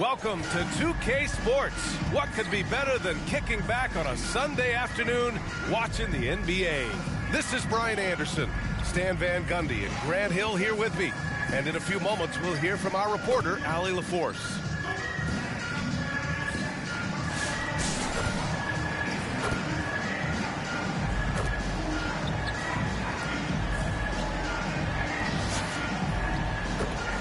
Welcome to 2K Sports. What could be better than kicking back on a Sunday afternoon watching the NBA? This is Brian Anderson, Stan Van Gundy, and Grant Hill here with me. And in a few moments, we'll hear from our reporter, Allie LaForce.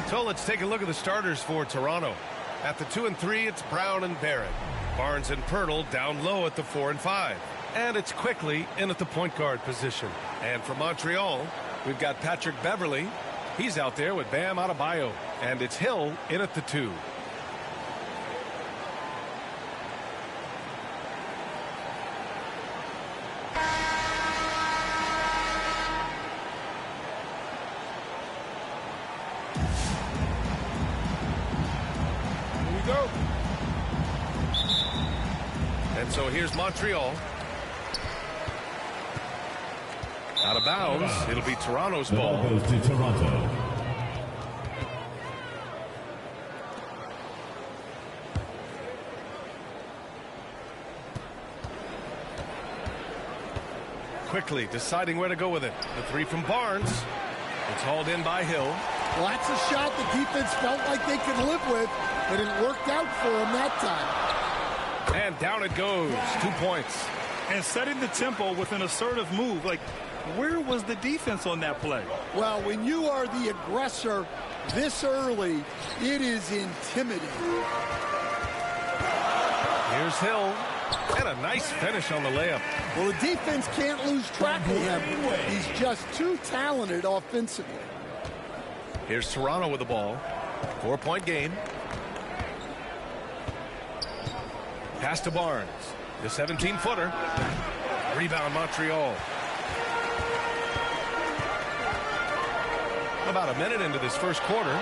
So let's take a look at the starters for Toronto. At the 2 and 3, it's Brown and Barrett. Barnes and Pirtle down low at the 4 and 5. And it's Quickly in at the point guard position. And for Montreal, we've got Patrick Beverley. He's out there with Bam Adebayo. And it's Hill in at the 2. And so here's Montreal. Out of bounds. It'll be Toronto's ball. Goes to Toronto. Quickly deciding where to go with it. The 3 from Barnes. It's hauled in by Hill. Well, that's a shot the defense felt like they could live with, but it worked out for them that time. And down it goes. 2 points. And setting the tempo with an assertive move. Like, where was the defense on that play? Well, when you are the aggressor this early, it is intimidating. Here's Hill. And a nice finish on the layup. Well, the defense can't lose track of him. He's just too talented offensively. Here's Toronto with the ball. 4-point game. Pass to Barnes. The 17-footer. Rebound Montreal. About a minute into this first quarter.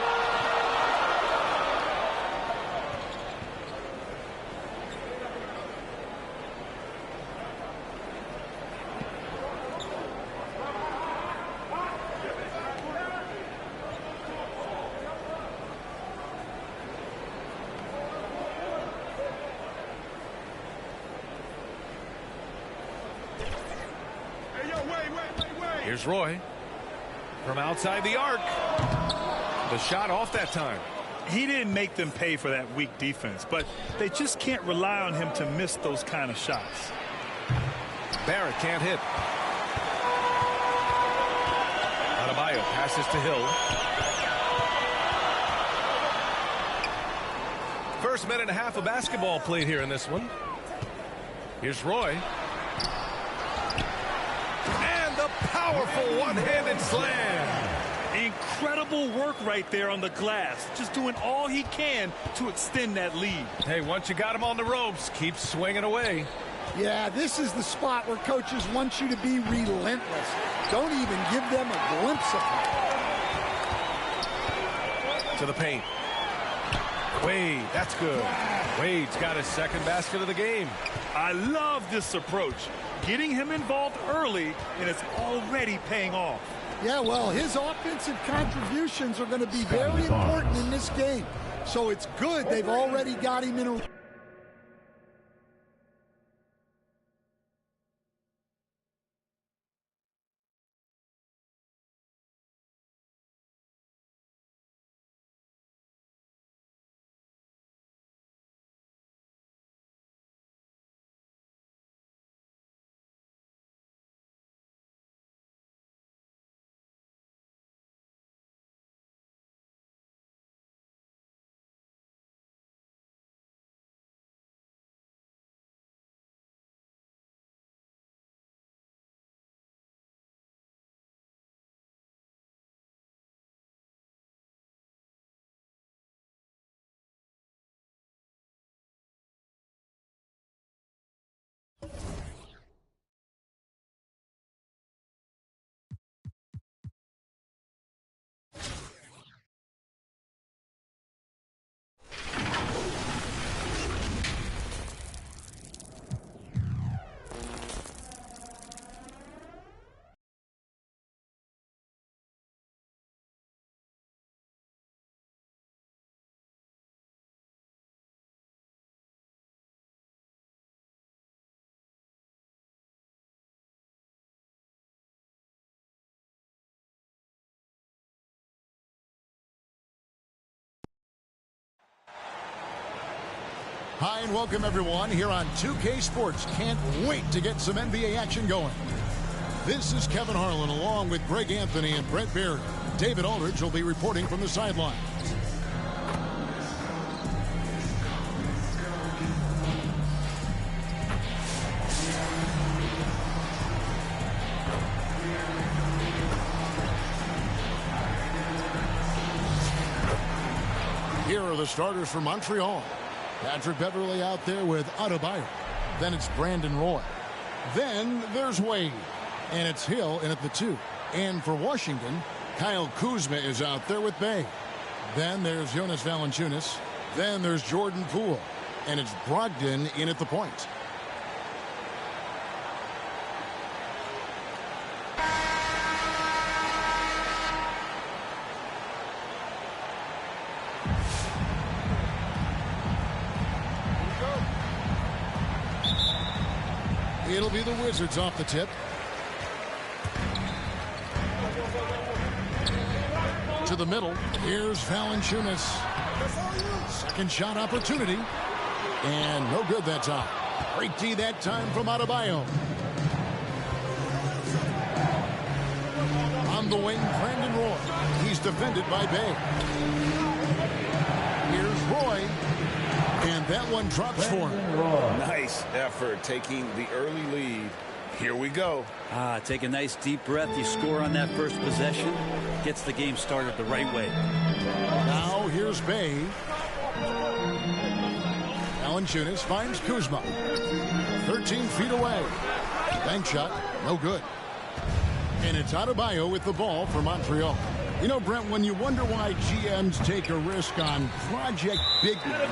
Here's Roy from outside the arc. The shot off that time. He didn't make them pay for that weak defense, but they just can't rely on him to miss those kind of shots. Barrett can't hit. Adebayo passes to Hill. First minute and a half of basketball played here in this one. Here's Roy. Powerful one-handed slam. Incredible work right there on the glass. Just doing all he can to extend that lead. Hey, once you got him on the ropes, keep swinging away. Yeah, this is the spot where coaches want you to be relentless. Don't even give them a glimpse of it. To the paint. Wade, that's good. Wade's got his second basket of the game. I love this approach. Getting him involved early, and it's already paying off. Yeah, well, his offensive contributions are going to be very important in this game. So it's good they've already got him in a... Hi and welcome everyone here on 2K Sports. Can't wait to get some NBA action going. This is Kevin Harlan along with Greg Anthony and Brett Barry. David Aldridge will be reporting from the sideline. Here are the starters for Montreal. Patrick Beverley out there with Adebayo. Then it's Brandon Roy. Then there's Wade. And it's Hill in at the 2. And for Washington, Kyle Kuzma is out there with Bay. Then there's Jonas Valanciunas. Then there's Jordan Poole. And it's Brogdon in at the point. It'll be the Wizards off the tip. To the middle. Here's Valanciunas. Second shot opportunity. And no good that time. Great D that time from Adebayo. On the wing, Brandon Roy. He's defended by Bay. Here's Roy. And that one drops for him. Nice effort taking the early lead. Here we go. Take a nice deep breath. You score on that first possession. Gets the game started the right way. Now here's Bay. Valanciunas finds Kuzma. 13 feet away. Bank shot. No good. And it's Adebayo with the ball for Montreal. You know, Brent, when you wonder why GMs take a risk on Project Big Man,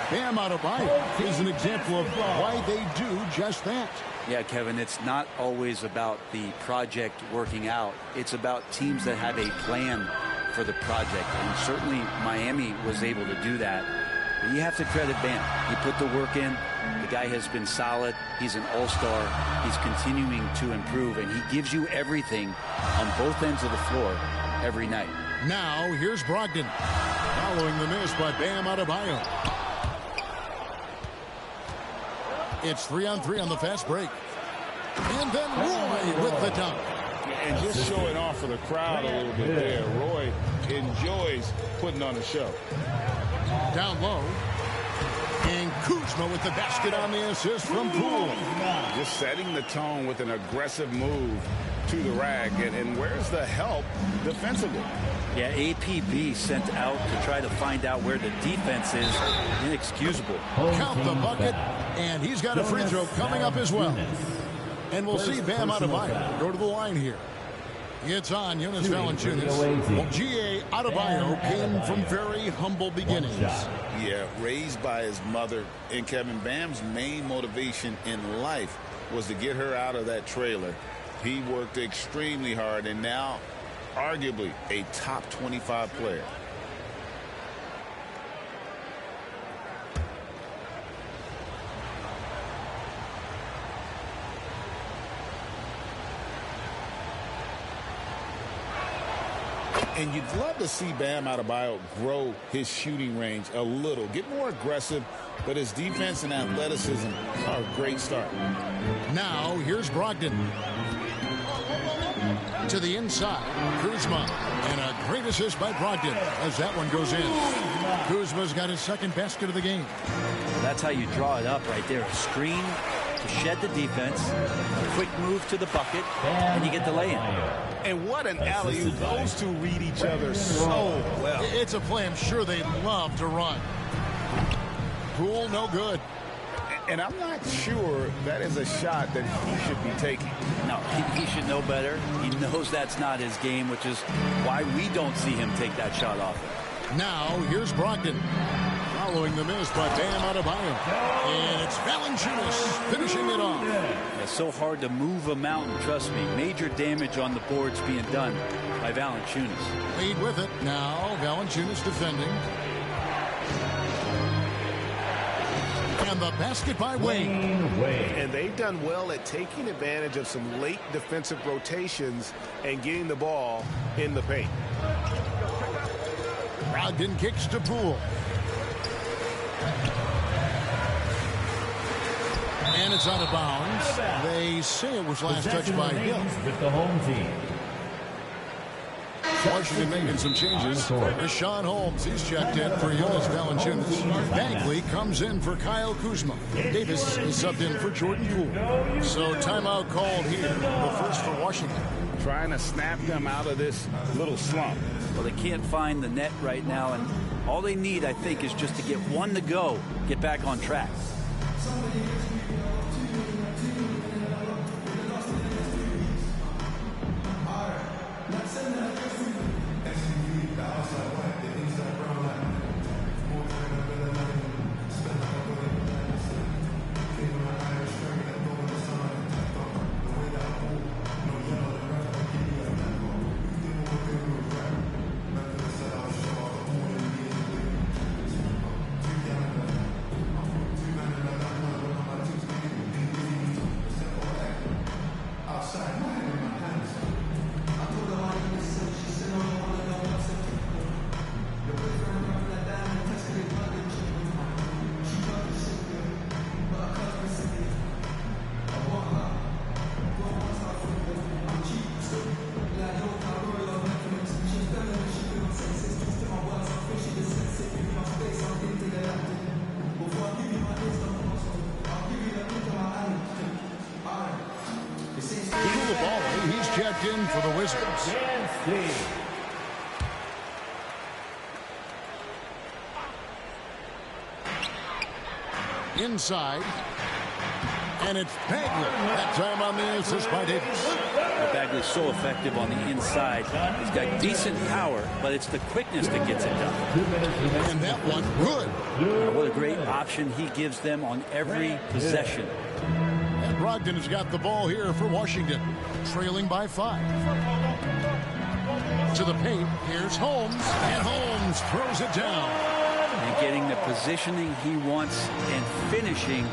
Bam Adebayo is an example of why they do just that. Yeah, Kevin, it's not always about the project working out. It's about teams that have a plan for the project. And certainly Miami was able to do that. But you have to credit Bam. He put the work in. The guy has been solid. He's an all-star. He's continuing to improve. And he gives you everything on both ends of the floor every night. Now here's Brogdon. Following the miss by Bam Adebayo. It's 3-on-3 on the fast break. And then Roy with the dunk. And just showing off for the crowd a little bit there. Roy enjoys putting on a show. Down low. And Kuzma with the basket on the assist from Poole. Just setting the tone with an aggressive move to the rack. And where's the help defensively? Yeah, APB sent out to try to find out where the defense is. Inexcusable. Count the bucket. And he's got a free throw coming up as well. And we'll see Bam Adebayo go to the line here. It's on Jonas Valanciunas. Well, G.A. Adebayo came from very humble beginnings. Yeah, raised by his mother. And Kevin, Bam's main motivation in life was to get her out of that trailer. He worked extremely hard and now arguably a top 25 player. And you'd love to see Bam Adebayo grow his shooting range a little, get more aggressive, but his defense and athleticism are a great start. Now here's Brogdon. To the inside, Kuzma, and a great assist by Brogdon as that one goes in. Kuzma's got his second basket of the game. That's how you draw it up right there. A screen to shed the defense, a quick move to the bucket, and you get the lay-in. And what an alley-oop. Those two read each other so well. It's a play I'm sure they love to run. Poole, no good. And I'm not sure that is a shot that he should be taking. No, he should know better. He knows that's not his game, which is why we don't see him take that shot off. Now here's Brogdon. Following the miss by Bam Adebayo. And it's Valanciunas finishing it off. It's so hard to move a mountain, trust me. Major damage on the boards being done by Valanciunas. Lead with it. Now Valanciunas defending. And the basket by Wade. And they've done well at taking advantage of some late defensive rotations and getting the ball in the paint. Brogdon kicks to Poole. And it's out of bounds. They say it was last touched by Hill. With the home team. Washington making some changes. Rashawn Holmes, he's checked in for Jonas Valanciunas. Bagley comes in for Kyle Kuzma. Davis is subbed in for Jordan Poole. So timeout called here. The first for Washington. Trying to snap them out of this little slump. Well, they can't find the net right now, and all they need, I think, is just to get one to go, get back on track. He's checked in for the Wizards. Inside. And it's Bagley. That time on the assist by Davis. Bagley's so effective on the inside. He's got decent power, but it's the quickness that gets it done. And that one, good. What a great option he gives them on every possession. And Brogdon has got the ball here for Washington, trailing by 5. To the paint, here's Holmes, and Holmes throws it down. And getting the positioning he wants and finishing.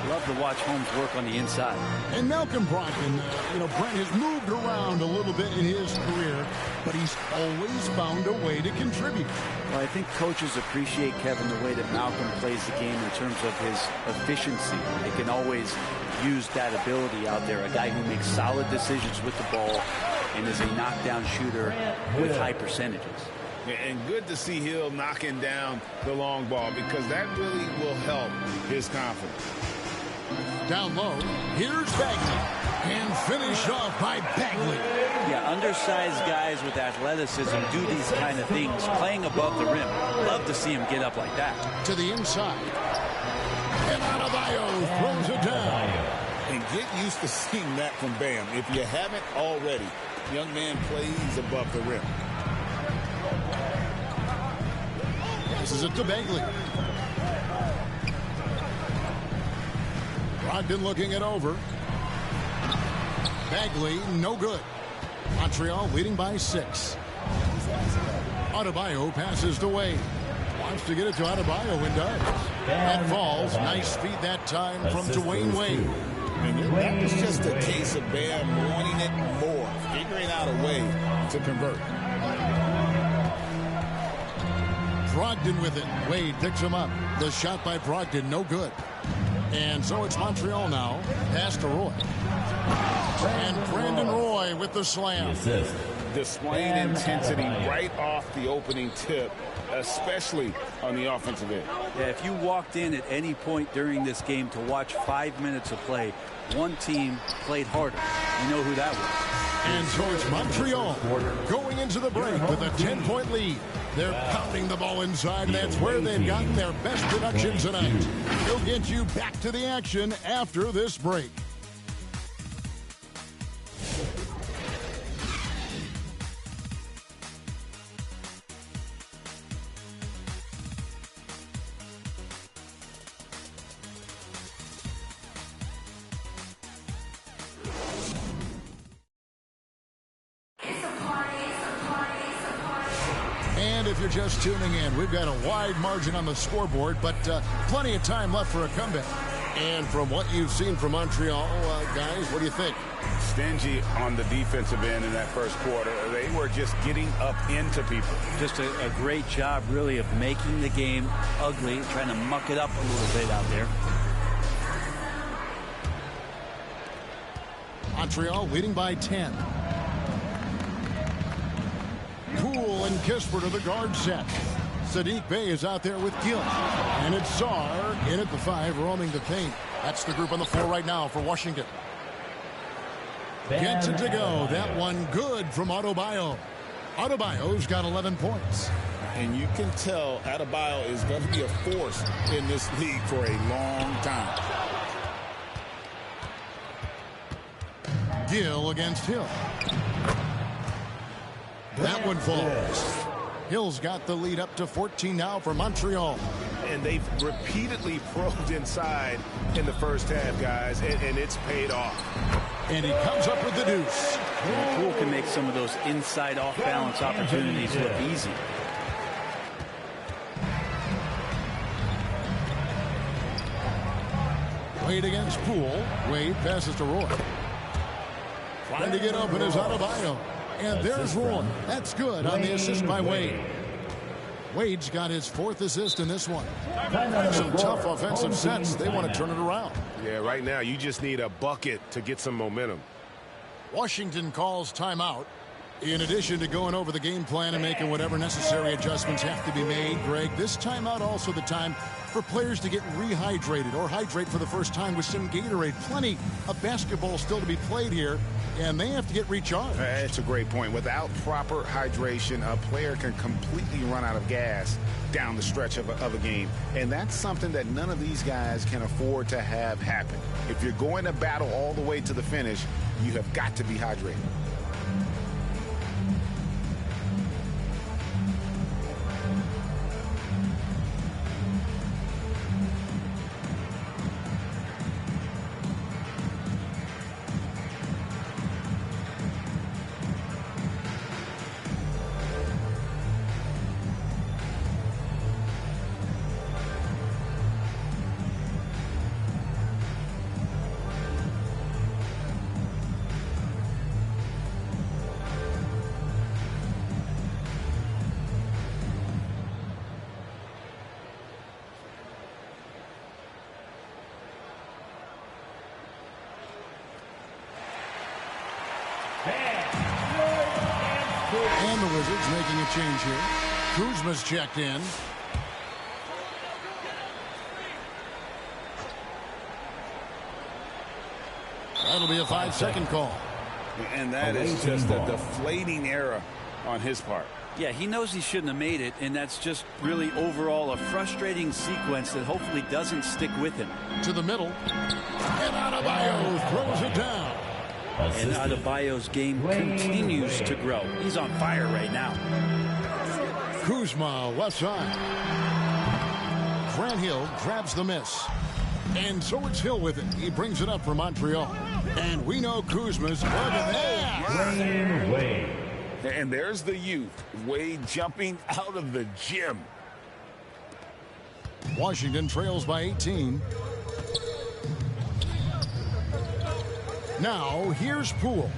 Love to watch Holmes work on the inside. And Malcolm Brogdon, Brent has moved around a little bit in his career, but he's always found a way to contribute. Well, I think coaches appreciate, Kevin, the way that Malcolm plays the game in terms of his efficiency. They can always use that ability out there. A guy who makes solid decisions with the ball and is a knockdown shooter with high percentages. And good to see Hill knocking down the long ball because that really will help his confidence. Down low, here's Bagley, and finished off by Bagley. Yeah, undersized guys with athleticism do these kind of things, playing above the rim. Love to see him get up like that. To the inside. And Adebayo throws it down. And get used to seeing that from Bam. If you haven't already, young man plays above the rim. Passes it to Bagley. Brogdon looking it over. Bagley, no good. Montreal leading by 6. Adebayo passes to Wade. Wants to get it to Adebayo and does. That falls. Nice feed that time from Dwayne Wade. And that was just a case of Bam wanting it more, figuring out a way to convert. Brogdon with it. Wade picks him up. The shot by Brogdon, no good. And so it's Montreal now. Pass to Roy. And Brandon Roy with the slam. Displaying intensity right off the opening tip, especially on the offensive end. Yeah, if you walked in at any point during this game to watch 5 minutes of play, one team played harder. You know who that was. And so it's Montreal going into the break with a 10-point lead. They're pounding the ball inside, and that's where they've gotten their best production tonight. We'll get you back to the action after this break. And if you're just tuning in, we've got a wide margin on the scoreboard, but plenty of time left for a comeback. And from what you've seen from Montreal, guys, what do you think? Stingy on the defensive end in that first quarter. They were just getting up into people. Just a great job, really, of making the game ugly, trying to muck it up a little bit out there. Montreal leading by 10. Poole and Kisper to the guard set. Sadiq Bey is out there with Gill. And it's Czar in at the 5, roaming the paint. That's the group on the floor right now for Washington. Gets it to go. That one good from Adebayo. Adebayo's got 11 points. And you can tell Adebayo is going to be a force in this league for a long time. Gill against Hill. That one falls. Hill's got the lead up to 14 now for Montreal. And they've repeatedly probed inside in the first half, guys, and it's paid off. And he comes up with the deuce. Poole can make some of those inside off-balance opportunities look easy. Wade against Poole. Wade passes to Roy. Trying to get open is Adebayo. And there's Roy. That's good on the assist by Wade. Wade's got his 4th assist in this one. Some tough offensive sets. They want to turn it around. Yeah, right now you just need a bucket to get some momentum. Washington calls timeout. In addition to going over the game plan and making whatever necessary adjustments have to be made, Greg, this timeout also the time for players to get rehydrated or hydrate for the first time with some Gatorade. Plenty of basketball still to be played here, and they have to get recharged. That's a great point. Without proper hydration, a player can completely run out of gas down the stretch of a game. And that's something that none of these guys can afford to have happen. If you're going to battle all the way to the finish, you have got to be hydrated. And the Wizards making a change here. Kuzma's checked in. That'll be a 5-second call. And that is just a deflating error on his part. Yeah, he knows he shouldn't have made it, and that's just really overall a frustrating sequence that hopefully doesn't stick with him. To the middle. And Adebayo throws it down. And Adebayo's game continues to grow. He's on fire right now. Kuzma, left side. Grant Hill grabs the miss. And so it's Hill with it. He brings it up for Montreal. And we know Kuzma's good at that. Wade. And there's the youth. Wade jumping out of the gym. Washington trails by 18. Now, here's Poole.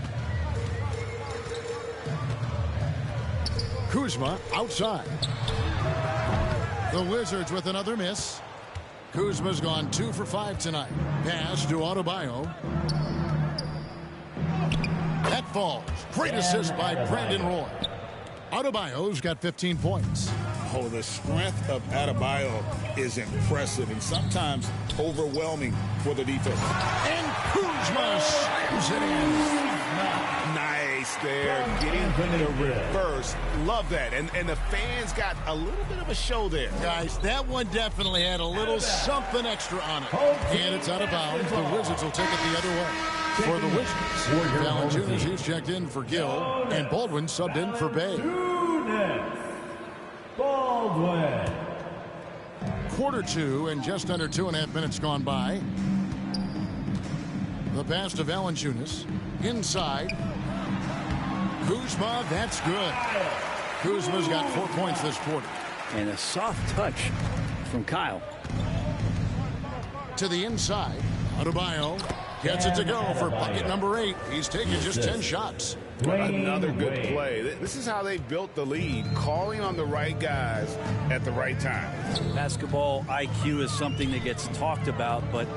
Kuzma outside. The Wizards with another miss. Kuzma's gone 2 for 5 tonight. Pass to Adebayo. That falls. Great assist by Brandon Roy. Adebayo's got 15 points. Oh, the strength of Adebayo is impressive and sometimes overwhelming for the defense. And Kuzma slams it in. Nice there, getting the reverse. Love that. And the fans got a little bit of a show there. Guys, that one definitely had a little something extra on it. And it's out of bounds. The Wizards will take it the other way. For the Wizards, Valanciunas, he's checked in for Gill, and Baldwin subbed in for Bay. Baldwin. Quarter 2 and just under 2.5 minutes gone by. The pass to Valanciunas. Inside. Kuzma, that's good. Kuzma's got 4 points this quarter. And a soft touch from Kyle. To the inside. Adebayo. Gets it to go for bucket number 8. He's taken just 10 shots. Another good play. This is how they built the lead, calling on the right guys at the right time. Basketball IQ is something that gets talked about, but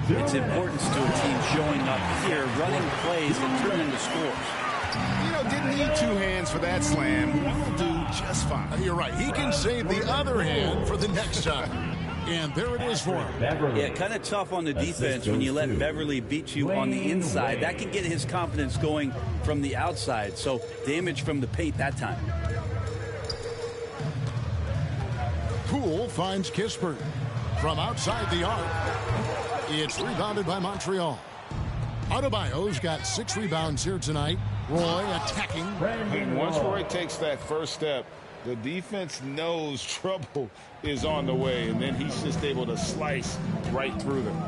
its importance to a team showing up here, running plays that turn into scores. You know, didn't need 2 hands for that slam. Will do just fine. You're right. He can save the other hand for the next time. And there it is for him. Yeah, kind of tough on the defense when you let Beverly beat you on the inside. That can get his confidence going from the outside. So damage from the paint that time. Poole finds Kispert from outside the arc. It's rebounded by Montreal. Adebayo's got 6 rebounds here tonight. Roy attacking. And once Roy takes that first step, the defense knows trouble is on the way, and then he's just able to slice right through them.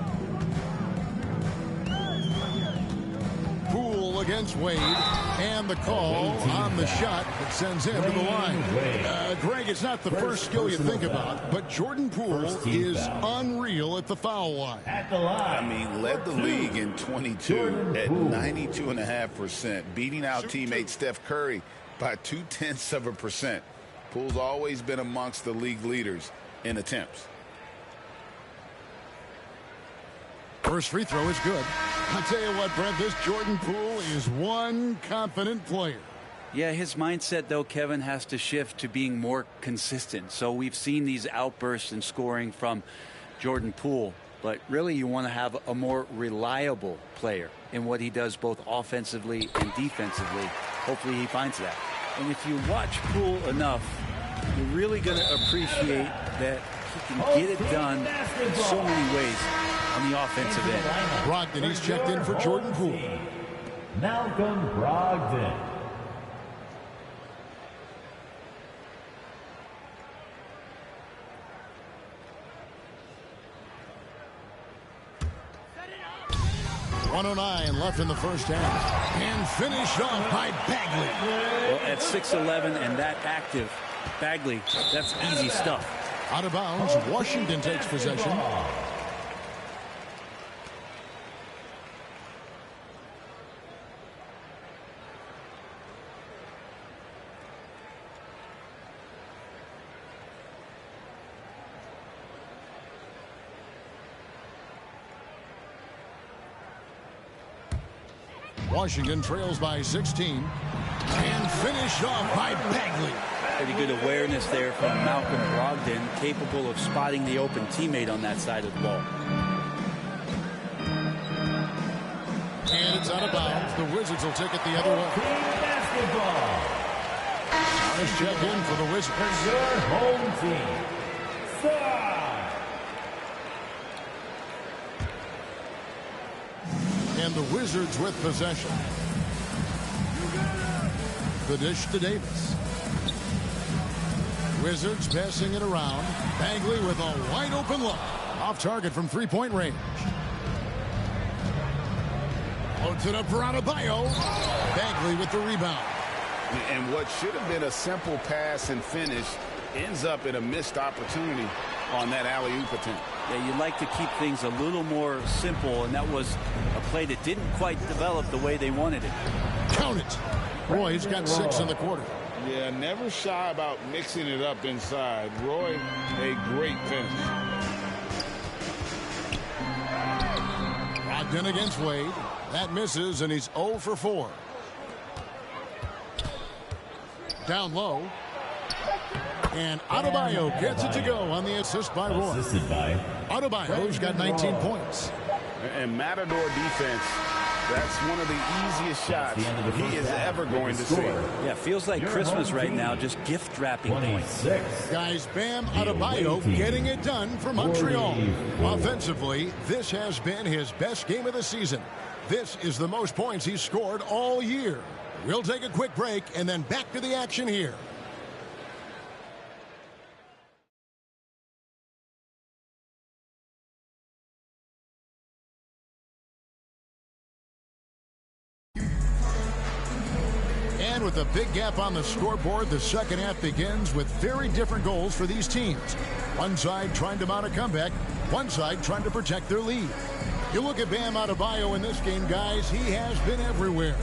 Poole against Wade, and the call on the shot that sends him to the line. Greg, it's not the first skill you think about, but Jordan Poole is unreal at the foul line. I mean, led the league in 22 at 92.5%, beating out teammate Steph Curry by 0.2%. Poole's always been amongst the league leaders in attempts. First free throw is good. I'll tell you what, Brent, this Jordan Poole is one confident player. Yeah, his mindset, though, Kevin, has to shift to being more consistent. So we've seen these outbursts in scoring from Jordan Poole, but really you want to have a more reliable player in what he does both offensively and defensively. Hopefully he finds that. And if you watch Poole enough, you're really going to appreciate that he can get it done in so many ways on the offensive end. Brogdon, he's checked in for Jordan Poole. Malcolm Brogdon. .109 left in the first half. And finished off by Bagley. Well, at 6'11" and that active, Bagley, that's easy stuff. Out of bounds, Washington takes possession. Washington trails by 16 and finished off by Bagley. Pretty good awareness there from Malcolm Brogdon, capable of spotting the open teammate on that side of the ball. And it's out of bounds. The Wizards will take it the other way. Basketball. Let's check in for the Wizards. Your home team. Star. And the Wizards with possession. The dish to Davis. Wizards passing it around. Bagley with a wide open look. Off target from 3-point range. Loads it up for Adebayo. Bagley with the rebound. And what should have been a simple pass and finish ends up in a missed opportunity on that alley-oop attempt. Yeah, you'd like to keep things a little more simple, and that was a play that didn't quite develop the way they wanted it. Count it. Roy's got 6 in the quarter. Yeah, never shy about mixing it up inside. Roy, a great finish. Brogdon against Wade. That misses, and he's 0 for 4. Down low. And Adebayo gets it to go on the assist by Roy. Assisted by Adebayo's got 19 points. And Matador defense, that's one of the easiest shots he is ever going to see. Yeah, feels like Christmas right now, just gift wrapping points. Guys, Bam Adebayo getting it done for Montreal. Offensively, this has been his best game of the season. This is the most points he's scored all year. We'll take a quick break and then back to the action here. And with a big gap on the scoreboard, the second half begins with very different goals for these teams. One side trying to mount a comeback, one side trying to protect their lead. You look at Bam Adebayo in this game, guys, he has been everywhere.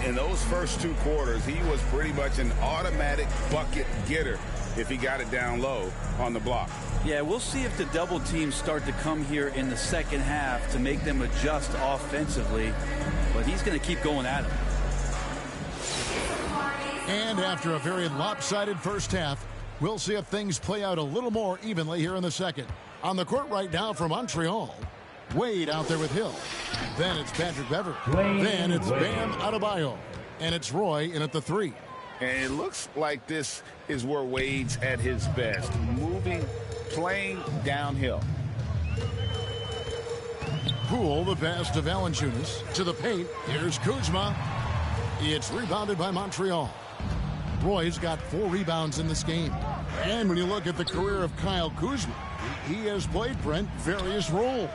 In those first 2 quarters, he was pretty much an automatic bucket getter if he got it down low on the block. Yeah, we'll see if the double teams start to come here in the second half to make them adjust offensively. But he's going to keep going at it. And after a very lopsided first half, we'll see if things play out a little more evenly here in the second. On the court right now for Montreal, Wade out there with Hill. Then it's Patrick Beverley. Then it's Bam Adebayo. And it's Roy in at the 3. And it looks like this is where Wade's at his best. Moving, playing downhill. Poole, the pass to Valanciunas. To the paint. Here's Kuzma. It's rebounded by Montreal. Roy's got 4 rebounds in this game. And when you look at the career of Kyle Kuzma, he has played, Brent, various roles.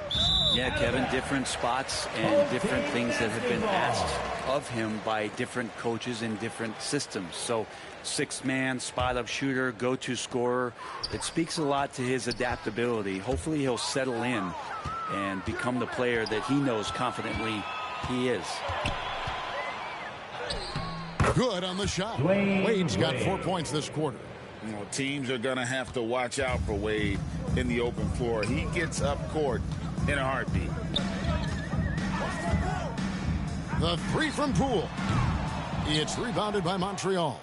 Yeah, Kevin, different spots and different things that have been asked of him by different coaches in different systems. So 6-man, spot-up shooter, go-to scorer. It speaks a lot to his adaptability. Hopefully he'll settle in and become the player that he knows confidently he is. Good on the shot. Wade's got 4 points this quarter. You know, teams are going to have to watch out for Wade in the open floor. He gets up court in a heartbeat. The 3 from Poole. It's rebounded by Montreal.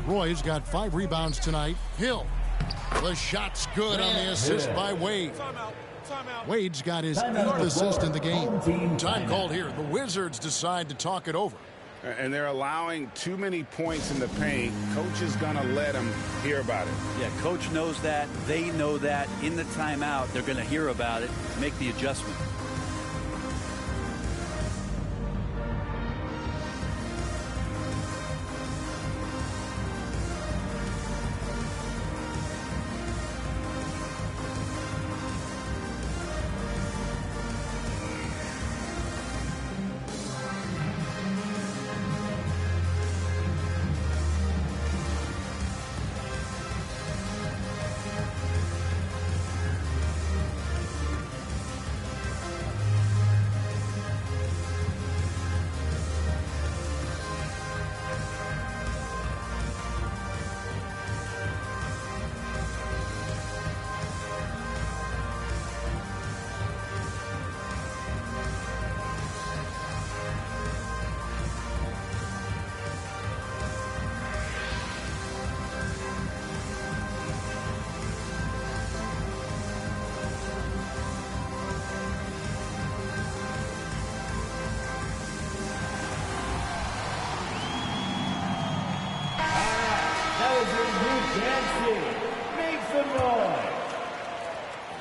Roy's got 5 rebounds tonight. Hill. The shot's good on the assist by Wade. Wade's got his 8th assist in the game. Time called here. The Wizards decide to talk it over. And they're allowing too many points in the paint. Coach is going to let them hear about it. Yeah, coach knows that. They know that. In the timeout, they're going to hear about it, make the adjustment.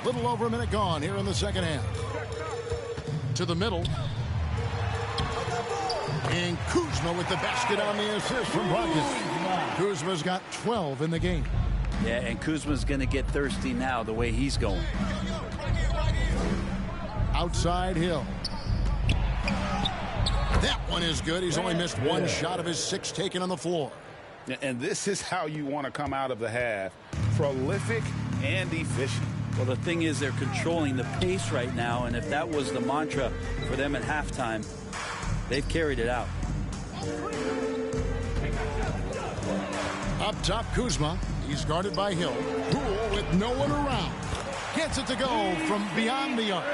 Little over a minute gone here in the second half. To the middle. And Kuzma with the basket on the assist from Brogdon. Kuzma's got 12 in the game. Yeah, and Kuzma's going to get thirsty now the way he's going. Outside Hill. That one is good. He's only missed 1 shot of his 6 taken on the floor. And this is how you want to come out of the half. Prolific and efficient. Well, the thing is they're controlling the pace right now, and if that was the mantra for them at halftime, they've carried it out. Up top, Kuzma. He's guarded by Hill. Poole with no one around. Gets it to go from beyond the arc.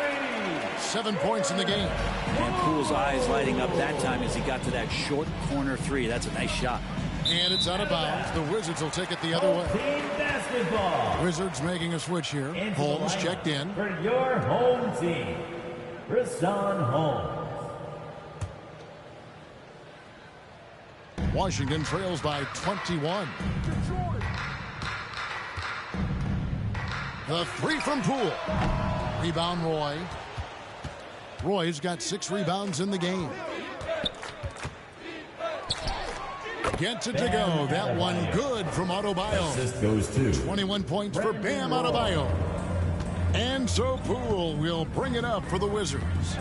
7 points in the game. And Poole's eyes lighting up that time as he got to that short corner 3. That's a nice shot. And it's out of bounds. The Wizards will take it the other way. Team basketball. Wizards making a switch here. Holmes checked in. For your home team, Rashawn Holmes. Washington trails by 21. The 3 from Poole. Rebound Roy. Roy's got 6 rebounds in the game. Gets it to go. That one good from Adebayo. This goes to 21 points for Bam Adebayo. And so Poole will bring it up for the Wizards.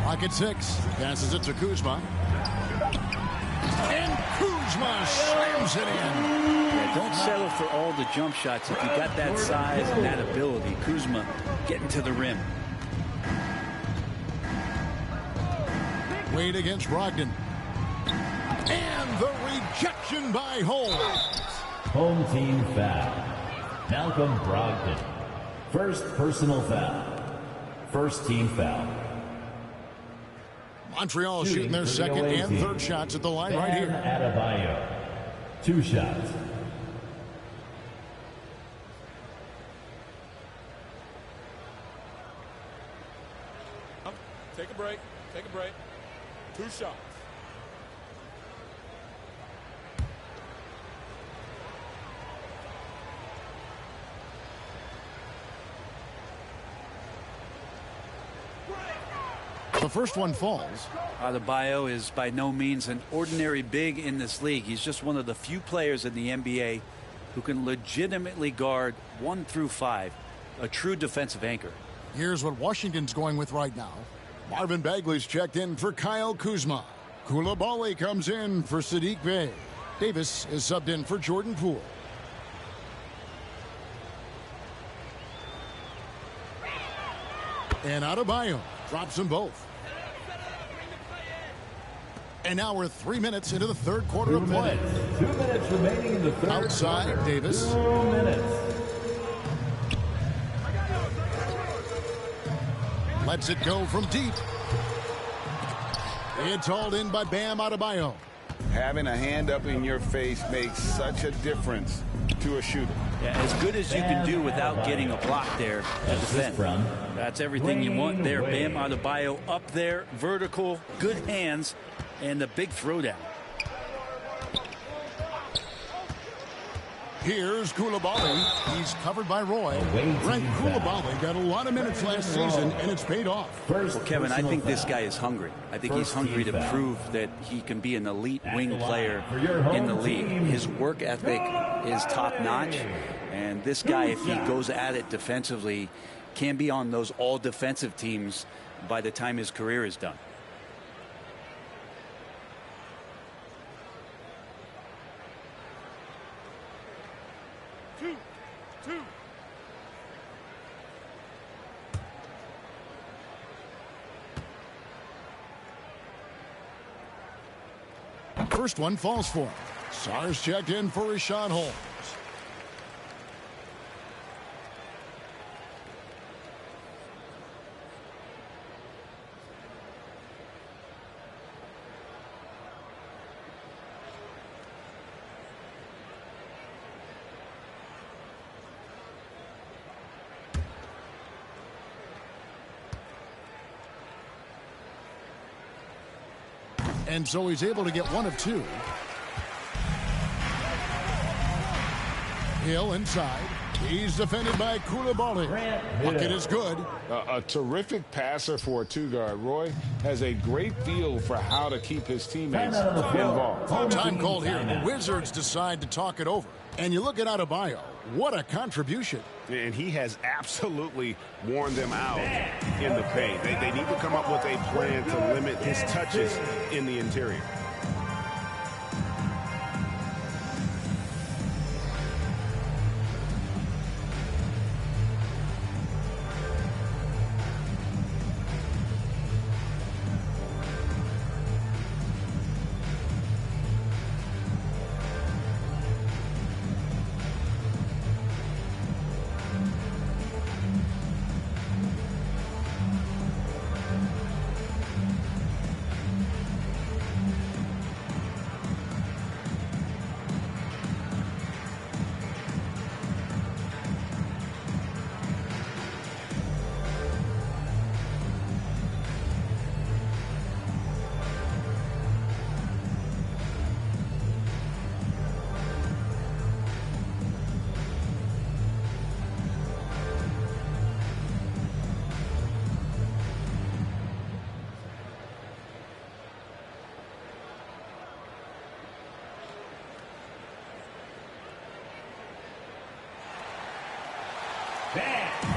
Rocket 6. Passes it to Kuzma. And Kuzma slams it in. Yeah, don't settle for all the jump shots. If you got that size and that ability, Kuzma getting to the rim. Wade against Brogdon. And the rejection by Holmes. Home team foul. Malcolm Brogdon. First personal foul. First team foul. Montreal shooting their second and third shots at the line right here. Adebayo. 2 shots. Take a break. Take a break. 2 shots. The first one falls. Adebayo is by no means an ordinary big in this league. He's just one of the few players in the NBA who can legitimately guard 1 through 5, a true defensive anchor. Here's what Washington's going with right now. Marvin Bagley's checked in for Kyle Kuzma. Koulibaly comes in for Sadiq Bey. Davis is subbed in for Jordan Poole. And Adebayo drops them both. And now we're 3 minutes into the third quarter of play. 2 minutes remaining in the third. Outside, Davis. 2 minutes. Lets it go from deep. It's hauled in by Bam Adebayo. Having a hand up in your face makes such a difference to a shooter. Yeah, as good as you can do without getting a block there to defend. That's everything you want there. Bam Adebayo up there, vertical, good hands, and the big throwdown. Here's Koulibaly. He's covered by Roy. Frank Koulibaly got a lot of minutes last season, and it's paid off. Well, Kevin, I think this guy is hungry. I think he's hungry to prove that he can be an elite wing player in the league. His work ethic is top-notch, and this guy, if he goes at it defensively, can be on those all-defensive teams by the time his career is done. First one falls for him. Sar's checked in for Rashad Holmes. And so he's able to get 1 of 2. Hill inside. He's defended by Koulibaly. Bucket is good. A terrific passer for a 2-guard. Roy has a great feel for how to keep his teammates involved. Time called here. The Wizards decide to talk it over. And you look at Adebayo. What a contribution. And he has absolutely worn them out in the paint. They need to come up with a plan to limit his touches in the interior.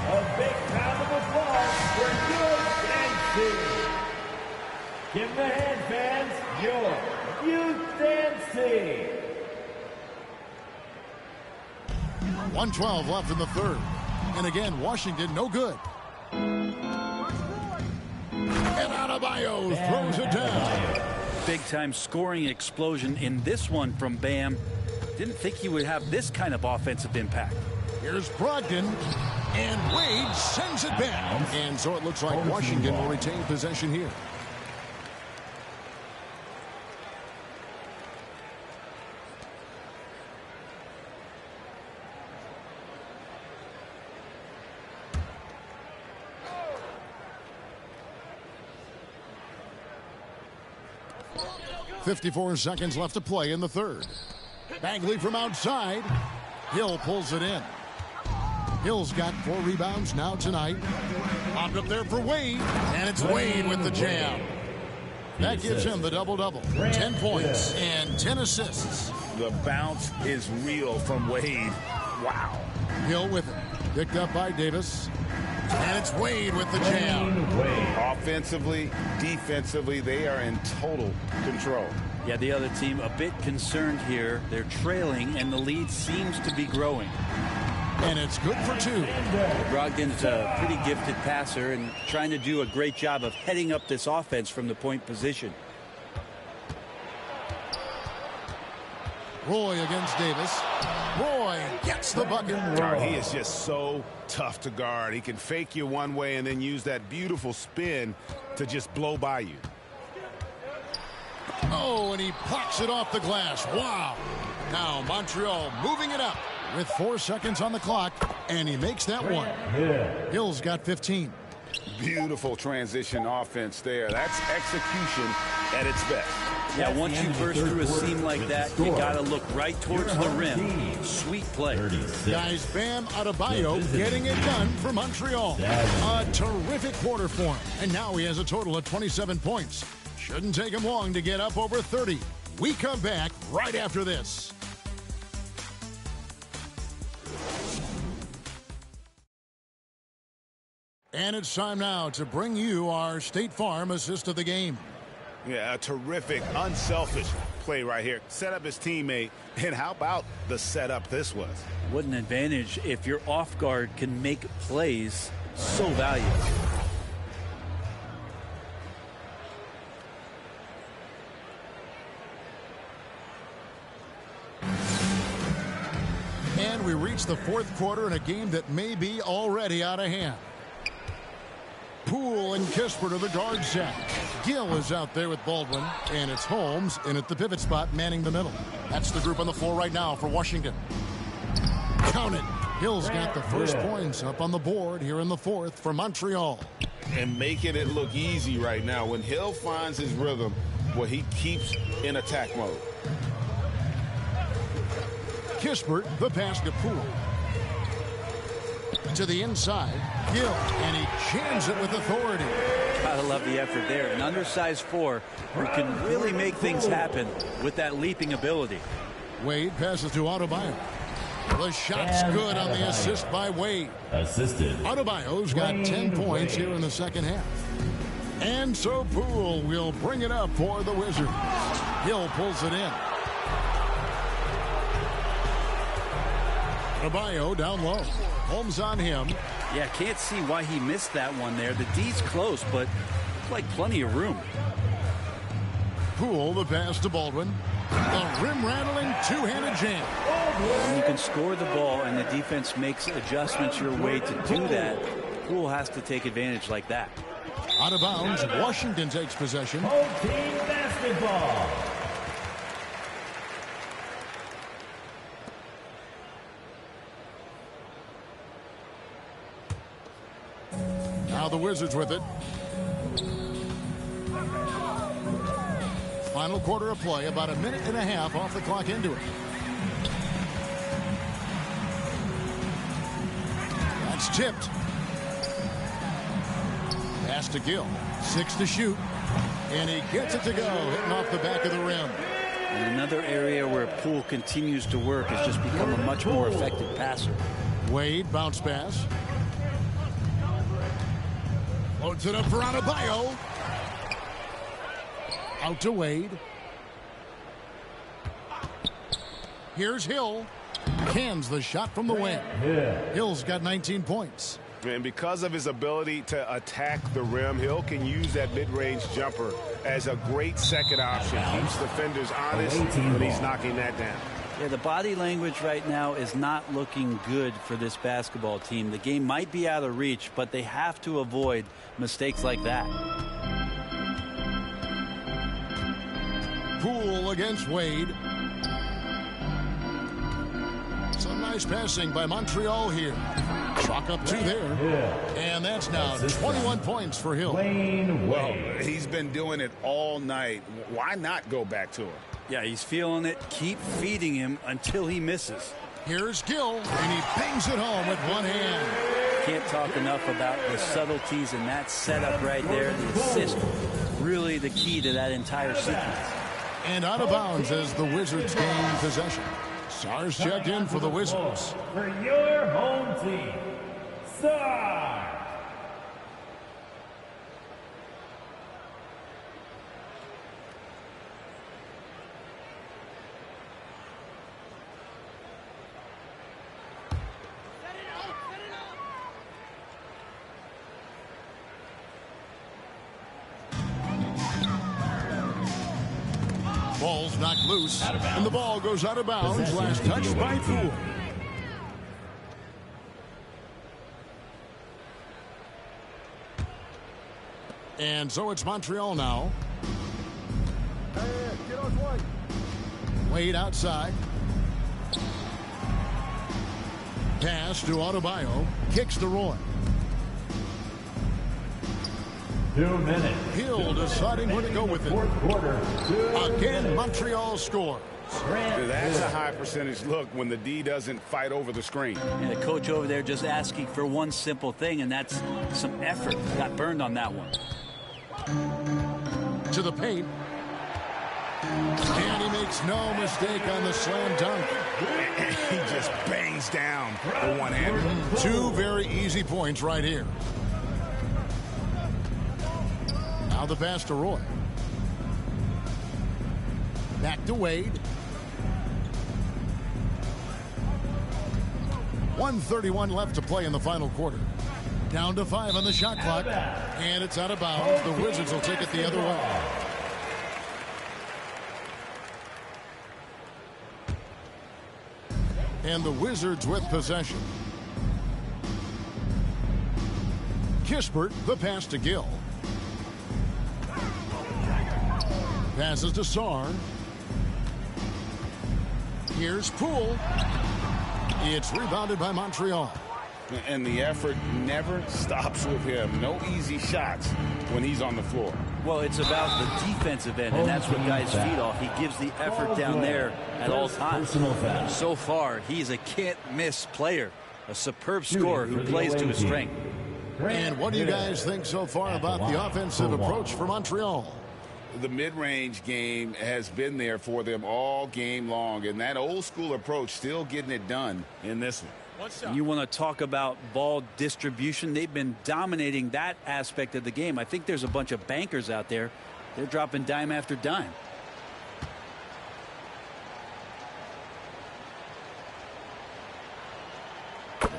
A big round of applause for Good and Two. Give the hand fans your Youth dancing. 1:12 left in the third. And again, Washington no good. And Adebayo throws it down. Big-time scoring explosion in this one from Bam. Didn't think he would have this kind of offensive impact. Here's Brogdon, and Wade sends it back. And so it looks like Washington will retain possession here. .54 seconds left to play in the third. Bagley from outside. Hill pulls it in. Hill's got 4 rebounds now tonight. Popped up there for Wade, and it's Wade with the jam. That gives him the double-double. 10 points and 10 assists. The bounce is real from Wade. Wow. Hill with it. Picked up by Davis. And it's Wade with the jam. Offensively, defensively, they are in total control. Yeah, the other team a bit concerned here. They're trailing, and the lead seems to be growing. And it's good for 2. Brogdon's a pretty gifted passer and trying to do a great job of heading up this offense from the point position. Roy against Davis. Roy gets the bucket. He is just so tough to guard. He can fake you one way and then use that beautiful spin to just blow by you. Oh, and he plucks it off the glass. Wow. Now Montreal moving it up with 4 seconds on the clock, and he makes that one. Hill's got 15. Beautiful transition offense there. That's execution at its best. Yeah, once you burst through a seam like that, you got to look right towards the rim. Sweet play. Guys, Bam Adebayo getting it done for Montreal. A terrific quarter for him. And now he has a total of 27 points. Shouldn't take him long to get up over 30. We come back right after this. And it's time now to bring you our State Farm assist of the game. Yeah, a terrific, unselfish play right here. Set up his teammate, and how about the setup this was? What an advantage if your off guard can make plays so valuable. And we reach the fourth quarter in a game that may be already out of hand. Poole and Kispert are the guard set. Gill is out there with Baldwin, and it's Holmes in at the pivot spot manning the middle. That's the group on the floor right now for Washington. Count it. Hill's got the first points up on the board here in the fourth for Montreal. And making it look easy right now. When Hill finds his rhythm, well, he keeps in attack mode. Kispert, the pass to Poole. To the inside, Gill, and he jams it with authority. Gotta love the effort there. An undersized 4 who can really make things happen with that leaping ability. Wade passes to Adebayo. The shot's good on the assist by Wade. Assisted. Adebayo's got 10 points here in the second half. And so Poole will bring it up for the Wizards. Hill pulls it in. Adebayo down low. Holmes on him. Yeah, can't see why he missed that one there. The D's close, but looked like plenty of room. Poole, the pass to Baldwin. The rim-rattling two-handed jam. When you can score the ball and the defense makes adjustments your way to do that, Poole has to take advantage like that. Out of bounds, Washington takes possession. Home team basketball. Now the Wizards with it. Final quarter of play, about a minute and a half off the clock into it. That's tipped. Pass to Gill. 6 to shoot. And he gets it to go, hitting off the back of the rim. And another area where Poole continues to work has just become a much more effective passer. Wade, bounce pass. Loads it up for Adebayo. Out to Wade. Here's Hill. Cans the shot from the wing. Hill's got 19 points. And because of his ability to attack the rim, Hill can use that mid-range jumper as a great second option. Keeps defenders honest when he's knocking that down. Yeah, the body language right now is not looking good for this basketball team. The game might be out of reach, but they have to avoid mistakes like that. Poole against Wade. Some nice passing by Montreal here. Chalk up 2 there. And that's now 21 points for Hill. Well, he's been doing it all night. Why not go back to him? Yeah, he's feeling it. Keep feeding him until he misses. Here's Gill, and he bangs it home with one hand. Can't talk enough about the subtleties in that setup right there. The assist, really the key to that entire sequence. And out of bounds as the Wizards gain possession. Stars checked in for the Wizards. For your home team, Stars. Ball's knocked loose, and the ball goes out of bounds. Last touch by Poole. And so it's Montreal now. Wade outside. Pass to Adebayo. Kicks to Roy. 2 minutes. Hill deciding where to go with it. Fourth quarter. Again, Montreal scores. That's a high percentage look when the D doesn't fight over the screen. And the coach over there just asking for one simple thing, and that's some effort. Got burned on that one. To the paint. And he makes no mistake on the slam dunk. He just bangs down the one-hander. 2 very easy points right here. Now the pass to Roy. Back to Wade. 1:31 left to play in the final quarter. Down to 5 on the shot clock. And it's out of bounds. The Wizards will take it the other way. And the Wizards with possession. Kispert, the pass to Gill. Passes to Sarr. Here's Poole. It's rebounded by Montreal. And the effort never stops with him. No easy shots when he's on the floor. Well, it's about the defensive end, and that's what guys feed off. He gives the effort down there at all times. So far, he's a can't-miss player, a superb scorer who plays to his strength. And what do you guys think so far about the offensive approach for Montreal? The mid-range game has been there for them all game long, and that old-school approach still getting it done in this one. You want to talk about ball distribution. They've been dominating that aspect of the game. I think there's a bunch of bankers out there. They're dropping dime after dime.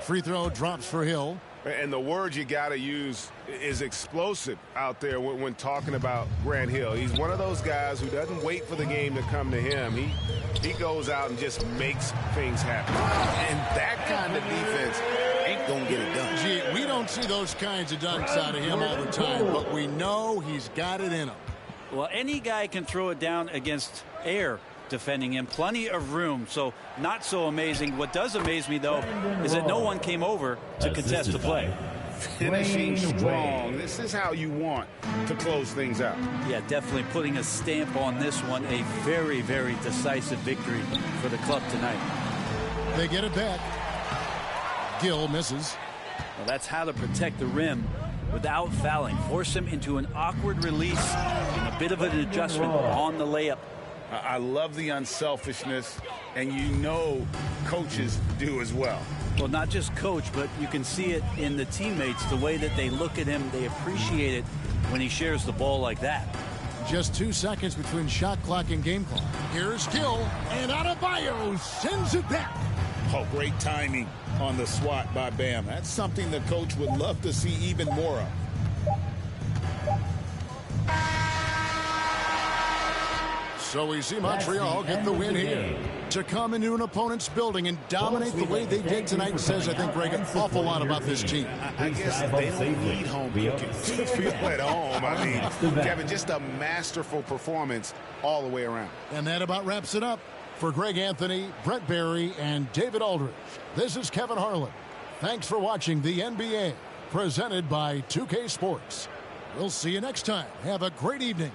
Free throw drops for Hill. And the word you got to use is explosive out there when talking about Grant Hill. He's one of those guys who doesn't wait for the game to come to him. He goes out and just makes things happen. And that kind of defense ain't going to get it done. Gee, we don't see those kinds of dunks out of him all the time, but we know he's got it in him. Well, any guy can throw it down against air defending him. Plenty of room, so not so amazing. What does amaze me, though, is that no one came over to contest the play. Finishing strong. This is how you want to close things out. Yeah, definitely putting a stamp on this one. A very, very decisive victory for the club tonight. They get it back. Gill misses. Well, that's how to protect the rim without fouling. Force him into an awkward release and a bit of an adjustment on the layup. I love the unselfishness, and you know coaches do as well. Well, not just coach, but you can see it in the teammates, the way that they look at him. They appreciate it when he shares the ball like that. Just 2 seconds between shot clock and game clock. Here's Gill, and Adebayo sends it back. Oh, great timing on the swat by Bam. That's something the coach would love to see even more of. So we see Montreal get the win here. To come into an opponent's building and dominate the way they did tonight says, I think, Greg, an awful lot about this team. I guess they don't need home cooking to feel at home. I mean, Kevin, just a masterful performance all the way around. And that about wraps it up. For Greg Anthony, Brett Barry, and David Aldridge, this is Kevin Harlan. Thanks for watching the NBA, presented by 2K Sports. We'll see you next time. Have a great evening.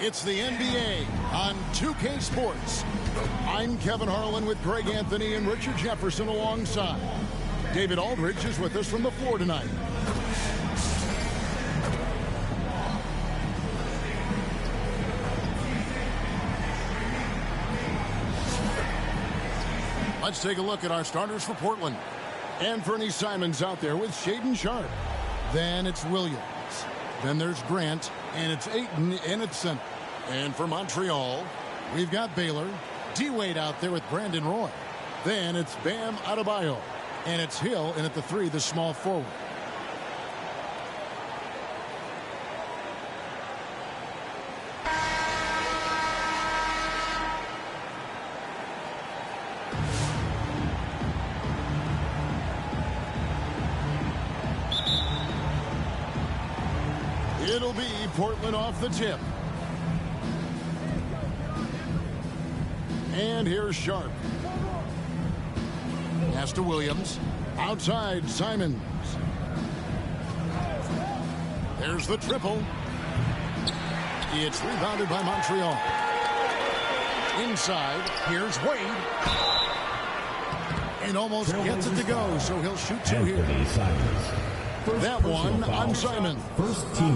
It's the NBA on 2K Sports. I'm Kevin Harlan with Greg Anthony and Richard Jefferson alongside. David Aldridge is with us from the floor tonight. Let's take a look at our starters for Portland. Anthony Simons out there with Shaedon Sharpe. Then it's Williams. Then there's Grant, and it's Ayton in at center. And for Montreal, we've got Baylor. D-Wade out there with Brandon Roy. Then it's Bam Adebayo. And it's Hill in at the 3, the small forward. It'll be Portland off the tip. And here's Sharpe. Pass to Williams. Outside, Simons. There's the triple. It's rebounded by Montreal. Inside, here's Wade. And almost gets it to go, so he'll shoot 2 here. That one on Simon.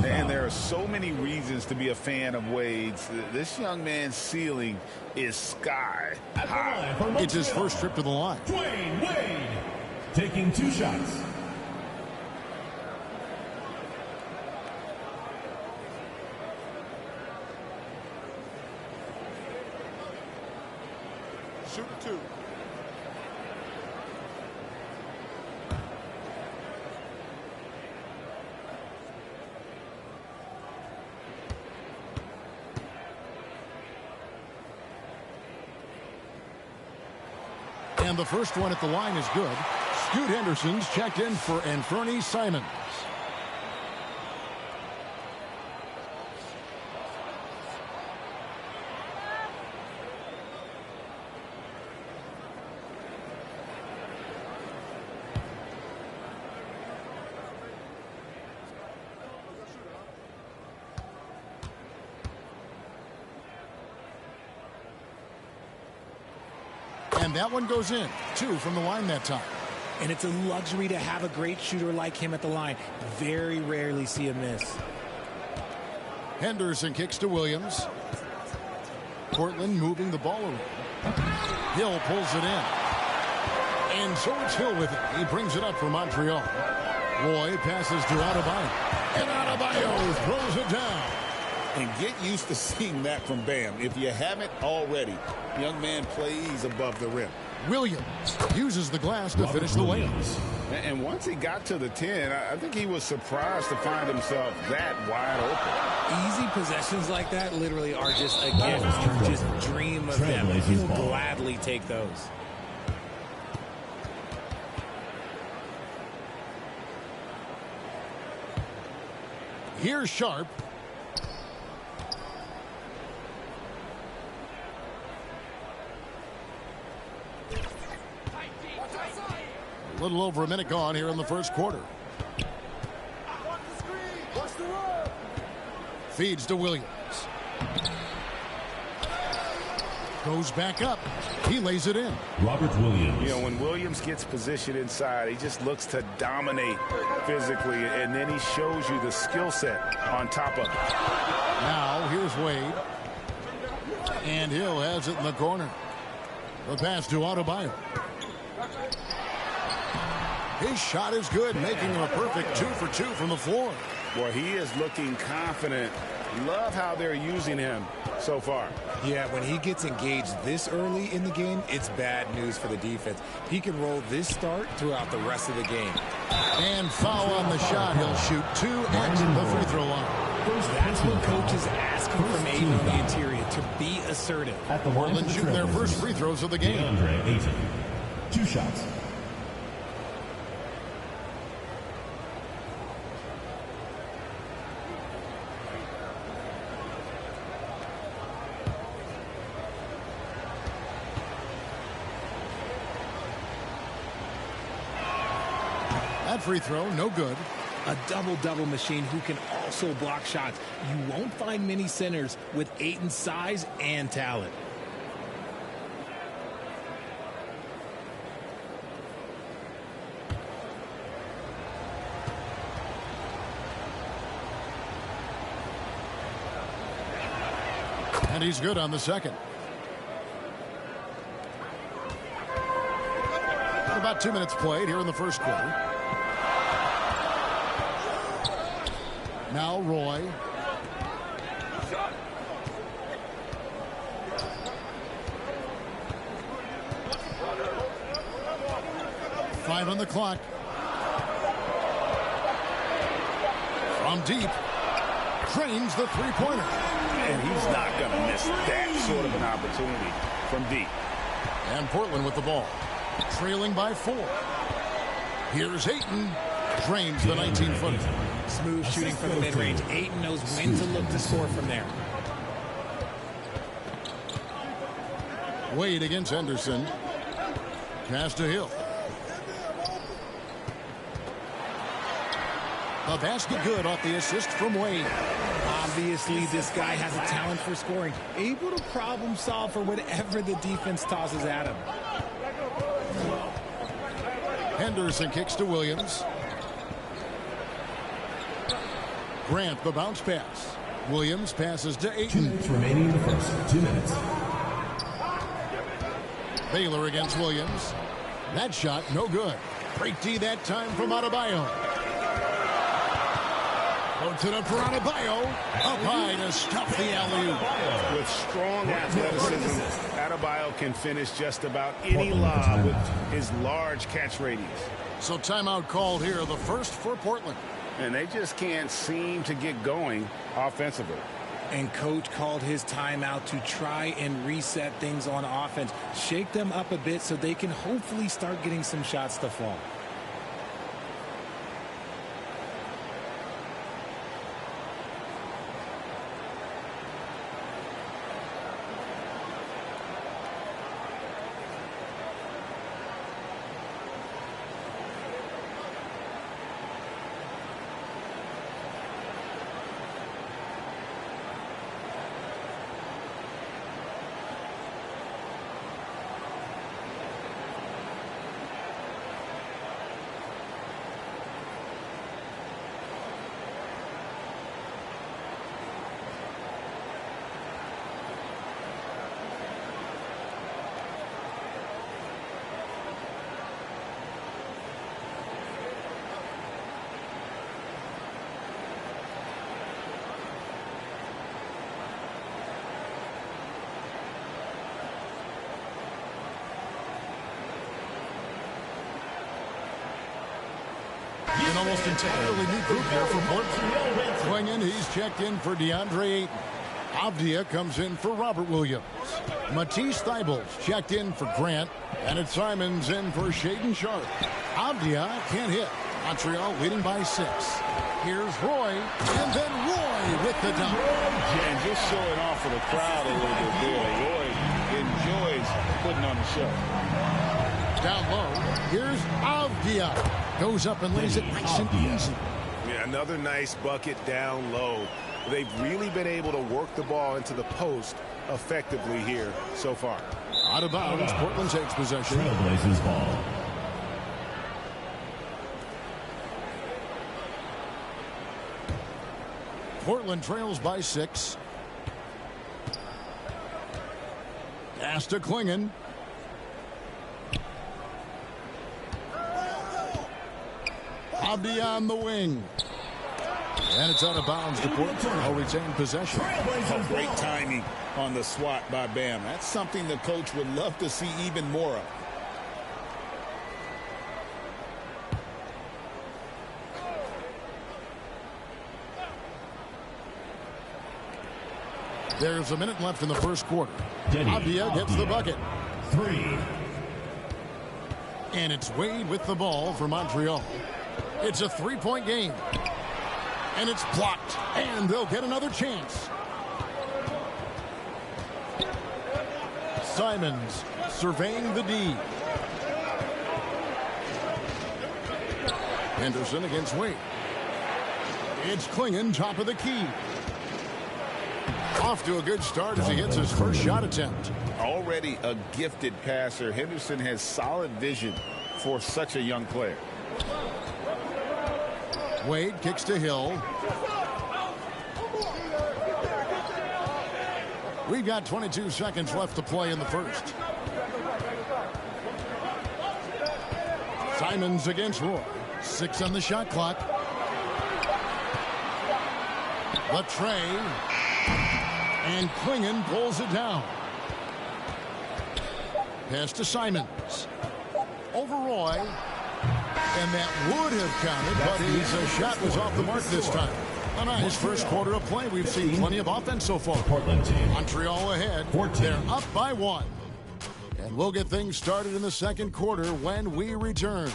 And there are so many reasons to be a fan of Wade's. This young man's ceiling is sky high. It's his first trip to the line. Dwayne Wade taking 2 shots. Shoot 2. And the first one at the line is good. Scoot Henderson's checked in for Anthony Simons. And that one goes in. 2 from the line that time. And it's a luxury to have a great shooter like him at the line. Very rarely see a miss. Henderson kicks to Williams. Portland moving the ball around. Hill pulls it in. And so it's Hill with it. He brings it up for Montreal. Roy passes to Adebayo. And Adebayo throws it down. And get used to seeing that from Bam. If you haven't already, young man plays above the rim. Williams uses the glass to finish the layup. And once he got to the 10, I think he was surprised to find himself that wide open. Easy possessions like that literally are just a gift. You just dream of them. He'll gladly take those. Here's Sharpe. A little over a minute gone here in the first quarter. Feeds to Williams. Goes back up. He lays it in. Robert Williams. You know, when Williams gets positioned inside, he just looks to dominate physically, and then he shows you the skill set on top of it. Now, here's Wade. And Hill has it in the corner. The pass to Adebayo. His shot is good, making him a perfect 2 for 2 from the floor. Boy, he is looking confident. Love how they're using him so far. Yeah, when he gets engaged this early in the game, it's bad news for the defense. He can roll this start throughout the rest of the game. And foul on the shot. He'll shoot 2 at the free throw line. That's what coaches ask from Ayton on the interior, to be assertive. Portland shooting their first free throws of the game. DeAndre Ayton. 2 shots. That free throw, no good. A double-double machine who can also block shots. You won't find many centers with Ayton's size and talent. And he's good on the second. About 2 minutes played here in the first quarter. Now Roy. Five on the clock. From deep. Trains the three-pointer. And he's not going to miss that sort of an opportunity from deep. And Portland with the ball. Trailing by 4. Here's Ayton. Drains the 19-footer. Smooth shooting from the mid-range. Ayton knows when to look to score from there. Wade against Henderson. Pass to Hill. The basket good off the assist from Wade. Obviously, this guy has a talent for scoring. Able to problem solve for whatever the defense tosses at him. Henderson kicks to Williams. Grant the bounce pass. Williams passes to Ayton. 2 minutes remaining in the first. 2 minutes. Baylor against Williams. That shot no good. Great D that time from Adebayo. Puts it up for Adebayo. Up high to stop the alley-oop. With strong athleticism, Adebayo can finish just about any lob with his large catch radius. So timeout called here, the first for Portland. And they just can't seem to get going offensively. And coach called his timeout to try and reset things on offense. Shake them up a bit so they can hopefully start getting some shots to fall. An almost entirely new group here for Portland. Going in, he's checked in for DeAndre Ayton. Avdia comes in for Robert Williams. Matisse Thybulle's checked in for Grant. And it's Simons in for Shaden Sharp. Avdia can't hit. Montreal leading by 6. Here's Roy. And then Roy with the dunk. And just showing off for the crowd a little bit there. Roy enjoys putting on the show. Down low. Here's Avdia. Goes up and lays it nice and easy. Yeah, another nice bucket down low. They've really been able to work the ball into the post effectively here so far. Out of bounds, Portland takes possession. Trailblazers ball. Portland trails by 6. Pass to Klingon. Abdi on the wing. And it's out of bounds to Portland. Will retain possession. Oh, great timing on the swat by Bam. That's something the coach would love to see even more of. There's a minute left in the first quarter. Abdia gets the bucket. 3. And it's Wade with the ball for Montreal. It's a 3-point game. And it's blocked. And they'll get another chance. Simons surveying the D. Henderson against Wade. It's Klingon, top of the key. Off to a good start as he hits his first shot attempt. Already a gifted passer, Henderson has solid vision for such a young player. Wade kicks to Hill. We've got 22 seconds left to play in the first. Simons against Roy. 6 on the shot clock. Latre. And Klingon pulls it down. Pass to Simons. Over Roy. And that would have counted, but his shot was off the mark this time. A nice first quarter of play. We've seen plenty of offense so far. Portland team. Montreal ahead. 14. They're up by 1. And we'll get things started in the second quarter when we return.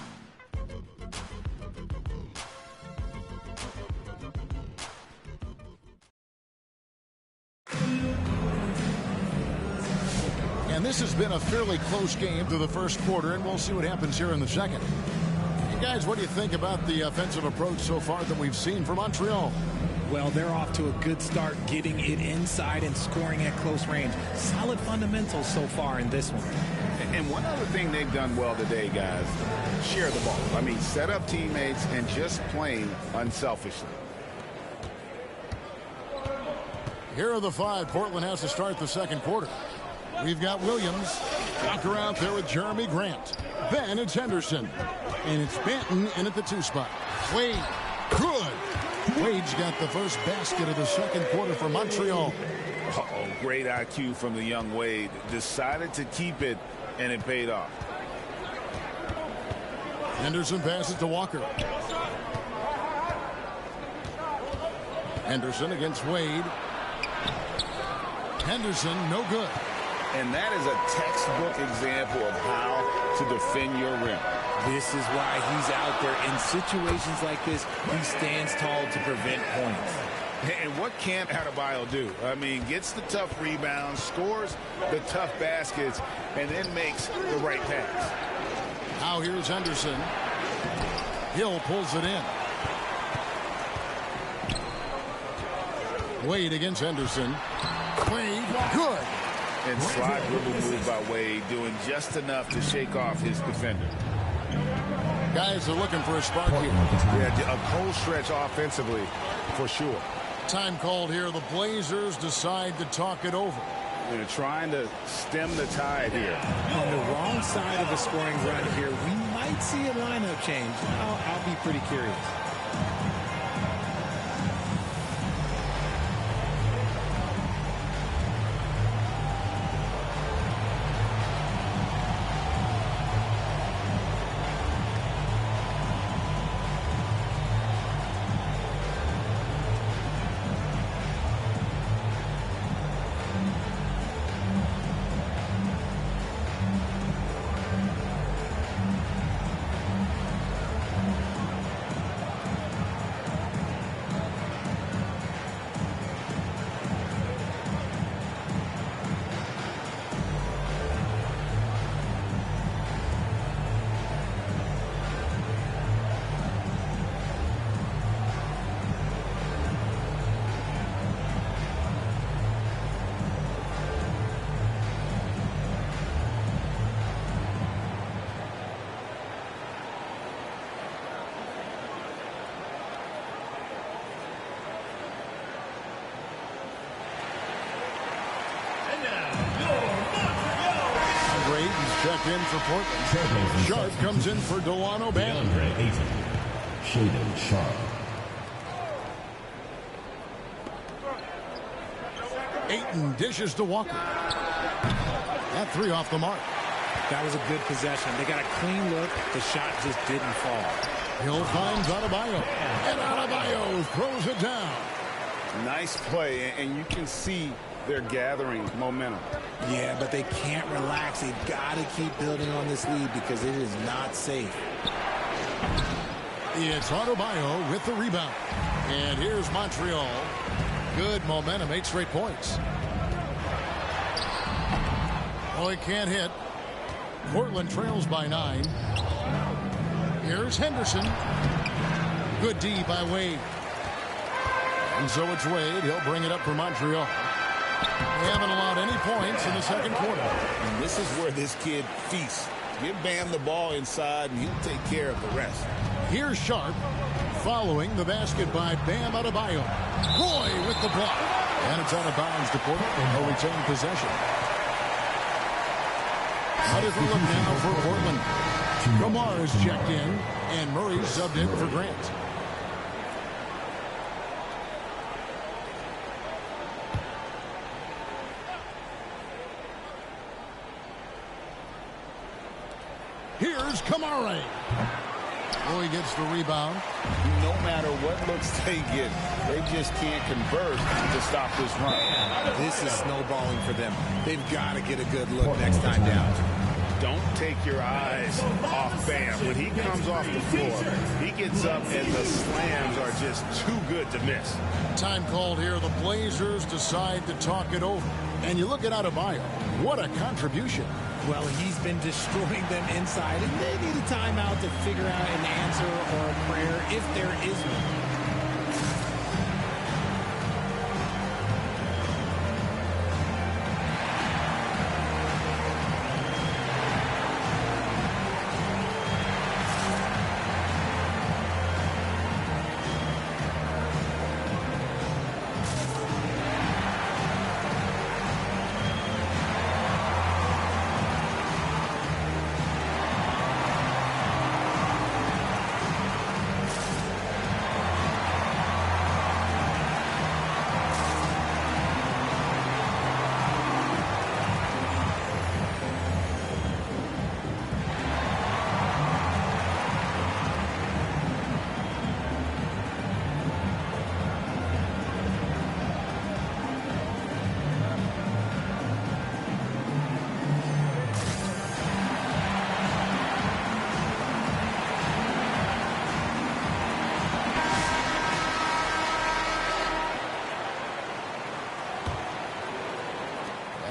And this has been a fairly close game through the first quarter, and we'll see what happens here in the second. Hey guys, what do you think about the offensive approach so far that we've seen from Montreal? Well, they're off to a good start getting it inside and scoring at close range. Solid fundamentals so far in this one. And one other thing they've done well today, guys, share the ball. I mean, set up teammates and just playing unselfishly. Here are the 5 Portland has to start the second quarter. We've got Williams. Tucker out there with Jeremy Grant. Then it's Henderson. And it's Benton in at the 2 spot. Wade. Good. Wade's got the first basket of the second quarter for Montreal. Uh-oh, great IQ from the young Wade. Decided to keep it, and it paid off. Henderson passes to Walker. Henderson against Wade. Henderson, no good. And that is a textbook example of how to defend your rim. This is why he's out there in situations like this. He stands tall to prevent points. And what can't Adebayo do? I mean, gets the tough rebounds, scores the tough baskets, and then makes the right pass. Now here's Henderson. Hill pulls it in. Wade against Henderson. Wade, good. And slide dribble move by Wade, doing just enough to shake off his defender. Guys are looking for a spark here. Yeah, a cold stretch offensively, for sure. Time called here. The Blazers decide to talk it over. They're trying to stem the tide here. On the wrong side of the scoring run here, we might see a lineup change. I'll be pretty curious. checked in for Portland. Sharp comes in for Delano Bannon. Shaden Sharp. Ayton dishes to Walker. That three off the mark. That was a good possession. They got a clean look. The shot just didn't fall. Hill finds Adebayo. And Adebayo throws it down. Nice play, and you can see they're gathering momentum. Yeah, but they can't relax. They've got to keep building on this lead because it is not safe. It's Adebayo with the rebound. And here's Montreal. Good momentum, 8 straight points. Oh, he can't hit. Portland trails by 9. Here's Henderson. Good D by Wade. And so it's Wade. He'll bring it up for Montreal. They haven't allowed any points in the second quarter. And this is where this kid feasts. Give Bam the ball inside, and he'll take care of the rest. Here's Sharp. Following the basket by Bam Adebayo. Roy with the block. And it's out of bounds to Portland, and he'll retain possession. How does it look now for Portland? Kamar is checked in, and Murray subbed in for Grant. Here's Kamara. Oh, he gets the rebound. No matter what looks they get, they just can't convert to stop this run. This is snowballing for them. They've got to get a good look next time down. Don't take your eyes off Bam. When he comes off the floor, he gets up and the slams are just too good to miss. Time called here. The Blazers decide to talk it over. And you look at Adebayo. What a contribution. Well, he's been destroying them inside, and they need a timeout to figure out an answer or a prayer if there is one.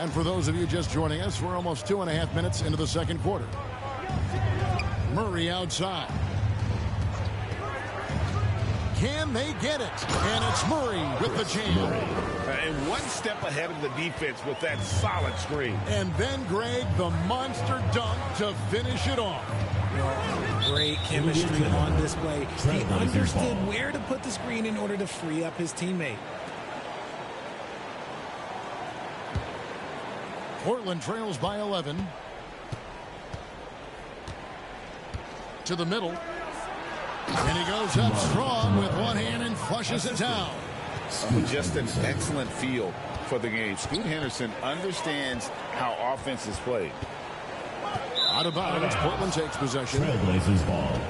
And for those of you just joining us, we're almost 2.5 minutes into the second quarter. Murray outside. Can they get it? And it's Murray with the jam. And one step ahead of the defense with that solid screen. And then, Greg, the monster dunk to finish it off. Great chemistry on display. He understood where to put the screen in order to free up his teammate. Portland trails by 11. To the middle. And he goes up strong with one hand and flushes it down. Just an excellent feel for the game. Scoot Henderson understands how offense is played. Out of bounds, Portland takes possession. Trailblazers ball.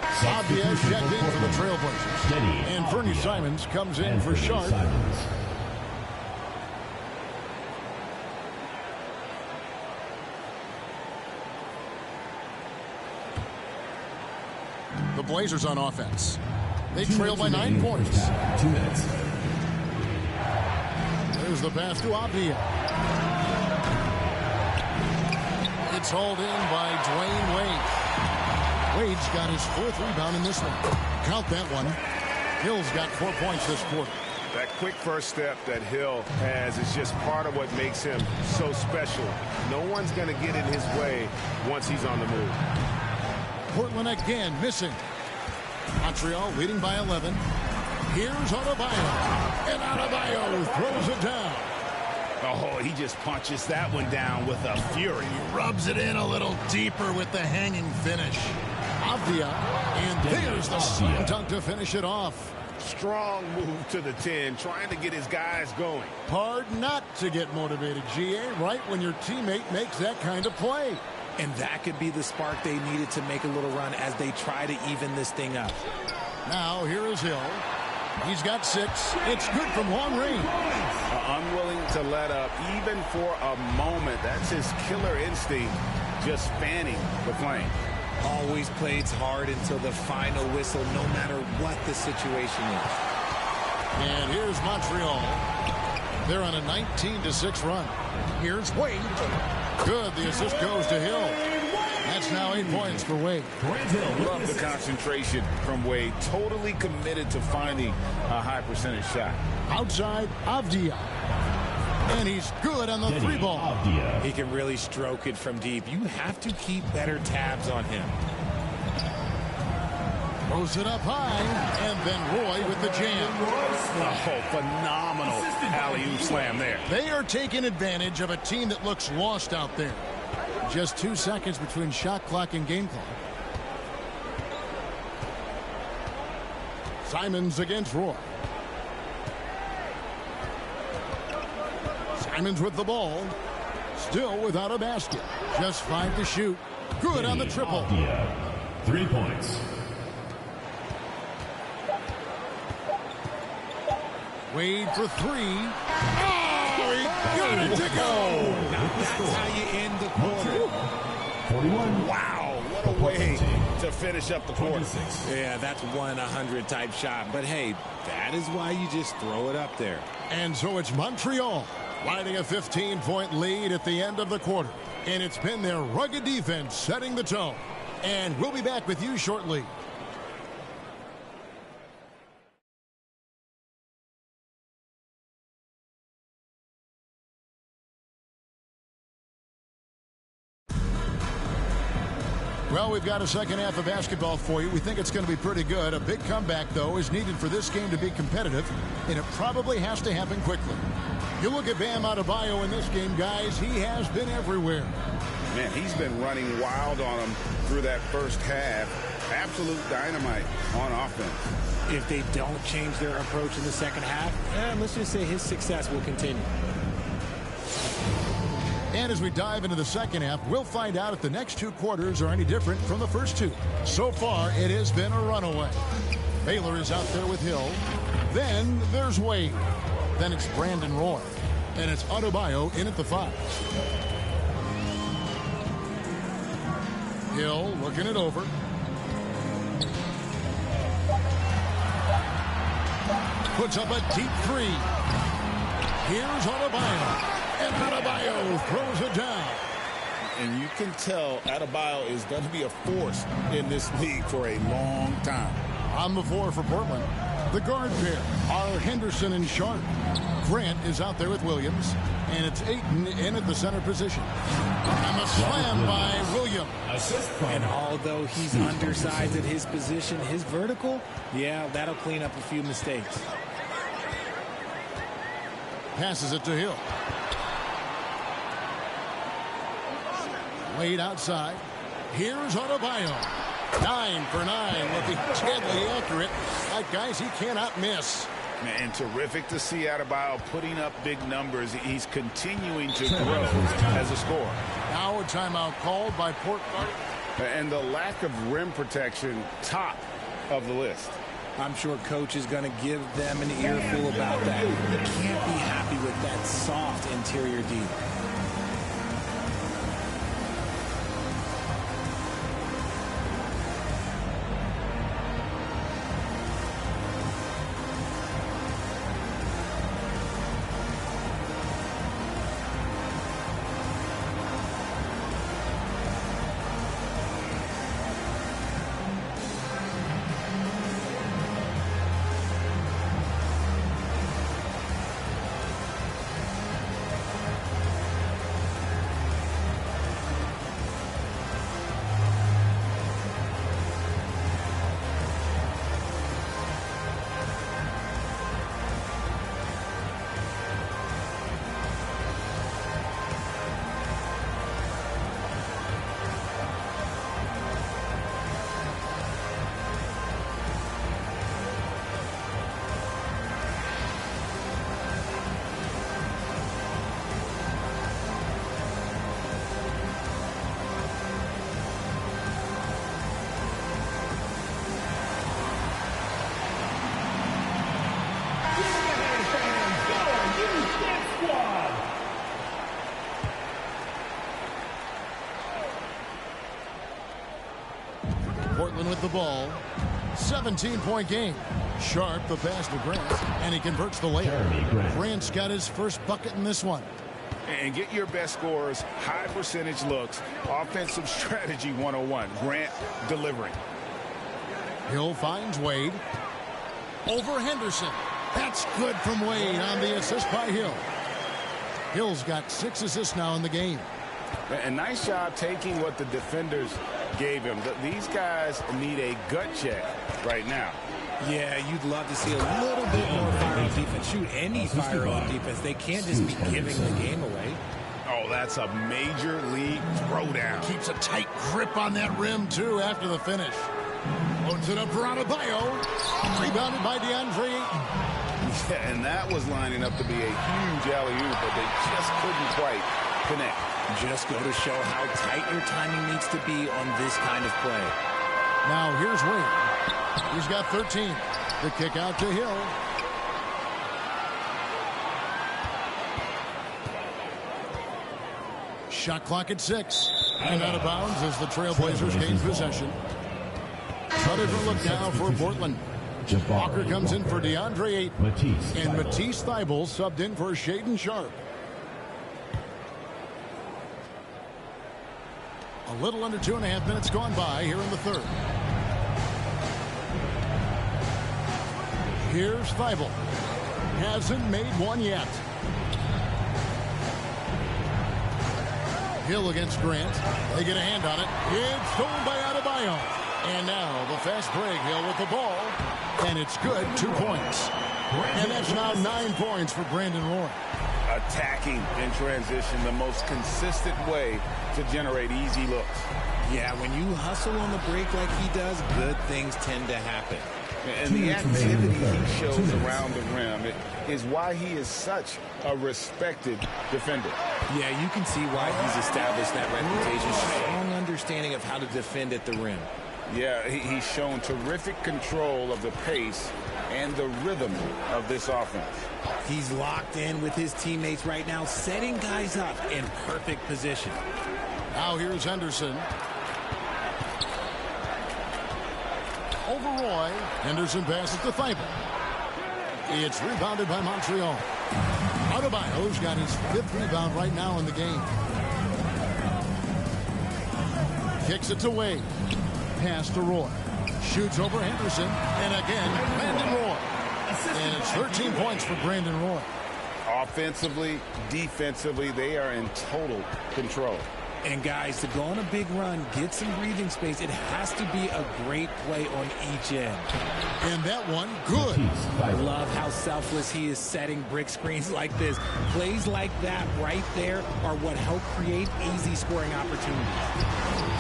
Sabias checked in for the Trailblazers. And Fernie Simons comes in for Sharp. The Blazers on offense. They trail by 9 points. 2 minutes. There's the pass to Avdia. It's hauled in by Dwayne Wade. Wade's got his 4th rebound in this one. Count that one. Hill's got 4 points this quarter. That quick first step that Hill has is just part of what makes him so special. No one's going to get in his way once he's on the move. Portland again missing. Montreal leading by 11. Here's Adebayo. And Adebayo throws it down. Oh, he just punches that one down with a fury. He rubs it in a little deeper with the hanging finish. Avdia, and there's the slam dunk to finish it off. Strong move to the 10, trying to get his guys going. Hard not to get motivated, GA, right when your teammate makes that kind of play. And that could be the spark they needed to make a little run as they try to even this thing up. Now here is Hill. He's got 6. It's good from long range. Unwilling to let up even for a moment. That's his killer instinct, just fanning the flame. Always plays hard until the final whistle, no matter what the situation is. And here's Montreal. They're on a 19-6 run. Here's Wade. Good. The assist goes to Hill. That's now 8 points for Wade. Love the concentration from Wade. Totally committed to finding a high percentage shot. Outside, Avdia. And he's good on the 3 ball. He can really stroke it from deep. You have to keep better tabs on him. Throws it up high, and then Roy with the jam. Oh, phenomenal alley-oop slam there. They are taking advantage of a team that looks lost out there. Just 2 seconds between shot clock and game clock. Simons against Roy. Simons with the ball. Still without a basket. Just 5 to shoot. Good on the triple. 3 points. Wade for 3. Oh, he got it to go. That's how you end the quarter. 41. Wow, what a way to finish up the quarter. Yeah, that's 1-100 type shot. But hey, that is why you just throw it up there. And so it's Montreal riding a 15-point lead at the end of the quarter. And it's been their rugged defense setting the tone. And we'll be back with you shortly. Well, we've got a second half of basketball for you. We think it's going to be pretty good. A big comeback, though, is needed for this game to be competitive, and it probably has to happen quickly. You look at Bam Adebayo in this game, guys, he has been everywhere. Man, he's been running wild on them through that first half. Absolute dynamite on offense. If they don't change their approach in the second half, let's just say his success will continue. And as we dive into the second half, we'll find out if the next 2 quarters are any different from the first 2. So far, it has been a runaway. Baylor is out there with Hill. Then there's Wade. Then it's Brandon Roy. And it's Adebayo in at the 5. Hill looking it over. Puts up a deep 3. Here's Adebayo. And Adebayo throws it down. And you can tell Adebayo is going to be a force in this league for a long time. On the floor for Portland, the guard pair are Henderson and Sharp. Grant is out there with Williams, and it's Ayton in at the center position. And the slam by Williams. And although he's undersized at his position, his vertical, yeah, that'll clean up a few mistakes. Passes it to Hill. Wade outside. Here's Adebayo. 9 for 9, looking deadly accurate. Like, guys, he cannot miss. Man, terrific to see Adebayo putting up big numbers. He's continuing to grow as a scorer. Now a timeout called by Portland. And the lack of rim protection, top of the list. I'm sure coach is going to give them an earful about that. You can't be happy with that soft interior D. with the ball. 17-point game. Sharp, the pass to Grant, and he converts the layup. Grant's got his first bucket in this one. And get your best scorers, high percentage looks, offensive strategy 101. Grant delivering. Hill finds Wade. Over Henderson. That's good from Wade on the assist by Hill. Hill's got 6 assists now in the game. A nice job taking what the defenders gave him. These guys need a gut check right now. Yeah, you'd love to see a little bit more fire on defense. Shoot, any fire on defense. They can't just be giving the game away. Oh, that's a major league throwdown. Keeps a tight grip on that rim, too, after the finish. Loads it up for Adebayo. Rebounded by DeAndre Ayton. Yeah, and that was lining up to be a huge alley-oop, but they just couldn't quite connect. Just go to show how tight your timing needs to be on this kind of play. Now here's Wade. He's got 13. The kick out to Hill. Shot clock at 6. And out of bounds as the Trailblazers gain possession. Cut it for look now for Portland. Walker comes in for DeAndre Ayton. And Matisse Thybulle subbed in for Shaedon Sharpe. A little under 2.5 minutes gone by here in the third. Here's Thybulle. Hasn't made one yet. Hill against Grant. They get a hand on it. It's stolen by Adebayo. And now the fast break. Hill with the ball. And it's good. 2 points. And that's now 9 points for Brandon Roy. Attacking in transition, the most consistent way to generate easy looks. Yeah, when you hustle on the break like he does, good things tend to happen. And the activity he shows around the rim is why he is such a respected defender. Yeah, you can see why he's established that reputation. Strong understanding of how to defend at the rim. Yeah, he's shown terrific control of the pace and the rhythm of this offense. He's locked in with his teammates right now, setting guys up in perfect position. Now here's Henderson. Over Roy. Henderson passes to Thybulle. It's rebounded by Montreal. Adebayo's got his 5th rebound right now in the game. Kicks it to Wade. Pass to Roy. Shoots over Henderson. And again, Brandon Roy. And it's 13 points for Brandon Roy. Offensively, defensively, they are in total control. And guys, to go on a big run, get some breathing space, it has to be a great play on each end. And that one, good. I love how selfless he is setting brick screens like this. Plays like that right there are what help create easy scoring opportunities.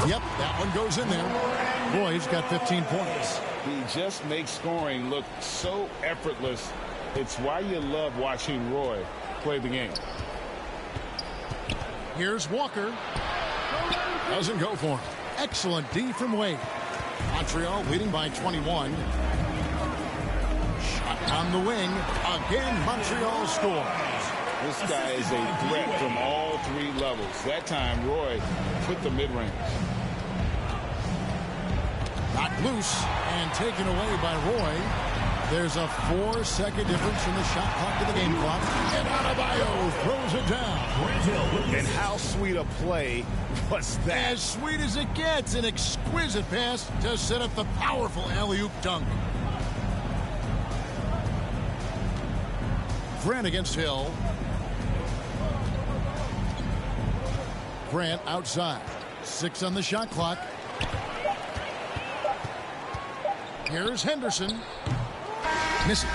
Yep, that one goes in there. Roy's got 15 points. He just makes scoring look so effortless. It's why you love watching Roy play the game. Here's Walker. Doesn't go for him. Excellent D from Wade. Montreal leading by 21. Shot on the wing. Again, Montreal scores. This guy is a threat from all 3 levels. That time, Roy put the mid-range. Knocked loose and taken away by Roy. There's a 4-second difference in the shot clock to the game clock. And Adebayo throws it down. And how sweet a play was that? As sweet as it gets. An exquisite pass to set up the powerful alley-oop dunk. Grant against Hill. Grant outside. 6 on the shot clock. Here's Henderson. Misses.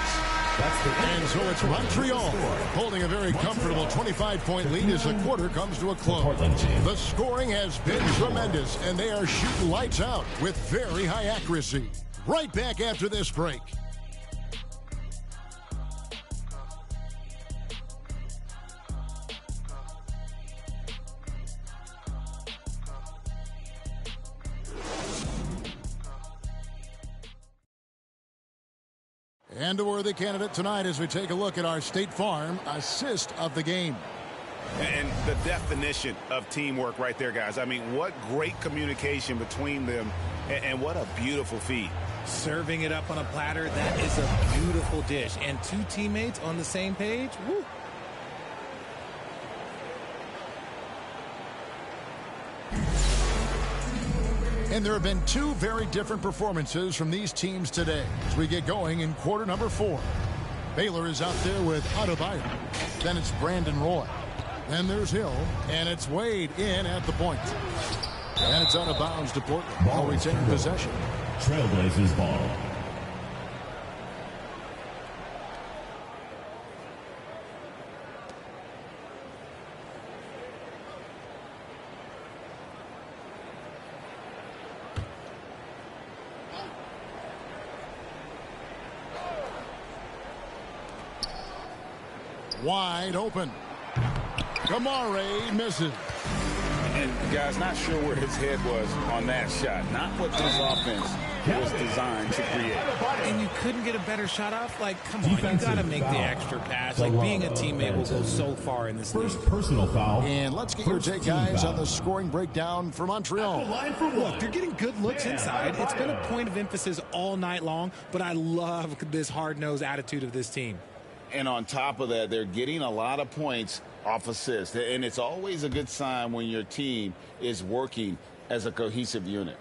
And so it's Montreal holding a very comfortable 25-point lead as the quarter comes to a close. The scoring has been tremendous, and they are shooting lights out with very high accuracy. Right back after this break. And a worthy candidate tonight as we take a look at our State Farm assist of the game. And the definition of teamwork right there, guys. I mean, what great communication between them And what a beautiful feed. Serving it up on a platter, that is a beautiful dish. And two teammates on the same page, woo. And there have been two very different performances from these teams today as we get going in quarter number 4. Baylor is out there with Adebayo. Then it's Brandon Roy. Then there's Hill, and it's Wade in at the point. And it's out of bounds to Portland. Ball retaining possession. Trailblazers ball. Wide open. Kamare misses. And, guys, not sure where his head was on that shot. Not what this offense was designed to create. And you couldn't get a better shot off? Like, come on, you got to make the extra pass. Like, being a teammate will go so far in this league. First personal foul. And let's get your take, guys, on the scoring breakdown for Montreal. Look, they're getting good looks inside. It's been a point of emphasis all night long, but I love this hard-nosed attitude of this team. And on top of that, they're getting a lot of points off assists. And it's always a good sign when your team is working as a cohesive unit.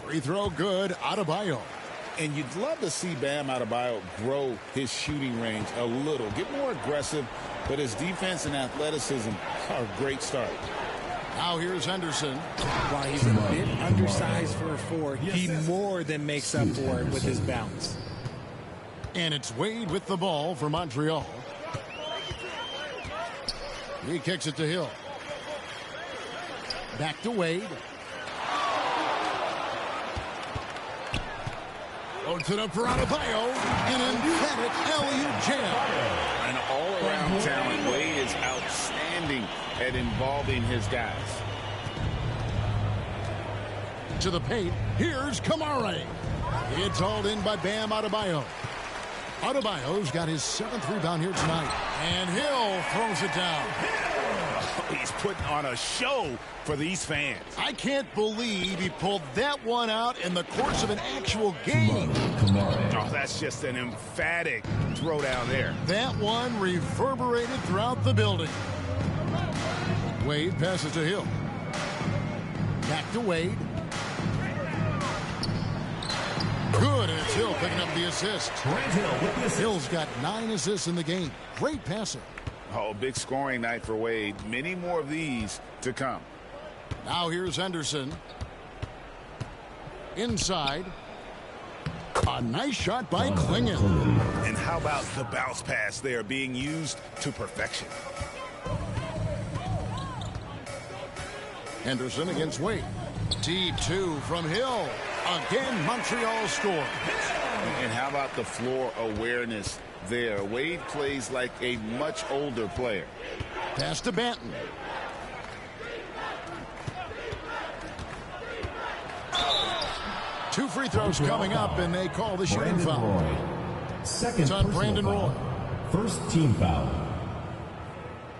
Free throw good, Adebayo. And you'd love to see Bam Adebayo grow his shooting range a little. Get more aggressive, but his defense and athleticism are a great start. Now here's Henderson. While he's a bit undersized for a 4, he more than makes up for it with his bounce. And it's Wade with the ball for Montreal. He kicks it to Hill. Back to Wade. Loads it up for Adebayo. An emphatic alley-oop jam. An all-around talent. Wade is outstanding at involving his guys. To the paint. Here's Kamare. It's hauled in by Bam Adebayo. Adebayo's got his 7th rebound here tonight. And Hill throws it down. He's putting on a show for these fans. I can't believe he pulled that one out in the course of an actual game. Oh, that's just an emphatic throwdown there. That one reverberated throughout the building. Wade passes to Hill. Back to Wade. Good, and it's Hill picking up the assist. Hill's got 9 assists in the game. Great passing. Oh, big scoring night for Wade. Many more of these to come. Now here's Henderson. Inside. A nice shot by Klingon. And how about the bounce pass there being used to perfection? Henderson against Wade. Deep 2 from Hill. Again, Montreal score. And how about the floor awareness there? Wade plays like a much older player. Pass to Banton. Two free throws coming up, and they call the shooting foul. Second it's on Brandon Roy. First team foul.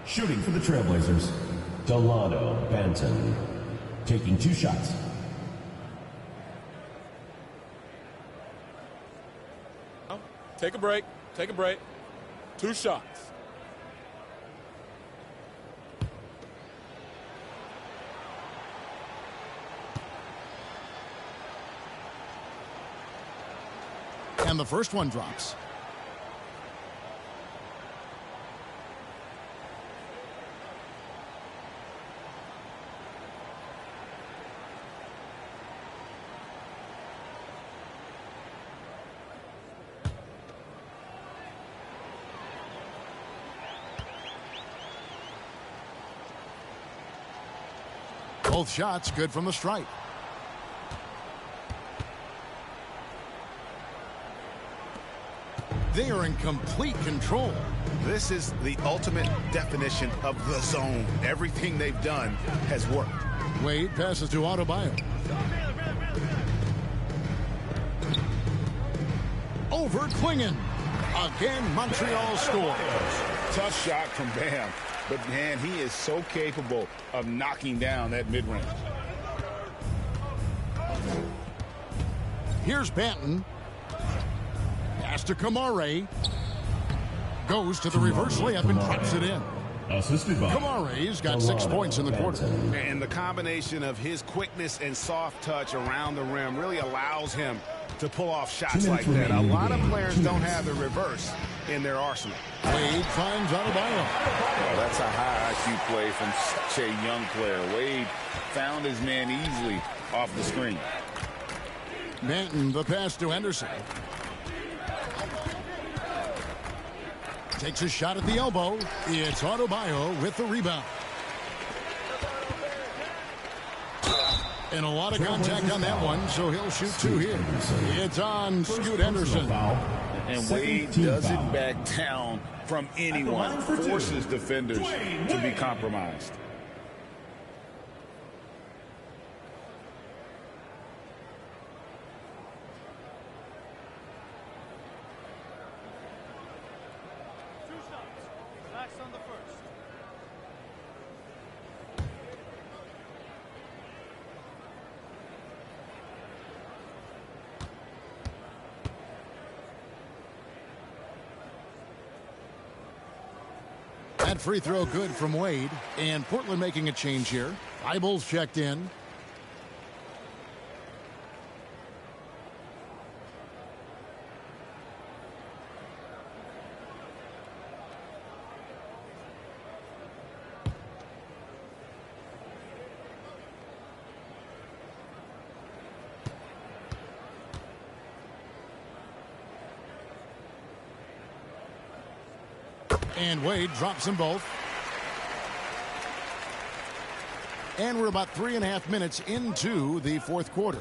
Shooting for the Trailblazers, Delano Banton. Taking 2 shots. Take a break. Take a break. 2 shots. And the first one drops. Both shots good from the stripe. They are in complete control. This is the ultimate definition of the zone. Everything they've done has worked. Wade passes to Adebayo. Over Klingon. Again, Montreal scores. Tough shot from Bam, But, man, he is so capable of knocking down that mid-range. Here's Banton. Pass to Kamare. Goes to the reverse layup and drops it in. Assisted by Kamare's got 6 points in the quarter. And the combination of his quickness and soft touch around the rim really allows him to pull off shots like that. A lot of players don't have the reverse in their arsenal. Wade finds Adebayo. Oh, that's a high IQ play from such a young player. Wade found his man easily off the screen. Banton, the pass to Henderson. Takes a shot at the elbow. It's Adebayo with the rebound. And a lot of contact on that one, so he'll shoot 2 here. It's on Scoot Henderson. And Wade doesn't back down from anyone. Forces defenders to be compromised. That free throw good from Wade. And Portland making a change here. Eibel's checked in. And Wade drops them both. And we're about 3.5 minutes into the fourth quarter.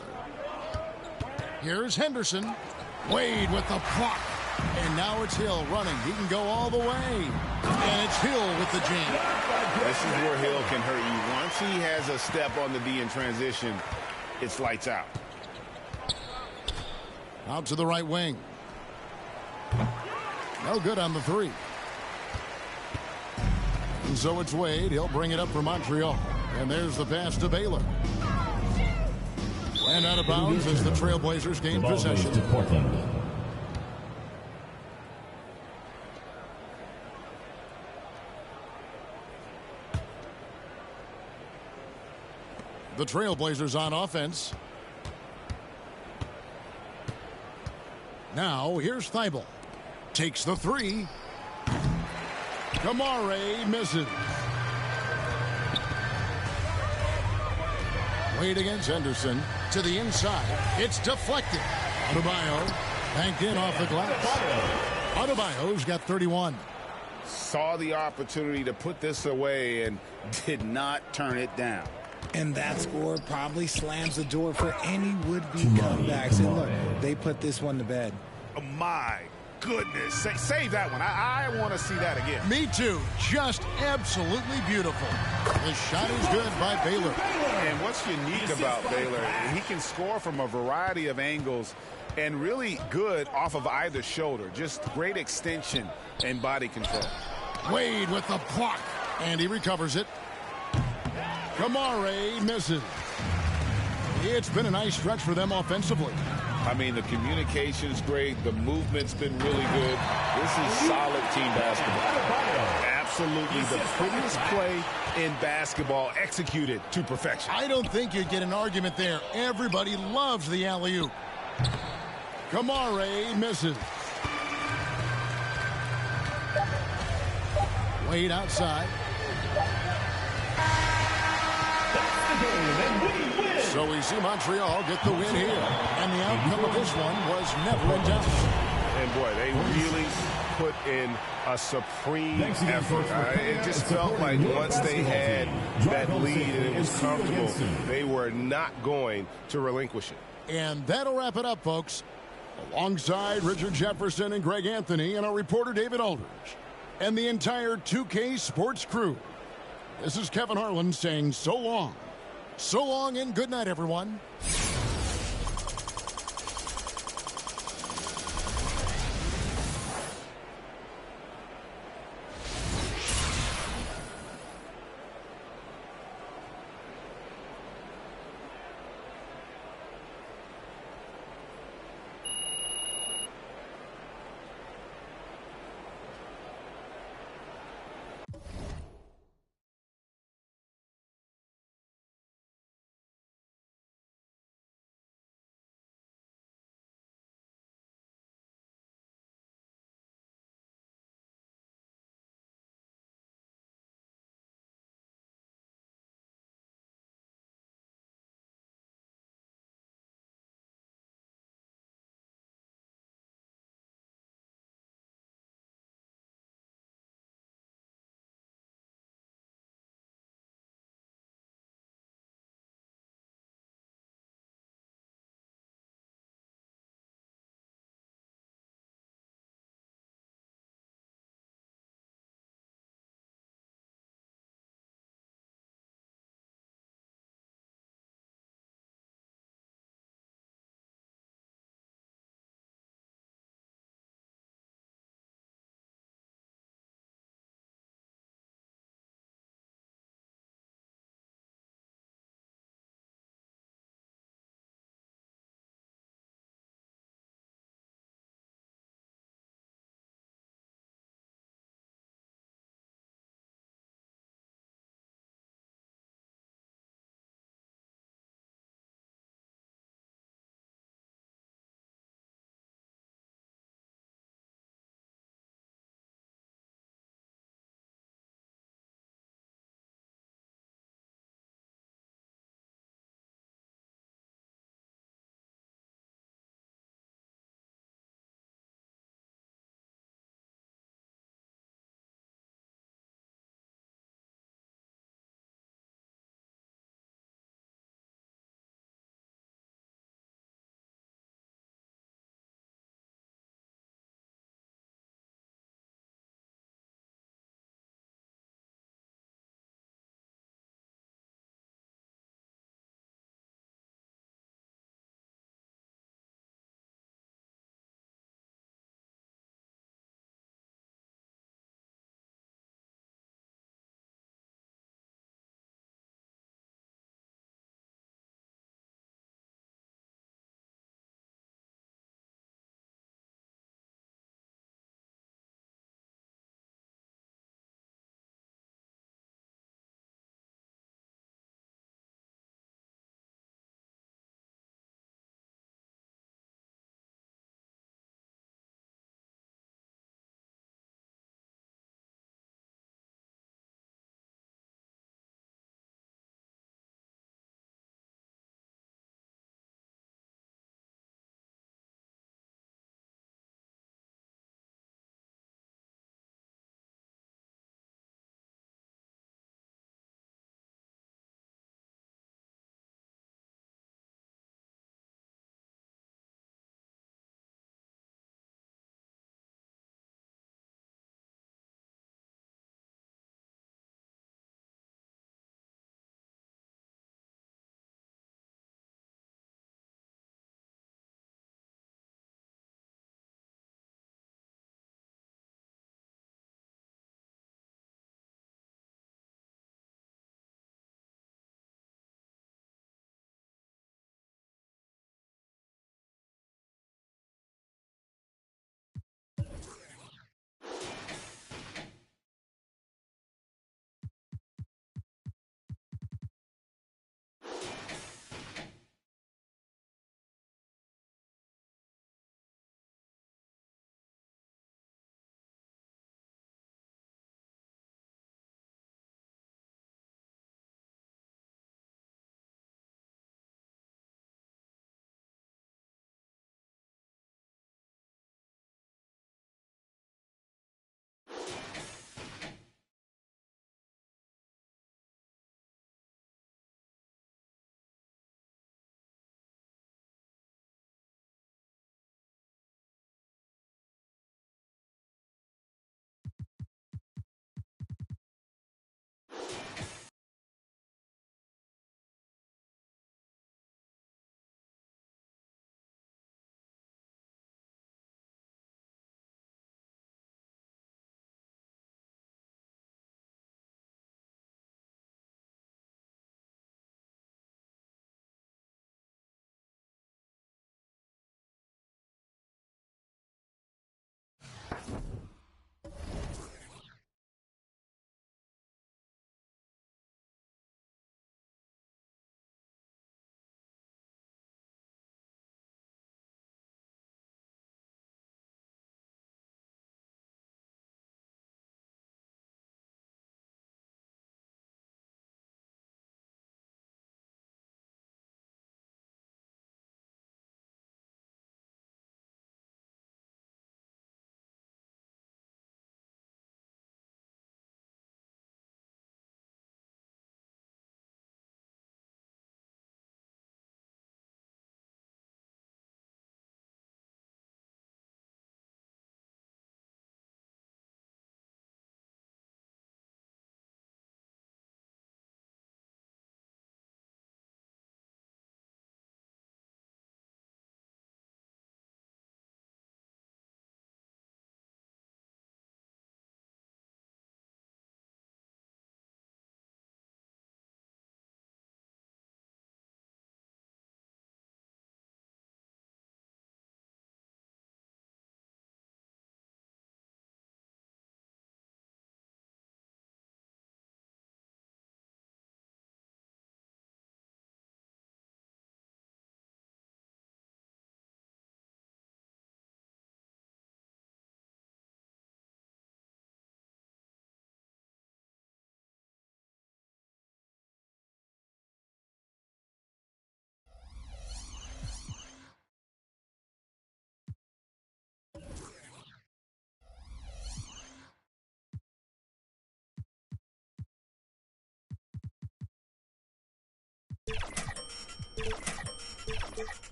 Here's Henderson. Wade with the block. And now it's Hill running. He can go all the way. And it's Hill with the jam. This is where Hill can hurt you. Once he has a step on the D in transition, it's lights out. Out to the right wing. No good on the 3. And so it's Wade. He'll bring it up for Montreal. And there's the pass to Baylor. And out of bounds as the Trailblazers gain possession. To Portland. The Trailblazers on offense. Now here's Thibault. Takes the 3. Kamare misses. Wade against Henderson. To the inside. It's deflected. Adebayo banked in off the glass. Adebayo's got 31. Saw the opportunity to put this away and did not turn it down. And that score probably slams the door for any would-be comebacks. And look, they put this one to bed. Oh, my goodness. Save that one. I want to see that again. Me too. Just absolutely beautiful. The shot is good by Baylor. And what's unique about Baylor, he can score from a variety of angles and really good off of either shoulder. Just great extension and body control. Wade with the block. And he recovers it. Kamare misses. It's been a nice stretch for them offensively. I mean, the communication's great. The movement's been really good. This is solid team basketball. Absolutely the prettiest play in basketball, executed to perfection. I don't think you'd get an argument there. Everybody loves the alley-oop. Kamare misses. Wade outside. So we see Montreal get the win here. And the outcome of this one was never in doubt. And boy, they really put in a supreme effort. It just felt like once they had that lead and it was comfortable, they were not going to relinquish it. And that'll wrap it up, folks. Alongside Richard Jefferson and Greg Anthony and our reporter David Aldridge and the entire 2K Sports crew, this is Kevin Harlan saying so long. So long and good night, everyone.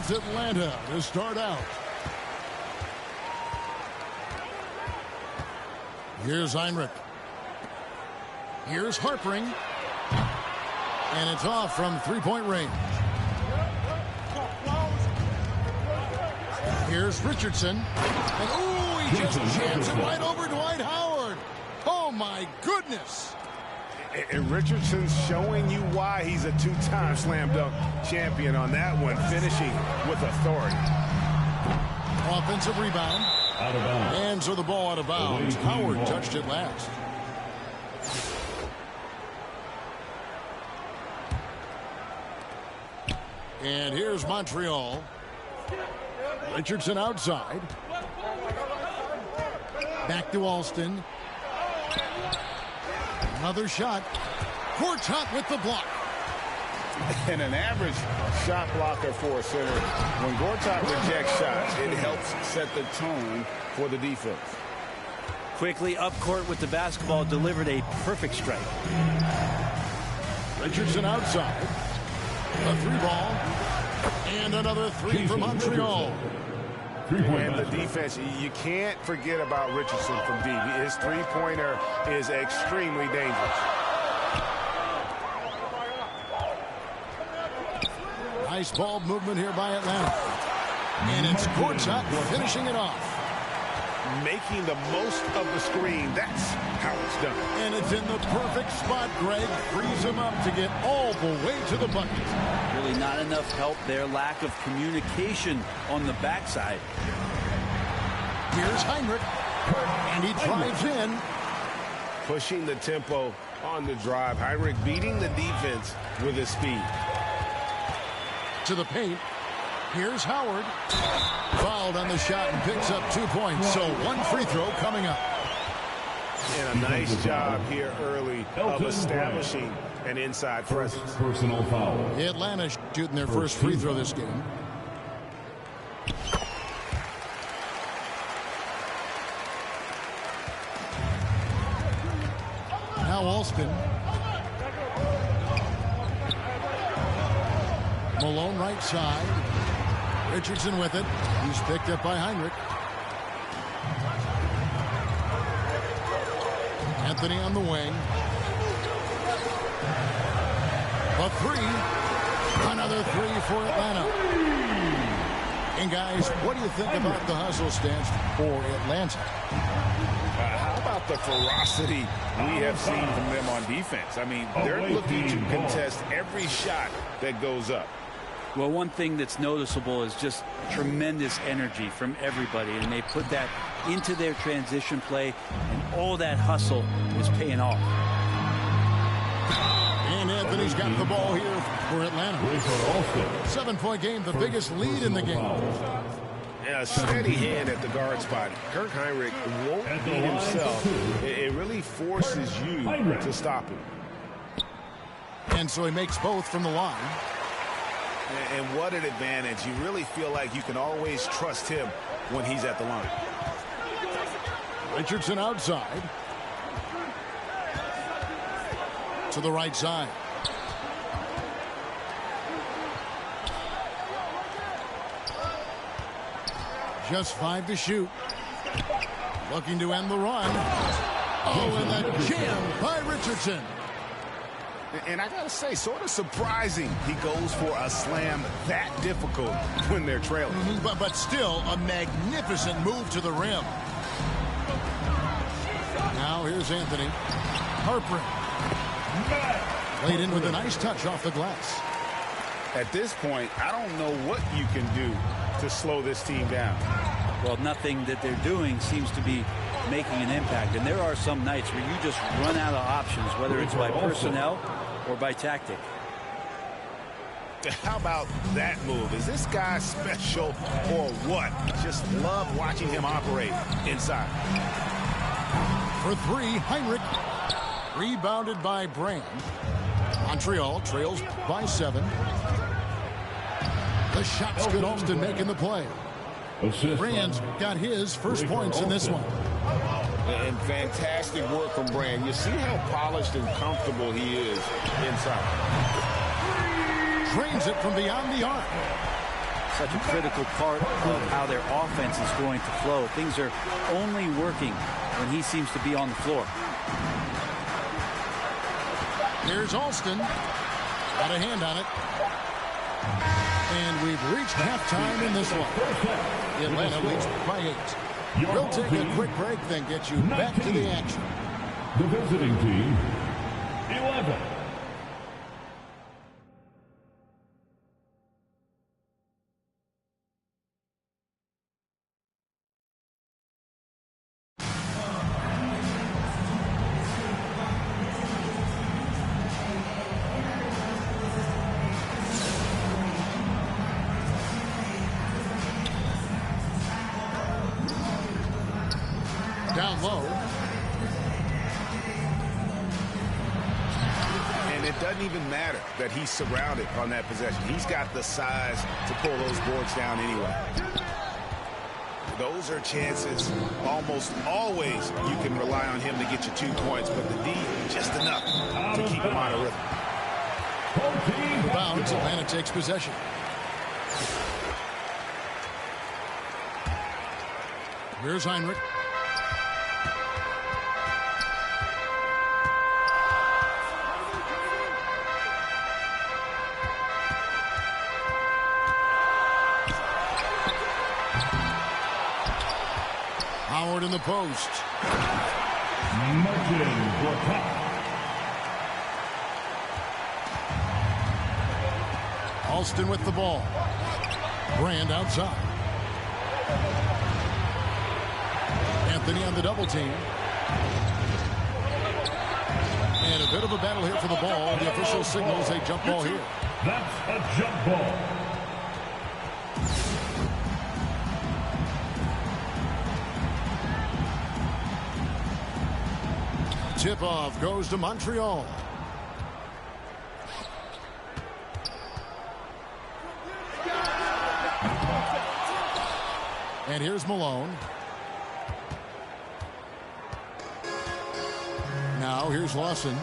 it's Atlanta to start out. Here's Heinrich. Here's Harpering. And it's off from three-point range. Here's Richardson. And, ooh, he just jams it right over Dwight Howard. Oh, my goodness. And Richardson's showing you why he's a two-time slam dunk champion on that one, finishing with authority. Offensive rebound. Out of bounds. And so the ball out of bounds. Howard touched it last. And here's Montreal. Richardson outside. Back to Alston. Another shot. Gortat with the block. And an average shot blocker for a center. When Gortat rejects shots, it helps set the tone for the defense. Quickly up court with the basketball, delivered a perfect strike. Richardson outside. A three ball. And another three for Montreal. And the defense, you can't forget about Richardson from deep. His three-pointer is extremely dangerous. Nice ball movement here by Atlanta. And it's Gortat finishing it off. Making the most of the screen. That's how it's done. And it's in the perfect spot. Greg frees him up to get all the way to the bucket. Really not enough help there. Lack of communication on the backside. Here's Heinrich. And he drives in. Pushing the tempo on the drive. Heinrich beating the defense with his speed. To the paint. Here's Howard. Fouled on the shot and picks up 2 points. So one free throw coming up. And a nice job here early of establishing an inside presence. Personal foul. Atlanta shooting their first free throw this game. Now Alston. Malone right side. Richardson with it. He's picked up by Heinrich. Anthony on the wing. A three. Another three for Atlanta. And guys, what do you think about the hustle stance for Atlanta? How about the ferocity we have seen from them on defense? I mean, they're looking to contest every shot that goes up. Well, one thing that's noticeable is just tremendous energy from everybody, and they put that into their transition play, and all that hustle is paying off. And Anthony's got the ball here for Atlanta. 7-point game, the biggest lead in the game. Yeah, a steady hand at the guard spot. Kirk Heinrich won't beat himself. It really forces you to stop him. And so he makes both from the line. And what an advantage. You really feel like you can always trust him when he's at the line. Richardson outside. To the right side. Just 5 to shoot. Looking to end the run. Oh, and that jam by Richardson. And I got to say, sort of surprising he goes for a slam that difficult when they're trailing. But still a magnificent move to the rim. Now here's Anthony. Harper. Played in with a nice touch off the glass. At this point, I don't know what you can do to slow this team down. Well, nothing that they're doing seems to be making an impact. And there are some nights where you just run out of options, whether it's by personnel or by tactic. How about that move? Is this guy special or what? Just love watching him operate inside. For three, Heinrich. Rebounded by Brand. Montreal trails by 7. The shot's good. Alston making the play. Brand's got his first points in this one. And fantastic work from Brand. You see how polished and comfortable he is inside. Drains it from beyond the arc. such a critical part of how their offense is going to flow. Things are only working when he seems to be on the floor. Here's Alston. Got a hand on it. And we've reached halftime in this one. Atlanta leads by 8. We'll take a quick break, then get you back to the action. The visiting team, 11. Down low. And it doesn't even matter that he's surrounded on that possession. He's got the size to pull those boards down anyway. Those are chances. Almost always you can rely on him to get you 2 points, but the D, just enough to keep him out of rhythm. Bounds, Atlanta takes possession. Here's Heinrich. Howard in the post. Alston with the ball. Brand outside. Anthony on the double team. And a bit of a battle here for the ball. The official signals a jump ball here. That's a jump ball. Tip-off goes to Montreal. And here's Malone. Now here's Lawson.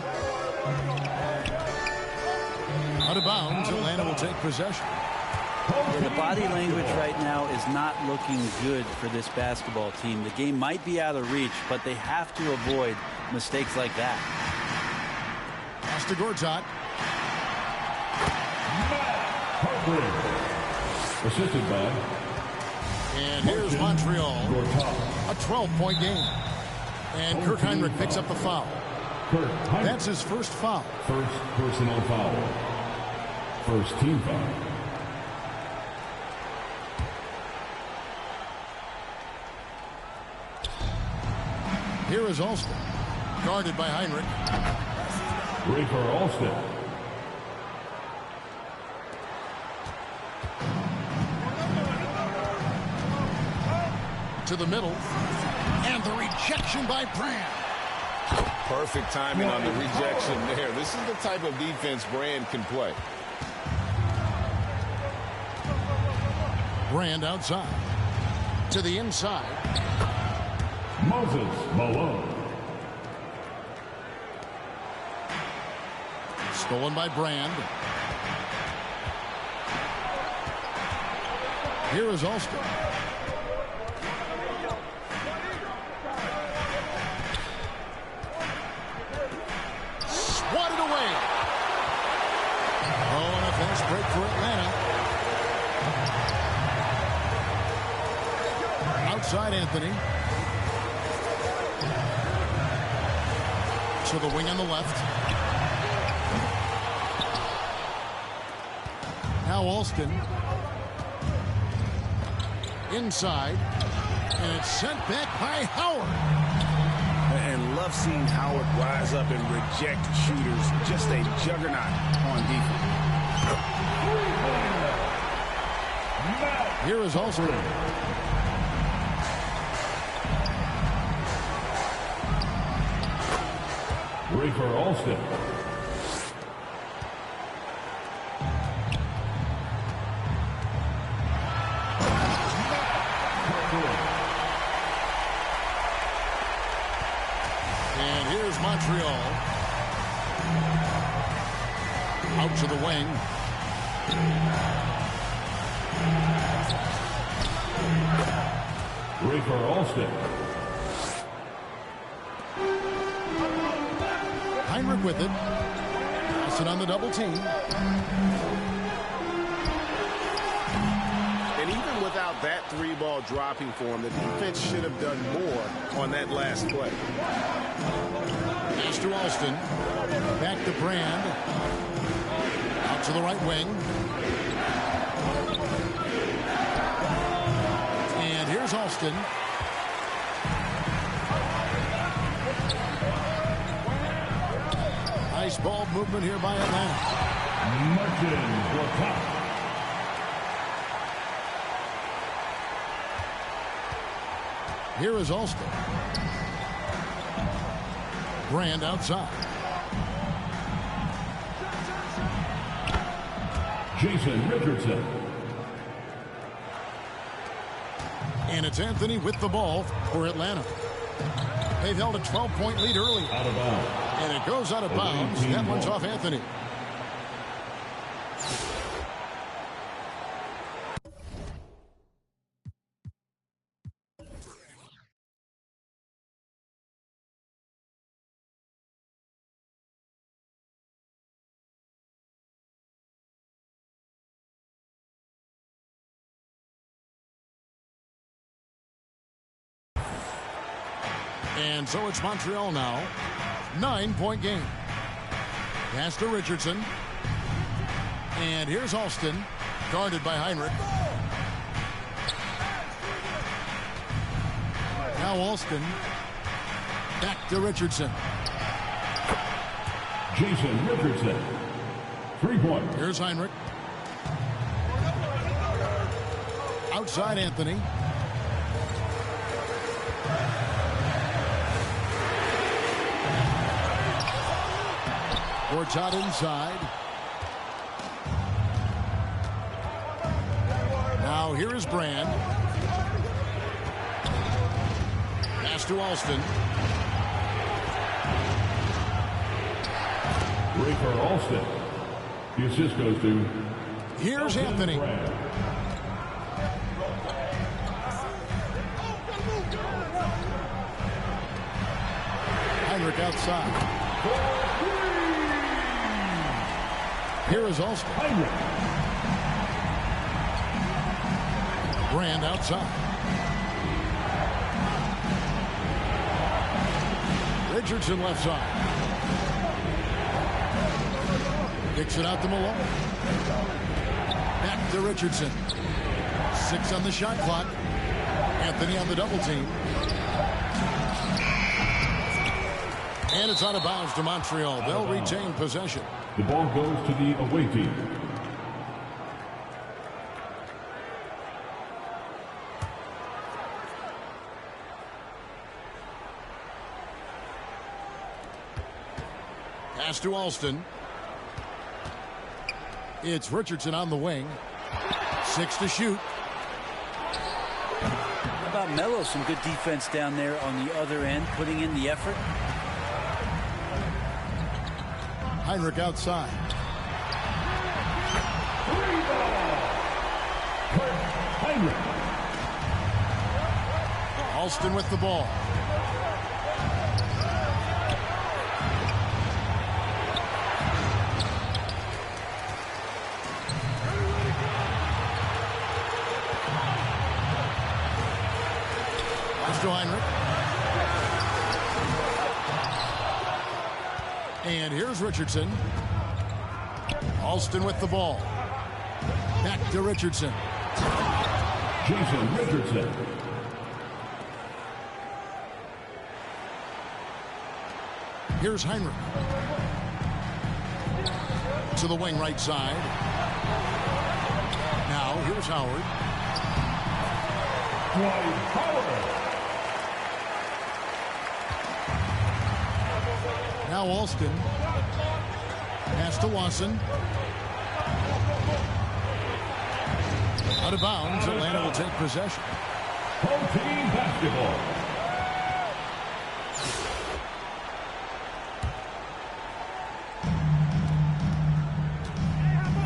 Out of bounds, Atlanta will take possession. Yeah, the body language right now is not looking good for this basketball team. The game might be out of reach, but they have to avoid mistakes like that. Pass to Gortat. Assisted by. And here's Montreal. A 12-point game. And Kirk Heinrich picks up the foul. That's his first foul. First personal foul. First team foul. Here is Alston. Guarded by Heinrich. Rafer Alston. To the middle. And the rejection by Brand. Perfect timing on the rejection there. This is the type of defense Brand can play. Brand outside. To the inside. Moses Malone. Stolen by Brand. Here is Alston. Swatted away. Oh, and a fast break for Atlanta. Outside Anthony. To the wing on the left. Now Alston. Inside. And it's sent back by Howard. And love seeing Howard rise up and reject shooters. Just a juggernaut on defense. Here is Alston. Rafer Alston. And here's Montreal. Out to the wing. Rafer Alston. Heinrich with it. Pass on the double team. And even without that 3-ball dropping for him, the defense should have done more on that last play. Pass to Alston. Back to Brand. Out to the right wing. And here's Alston. Nice ball movement here by Atlanta. Martin Gortat. Here is Alston. Brand outside. Jason Richardson. And it's Anthony with the ball for Atlanta. They've held a 12-point lead early. Out of bounds. And it goes out of bounds. That one's off Anthony. And so it's Montreal now. 9-point game. Pass to Richardson. And here's Alston. Guarded by Heinrich. Now Alston. Back to Richardson. Jason Richardson. 3-point. Here's Heinrich. Outside Anthony. Gortat inside. Now here is Brand. Pass to Alston. Rafer Alston. The assist goes to... Here's Anthony. Heinrich outside. Here is Alston. Brand outside. Richardson left side. Kicks it out to Malone. Back to Richardson. 6 on the shot clock. Anthony on the double team. And it's out of bounds to Montreal. They'll retain possession. The ball goes to the away team. Pass to Alston. It's Richardson on the wing. 6 to shoot. How about Melo? Some good defense down there on the other end, putting in the effort. Heinrich outside. Heinrich. Alston with the ball. Pass to Heinrich. And here's Richardson. Alston with the ball. Back to Richardson. Jason Richardson. Here's Heinrich. To the wing right side. Now here's Howard. Dwight Howard. Now Alston. Pass to Lawson. Out of bounds. Atlanta will take possession. Home team basketball.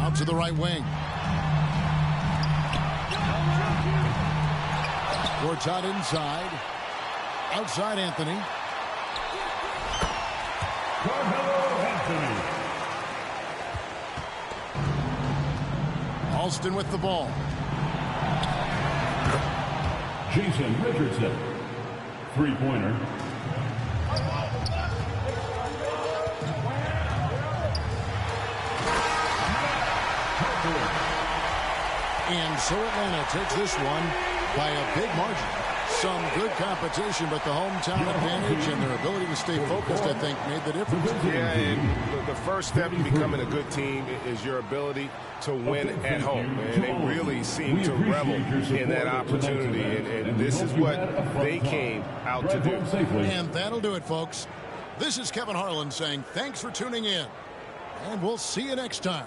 Out to the right wing. Works out inside. Outside Anthony. Alston with the ball. Jason Richardson. Three-pointer. And so Atlanta takes this one by a big margin. Some good competition, but the hometown advantage and their ability to stay focused, I think, made the difference. Yeah, and the first step in becoming a good team is your ability to win at home. And they really seem to revel in that opportunity. And this is what they came out to do. And that'll do it, folks. This is Kevin Harlan saying thanks for tuning in. And we'll see you next time.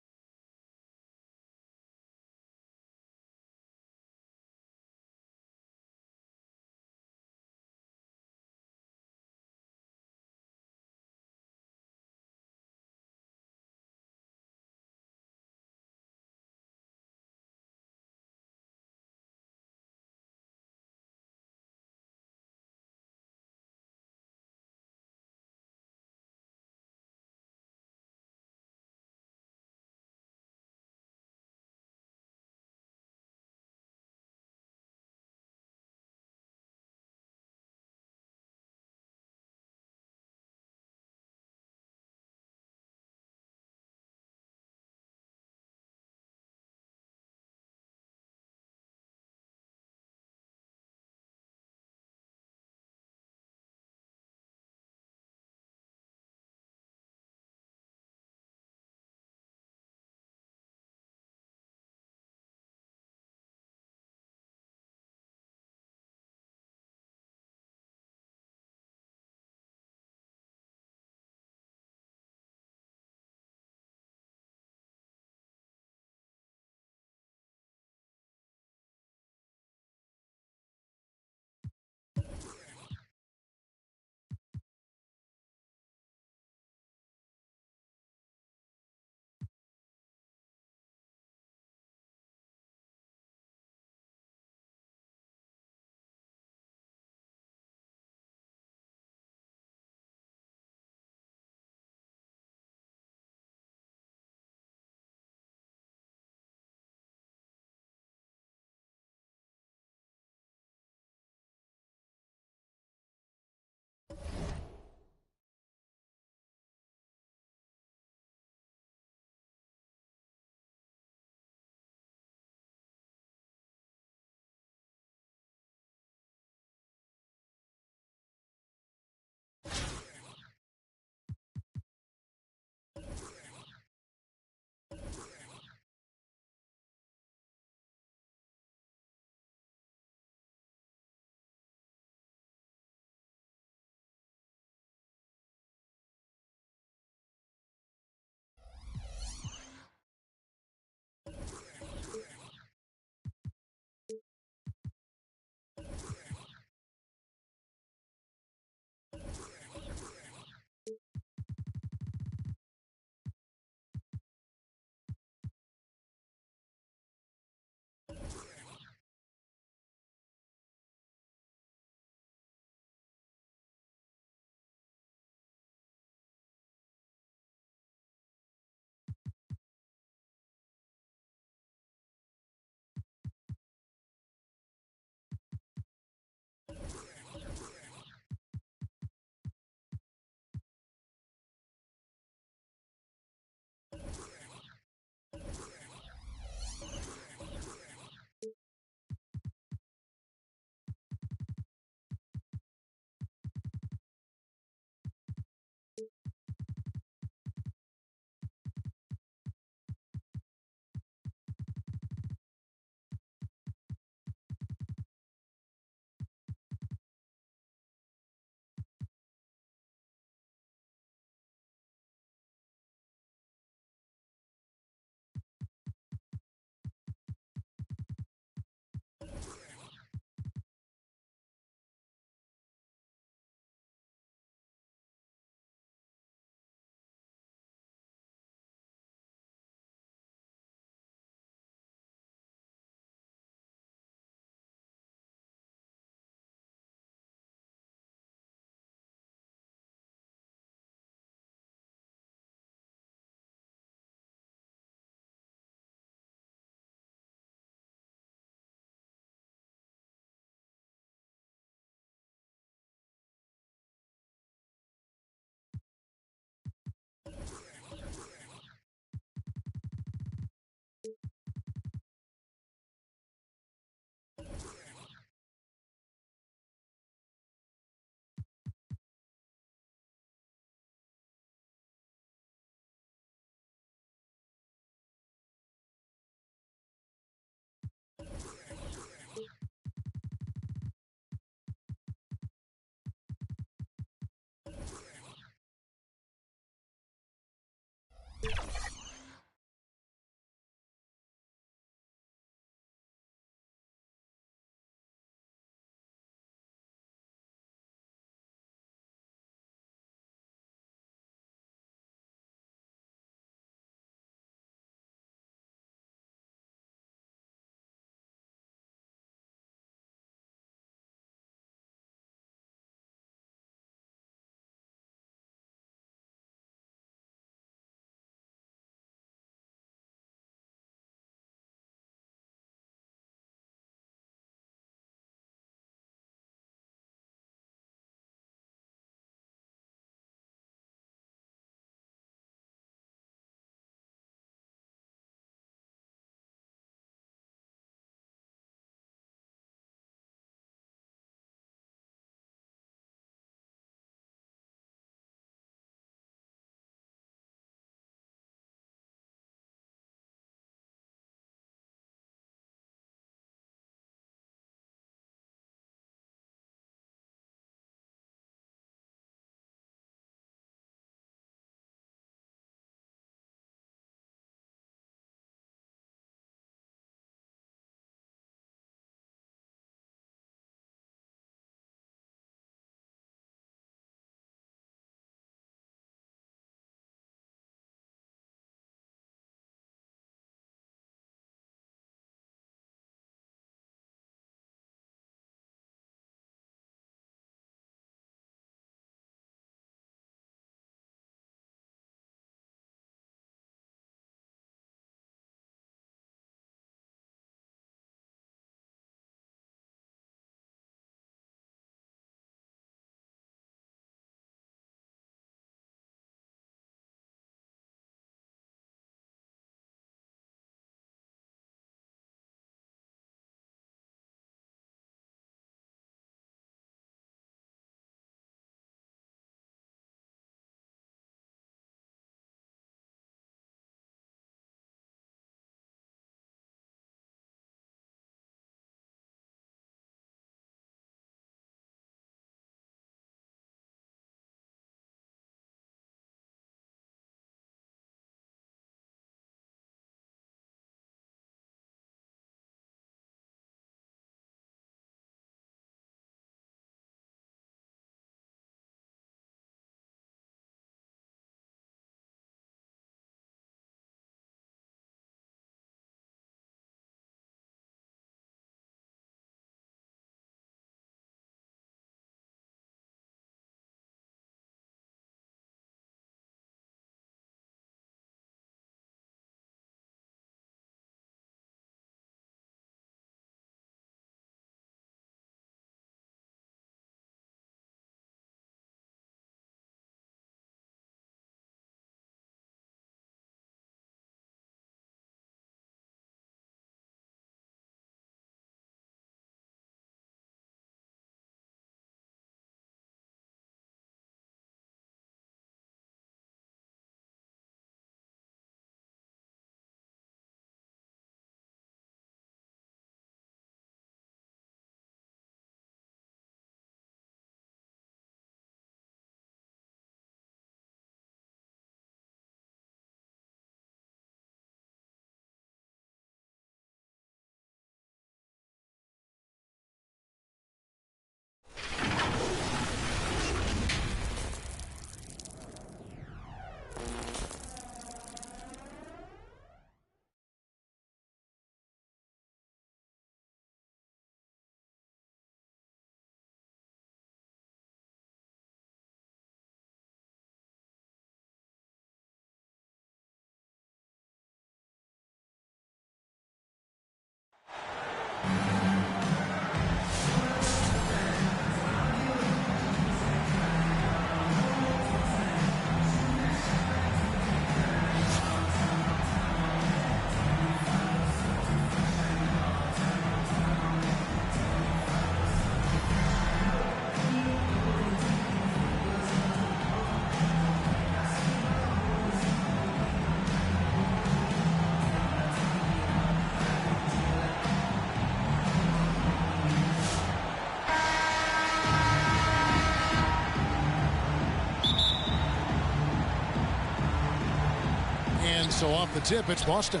So off the tip, it's Boston.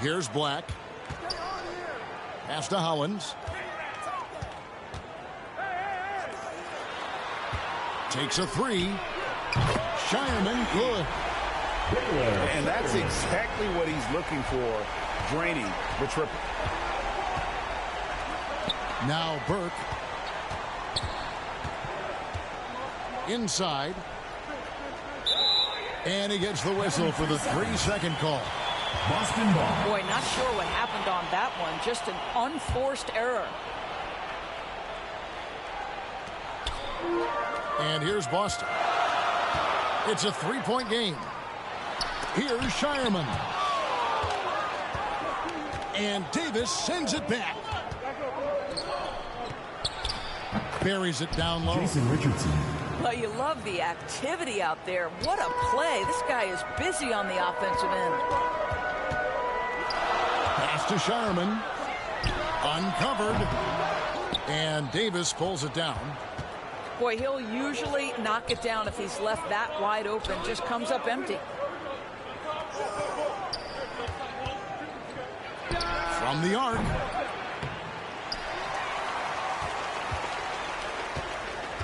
Here's Black. Pass to Hollins. Takes a three. Shireman, good. And that's exactly what he's looking for, draining the triple. Now Burke. Inside. And he gets the whistle for the 3-second call. Boston ball. Boy, not sure what happened on that one. Just an unforced error. And here's Boston. It's a 3-point game. Here's Shireman. And Davis sends it back. Buries it down low. Jason Richardson. Well, you love the activity out there. What a play. This guy is busy on the offensive end. Pass to Shireman. Uncovered. And Davis pulls it down. Boy, he'll usually knock it down if he's left that wide open. Just comes up empty. From the arc.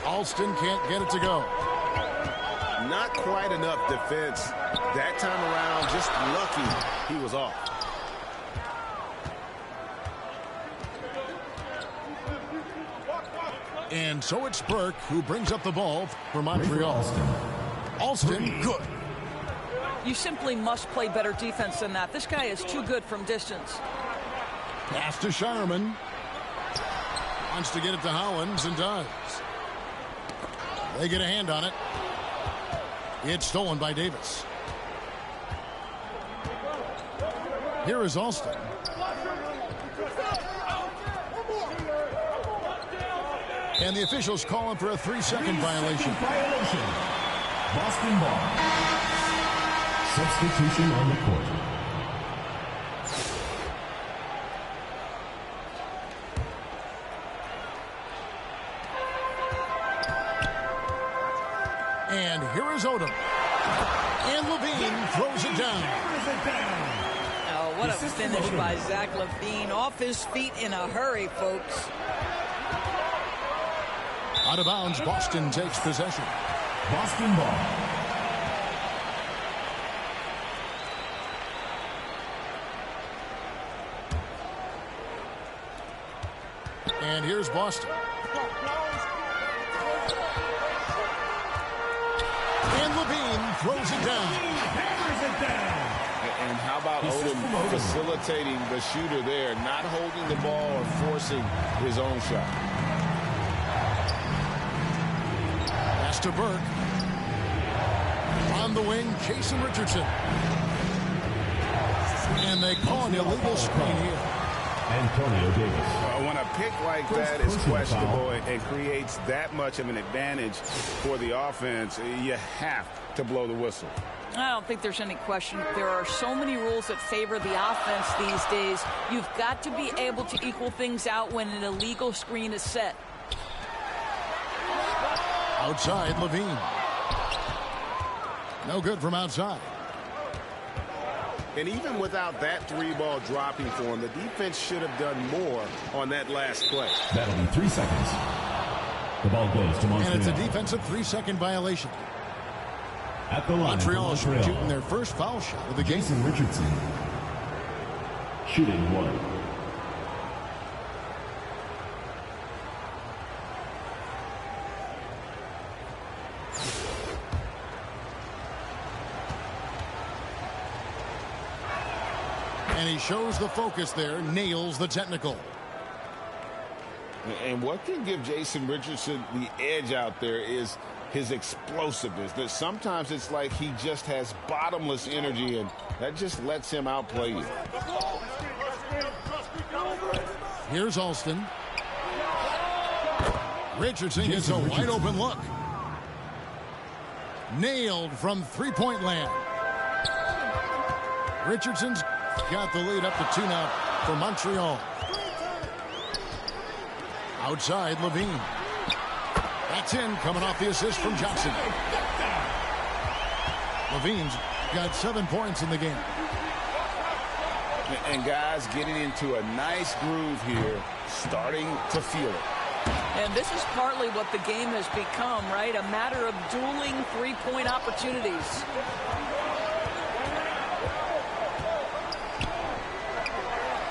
Alston can't get it to go. Not quite enough defense. That time around, just lucky he was off. And so it's Burke who brings up the ball for Montreal. Alston, good. You simply must play better defense than that. This guy is too good from distance. Pass to Shireman. Wants to get it to Hollins and does. They get a hand on it. It's stolen by Davis. Here is Alston. And the officials call him for a 3-second violation. Boston ball. Substitution on the court. And here is Odom. And Levine throws it down. Oh, what a finish by Zach Levine. Off his feet in a hurry, folks. Out of bounds, Boston takes possession. Boston ball. And here's Boston. And Levine throws it down. And how about Odom facilitating the shooter there, not holding the ball or forcing his own shot. Pass to Burke. On the wing, Jason Richardson. And they call an illegal screen here. Antonio Davis. When a pick like that is questionable and creates that much of an advantage for the offense, you have to blow the whistle. I don't think there's any question. There are so many rules that favor the offense these days. You've got to be able to equal things out when an illegal screen is set. Outside, Levine. No good from outside. And even without that 3-ball dropping for him, the defense should have done more on that last play. That'll be 3 seconds. The ball goes to Montreal. And it's a defensive 3-second violation. At the line, Montreal shooting their first foul shot of the game. Jason Richardson. Shooting 1. And he shows the focus there, nails the technical. And what can give Jason Richardson the edge out there is his explosiveness. That sometimes it's like he just has bottomless energy, and that just lets him outplay you. Here's Alston. Richardson gets a wide open look. Nailed from three-point land. Richardson's got the lead up to 2 now for Montreal. Outside, Levine. That's in, coming off the assist from Johnson. Levine's got 7 points in the game. And guys getting into a nice groove here, starting to feel it. And this is partly what the game has become, right? A matter of dueling three-point opportunities.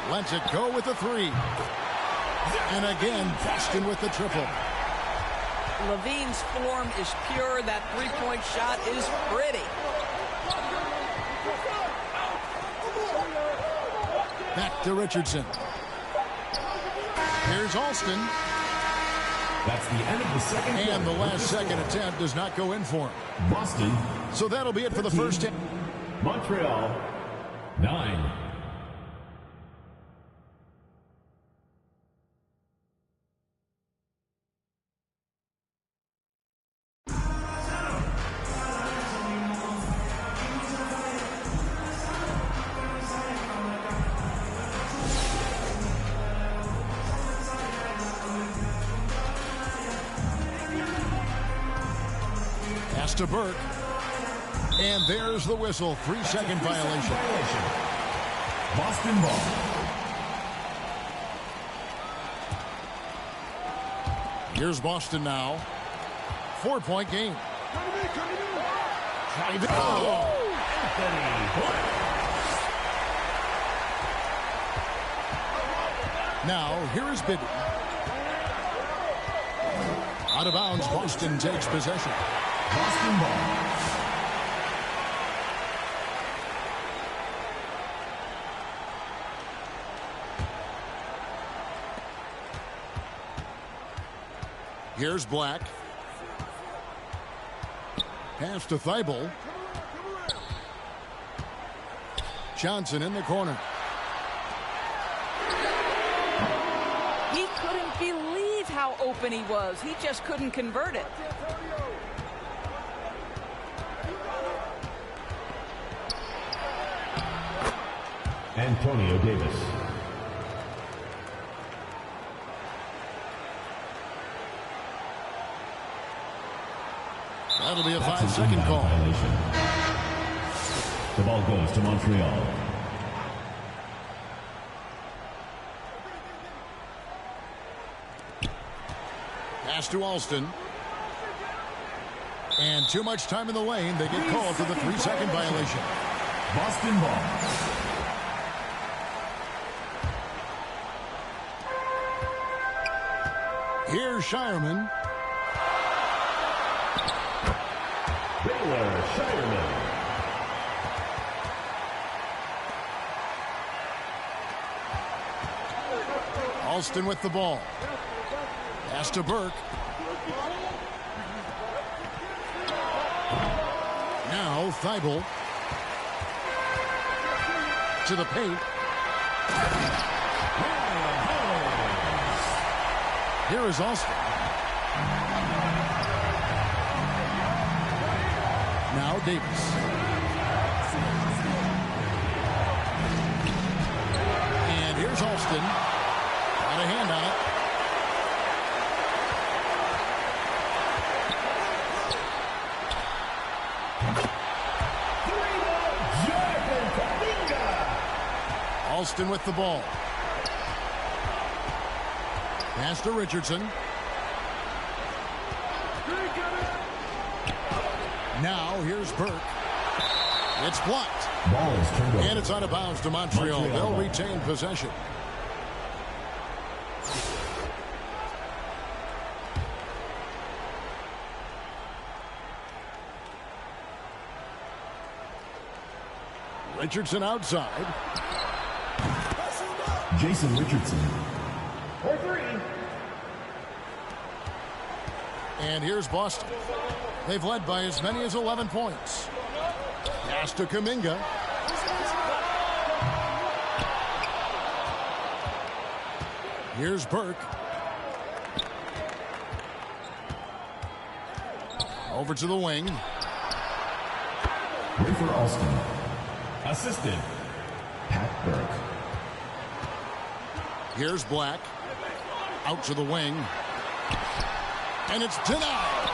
Lets it go with the 3. And again, Boston with the triple. Levine's form is pure. That three-point shot is pretty. Back to Richardson. Here's Alston. That's the end of the second quarter. And the last second attempt does not go in for him. Boston. So that'll be it for the first half. Montreal, 9. To Burke. And there's the whistle. 3-second violation. Boston ball. Here's Boston now. 4-point game. Now, here is Bibby. Out of bounds, Boston takes possession. Boston ball. Here's Black. Pass to Thibault. Johnson in the corner. He couldn't believe how open he was. He just couldn't convert it. Antonio Davis. That'll be a 5-second call. Violation. The ball goes to Montreal. Pass to Alston. And too much time in the lane. They get called for the 3-second violation. Boston ball. Here's Shireman. Baylor Shireman. Alston with the ball. Pass to Burke. Now Thibault. To the paint. Here is Alston. Now Davis. And here's Alston. Got a hand on it. Alston with the ball. Pass to Richardson. Now here's Burke. It's blocked. Ball is turned over. And it's out of bounds to Montreal. They'll retain possession. Richardson outside. Jason Richardson. For 3. And here's Boston. They've led by as many as 11 points. Pass to Kuminga. Here's Burke. Over to the wing. Rafer Alston. Assisted. Pat Burke. Here's Black. Out to the wing. And it's denied.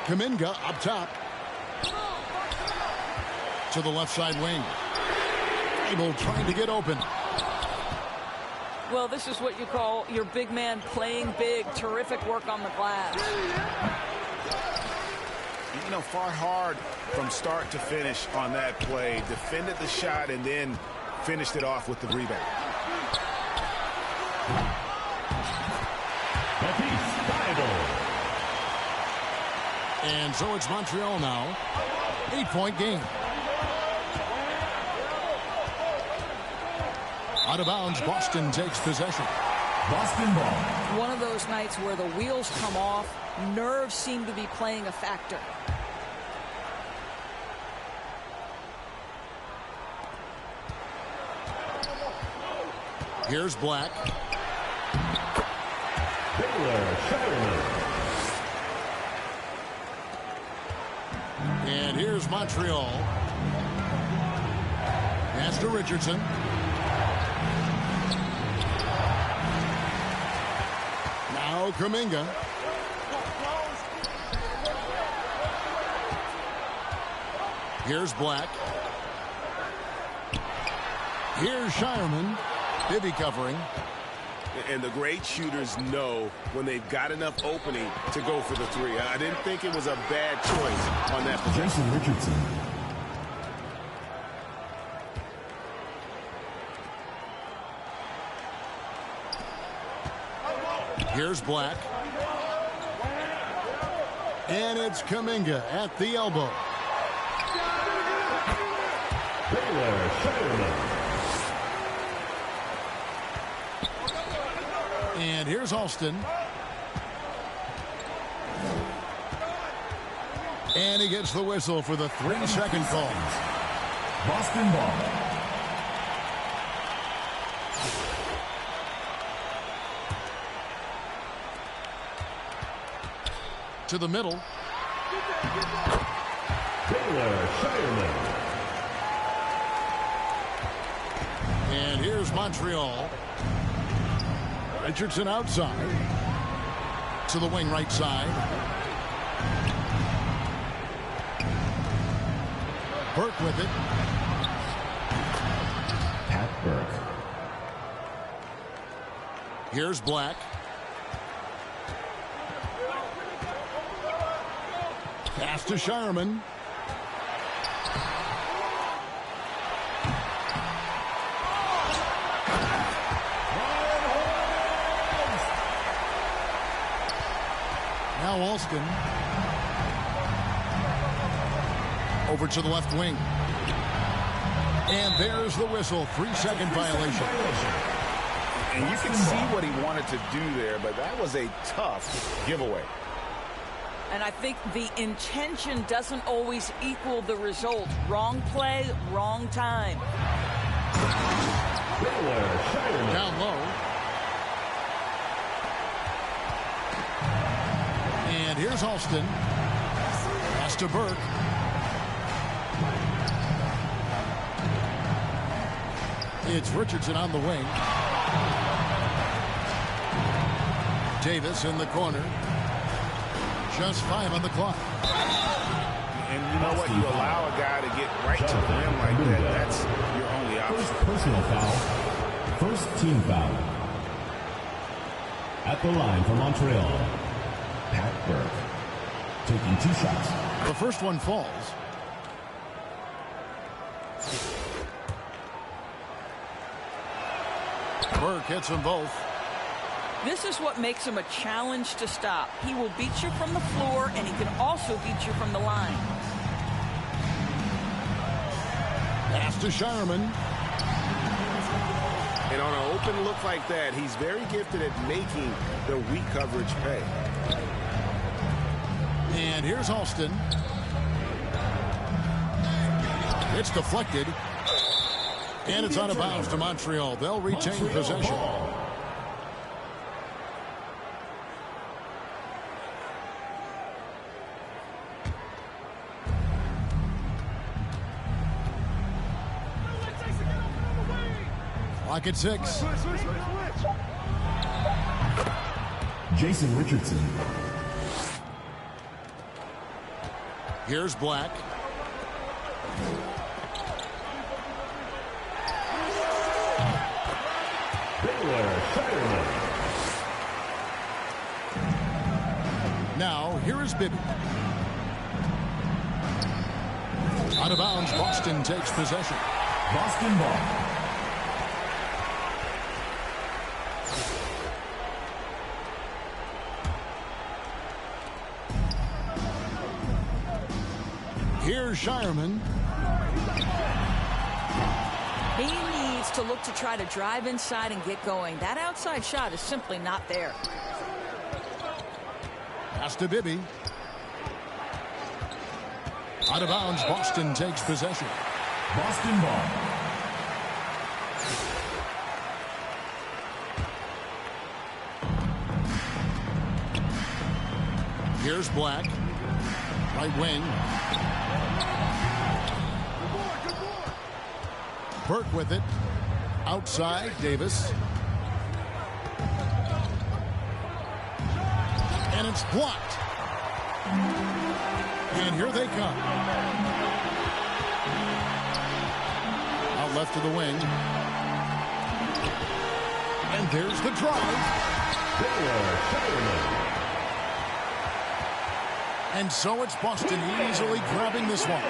Kuminga up top. To the left side wing. Able trying to get open. Well, this is what you call your big man playing big. Terrific work on the glass. You know, fought hard from start to finish on that play. Defended the shot and then finished it off with the rebound. And so it's Montreal now. 8-point game. Out of bounds, Boston takes possession. Boston ball. One of those nights where the wheels come off, nerves seem to be playing a factor. Here's Black. And here's Montreal. Pass to Richardson. Now Kuminga. Here's Black. Here's Shireman. Bibby covering. And the great shooters know when they've got enough opening to go for the three. I didn't think it was a bad choice on that possession. Jason Richardson. Here's Black. And it's Kuminga at the elbow. And here's Alston. And he gets the whistle for the 3-second call. Boston ball. To the middle. And here's Montreal. Richardson outside. To the wing right side. Burke with it. Pat Burke. Here's Black. Pass to Shireman. Now Alston. Over to the left wing. And there's the whistle. 3-second violation. And you can see what he wanted to do there, but that was a tough giveaway. And I think the intention doesn't always equal the result. Wrong play, wrong time. Down low. And here's Alston. Pass to Burke. It's Richardson on the wing. Davis in the corner. Just 5 on the clock. And you know what? You allow a guy to get right to the rim like that. That's your only option. First personal foul. First team foul. At the line for Montreal, Pat Burke. Taking 2 shots. The first one falls. Burke hits them both. This is what makes him a challenge to stop. He will beat you from the floor, and he can also beat you from the line. Pass to Shireman. And on an open look like that, he's very gifted at making the weak coverage pay. And here's Alston. It's deflected. And it's out of bounds to Montreal. They'll retain possession. Clock at 6. Jason Richardson. Here's Black. Now, here is Bibby. Out of bounds, Boston takes possession. Boston ball. Here's Shireman. He needs to look to try to drive inside and get going. That outside shot is simply not there. Pass to Bibby. Out of bounds, Boston takes possession. Boston ball. Here's Black. Right wing. Burke with it. Outside, Davis. And it's blocked. And here they come. Out left to the wing. And there's the drive. And so it's Boston easily grabbing this one.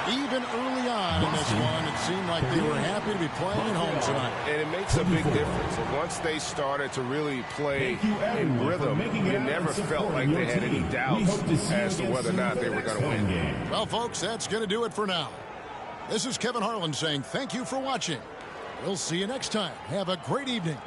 Even early on in this one, it seemed like they were happy to be playing at home tonight. And it makes a big difference. And once they started to really play in rhythm, you never felt like they had any doubts as to whether or not they were going to win. Well, folks, that's going to do it for now. This is Kevin Harlan saying thank you for watching. We'll see you next time. Have a great evening.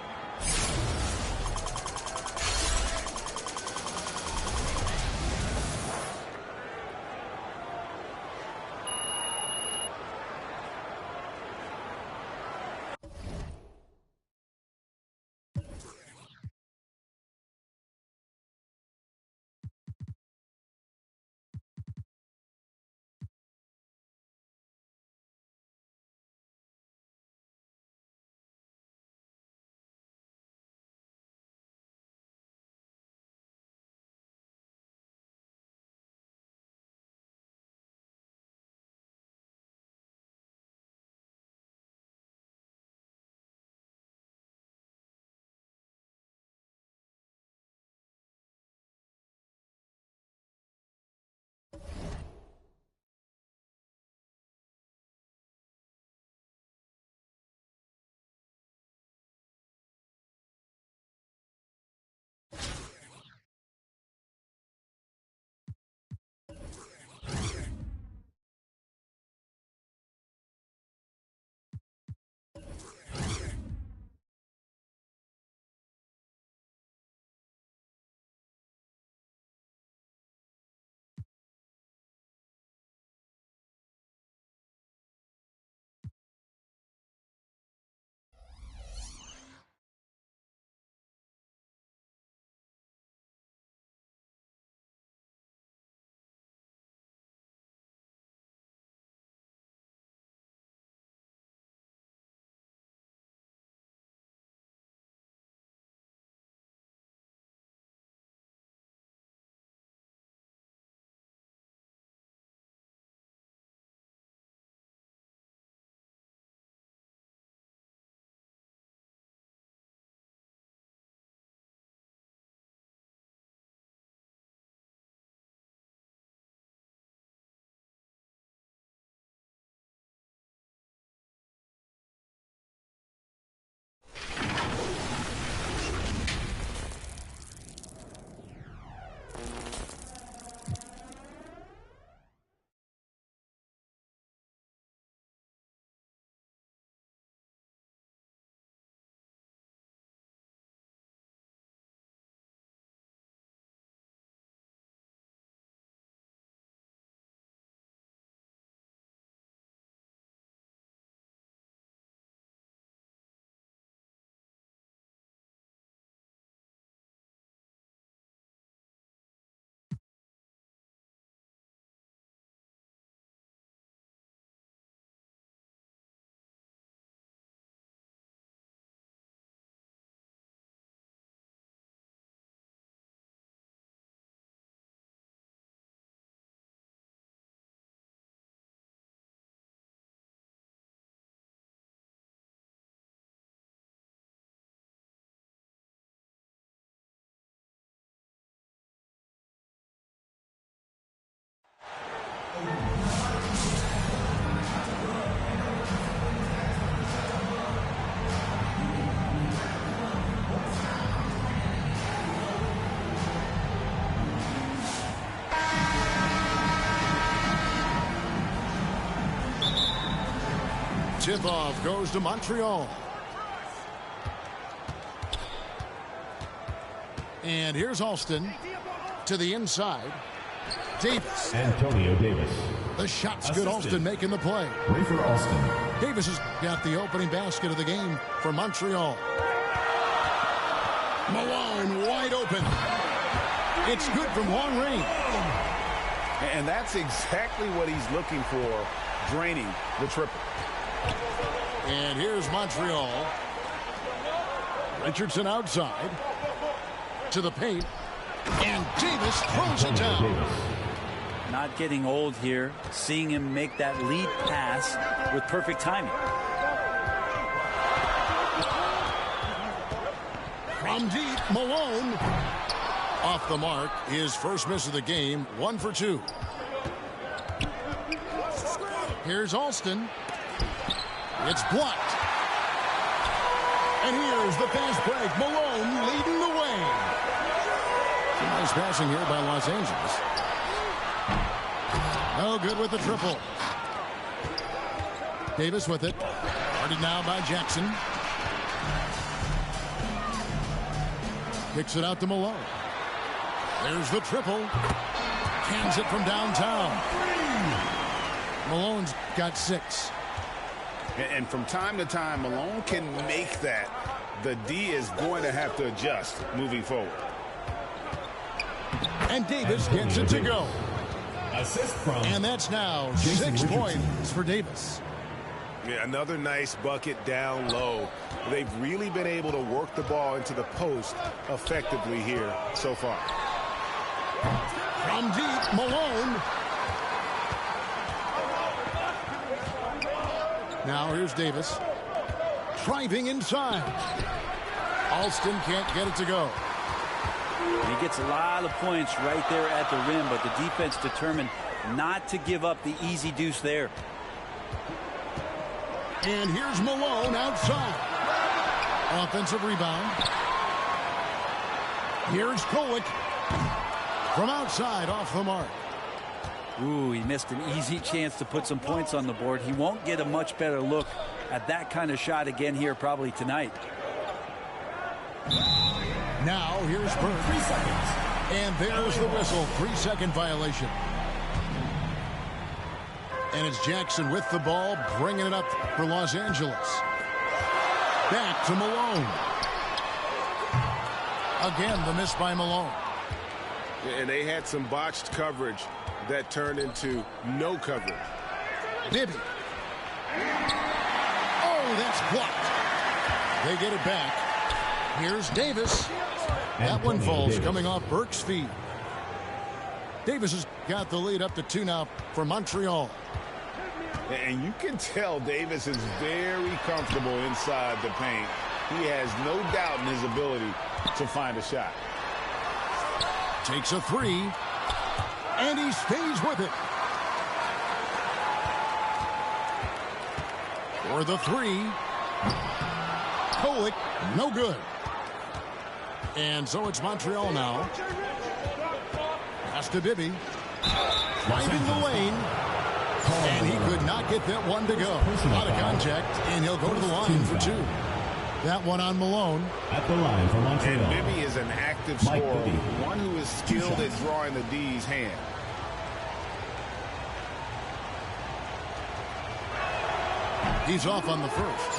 tip-off goes to Montreal. And here's Alston to the inside. Davis. Antonio Davis. The shot's good. Alston making the play. Rafer Alston. Davis has got the opening basket of the game for Montreal. Malone wide open. It's good from long range. And that's exactly what he's looking for, draining the triple. And here's Montreal. Richardson outside to the paint. And Davis throws it down. Not getting old here. Seeing him make that lead pass with perfect timing. From deep, Malone. Off the mark. His first miss of the game. 1 for 2. Here's Alston. It's blocked. And here's the fast break. Malone leading the way. Nice passing here by Los Angeles. No good with the triple. Davis with it. Guarded now by Jackson. Kicks it out to Malone. There's the triple. Cans it from downtown. Malone's got 6. And from time to time, Malone can make that. The D is going to have to adjust moving forward. And Davis gets it to go. Assist from. And that's now 6 points for Davis. Yeah, another nice bucket down low. They've really been able to work the ball into the post effectively here so far. From deep, Malone. Now here's Davis. Driving inside. Alston can't get it to go. And he gets a lot of points right there at the rim, but the defense determined not to give up the easy deuce there. And here's Malone outside. Offensive rebound. Here's Kolek. From outside, off the mark. Ooh, he missed an easy chance to put some points on the board. He won't get a much better look at that kind of shot again here probably tonight. Now here's Burke. 3 seconds. And there's the whistle. 3-second violation. And it's Jackson with the ball, bringing it up for Los Angeles. Back to Malone. Again, the miss by Malone. And they had some botched coverage that turned into no coverage. Bibby. Oh, that's blocked. They get it back. Here's Davis. That one falls coming off Burke's feet. Davis has got the lead up to 2 now for Montreal. And you can tell Davis is very comfortable inside the paint. He has no doubt in his ability to find a shot. Takes a 3. And he stays with it. For the 3. Kolek, no good. And so it's Montreal now. Pass to Bibby. Driving the lane. And he could not get that one to go. Out of contact, and he'll go to the line for 2. That one on Malone. At the line for Montreal. And Bibby is an active scorer, one who is skilled at drawing the D's hand. He's off on the first.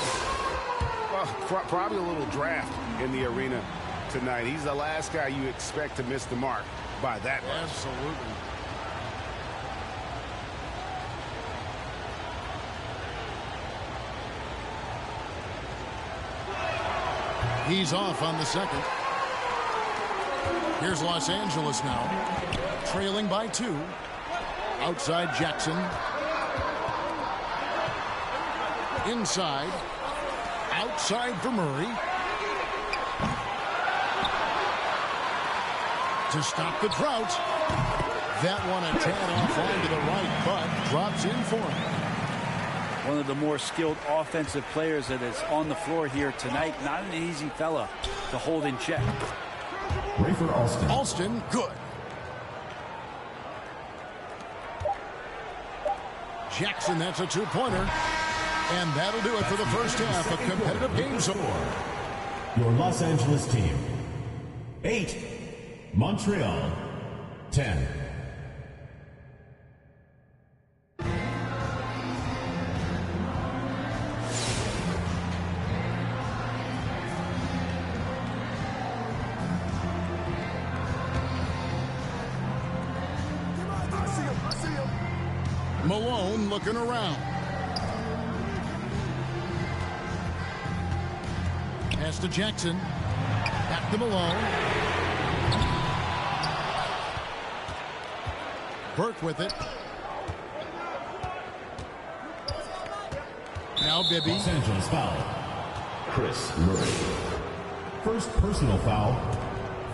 Well, probably a little draft in the arena tonight. He's the last guy you expect to miss the mark by that much. Absolutely. He's off on the second. Here's Los Angeles now, trailing by 2. Outside Jackson. Inside. Outside for Murray. To stop the drought. That one a tad offline to the right, but drops in for him. One of the more skilled offensive players that is on the floor here tonight. Not an easy fella to hold in check. Rafer Alston. Alston, good. Jackson, that's a 2-pointer. And that'll do it for the first half of competitive games. Your Los Angeles team, 8. Montreal, 10. Malone looking around. Pass to Jackson. Back to Malone. Burke with it. Now Bibby. Los Angeles foul. Chris Murray. First personal foul.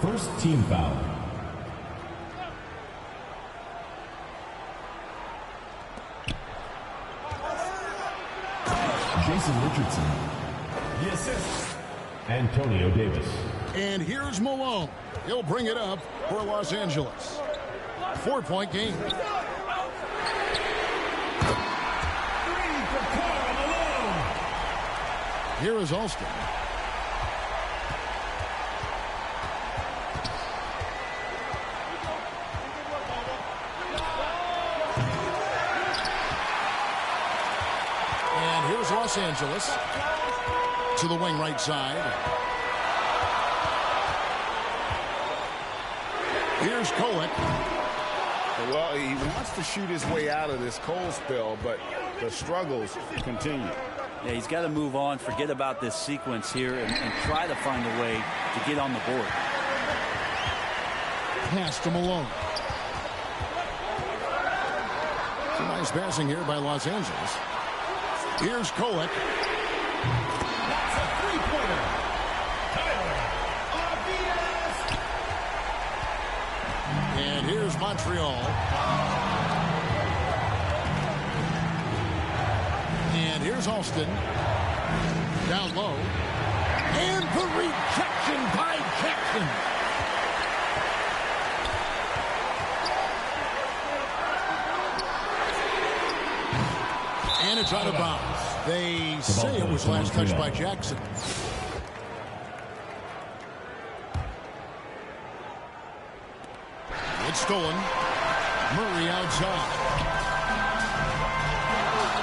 First team foul. Jason Richardson. The assist. Antonio Davis. And here's Malone. He'll bring it up for Los Angeles. 4-point game. 3 for Karl Malone. Here is Alston. And here's Los Angeles to the wing right side. Here's Kolek. Well, he wants to shoot his way out of this cold spell, but the struggles continue. Yeah, he's got to move on, forget about this sequence here, and try to find a way to get on the board. Pass to Malone. Some nice passing here by Los Angeles. Here's Kolek. That's a three-pointer. And here's Montreal. And here's Alston. Down low. And the rejection by Jackson. And it's out of bounds. They say it was last touched by Jackson. It's stolen. Murray outside.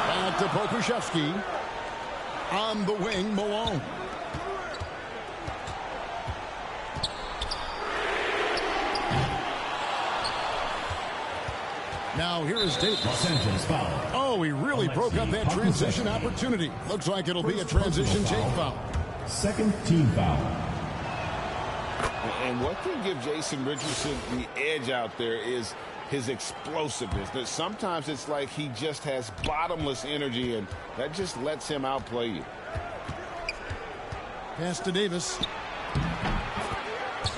Back to Pokusevski. On the wing, Malone. Now here is Davis. Los Angeles foul. Oh, he really broke up that transition opportunity. Looks like it'll be a transition take foul. Second team foul. And what can give Jason Richardson the edge out there is his explosiveness. That sometimes it's like he just has bottomless energy, and that just lets him outplay you. Pass to Davis.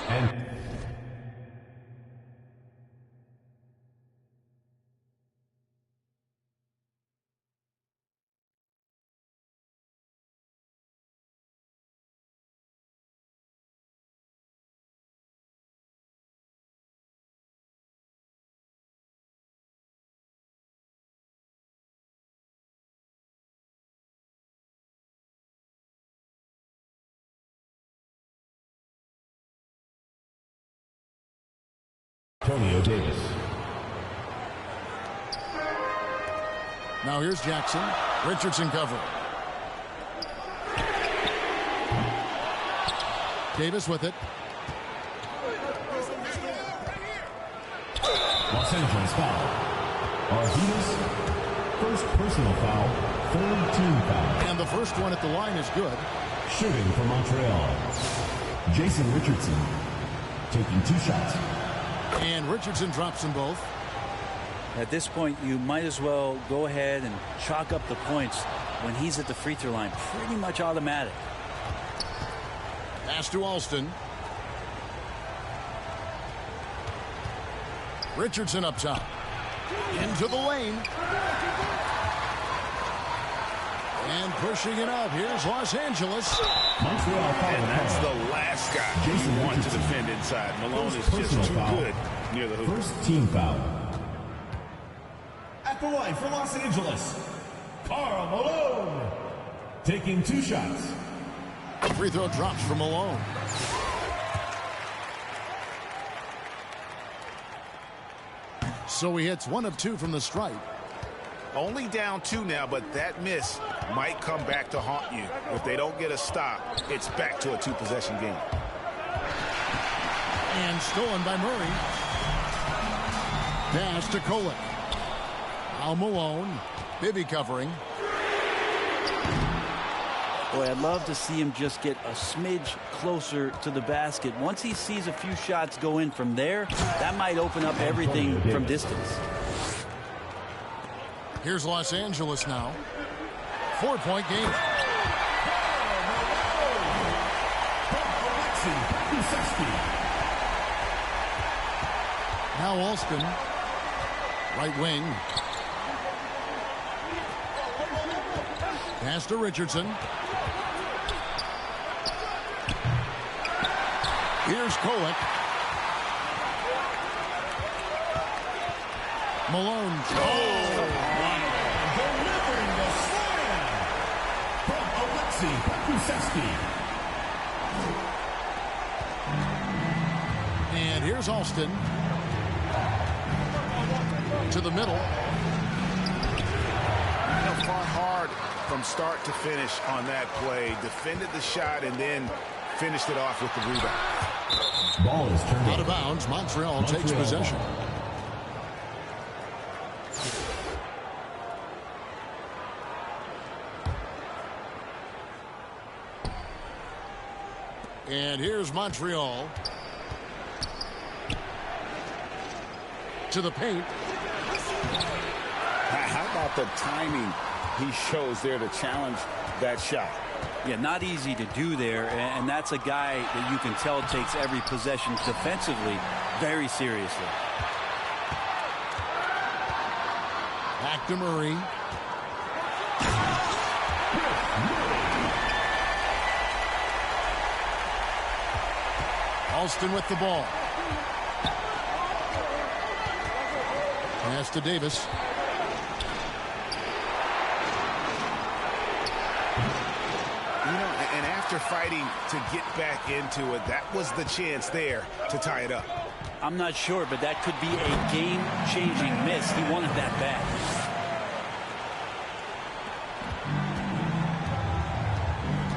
And Antonio Davis. Now here's Jackson. Richardson cover. Davis with it. Los Angeles foul. Arvidas, first personal foul, third team foul. And the first one at the line is good. Shooting for Montreal. Jason Richardson taking 2 shots. And Richardson drops them both. At this point, you might as well go ahead and chalk up the points when he's at the free throw line. Pretty much automatic. Pass to Alston. Richardson up top. Into the lane. And pushing it up. Here's Los Angeles. Montreal foul. And that's the last guy you want to defend inside. Malone is just too good near the hoop. First team foul. At the line for Los Angeles, Karl Malone, taking 2 shots. Free throw drops for Malone. So he hits 1 of 2 from the stripe. Only down 2 now, but that miss might come back to haunt you. If they don't get a stop, it's back to a 2-possession game. And stolen by Murray. Pass to Kolek. Now Malone. Bibby covering. Boy, I'd love to see him just get a smidge closer to the basket. Once he sees a few shots go in from there, that might open up everything from distance. Here's Los Angeles now. 4-point game. Now Alston. Right wing. Pass to Richardson. Here's Kolek. Malone. Delivering the slam from Alexei Kuseski. And here's Alston. To the middle. Fought hard from start to finish on that play. Defended the shot and then finished it off with the rebound. Ball is turned out of bounds. Montreal takes possession. And here's Montreal. To the paint. How about the timing he shows there to challenge that shot? Yeah, not easy to do there, and that's a guy that you can tell takes every possession defensively very seriously. Back to Murray. Alston with the ball. Pass to Davis. And after fighting to get back into it, that was the chance there to tie it up. I'm not sure, but that could be a game-changing miss. He wanted that bad.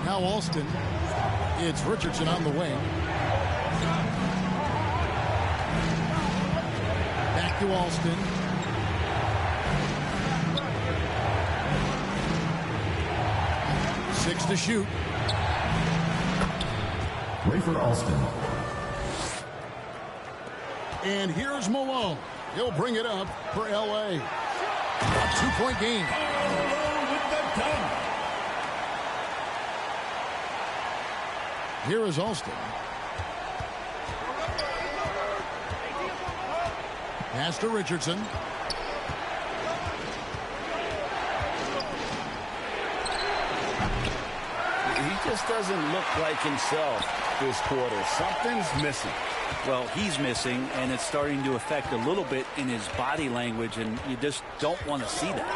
Now Alston. It's Richardson on the wing. Back to Alston. Six to shoot. Rafer Alston. And here's Malone. He'll bring it up for L.A. A 2-point game. Malone with the dunk. Here is Alston. Pass to Richardson. He just doesn't look like himself this quarter. Something's missing. Well, he's missing, and it's starting to affect a little bit in his body language, and you just don't want to see that.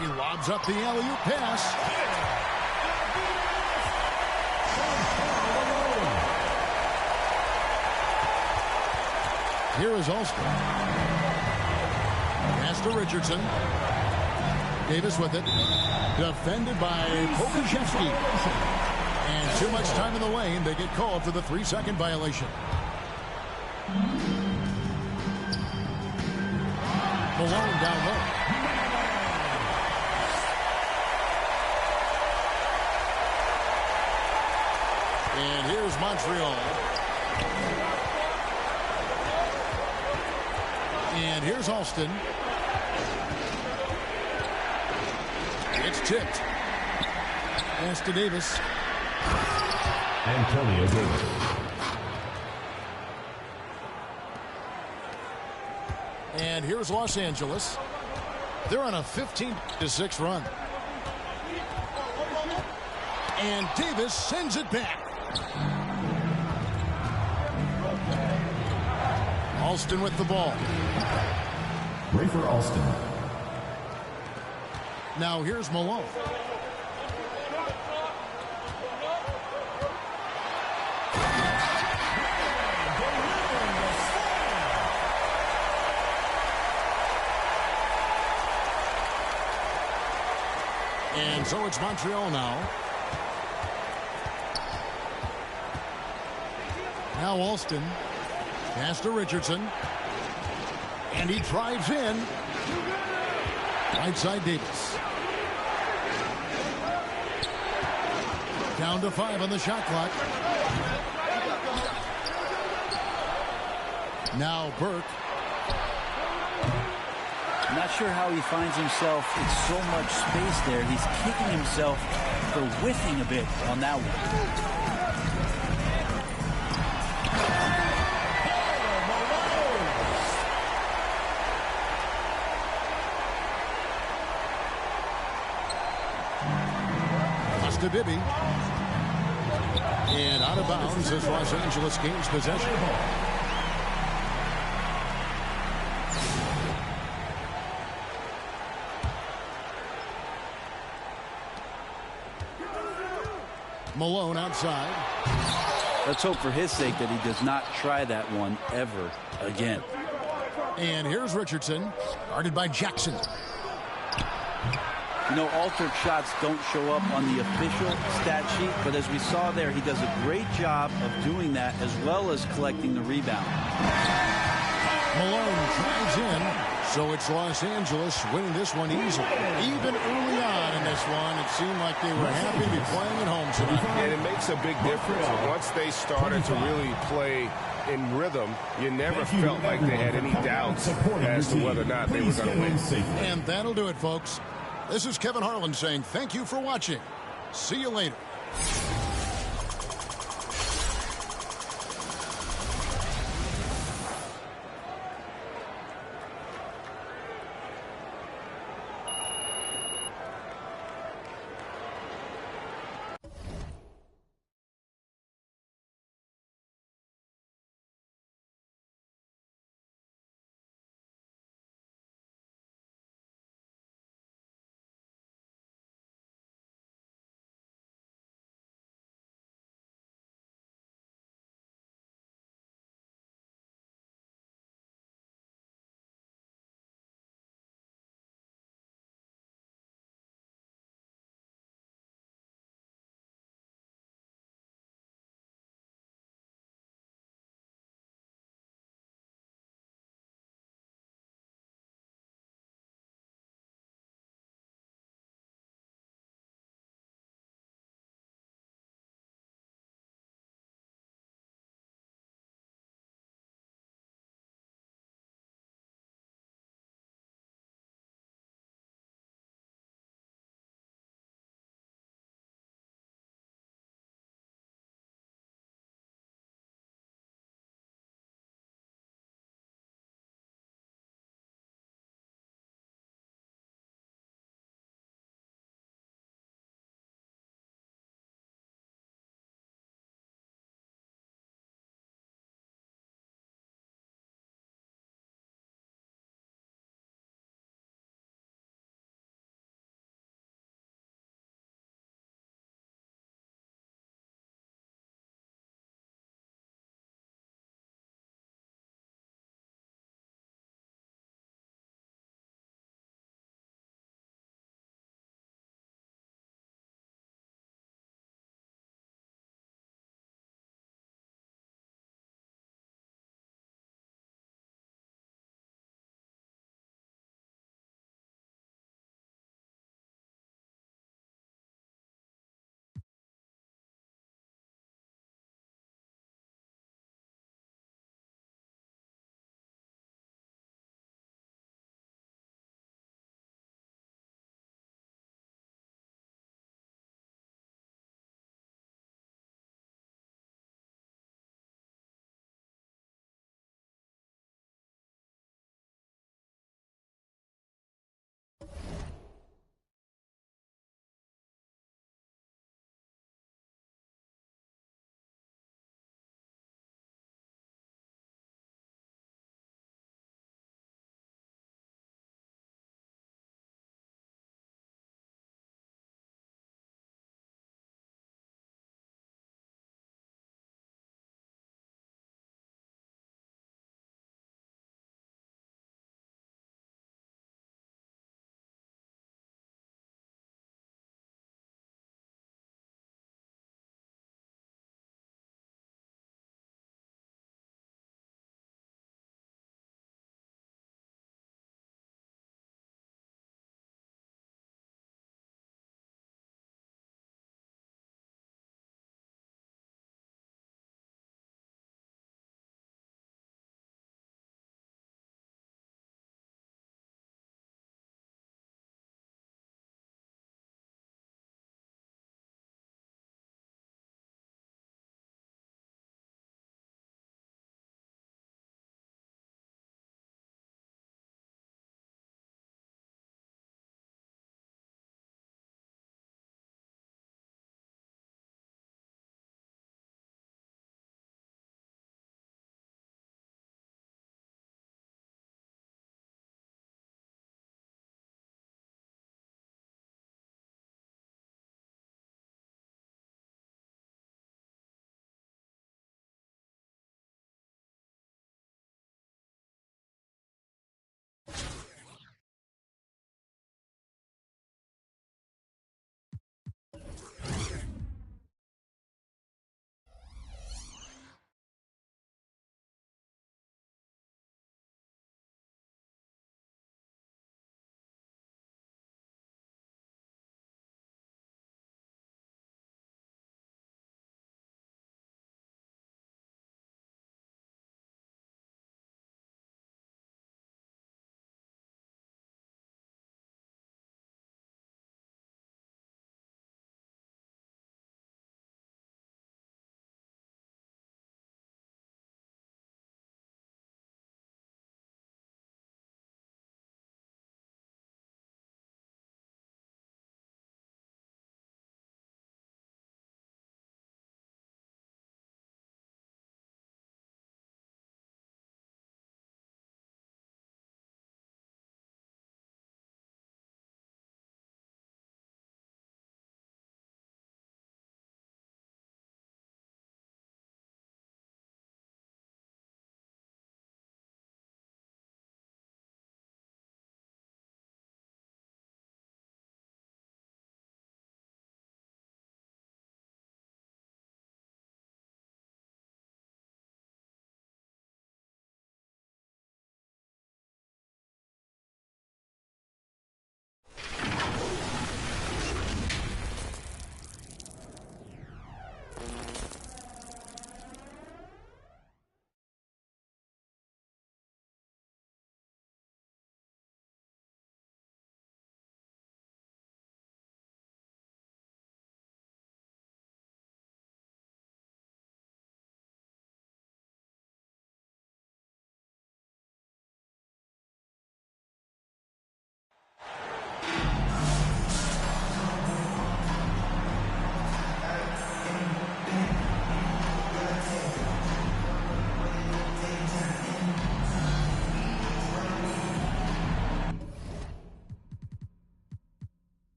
He lobs up the alley-oop pass. Here is Alston. Pass to Richardson. Davis with it. Defended by Pokusevski. And too much time in the lane. They get called for the 3-second violation. Malone down low. And here's Montreal. And here's Alston. It's tipped. Pass to Davis. Antonio Davis. And here's Los Angeles. They're on a 15-6 run. And Davis sends it back. Alston with the ball. Rafer Alston. Now here's Malone. And so it's Montreal now. Now Alston. Pass to Richardson. And he drives in. Right side Davis. Down to 5 on the shot clock. Now Burke. I'm not sure how he finds himself in so much space there. He's kicking himself for whiffing a bit on that one. To Bibby. And out of bounds as Los Angeles gains possession. Malone outside. Let's hope for his sake that he does not try that one ever again. And here's Richardson, guarded by Jackson. You know, altered shots don't show up on the official stat sheet, but as we saw there, he does a great job of doing that as well as collecting the rebound. Malone drives in, so it's Los Angeles winning this one easily. Even early on in this one, it seemed like they were happy to be playing at home tonight. And it makes a big difference. Once they started to really play in rhythm, you never felt like they had any doubts as to whether or not they were going to win. And that'll do it, folks. This is Kevin Harlan saying thank you for watching. See you later.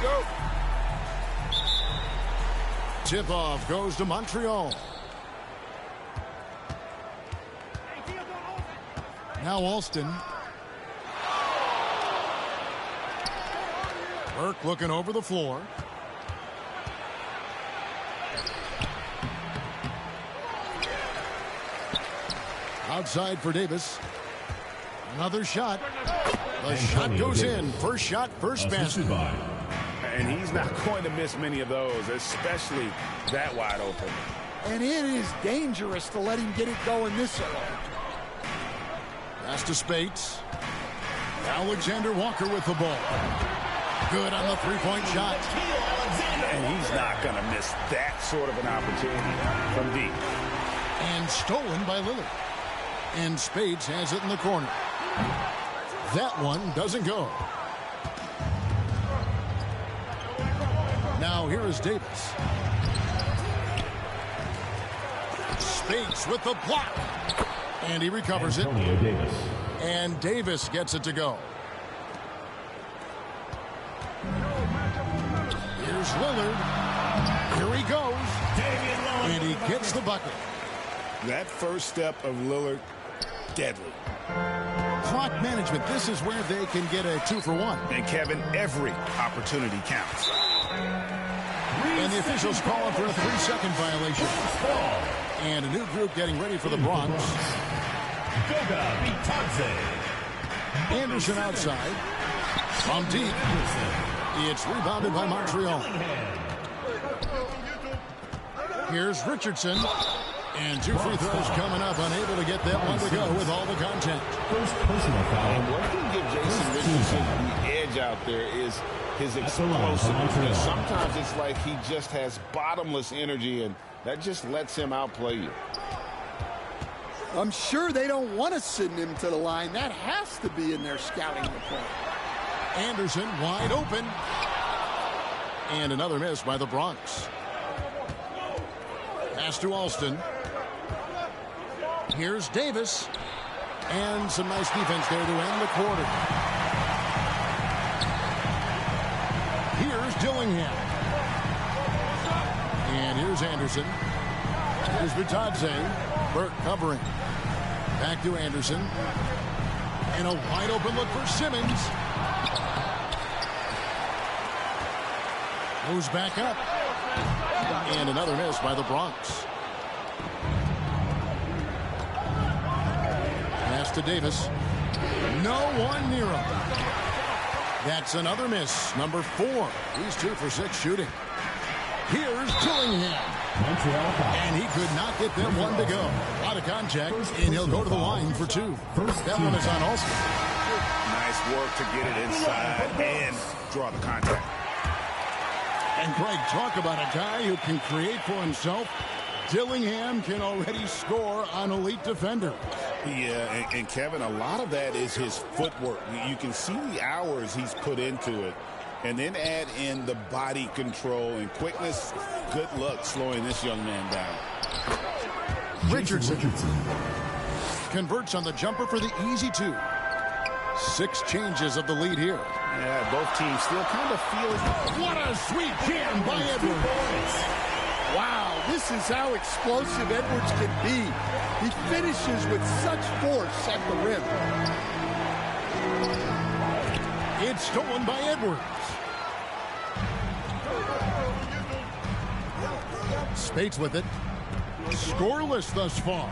go. Tip-off goes to Montreal. Now Alston. Burke looking over the floor. Outside for Davis. Another shot. The shot goes in. First shot, first basket. And he's not going to miss many of those, especially that wide open. And it is dangerous to let him get it going this early. Pass to Spates. Alexander Walker with the ball. Good on the three-point shot. And he's not going to miss that sort of an opportunity from deep. And stolen by Lillard. And Spates has it in the corner. That one doesn't go. Now here is Davis. Spates with the block. And he recovers it. Davis. And Davis gets it to go. Here's Lillard. Here he goes. And he gets the bucket. That first step of Lillard, deadly. Clock management. This is where they can get a 2-for-1. And Kevin, every opportunity counts. And the officials calling for a 3-second violation. And a new group getting ready for the Bronx. Anderson outside. From deep. It's rebounded by Montreal. Here's Richardson. And 2 free throws coming up. Unable to get that one to go with all the contact. First personal foul. And what can give Jason Richardson the edge out there is his explosiveness. Sometimes it's like he just has bottomless energy, and that just lets him outplay you. I'm sure they don't want to send him to the line. That has to be in their scouting report. Anderson wide open. And another miss by the Bronx. Pass to Alston. Here's Davis. And some nice defense there to end the quarter. Here's Dillingham. And here's Anderson. Here's Bitadze. Burke covering. Back to Anderson. And a wide open look for Simmons. Moves back up. And another miss by the Bronx. Pass to Davis. No one near him. That's another miss. Number 4. He's 2 for 6 shooting. Here's Dillingham. And he could not get them one to go. Out of contact, and he'll go to the line for 2. That one is on Alston. Nice work to get it inside and draw the contact. And Greg, talk about a guy who can create for himself. Dillingham can already score on elite defenders. Yeah, and Kevin, a lot of that is his footwork. You can see the hours he's put into it. And then add in the body control and quickness. Good luck slowing this young man down. Richardson converts on the jumper for the easy 2. 6 changes of the lead here. Yeah, both teams still kind of feeling. What a sweet jam by Edwards. Wow, this is how explosive Edwards can be. He finishes with such force at the rim. It's stolen by Edwards. Spates with it. Scoreless thus far.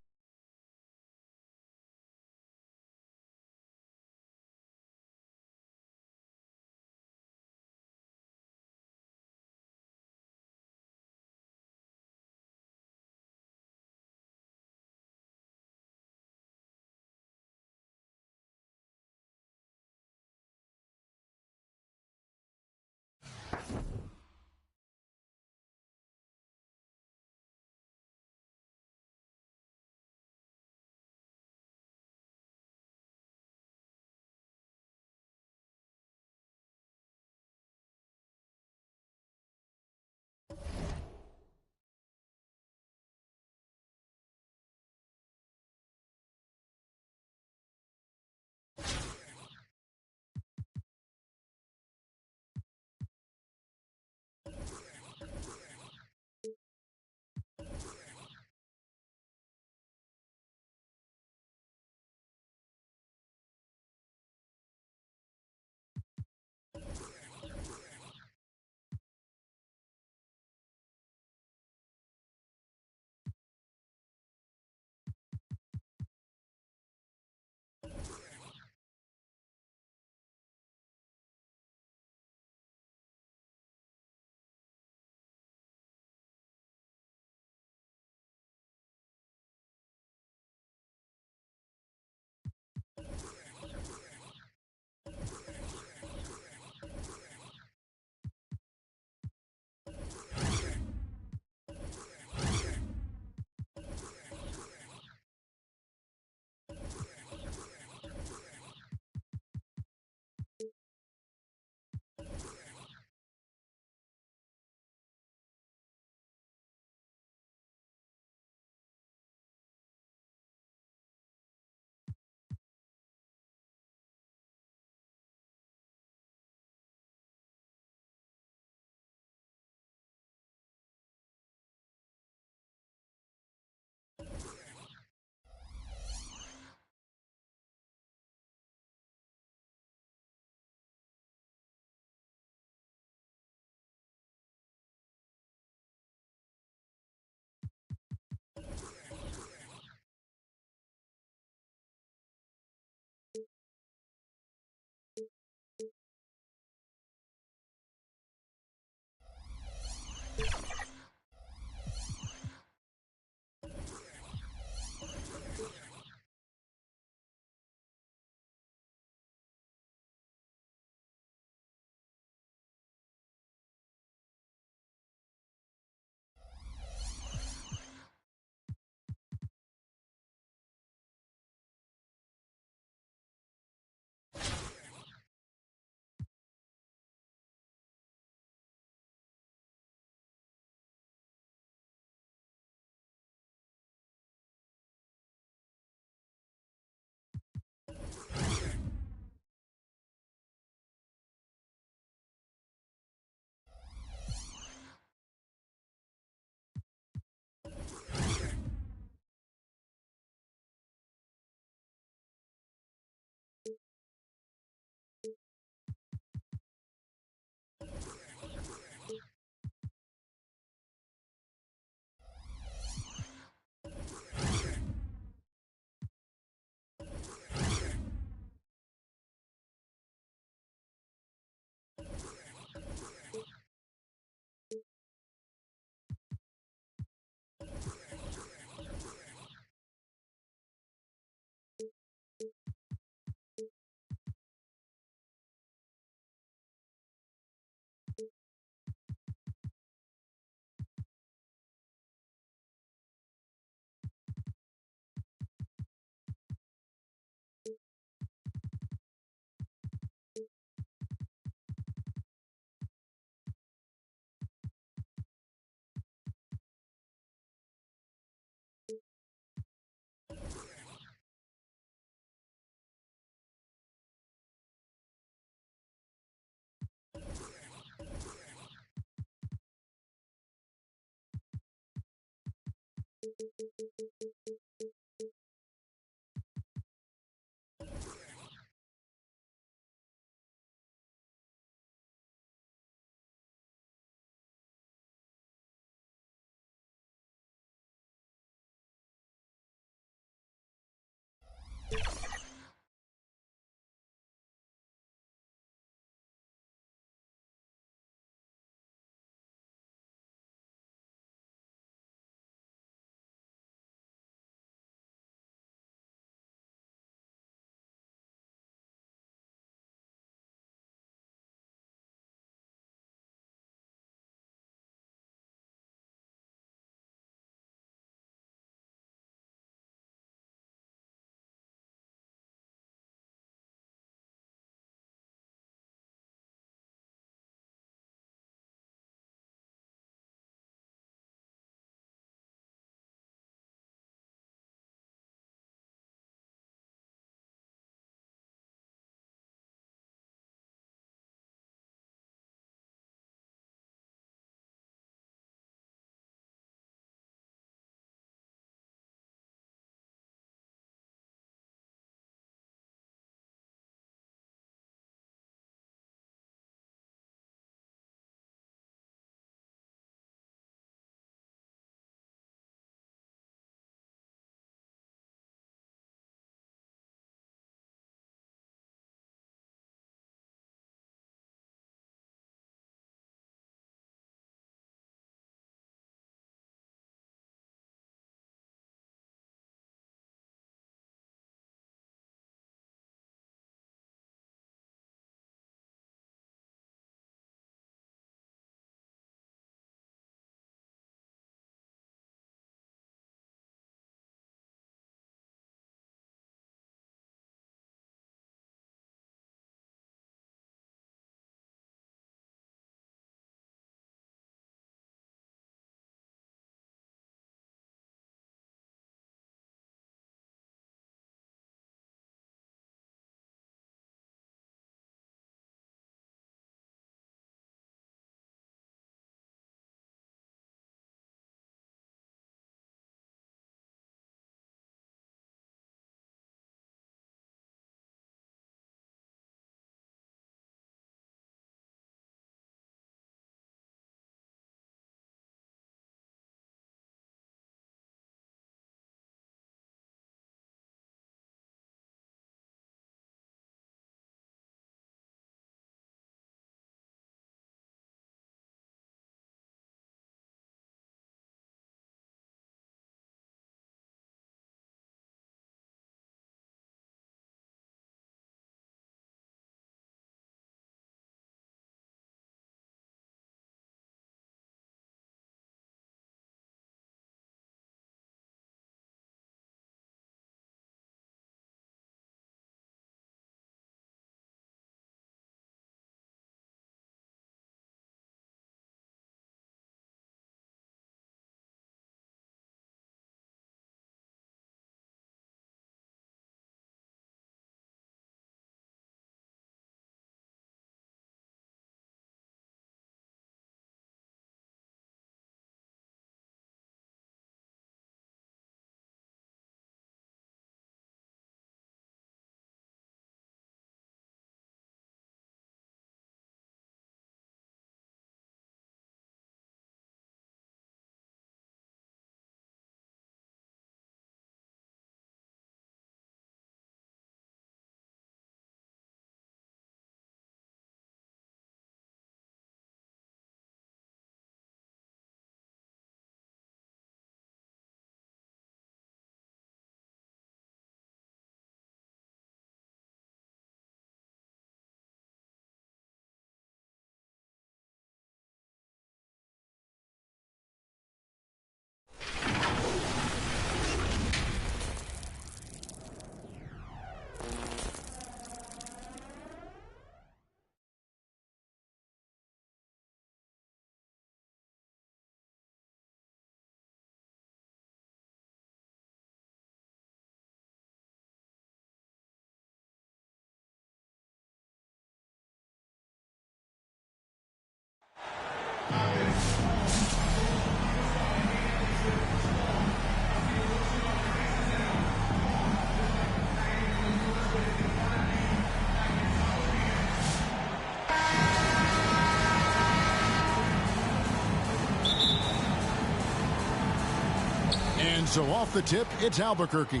So off the tip, it's Albuquerque.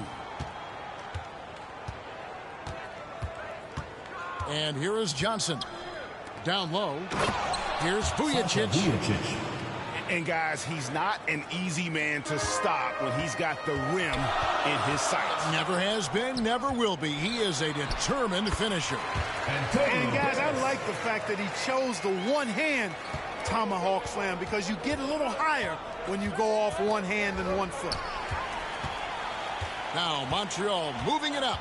And here is Johnson. Down low. Here's Vujicic. And guys, he's not an easy man to stop when he's got the rim in his sights. Never has been, never will be. He is a determined finisher. And guys, I like the fact that he chose the one-hand tomahawk slam because you get a little higher when you go off one hand and one foot. Now Montreal moving it up.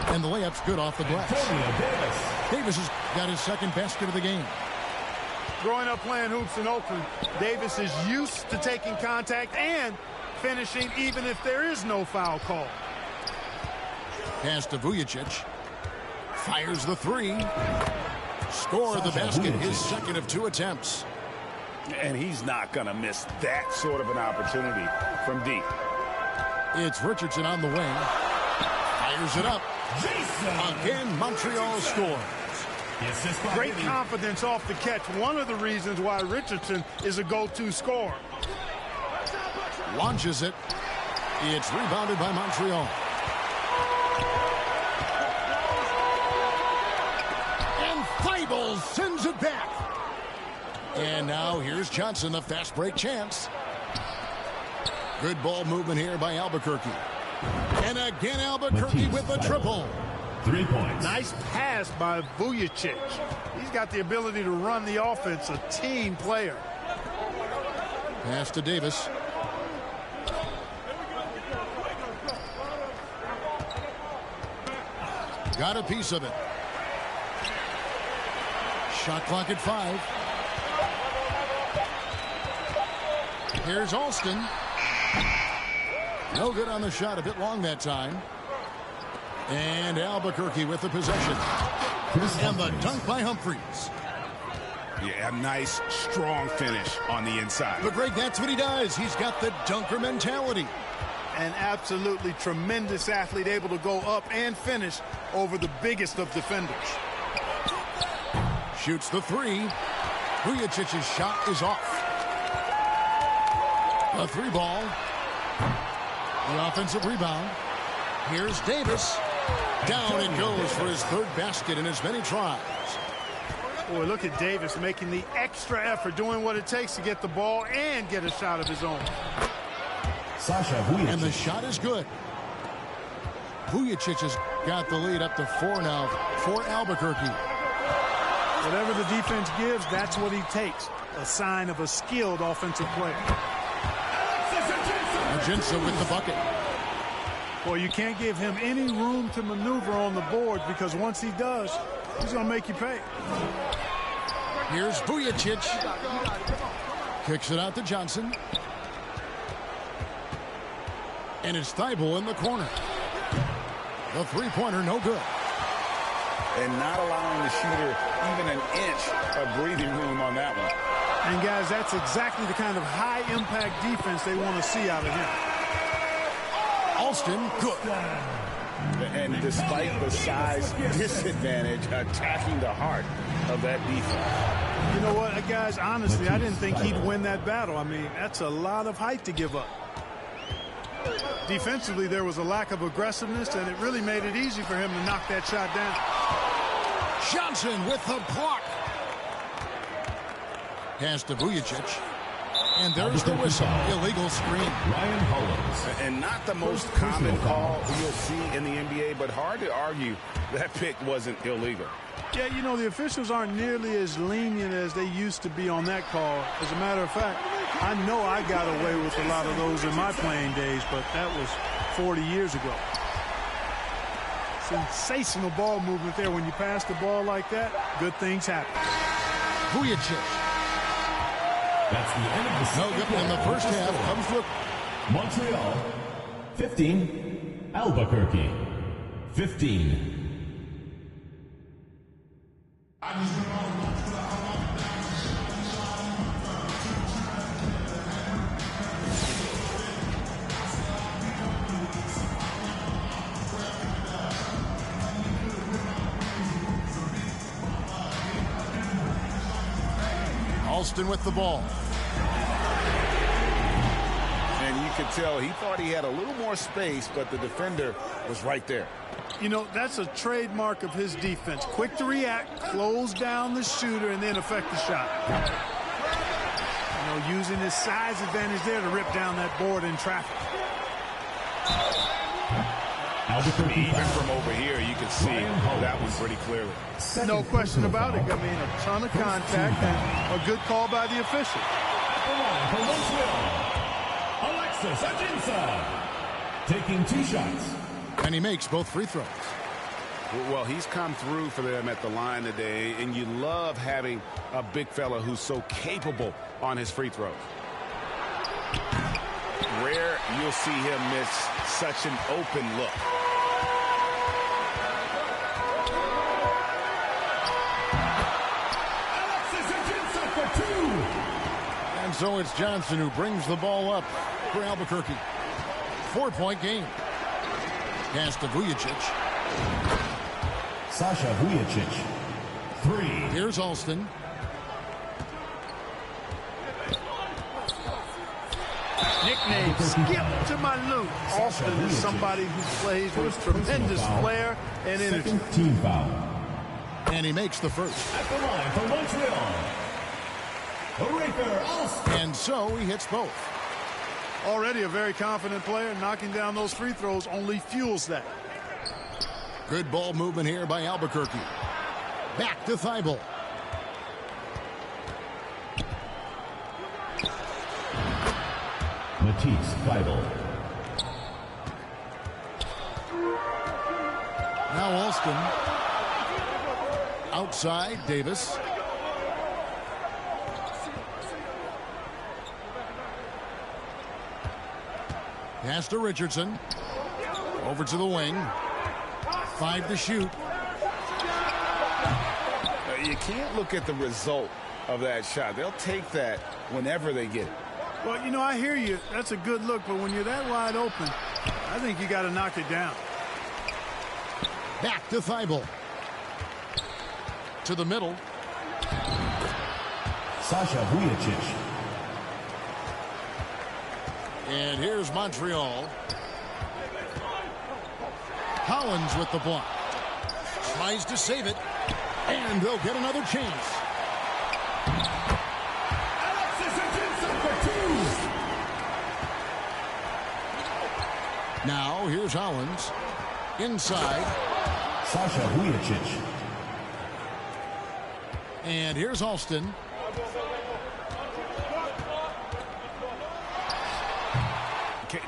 And the layup's good off the glass. Davis has got his second basket of the game. Growing up playing hoops in Oakland, Davis is used to taking contact and finishing even if there is no foul call. Pass to Vujicic. Fires the three. Scored the basket, his second of 2 attempts. And he's not going to miss that sort of an opportunity from deep. It's Richardson on the wing. Fires it up. Again, Montreal scores. Great confidence off the catch. One of the reasons why Richardson is a go-to scorer. Launches it. It's rebounded by Montreal. And Thibault sends it back. And now here's Johnson, the fast break chance. Good ball movement here by Albuquerque. And again, Albuquerque with a triple. 3 points. Nice pass by Vujicic. He's got the ability to run the offense, a team player. Pass to Davis. Got a piece of it. Shot clock at 5. Here's Alston. No good on the shot, a bit long that time. And Albuquerque with the possession. And the dunk by Humphries. Yeah, a nice, strong finish on the inside. But Greg, that's what he does. He's got the dunker mentality. An absolutely tremendous athlete, able to go up and finish over the biggest of defenders. Shoots the three. Vujicic's shot is off. A 3 ball. The offensive rebound. Here's Davis. Down it goes for his 3rd basket in as many tries. Boy, look at Davis making the extra effort, doing what it takes to get the ball and get a shot of his own. And the shot is good. Vujicic has got the lead up to 4 now for Albuquerque. Whatever the defense gives, that's what he takes. A sign of a skilled offensive player. Ajinça with the bucket. Boy, you can't give him any room to maneuver on the board because once he does, he's going to make you pay. Here's Vujicic. Kicks it out to Johnson. And it's Thibault in the corner. The 3-pointer, no good. And not allowing the shooter even an inch of breathing room on that one. And, guys, that's exactly the kind of high-impact defense they want to see out of him. Alston, good. And despite the size disadvantage, attacking the heart of that defense. You know what, guys, honestly, I didn't think he'd win that battle. I mean, that's a lot of height to give up. Defensively, there was a lack of aggressiveness, and it really made it easy for him to knock that shot down. Johnson with the block. Pass to Vujicic. And there's the whistle. Illegal screen. Ryan Hollins. And not the most common call you'll see in the NBA, but hard to argue that pick wasn't illegal. Yeah, you know, the officials aren't nearly as lenient as they used to be on that call. As a matter of fact, I know I got away with a lot of those in my playing days, but that was 40 years ago. Sensational ball movement there. When you pass the ball like that, good things happen. Vujicic. That's the end of the No good in the first half. Comes to Montreal 15, Albuquerque 15. Alston with the ball. could tell he thought he had a little more space, but the defender was right there. You know, that's a trademark of his defense. Quick to react, close down the shooter, and then affect the shot. You know, using his size advantage there to rip down that board in traffic. Even from over here, you can see that one pretty clearly. No question about it. I mean, a ton of contact and a good call by the official. Alexis Ajinça taking 2 shots. And he makes both free throws. Well, he's come through for them at the line today, and you love having a big fella who's so capable on his free throws. Rare you'll see him miss such an open look. Alexis Ajinça for 2. And so it's Johnson who brings the ball up for Albuquerque. 4-point game. Pass to Vujicic. Sasha Vujicic, 3. Here's Alston. Nickname, skip to my loot. Alston is somebody who plays with tremendous flair and energy. Second team foul. And he makes the first. At the line for Montreal, Rafer Alston. And so he hits both. Already a very confident player. Knocking down those free throws only fuels that. Good ball movement here by Albuquerque. Back to Thibault. Matisse Thibault. Now Alston. Outside, Davis. Pass to Richardson. Over to the wing. 5 to shoot. You can't look at the result of that shot. They'll take that whenever they get it. Well, you know, I hear you. That's a good look, but when you're that wide open, I think you got to knock it down. Back to Thibault. To the middle. Sasha Vujicic. And here's Montreal. Collins with the block. Tries to save it. And they'll get another chance. Alexis Ajinça for 2. Now here's Collins. Inside. Sasha Vujicic. And here's Alston.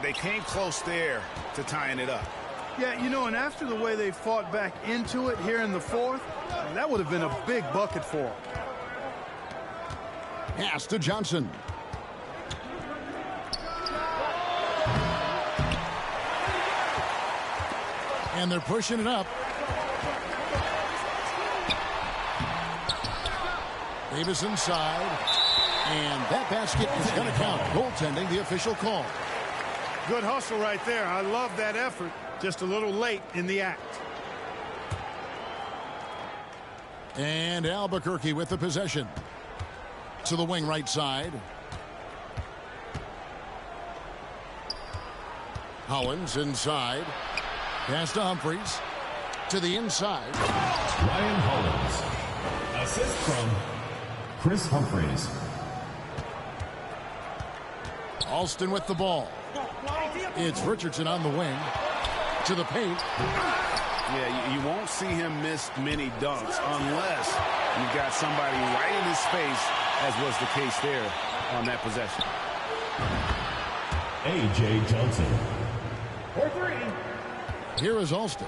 They came close there to tying it up. Yeah, you know, and after the way they fought back into it here in the fourth, that would have been a big bucket for them. Pass to Johnson. And they're pushing it up. Davis inside. And that basket is going to count. Goaltending, the official call. Good hustle right there. I love that effort. Just a little late in the act. And Albuquerque with the possession. To the wing right side. Hollins inside. Pass to Humphries. To the inside. Ryan Hollins. Assist from Chris Humphries. Alston with the ball. It's Richardson on the wing. To the paint. Yeah, you won't see him miss many dunks unless you've got somebody right in his face, as was the case there on that possession. A.J. Johnson. For 3. Here is Alston.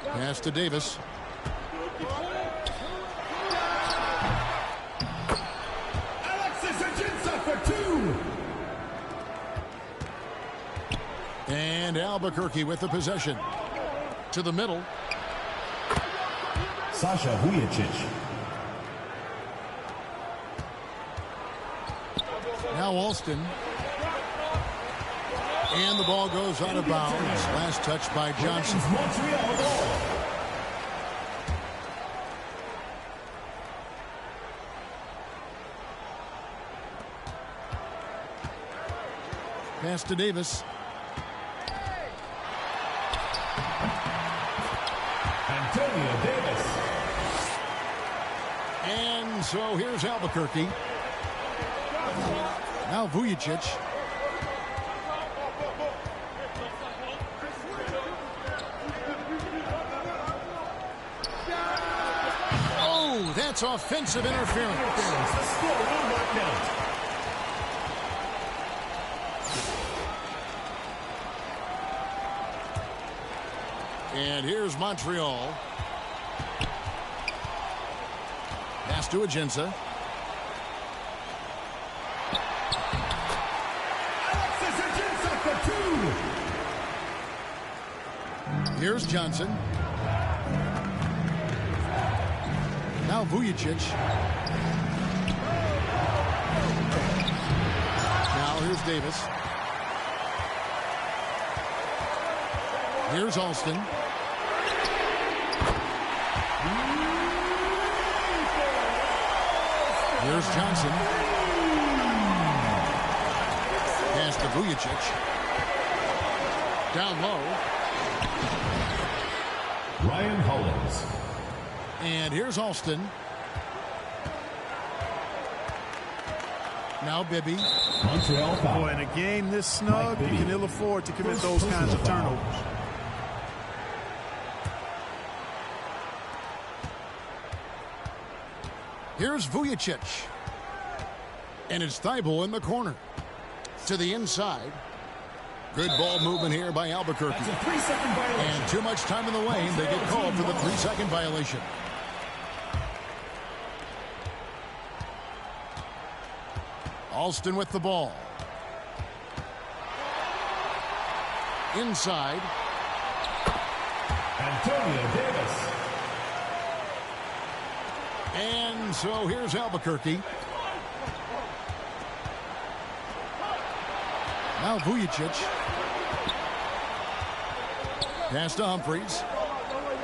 Pass to Davis. Alexis Ajinça for 2. And Albuquerque with the possession. To the middle. Sasha Vujicic. Now Alston. And the ball goes out of bounds. Last touch by Johnson. Montreal ball. Pass to Davis. Antonio Davis. And so here's Albuquerque. Now Vujicic. Oh, that's offensive interference. The score will not count. And here's Montreal. Pass to Agenza. Here's Johnson. Now Vujicic. Now here's Davis. Here's Alston. Here's Johnson. Pass to Vujicic. Down low. Ryan Hollins. And here's Alston. Now Bibby. Montreal foul. Boy, in a game this snug, you can ill afford to commit those kinds of turnovers. Here's Vujicic. And it's Thibault in the corner. To the inside. Good ball movement here by Albuquerque. That's a 3-second violation. And too much time in the lane. They get called for the 3-second violation. Alston with the ball. Inside. Antonio Davis. And so here's Albuquerque. Now Vujicic. Pass to Humphries.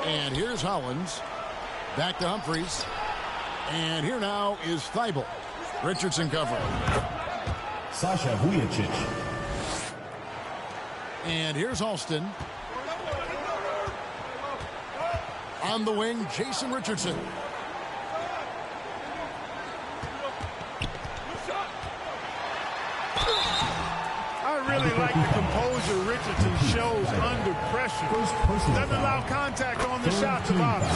And here's Hollins. Back to Humphries. And here now is Thibault. Richardson covering. Sasha Vujicic. And here's Alston. On the wing, Jason Richardson. I really like the composure Richardson shows under pressure. Doesn't allow contact on the shot to bottom.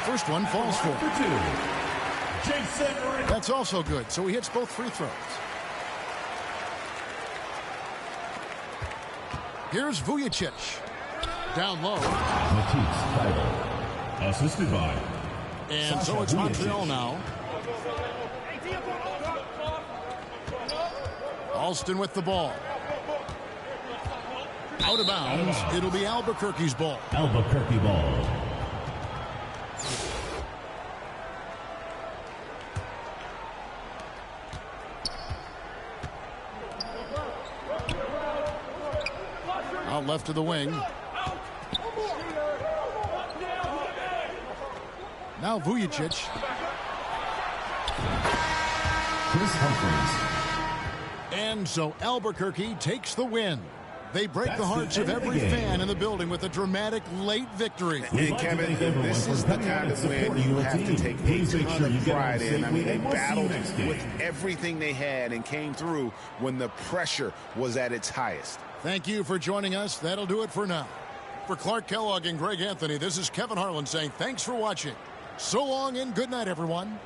First one falls for him. Jason Richardson. That's also good, so he hits both free throws. Here's Vujicic. Down low. Matisse Thibault. Assisted by. And so it's Montreal now. Alston with the ball. Out of bounds. It'll be Albuquerque's ball. Albuquerque ball. Out left to the wing. Now Vujicic. Chris Humphries. And so Albuquerque takes the win. They break the hearts of every fan in the building with a dramatic late victory. And Kevin, this is the kind of win you have to take a ton of pride in. I mean, they battled with everything they had and came through when the pressure was at its highest. Thank you for joining us. That'll do it for now. For Clark Kellogg and Greg Anthony, this is Kevin Harlan saying thanks for watching. So long and good night, everyone.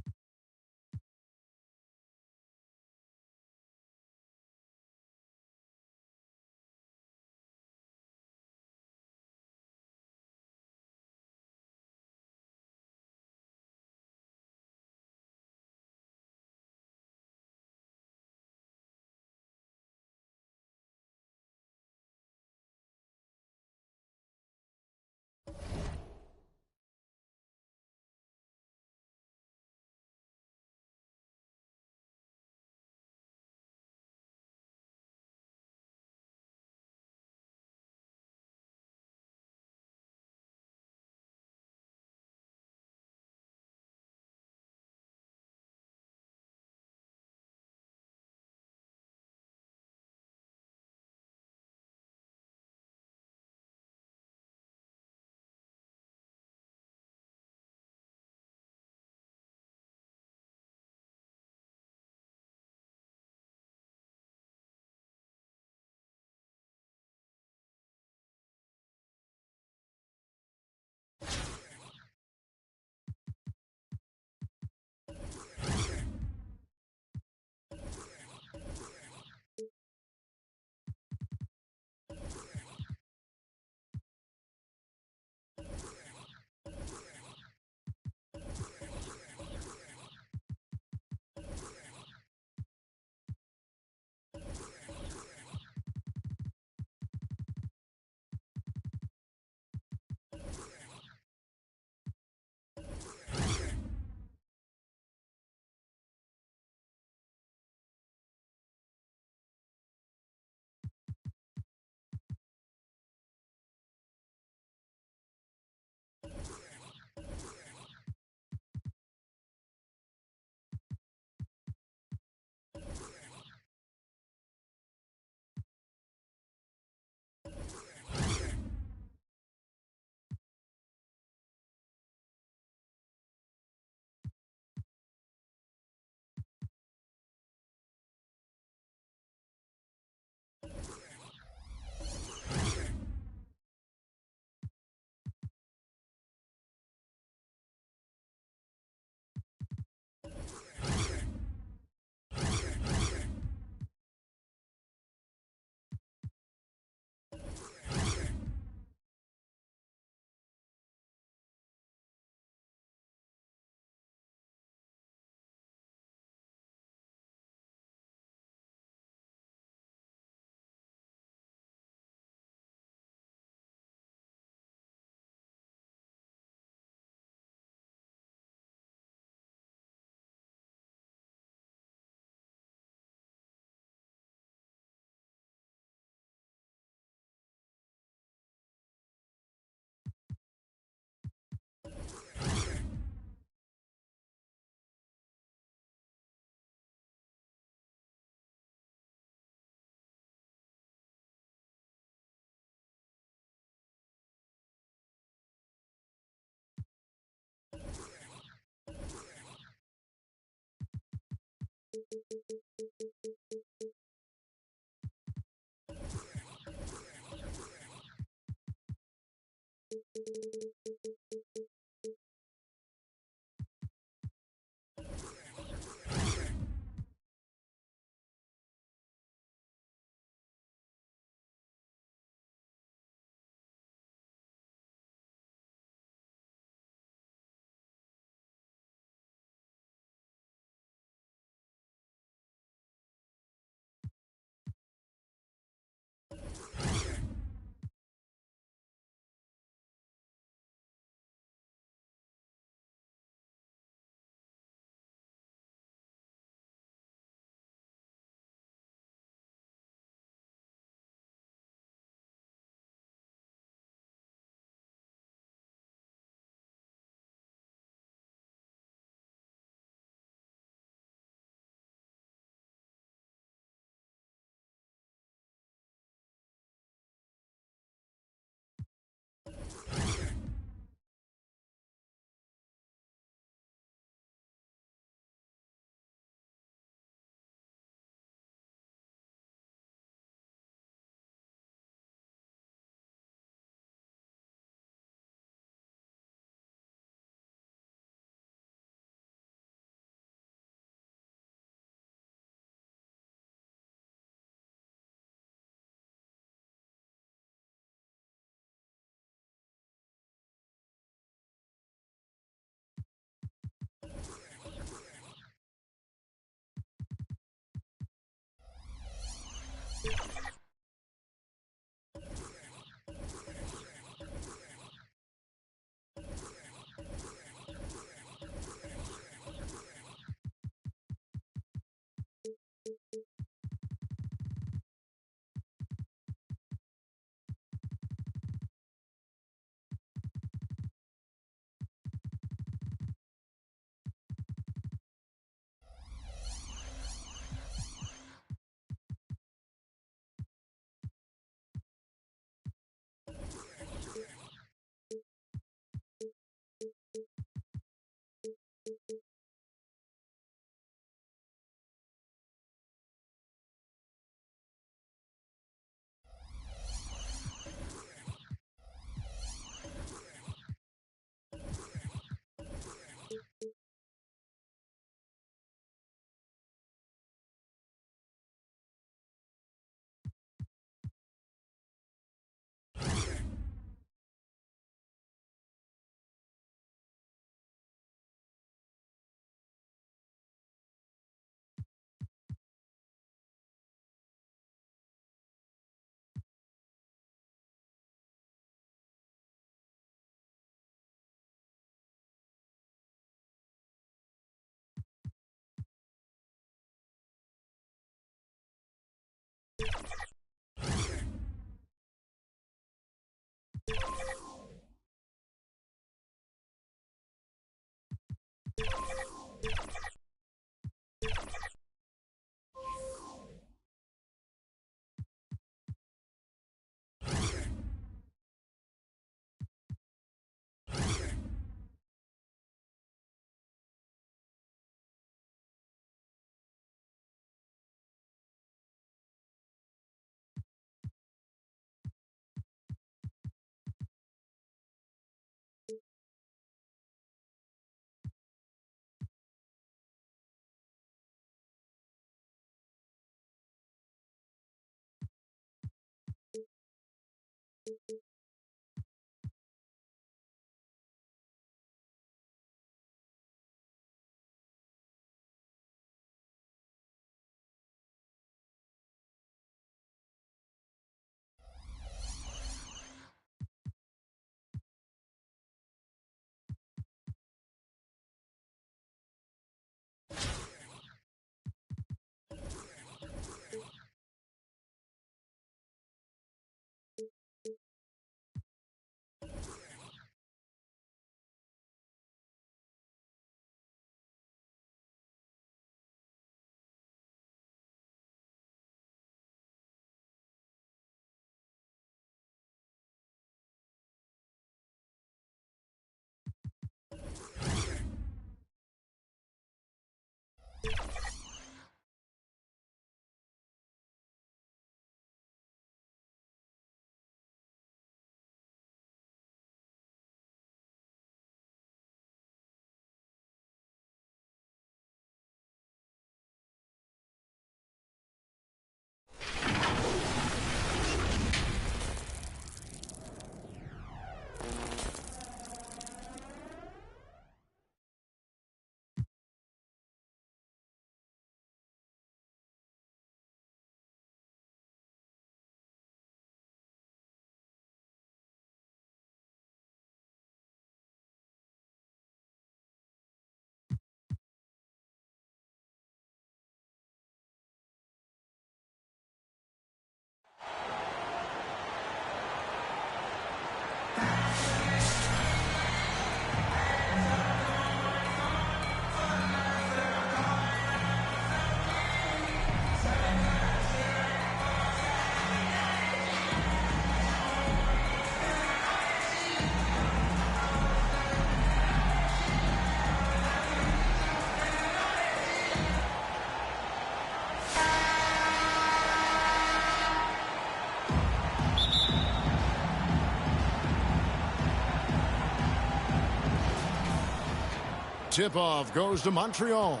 Tip-off goes to Montreal.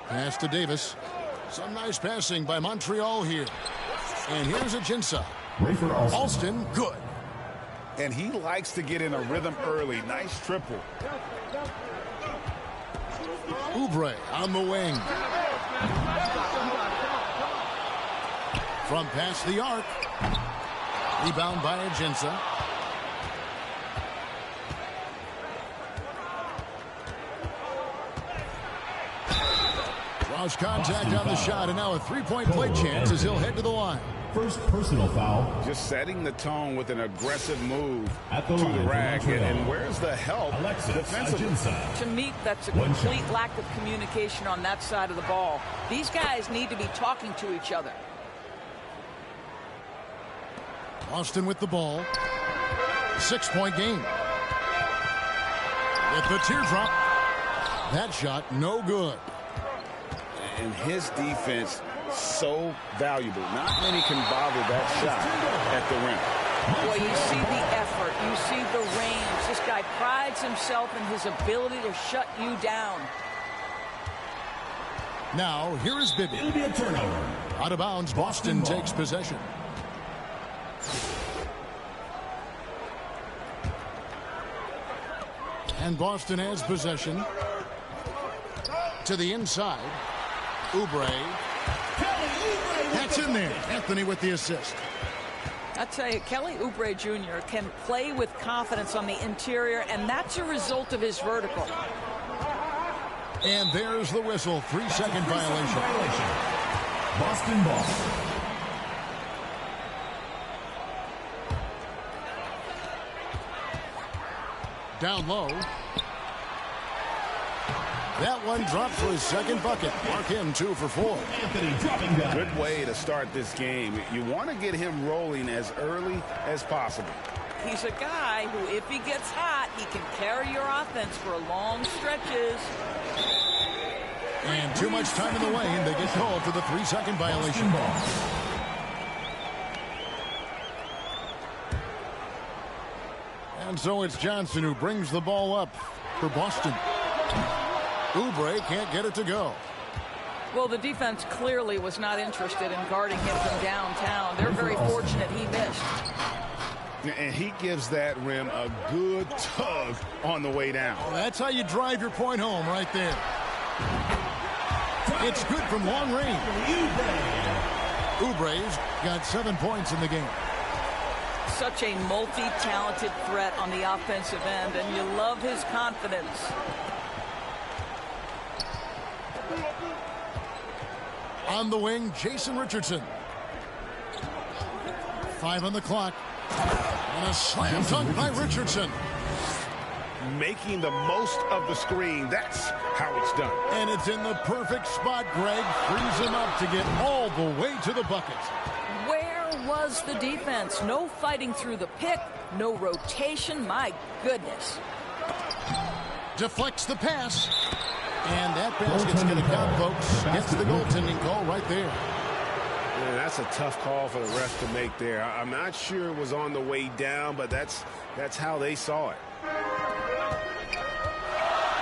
Pass to Davis. Some nice passing by Montreal here. And here's Ajinça. Alston, good. And he likes to get in a rhythm early. Nice triple. Oubre on the wing. From past the arc. Rebound by Ajinça. Draws contact on the shot, and now a three-point play chance as he'll head to the line. First personal foul. Just setting the tone with an aggressive move to the rack. And where's the help defensively? To me, that's a complete lack of communication on that side of the ball. These guys need to be talking to each other. Austin with the ball. 6-point game. With the teardrop. That shot no good. And his defense so valuable. Not many can bother that shot at the rim. Boy, you see the effort. You see the range. This guy prides himself in his ability to shut you down. Now, here is Bibby. It'll be a turnover. Out of bounds, Boston takes possession. And Boston has possession. To the inside. Oubre. That's in there. Anthony with the assist. I tell you, Kelly Oubre Jr. can play with confidence on the interior, and that's a result of his vertical. And there's the whistle. 3-second violation. Boston ball. Down low. That one dropped for his second bucket. Mark him 2 for 4. Anthony dropping down. Good way to start this game. You want to get him rolling as early as possible. He's a guy who, if he gets hot, he can carry your offense for long stretches. And too much time in the lane. They get called for the 3-second violation. And so it's Johnson who brings the ball up for Boston. Oubre can't get it to go. Well, the defense clearly was not interested in guarding him from downtown. They're very fortunate he missed. And he gives that rim a good tug on the way down. Well, that's how you drive your point home right there. It's good from long range. Oubre's got 7 points in the game. Such a multi-talented threat on the offensive end, and you love his confidence. On the wing, Jason Richardson. 5 on the clock. And a slam dunk by Richardson. Making the most of the screen. That's how it's done. And it's in the perfect spot. Greg frees him up to get all the way to the bucket. Where was the defense? No fighting through the pick. No rotation. My goodness. Deflects the pass. And that basket's going to count, folks. Gets the goaltending call right there. Yeah, that's a tough call for the refs to make there. I'm not sure it was on the way down, but that's how they saw it.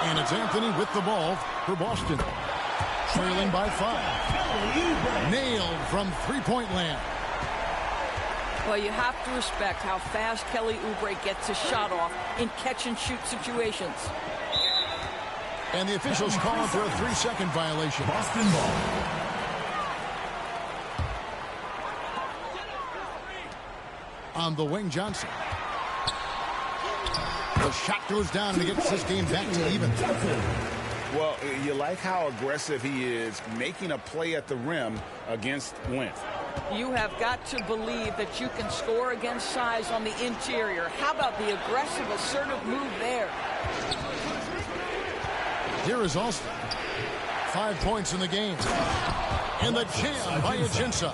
And it's Anthony with the ball for Boston. Trailing by 5. Nailed from three-point land. Well, you have to respect how fast Kelly Oubre gets his shot off in catch-and-shoot situations. And the officials calling for a 3-second violation. Boston ball. On the wing, Johnson. The shot goes down and it gets this game back to even. Well, you like how aggressive he is, making a play at the rim against length. You have got to believe that you can score against size on the interior. How about the aggressive, assertive move there? Here is Alston. 5 points in the game. And the jam by Ajinça.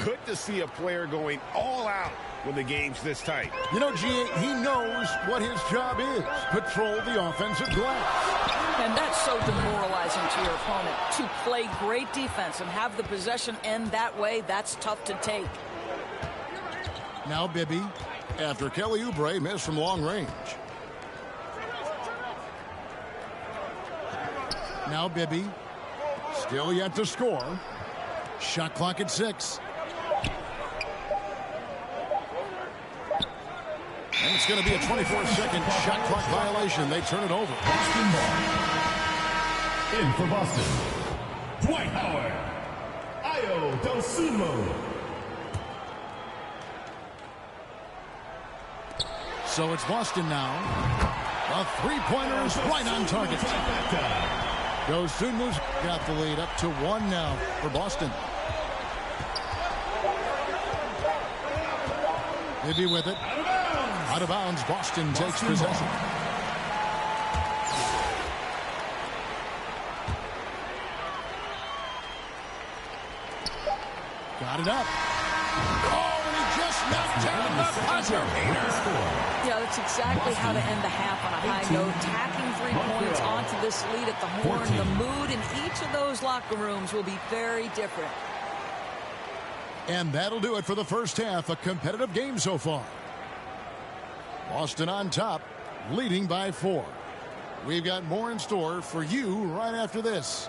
Good to see a player going all out when the game's this tight. You know, G.A., he knows what his job is. Patrol the offensive glass. And that's so demoralizing to your opponent. To play great defense and have the possession end that way, that's tough to take. Now Bibby. after Kelly Oubre missed from long range. Now Bibby. Still yet to score. Shot clock at 6. And it's going to be a 24-second shot clock violation. They turn it over. In for Boston, Dwight Howard. Ayo Dosunmu. So it's Boston now. A three-pointer is right on target. Dosunmu's got the lead up to 1 now for Boston. Bibby with it. Out of bounds. Boston takes possession. Got it up. Oh, and he just knocked down the buzzer beater. Yeah, that's exactly how to end the half on a high note. Tacking 3 points onto this lead at the horn. The mood in each of those locker rooms will be very different. And that'll do it for the first half. A competitive game so far. Boston on top, leading by 4. We've got more in store for you right after this.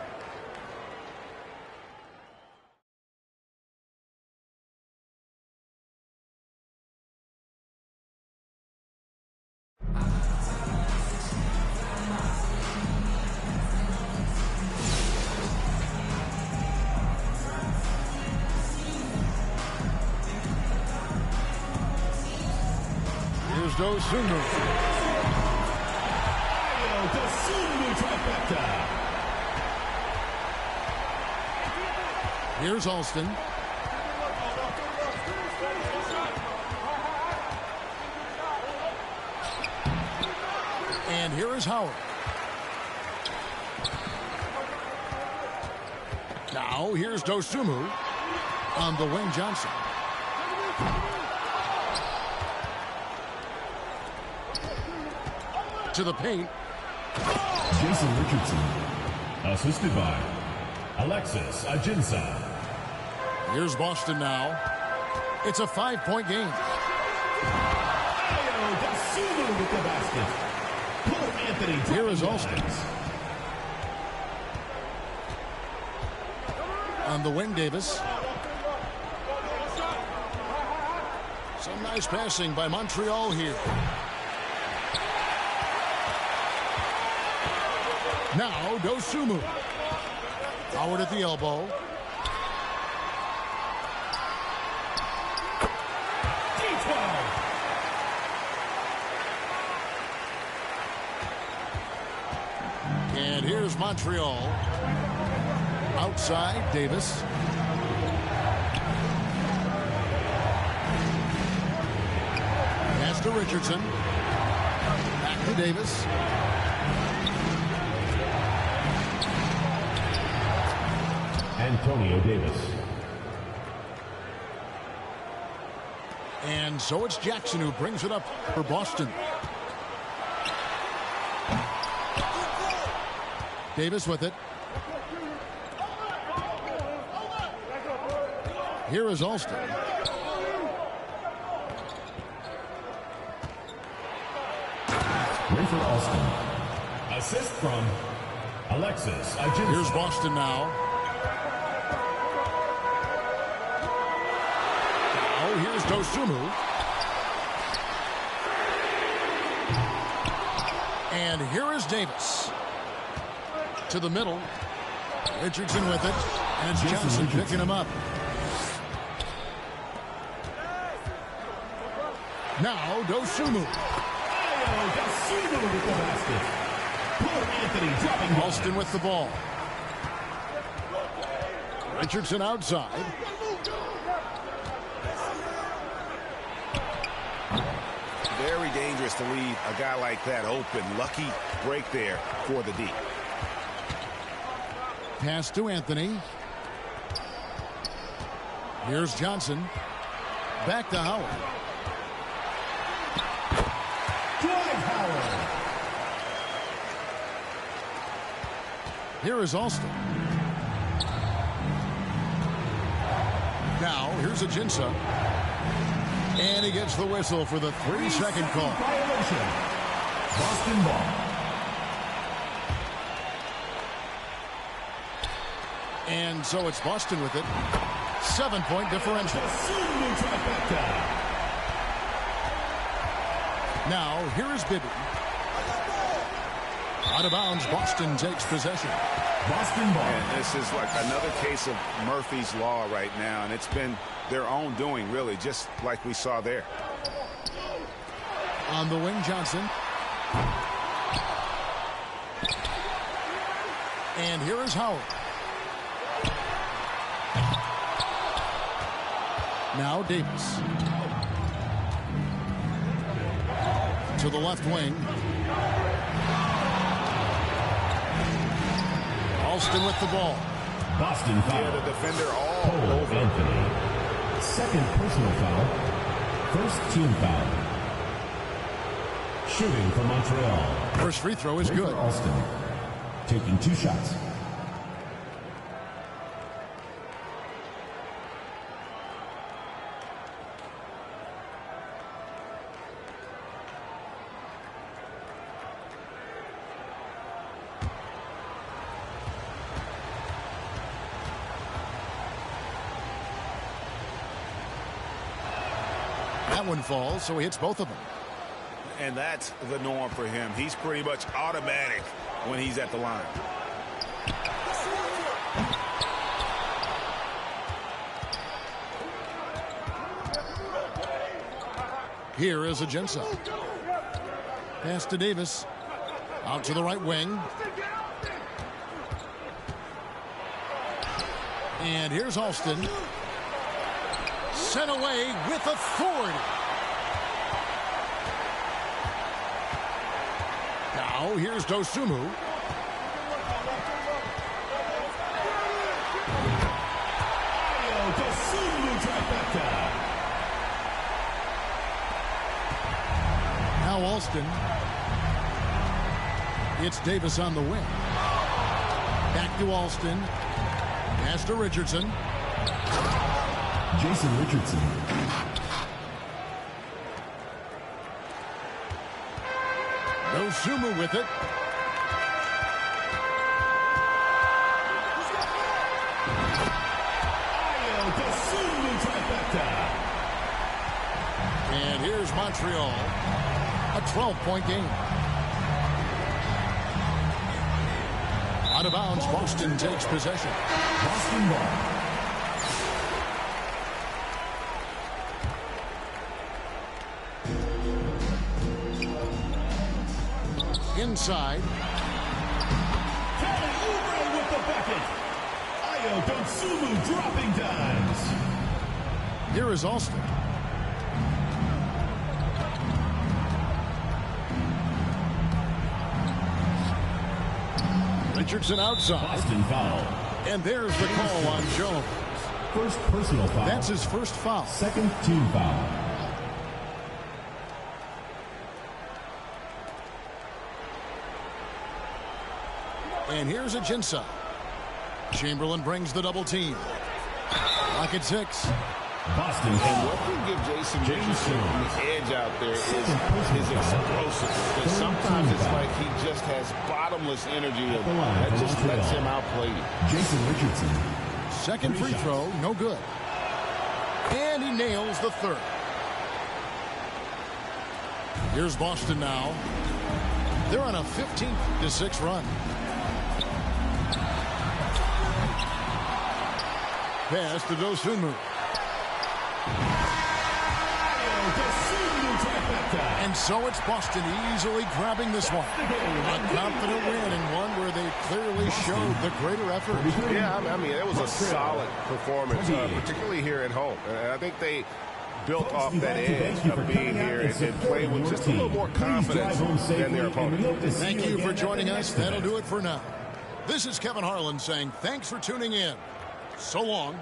Dosunmu. Dosunmu trifecta. Here's Alston. And here is Howard. Now here's Dosunmu on the wing. Johnson. To the paint. Jason Richardson, assisted by Alexis Ajinça. Here's Boston now. It's a 5-point game. Ayo Dosunmu with the basket. Poor Anthony. Here is Alston. On the wing, Davis. Some nice passing by Montreal here. Now Dosunmu. Howard at the elbow. And here's Montreal. Outside, Davis. Pass to Richardson. Back to Davis. Antonio Davis. And so it's Jackson who brings it up for Boston. Davis with it. Here is Alston. Ray for Alston. Assist from Alexis Ajinça. Here's Boston now. Here's Dosunmu. And here is Davis. To the middle. Richardson with it. And it's Johnson picking him up. Now Dosunmu. Dosunmu with the basket. Poor Anthony dropping. Alston with the ball. Richardson outside. Very dangerous to leave a guy like that open. Lucky break there for the D. Pass to Anthony. Here's Johnson. Back to Howard. Dwight Howard. Here is Alston. Now, here's Ajinça. And he gets the whistle for the 3-second call. Violation. Boston ball. And so it's Boston with it. 7-point differential. Now, here is Bibby. Out of bounds, Boston takes possession. Boston ball. And this is like another case of Murphy's Law right now, and it's been their own doing, really, just like we saw there. On the wing, Johnson. And here is Howard. Now Davis. To the left wing. Alston with the ball. Boston foul. Yeah, the defender all over. Anthony. Second personal foul. First team foul. Shooting for Montreal. First free throw is good. Alston taking 2 shots. That one falls, so he hits both of them. And that's the norm for him. He's pretty much automatic when he's at the line. Here is Aginsa. Pass to Davis. Out to the right wing. And here's Alston. Sent away with authority. Now here's Dosunmu. Now Alston. It's Davis on the wing. Back to Alston. Pass to Richardson. Jason Richardson. Dosunmu with it. And here's Montreal. A 12-point game. Out of bounds, Boston takes possession. Boston ball. Inside. Kelly Oubre with the bucket. Ayo Dosunmu dropping dimes. Here is Alston. Richardson outside. Boston foul. And there's the call on Jones. First personal foul. That's his first foul. Second team foul. And here's Aginsa. Chamberlain brings the double team. Lock at 6. Boston And foul. what can give Jason Richardson the edge out there is his explosiveness. Because sometimes it's like he just has bottomless energy and that just lets him outplay you. Jason Richardson. Second free throw, no good. And he nails the third. Here's Boston now. They're on a 15-6 run. Pass to Dosunmu. And so it's Boston easily grabbing this one. A confident win and one where they clearly showed the greater effort. Yeah, I mean, it was a solid performance, particularly here at home. And I think they built off that edge of being here and played with just a little more confidence than their opponent. Thank you for joining us. That'll do it for now. This is Kevin Harlan saying thanks for tuning in. So long.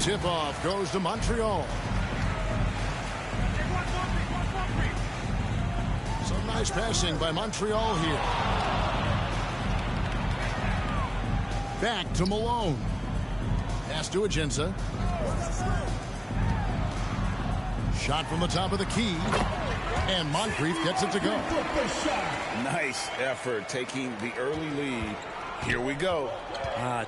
tip-off goes to Montreal. Some nice passing by Montreal here. Back to Malone. Pass to Agenza. Shot from the top of the key. And Moncrief gets it to go. Nice effort taking the early lead. Here we go.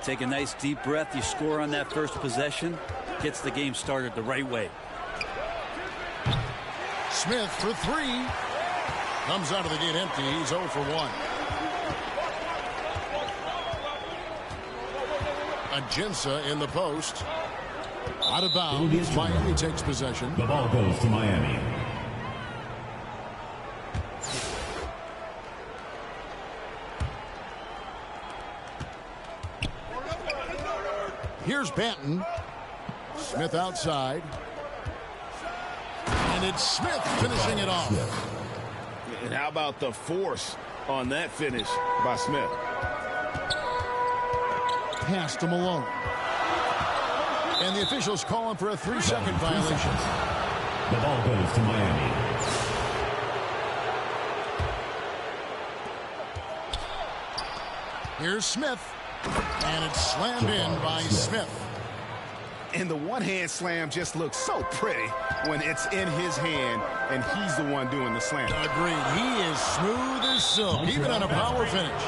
Take a nice deep breath. You score on that first possession. Gets the game started the right way. Smith for three. Comes out of the gate empty. He's 0 for 1. Agenza in the post. Out of bounds. Miami takes possession. The ball goes to Miami. Here's Banton. Smith outside. And it's Smith finishing it off. And how about the force on that finish by Smith? Pass to Malone. And the officials calling for a 3-second violation. The ball goes to Miami. Here's Smith. And it's slammed in by Smith. And the one-hand slam just looks so pretty when it's in his hand and he's the one doing the slam. Agreed. He is smooth as silk, even on a power finish.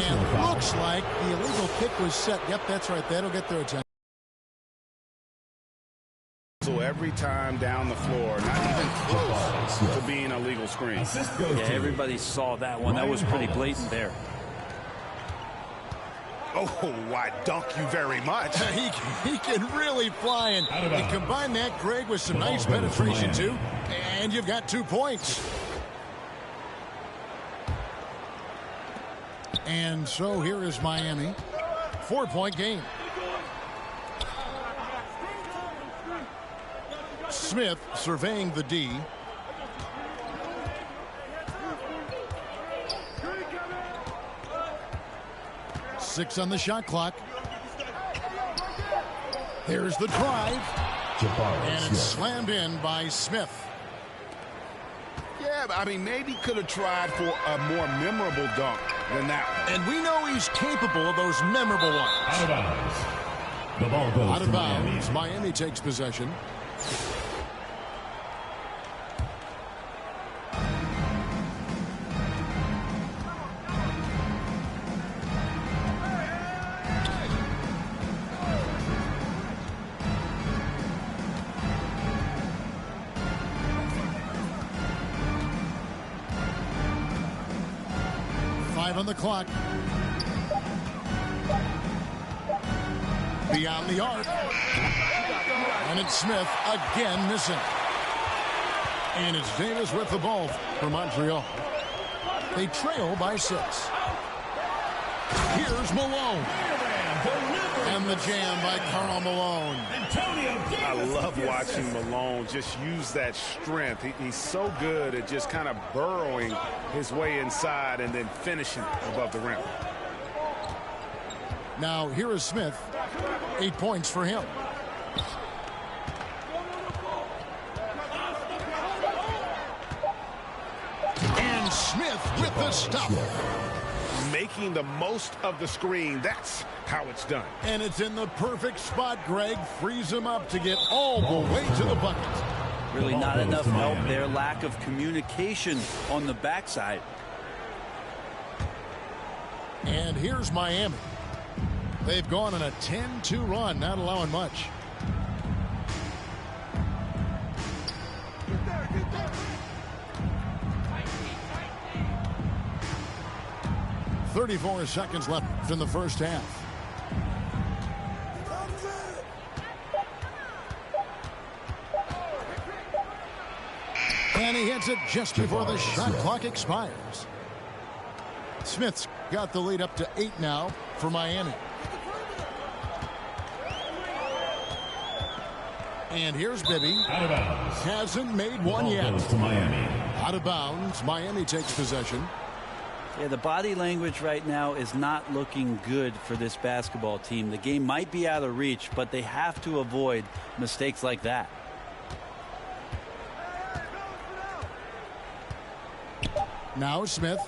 And looks like the illegal kick was set. Yep, that's right. That'll get their attention. So every time down the floor, not even close to being a legal screen. Yeah, everybody saw that one. That was pretty blatant there. Oh, why, dunk you very much. He can really fly. And combine that, Greg, with some nice penetration, too. And you've got 2 points. And so here is Miami. 4-point game. Smith surveying the D. Six on the shot clock. Here's the drive. And it's slammed in by Smith. Yeah, I mean, maybe could have tried for a more memorable dunk than that one. And we know he's capable of those memorable ones. Out of bounds. The ball goes out of to bounds. Miami takes possession. On the clock. Beyond the arc. And it's Smith again missing. And it's Davis with the ball for Montreal. They trail by 6. Here's Malone. And the jam by Karl Malone. I love watching Malone just use that strength. He's so good at just kind of burrowing his way inside and then finishing above the rim. Now here is Smith. 8 points for him. And Smith with the stop. Making the most of the screen. That's how it's done. And it's in the perfect spot, Greg. Frees him up to get all the way to the bucket. Really not enough help there. Lack of communication on the backside. And here's Miami. They've gone on a 10-2 run, not allowing much. Get there. 34 seconds left in the first half. And he hits it just before the shot clock expires. Smith's got the lead up to 8 now for Miami. And here's Bibby. Out of bounds. Hasn't made one yet. Goes to Miami. Out of bounds. Miami takes possession. Yeah, the body language right now is not looking good for this basketball team. The game might be out of reach, but they have to avoid mistakes like that. Now Smith.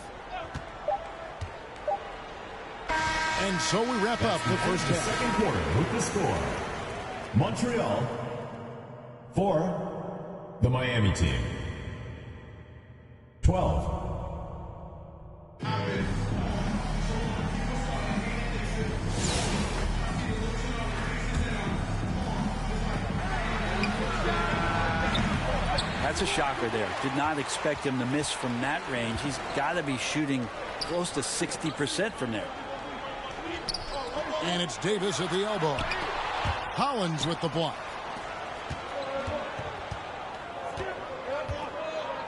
And so we wrap up the first half. Second quarter with the score. Montreal 4, the Miami team 12. That's a shocker there. Did not expect him to miss from that range. He's got to be shooting close to 60% from there. And it's Davis at the elbow. Hollins with the block.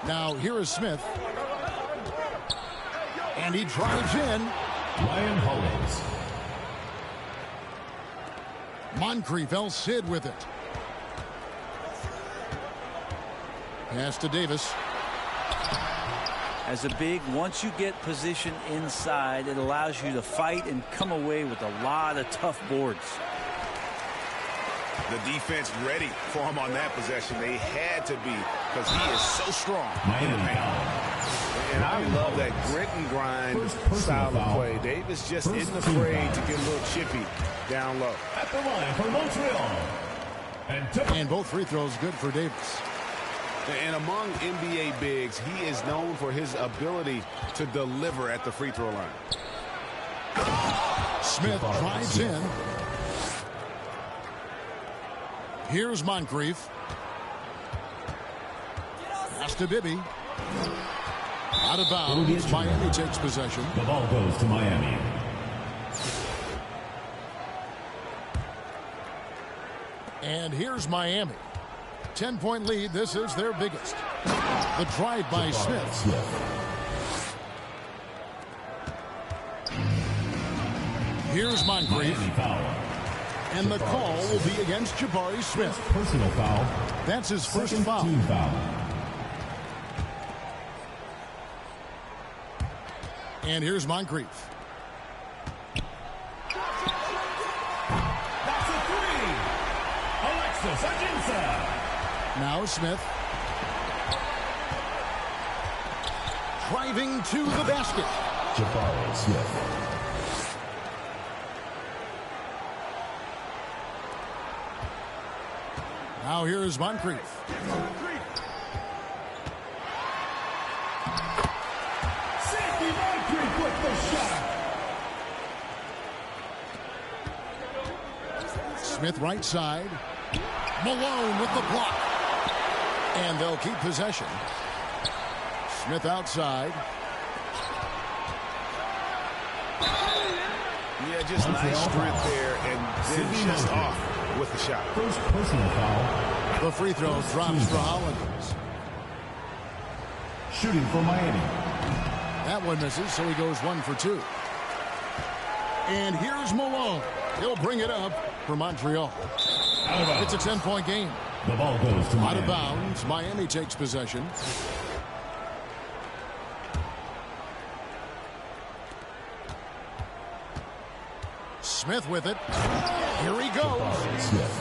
Now here is Smith. And he drives in. Ryan Hollins. Moncrief El Cid with it. Pass to Davis. As a big, once you get position inside, it allows you to fight and come away with a lot of tough boards. The defense ready for him on that possession. They had to be, because he is so strong in the paint. And I love that grit and grind style of play. Davis just isn't afraid to get a little chippy down low. At the line for Montreal. And both free throws good for Davis. And among NBA bigs, he is known for his ability to deliver at the free throw line. Smith drives in. Here's Moncrief. Pass to Bibby. Out of bounds. Miami takes possession. The ball goes to Miami. And here's Miami. 10-point lead. This is their biggest. The drive by Smith. Here's Moncrief. And the call will be against Jabari Smith. Personal foul. That's his first foul. Team foul. And here's Moncrief. That's a three. Alexis Ajinça. Now Smith. Driving to the basket. Jabari Smith. Now here is Moncrief. Safety Moncrief with the shot. Smith right side. Malone with the block. And they'll keep possession. Smith outside. Yeah, just nice strength there, and then just off with the shot. First personal foul. The free throw drops for Hollins. Shooting for Miami. That one misses, so he goes 1 for 2. And here's Malone. He'll bring it up for Montreal. It's a 10-point game. The ball goes to Miami. Out of bounds. Miami takes possession. Smith with it. Here he goes. Smith.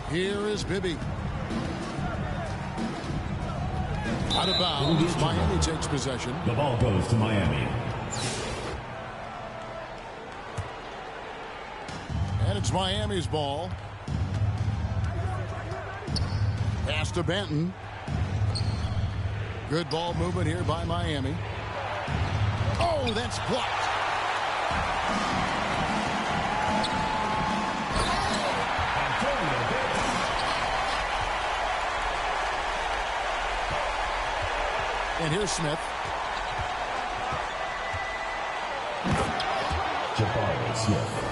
Here is Bibby. Out of bounds. Miami takes possession. The ball goes to Miami. And it's Miami's ball. Pass to Benton. Good ball movement here by Miami. Oh, that's blocked. And here's Smith. Jabari Smith.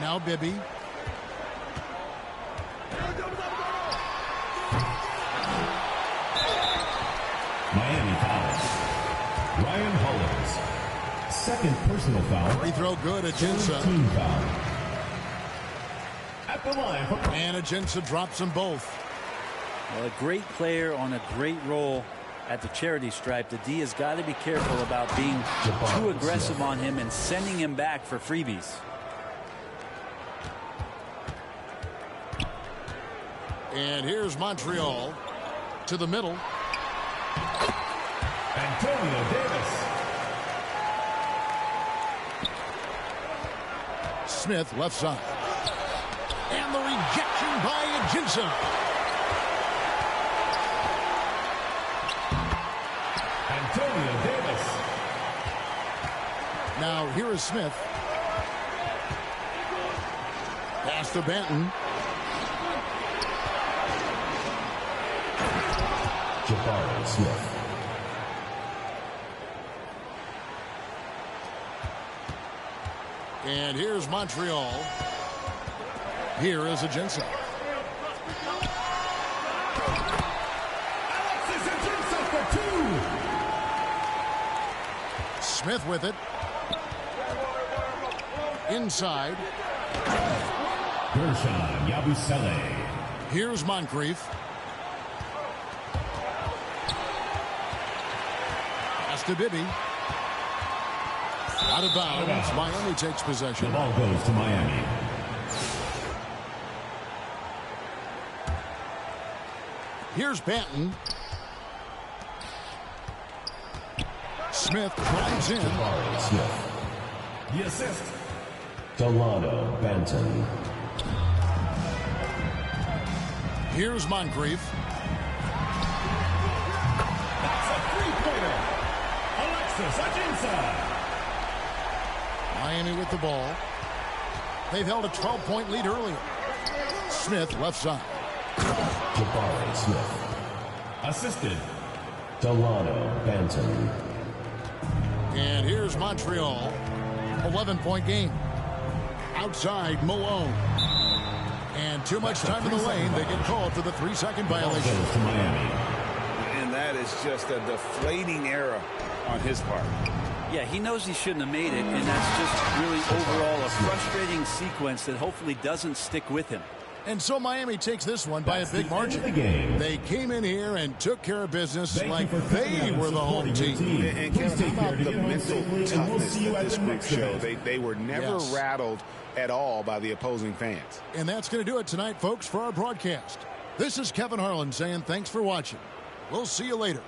Now Bibby. Miami foul. Ryan Hollins. Second personal foul. Free throw good. Ajinça. Team foul. At the line. And Ajinça drops them both. Well, a great player on a great role at the charity stripe. The D has got to be careful about being too aggressive on him and sending him back for freebies. And here's Montreal to the middle. Antonio Davis. Smith left side. And the rejection by Ajinça. Antonio Davis. Now here is Smith. Pass to Banton. Jabari Smith. And here's Montreal. Here is Ajinça. Smith with it. Inside. Gershon Yabusele. Here's Moncrief. Pass to Bibby. Out of bounds. Miami takes possession. The ball goes to Miami. Here's Banton. Smith drives in. Jabari Smith. The assist. Delano Banton. Here's Moncrief. That's a three-pointer. Alexis Ajinça. Miami with the ball. They've held a 12-point lead earlier. Smith left side. Jabari Smith. Assisted. Delano Banton. And here's Montreal. 11-point game. Outside Malone. And too much time in the lane. They get called for the 3-second violation. To Miami. And that is just a deflating error on his part. Yeah, he knows he shouldn't have made it, and that's just really overall a frustrating sequence that hopefully doesn't stick with him. And so Miami takes this one by a big margin. They came in here and took care of business like they were the home team. And Kevin, how about the mental toughness that this group showed? They were never rattled at all by the opposing fans. And that's going to do it tonight, folks, for our broadcast. This is Kevin Harlan saying thanks for watching. We'll see you later.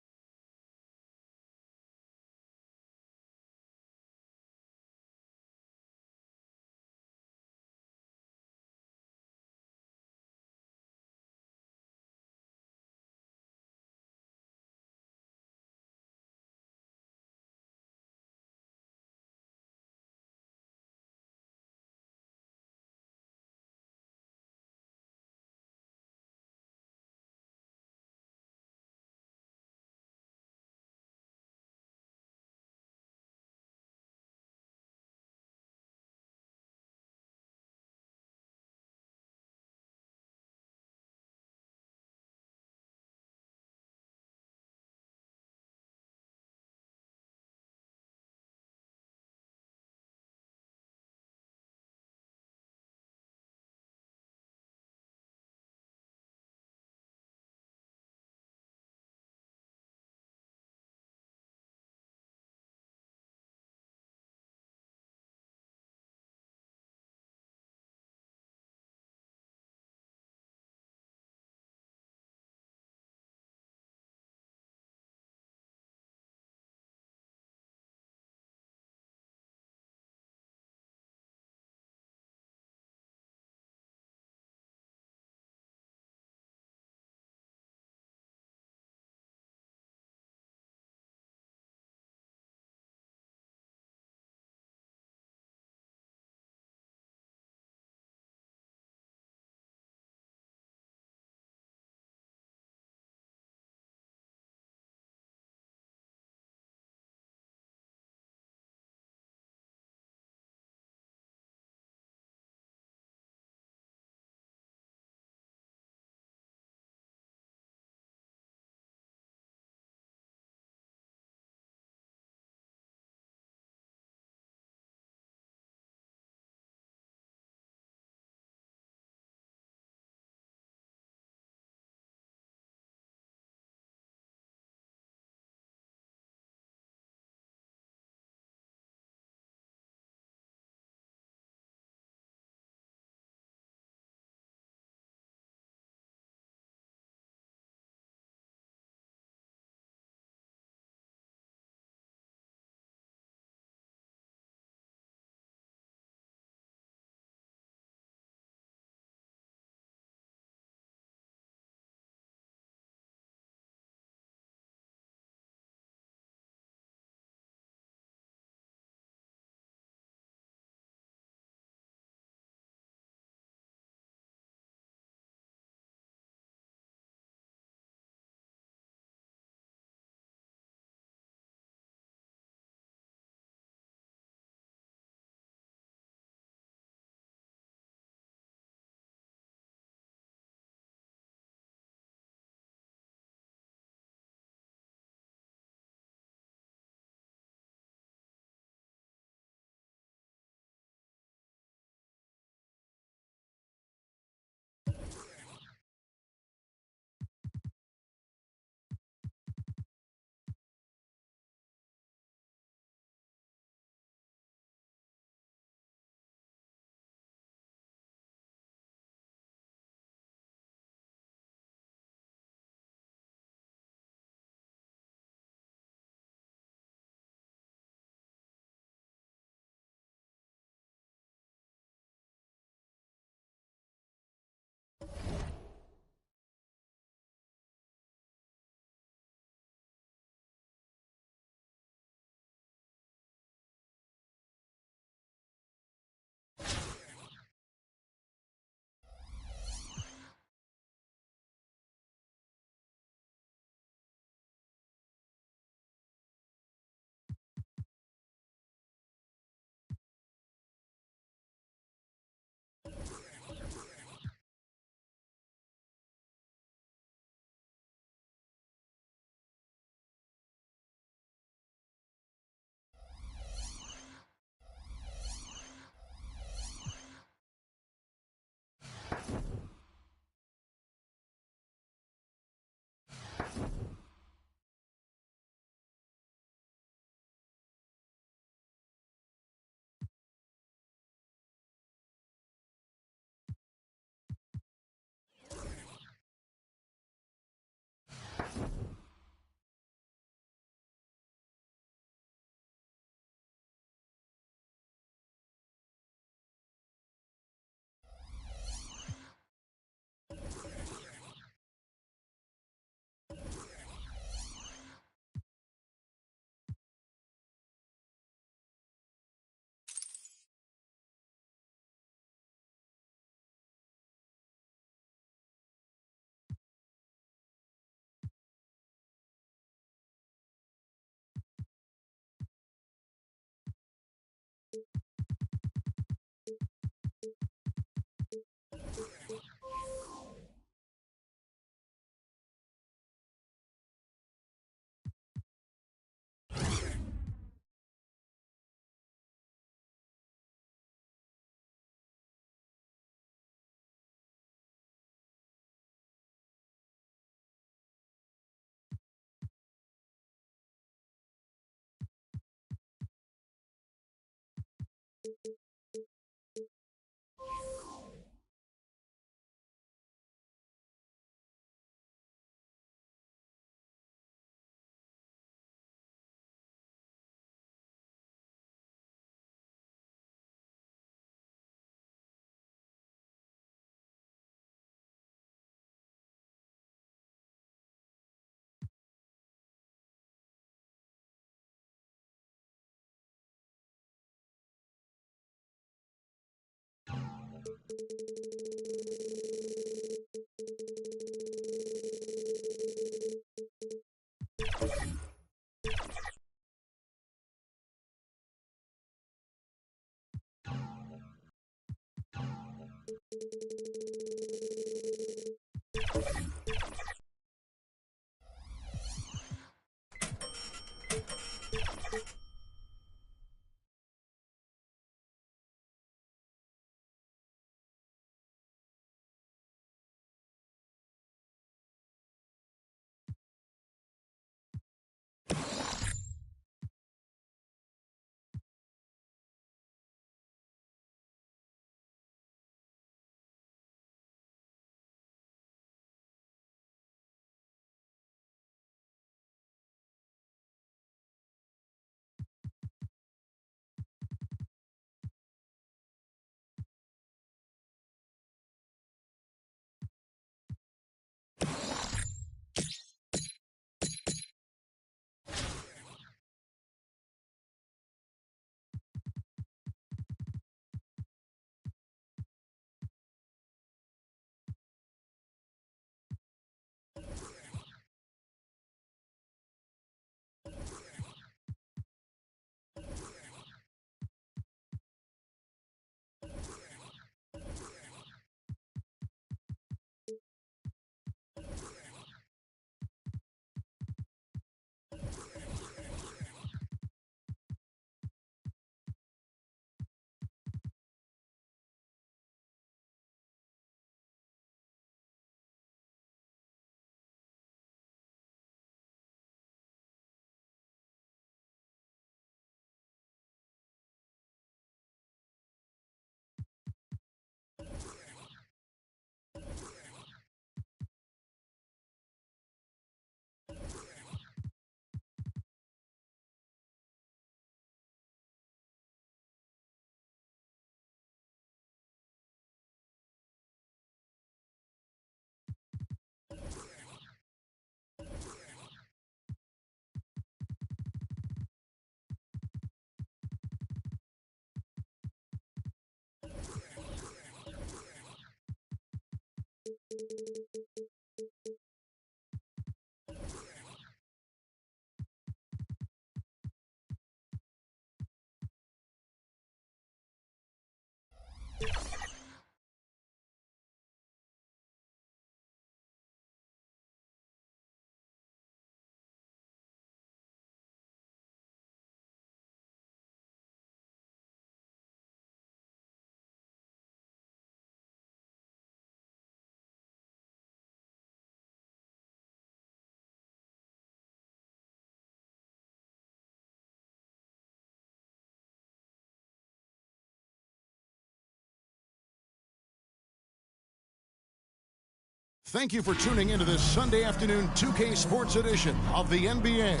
Thank you for tuning into this Sunday afternoon 2K Sports edition of the NBA.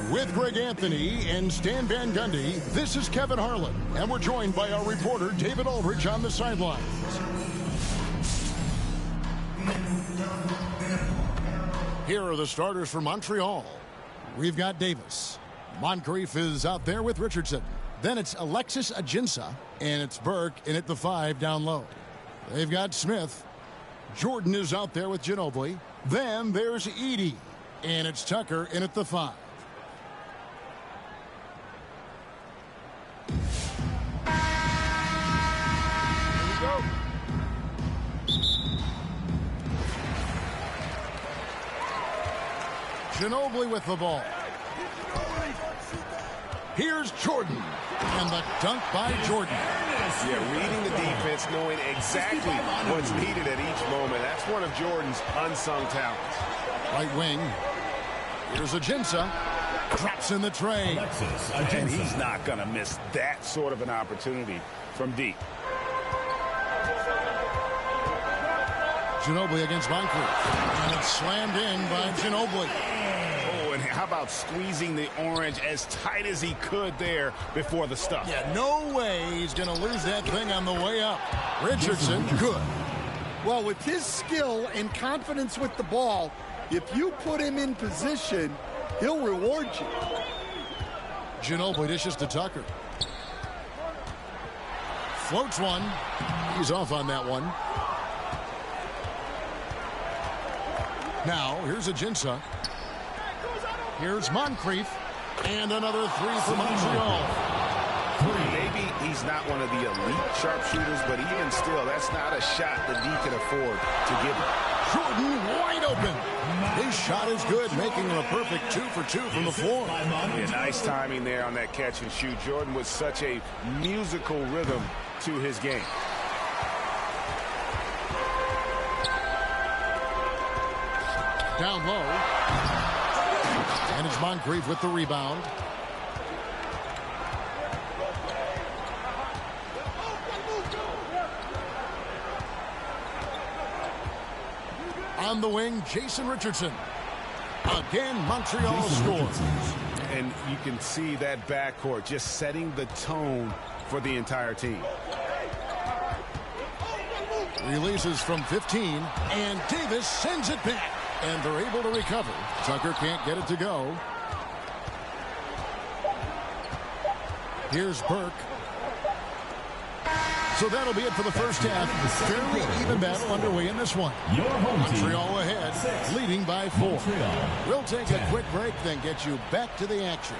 With Greg Anthony and Stan Van Gundy, this is Kevin Harlan, and we're joined by our reporter David Aldridge on the sidelines. Here are the starters for Montreal. We've got Davis. Moncrief is out there with Richardson. Then it's Alexis Ajinça, and it's Burke in at the 5 down low. They've got Smith. Jordan is out there with Ginobili. Then there's Edey, and it's Tucker in at the 5. Here we go. Ginobili with the ball. Here's Jordan, and the dunk by Jordan. Yeah, reading the defense, knowing exactly what's needed at each moment. That's one of Jordan's unsung talents. Right wing. Here's Ajinça. Drops in the tray. And he's not going to miss that sort of an opportunity from deep. Ginobili against Moncrief. And it's slammed in by Ginobili. Oh, and how about squeezing the orange as tight as he could there before the stuff? Yeah, no way he's going to lose that thing on the way up. Richardson, good. Well, with his skill and confidence with the ball, if you put him in position, he'll reward you. Ginobili dishes to Tucker. Floats one. He's off on that one. Now, here's Ajinça. Here's Moncrief. And another three for Montreal. Maybe he's not one of the elite sharpshooters, but even still, that's not a shot that he can afford to give him. Jordan wide open. His shot is good, making him a perfect 2 for 2 from the floor. Yeah, nice timing there on that catch and shoot. Jordan with such a musical rhythm to his game. Down low. And it's Moncrief with the rebound. On the wing, Jason Richardson. Again, Montreal scores. And you can see that backcourt just setting the tone for the entire team. Releases from 15, and Davis sends it back. And they're able to recover. Tucker can't get it to go. Here's Burke. So that'll be it for the first half. Fairly even battle underway in this one. Montreal ahead, leading by 4. We'll take a quick break, then get you back to the action.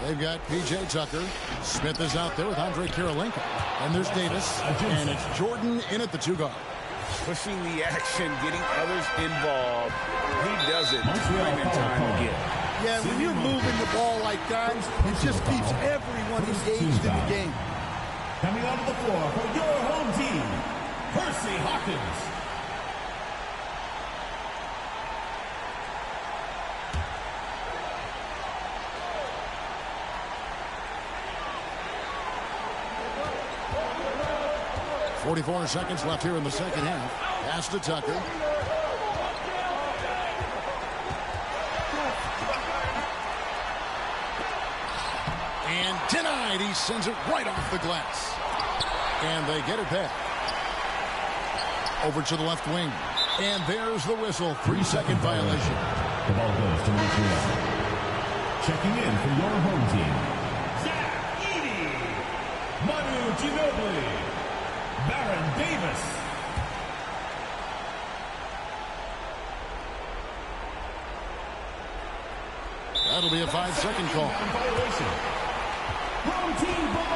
They've got P.J. Tucker. Smith is out there with Andre Kirilenko. And there's Davis. And it's Jordan in at the 2-guard. Pushing the action, getting others involved. He does it time and time again. Yeah, when you're moving the ball like that, it just keeps everyone engaged in the game. Coming onto the floor for your home team, Percy Hawkins. .44 seconds left here in the second half. Pass to Tucker. And denied. He sends it right off the glass. And they get it back. Over to the left wing. And there's the whistle. 3-second violation. The ball goes to Montreal. Checking in for your home team, Zach Edey, Manu Ginobili, Baron Davis. That'll be a 5-second call. Violation. Home team ball.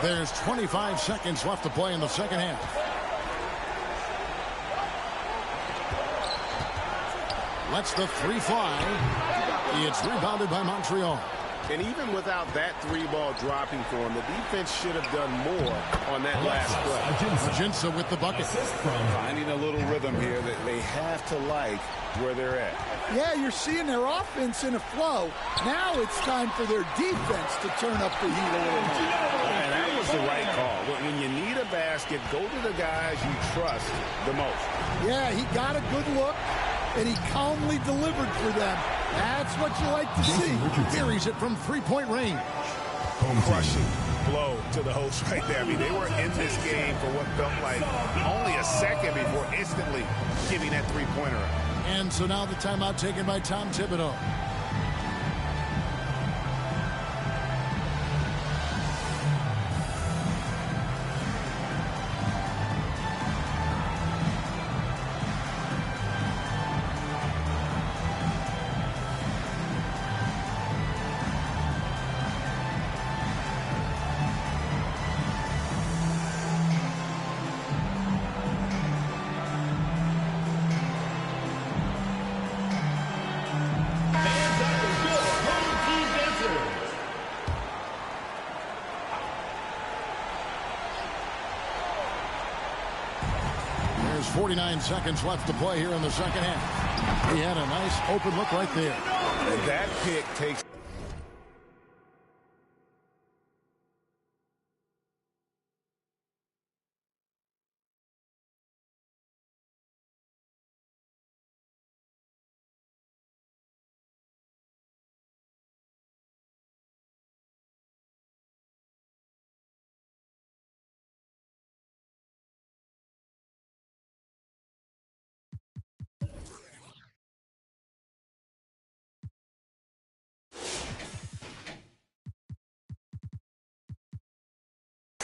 There's 25 seconds left to play in the second half. Lets the 3 fly. It's rebounded by Montreal. And even without that 3-ball dropping for him, the defense should have done more on that last play. Ajinça with the bucket. Finding a little rhythm here that they have to like where they're at. Yeah, you're seeing their offense in a flow. Now it's time for their defense to turn up the heat a little more. And that was was the right call. When you need a basket, go to the guys you trust the most. Yeah, he got a good look, and he calmly delivered for them. That's what you like to see. Buries it from three-point range. Crushing blow to the host right there. I mean, they were in this game for what felt like only a second before instantly giving that three-pointer up. And so now the timeout taken by Tom Thibodeau. There's 49 seconds left to play here in the second half. He had a nice open look right there. And that pick takes...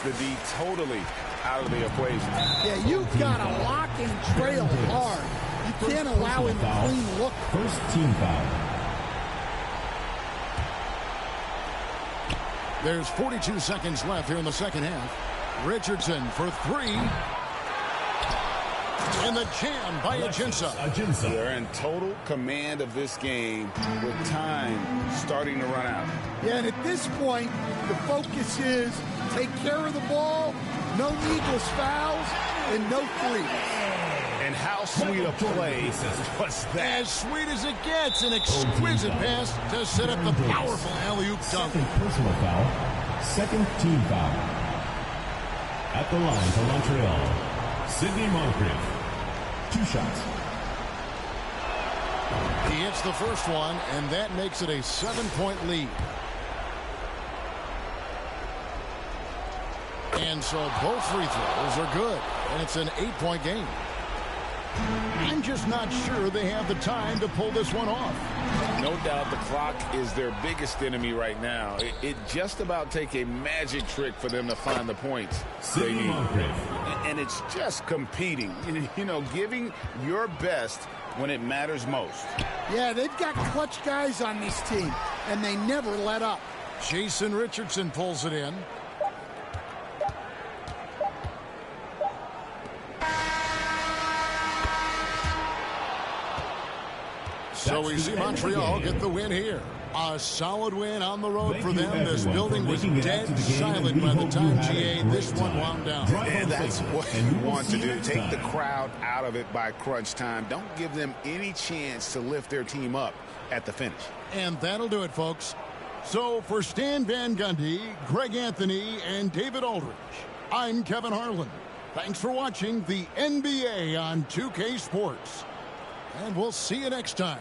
the D totally out of the equation. Yeah, you've got to lock and trail hard. You can't allow him to clean look. First team foul. There's 42 seconds left here in the second half. Richardson for three. And the jam by Ajinça. They're in total command of this game with time starting to run out. Yeah, and at this point, the focus is take care of the ball, no needless fouls, and no threes. And how sweet a play was that? As sweet as it gets, an exquisite pass to set up the powerful alley-oop dunk. Second personal foul. Second team foul. At the line for Montreal, Sidney Moncrief. 2 shots. He hits the first one, and that makes it a 7-point lead. And so both free throws are good, and it's an 8-point game. I'm just not sure they have the time to pull this one off. No doubt the clock is their biggest enemy right now. It just about take a magic trick for them to find the points they need. And it's just competing, you know, giving your best when it matters most. Yeah, they've got clutch guys on this team, and they never let up. Jason Richardson pulls it in. So we see Montreal get the win here. A solid win on the road for them. This building was dead silent by the time GA this one wound down. And that's what you want to do. Take the crowd out of it by crunch time. Don't give them any chance to lift their team up at the finish. And that'll do it, folks. So for Stan Van Gundy, Greg Anthony, and David Aldridge, I'm Kevin Harlan. Thanks for watching the NBA on 2K Sports. And we'll see you next time.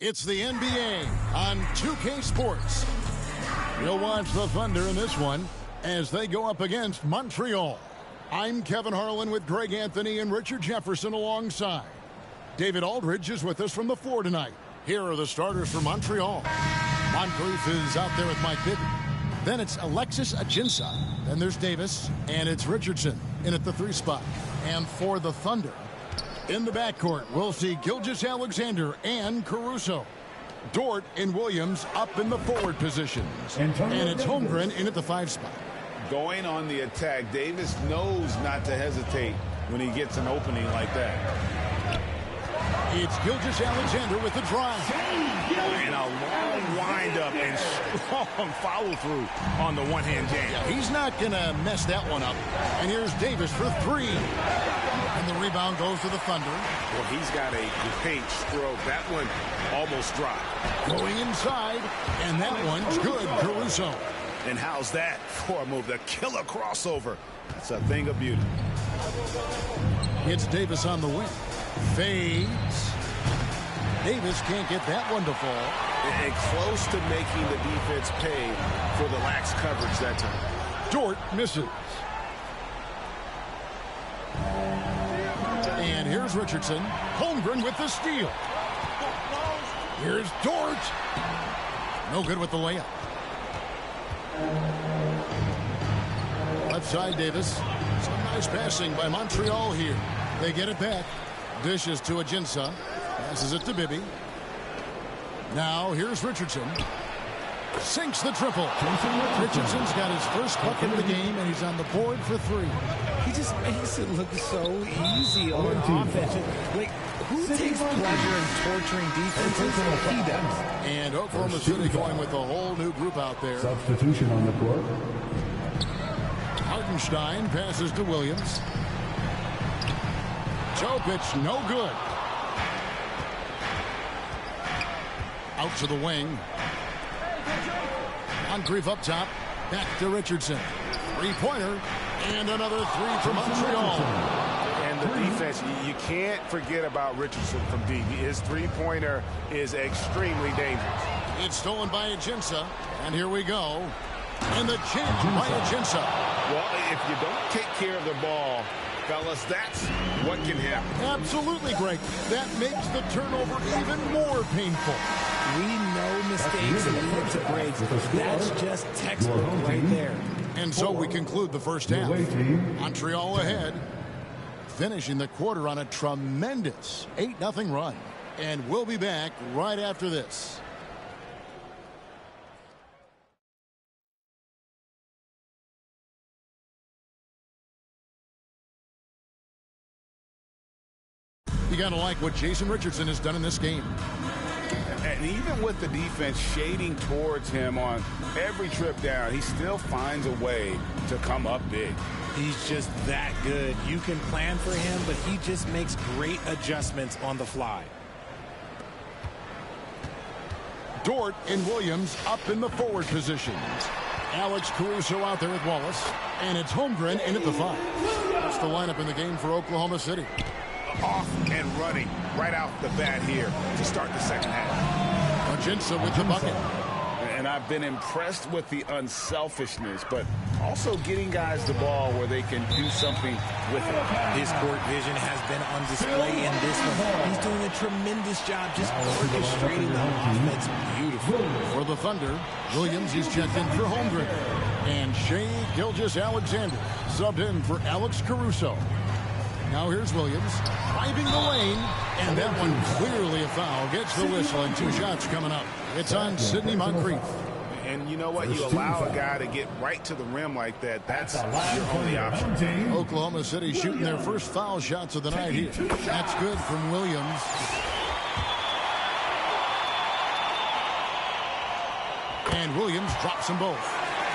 It's the NBA on 2K Sports. You'll watch the Thunder in this one as they go up against Montreal. I'm Kevin Harlan with Greg Anthony and Richard Jefferson alongside. David Aldridge is with us from the floor tonight. Here are the starters for Montreal. Moncrief is out there with Mike Bibby. Then it's Alexis Ajinça. Then there's Davis. And it's Richardson in at the 3 spot. And for the Thunder, in the backcourt, we'll see Gilgeous-Alexander and Caruso. Dort and Williams up in the forward positions. And it's Holmgren in at the 5 spot. Going on the attack, Davis knows not to hesitate when he gets an opening like that. It's Gilgeous-Alexander with the drive. And a long windup and strong follow-through on the one-hand jam. Yeah, he's not going to mess that one up. And here's Davis for 3. And the rebound goes to the Thunder. Well, he's got a great stroke. That one almost dropped. Going inside, and that one's good, Caruso. And how's that for a move? The killer crossover. It's a thing of beauty. It's Davis on the wing. Fades. Davis can't get that one to fall. And close to making the defense pay for the lax coverage that time. Dort misses. And here's Richardson. Holmgren with the steal. Here's Dort. No good with the layup. Left side, Davis. Some nice passing by Montreal here. They get it back. Dishes to Ajinça. Passes it to Bibby. Now here's Richardson. Sinks the triple. Richardson's got his first bucket of the game, and he's on the board for 3. He just makes it look so easy on offense. Like, who takes pleasure in torturing defenses? He does. And Oklahoma City going with a whole new group out there. Substitution on the court. Hartenstein passes to Williams. Jokic, no good. Out to the wing. Moncrief up top. Back to Richardson. 3-pointer. And another 3 from Montreal. And the defense, you can't forget about Richardson from deep. His 3-pointer is extremely dangerous. It's stolen by Ajinça. And here we go. And the chance by Ajinça. Well, if you don't take care of the ball, fellas, that's what can happen. Absolutely, Greg. That makes the turnover even more painful. We know mistakes and defensive breaks. That's just textbook right there. And so we conclude the first half. Montreal ahead, finishing the quarter on a tremendous 8-0 run. And we'll be back right after this. You got to like what Jason Richardson has done in this game. And even with the defense shading towards him on every trip down, he still finds a way to come up big. He's just that good. You can plan for him, but he just makes great adjustments on the fly. Dort and Williams up in the forward positions. Alex Caruso out there with Wallace. And it's Holmgren in at the 5. That's the lineup in the game for Oklahoma City. Off and running right out the bat here to start the second half. Ajinça with the bucket. And And I've been impressed with the unselfishness, but also getting guys the ball where they can do something with it. His court vision has been on display in this one. He's doing a tremendous job just orchestrating the offense beautifully. For the Thunder, Williams is checked in for Holmgren. And Shea Gilgeous-Alexander subbed in for Alex Caruso. Now here's Williams driving the lane, and that one clearly a foul. Gets the whistle, and 2 shots coming up. It's on Sidney Moncrief. And you know what? You allow a guy to get right to the rim like that. That's your only option. Oklahoma City shooting their first foul shots of the night here. That's good from Williams. And Williams drops them both.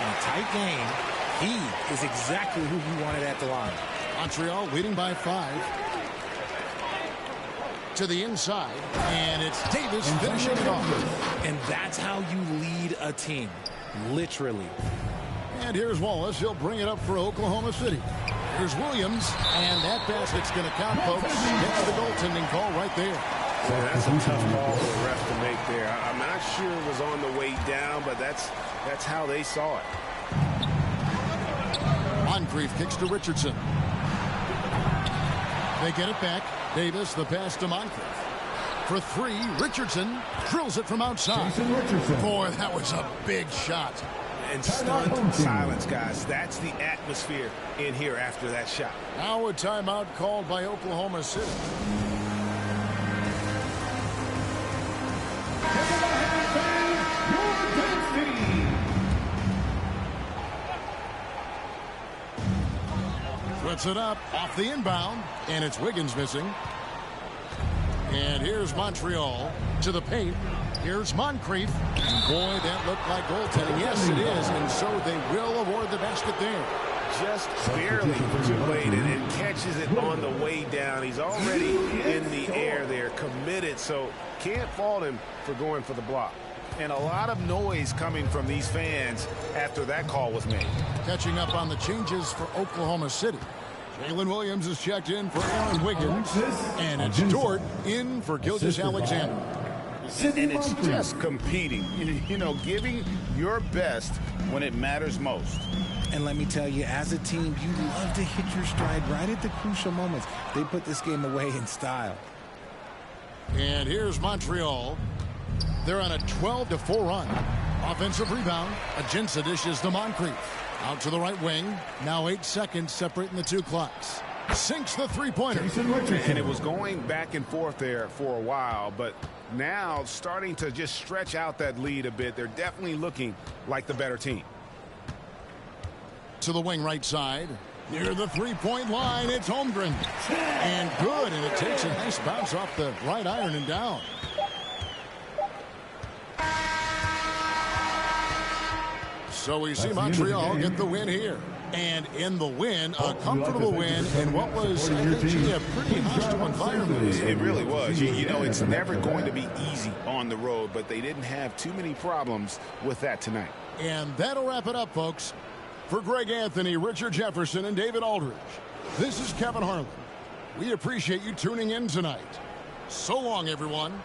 In a tight game, he is exactly who he wanted at the line. Montreal leading by 5. To the inside, and it's Davis finishing it off. And that's how you lead a team, literally. And here's Wallace. He'll bring it up for Oklahoma City. Here's Williams, and that basket's going to count, folks. Gets the goaltending call right there. So that's a tough call for the ref to make there. I'm not sure it was on the way down, but that's how they saw it. Moncrief kicks to Richardson. They get it back. Davis, the pass to Moncrief. For 3, Richardson drills it from outside. Boy, that was a big shot. And stunned silence, guys. That's the atmosphere in here after that shot. Now a timeout called by Oklahoma City. Puts it up off the inbound, and it's Wiggins missing. And here's Montreal to the paint. Here's Moncrief. Boy, that looked like goaltending. Yes, it is, and so they will award the basket there. Just barely too late, and catches it on the way down. He's already in the air there, committed, so can't fault him for going for the block. And a lot of noise coming from these fans after that call was made. Catching up on the changes for Oklahoma City. Jalen Williams is checked in for Aaron Wiggins. And it's Dort in for Gilgeous-Alexander. And it's just competing. You know, giving your best when it matters most. And let me tell you, as a team, you love to hit your stride right at the crucial moments. They put this game away in style. And here's Montreal. They're on a 12-4 run. Offensive rebound. Ajinça dishes to Moncrief. Out to the right wing. Now 8 seconds separating the 2 clocks. Sinks the 3-pointer. And it was going back and forth there for a while, but now starting to just stretch out that lead a bit. They're definitely looking like the better team. To the wing right side. Near the 3-point line, it's Holmgren. And good, and it takes a nice bounce off the right iron and down. So we see Montreal get the win here. And in the win, a comfortable win in what was, I think, a pretty hostile environment. It really was. You know, it's never going to be easy on the road, but they didn't have too many problems with that tonight. And that'll wrap it up, folks. For Greg Anthony, Richard Jefferson, and David Aldridge, this is Kevin Harlan. We appreciate you tuning in tonight. So long, everyone.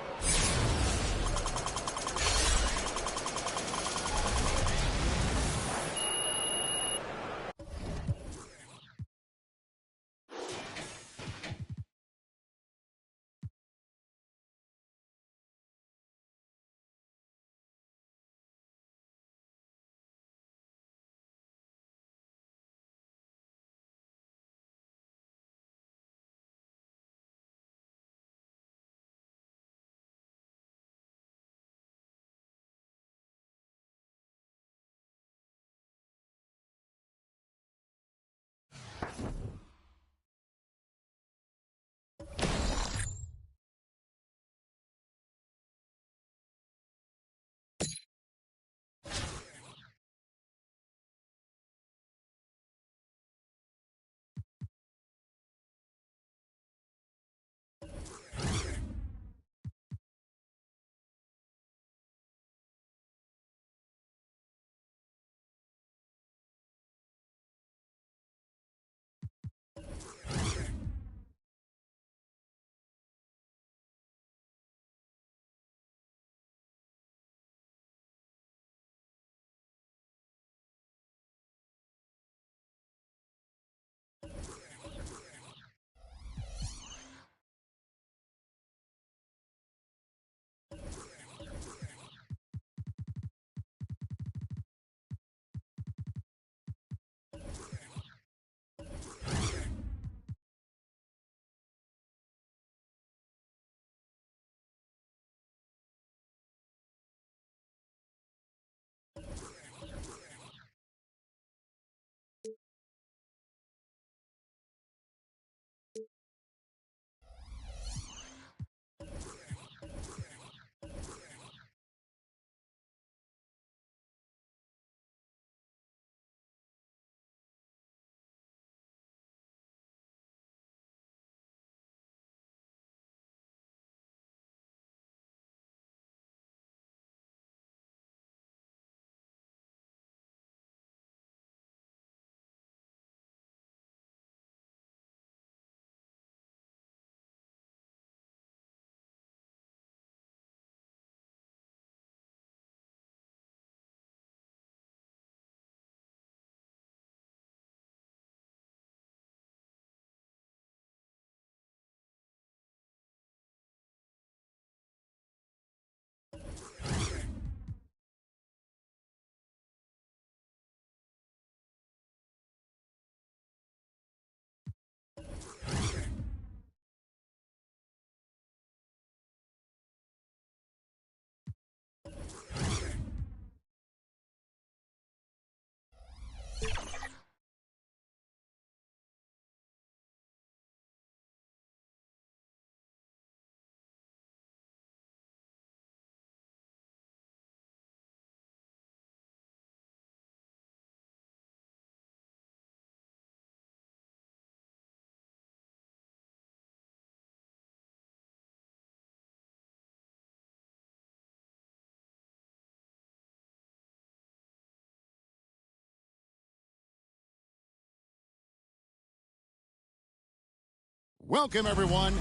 Welcome, everyone.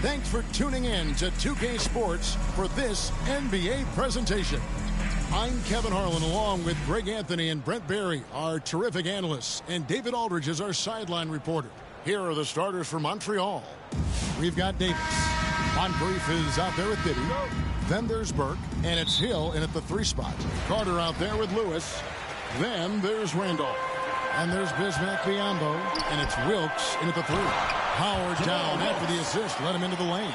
Thanks for tuning in to 2K Sports for this NBA presentation. I'm Kevin Harlan, along with Greg Anthony and Brent Barry, our terrific analysts, and David Aldridge is our sideline reporter. Here are the starters for Montreal. We've got Davis. Moncrief is out there with Bibby. Then there's Burke, and it's Hill in at the 3 spot. Carter out there with Lewis. Then there's Randolph. And there's Bismack Biyombo, and it's Wilkes in at the 3. Howard down after the assist, let him into the lane.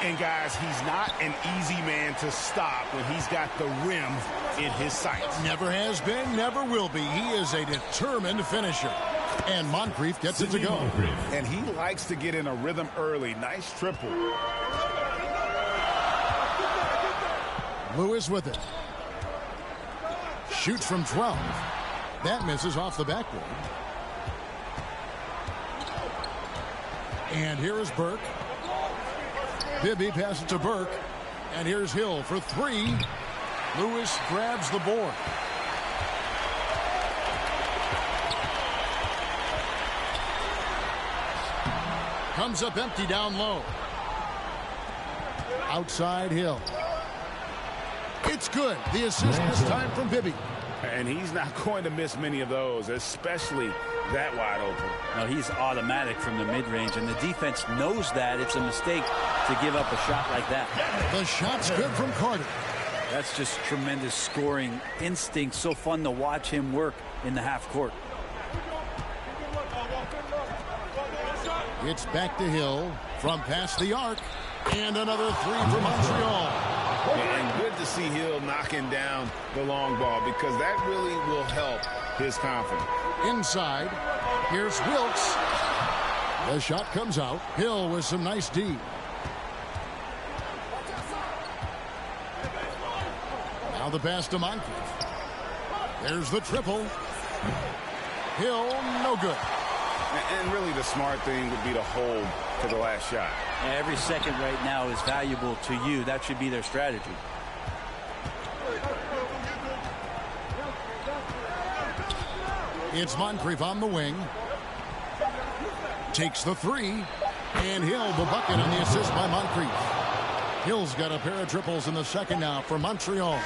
And guys, he's not an easy man to stop when he's got the rim in his sights. Never has been, never will be. He is a determined finisher. And Moncrief gets it to go. And he likes to get in a rhythm early. Nice triple. Lewis with it. Shoots from 12. That misses off the backboard. And here is Burke. Bibby passes to Burke. And here's Hill for 3. Lewis grabs the board. Comes up empty down low. Outside Hill. It's good. The assist this time from Bibby. And he's not going to miss many of those, especially that wide open. No, he's automatic from the mid-range, and the defense knows that. It's a mistake to give up a shot like that. The shot's good from Carter. That's just tremendous scoring instinct. So fun to watch him work in the half court. It's back to Hill from past the arc. And another 3 for Montreal. And good to see Hill knocking down the long ball because that really will help his confidence. Inside, here's Wilkes. The shot comes out. Hill with some nice D. Now the pass to Moncrief. There's the triple. Hill, no good. And really the smart thing would be to hold for the last shot. Every second right now is valuable to you. That should be their strategy. It's Moncrief on the wing. Takes the 3. And Hill, the bucket on the assist by Moncrief. Hill's got a pair of triples in the second now for Montreal.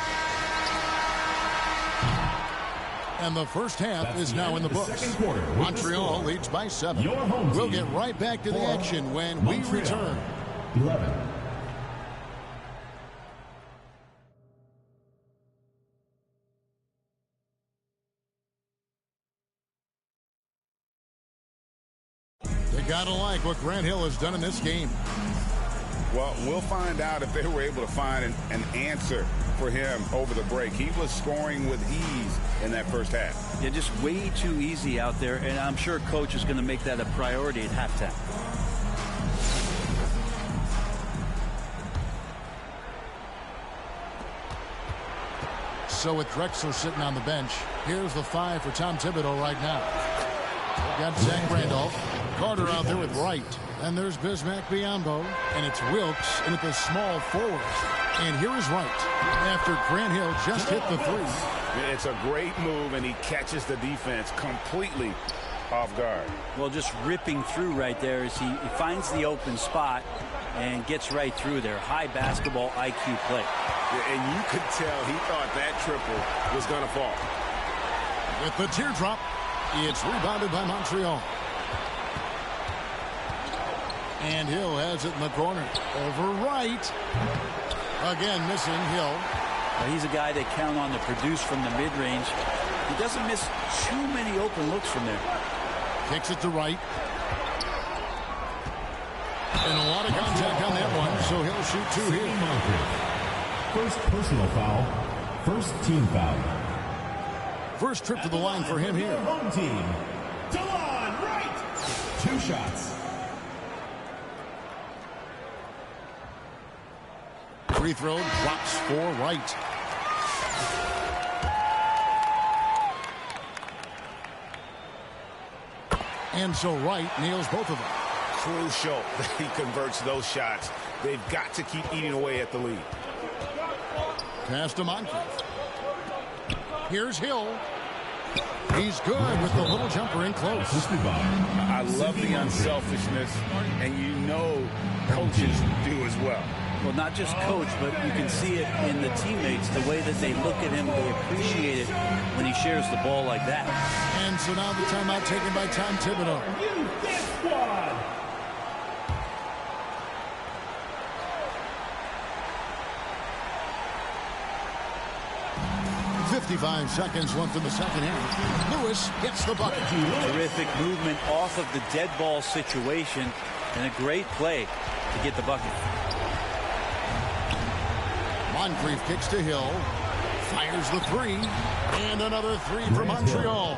And the first half is now in the books. Montreal leads by 7. We'll get right back to the action when we return. 11. You gotta like what Grant Hill has done in this game. Well, we'll find out if they were able to find an answer for him over the break. He was scoring with ease in that first half. Yeah, just way too easy out there, and I'm sure coach is going to make that a priority at halftime. So with Drexler sitting on the bench, here's the 5 for Tom Thibodeau right now. We've got Zach Randolph. Carter out there with Wright. And there's Bismack Biyombo. And it's Wilkes in at the small forwards. And here is Wright after Grant Hill just hit the 3. It's a great move, and he catches the defense completely off guard. Well, just ripping through right there as he finds the open spot and gets right through there. High basketball IQ play. Yeah, and you could tell he thought that triple was going to fall. With the teardrop, it's rebounded by Montreal. And Hill has it in the corner. Over Wright. Again, missing Hill. Well, he's a guy they count on to produce from the mid-range. He doesn't miss too many open looks from there. Kicks it to Wright. And a lot of contact on that one, so he'll shoot 2 here. First personal foul. First team foul. First trip to the line for him here. Home team. Delon Wright. 2 shots. Free throw drops for Wright. And so Wright nails both of them. Crucial that he converts those shots. They've got to keep eating away at the lead. Pass to Moncrief. Here's Hill. He's good with the little jumper in close. I love the unselfishness, and you know coaches do as well. Well, not just coach, but you can see it in the teammates, the way that they look at him, they appreciate it when he shares the ball like that. And so now the timeout taken by Tom Thibodeau. 55 seconds left in the second half. Lewis gets the bucket. Terrific movement off of the dead ball situation and a great play to get the bucket. Moncrief kicks to Hill. Fires the three. And another three for Montreal.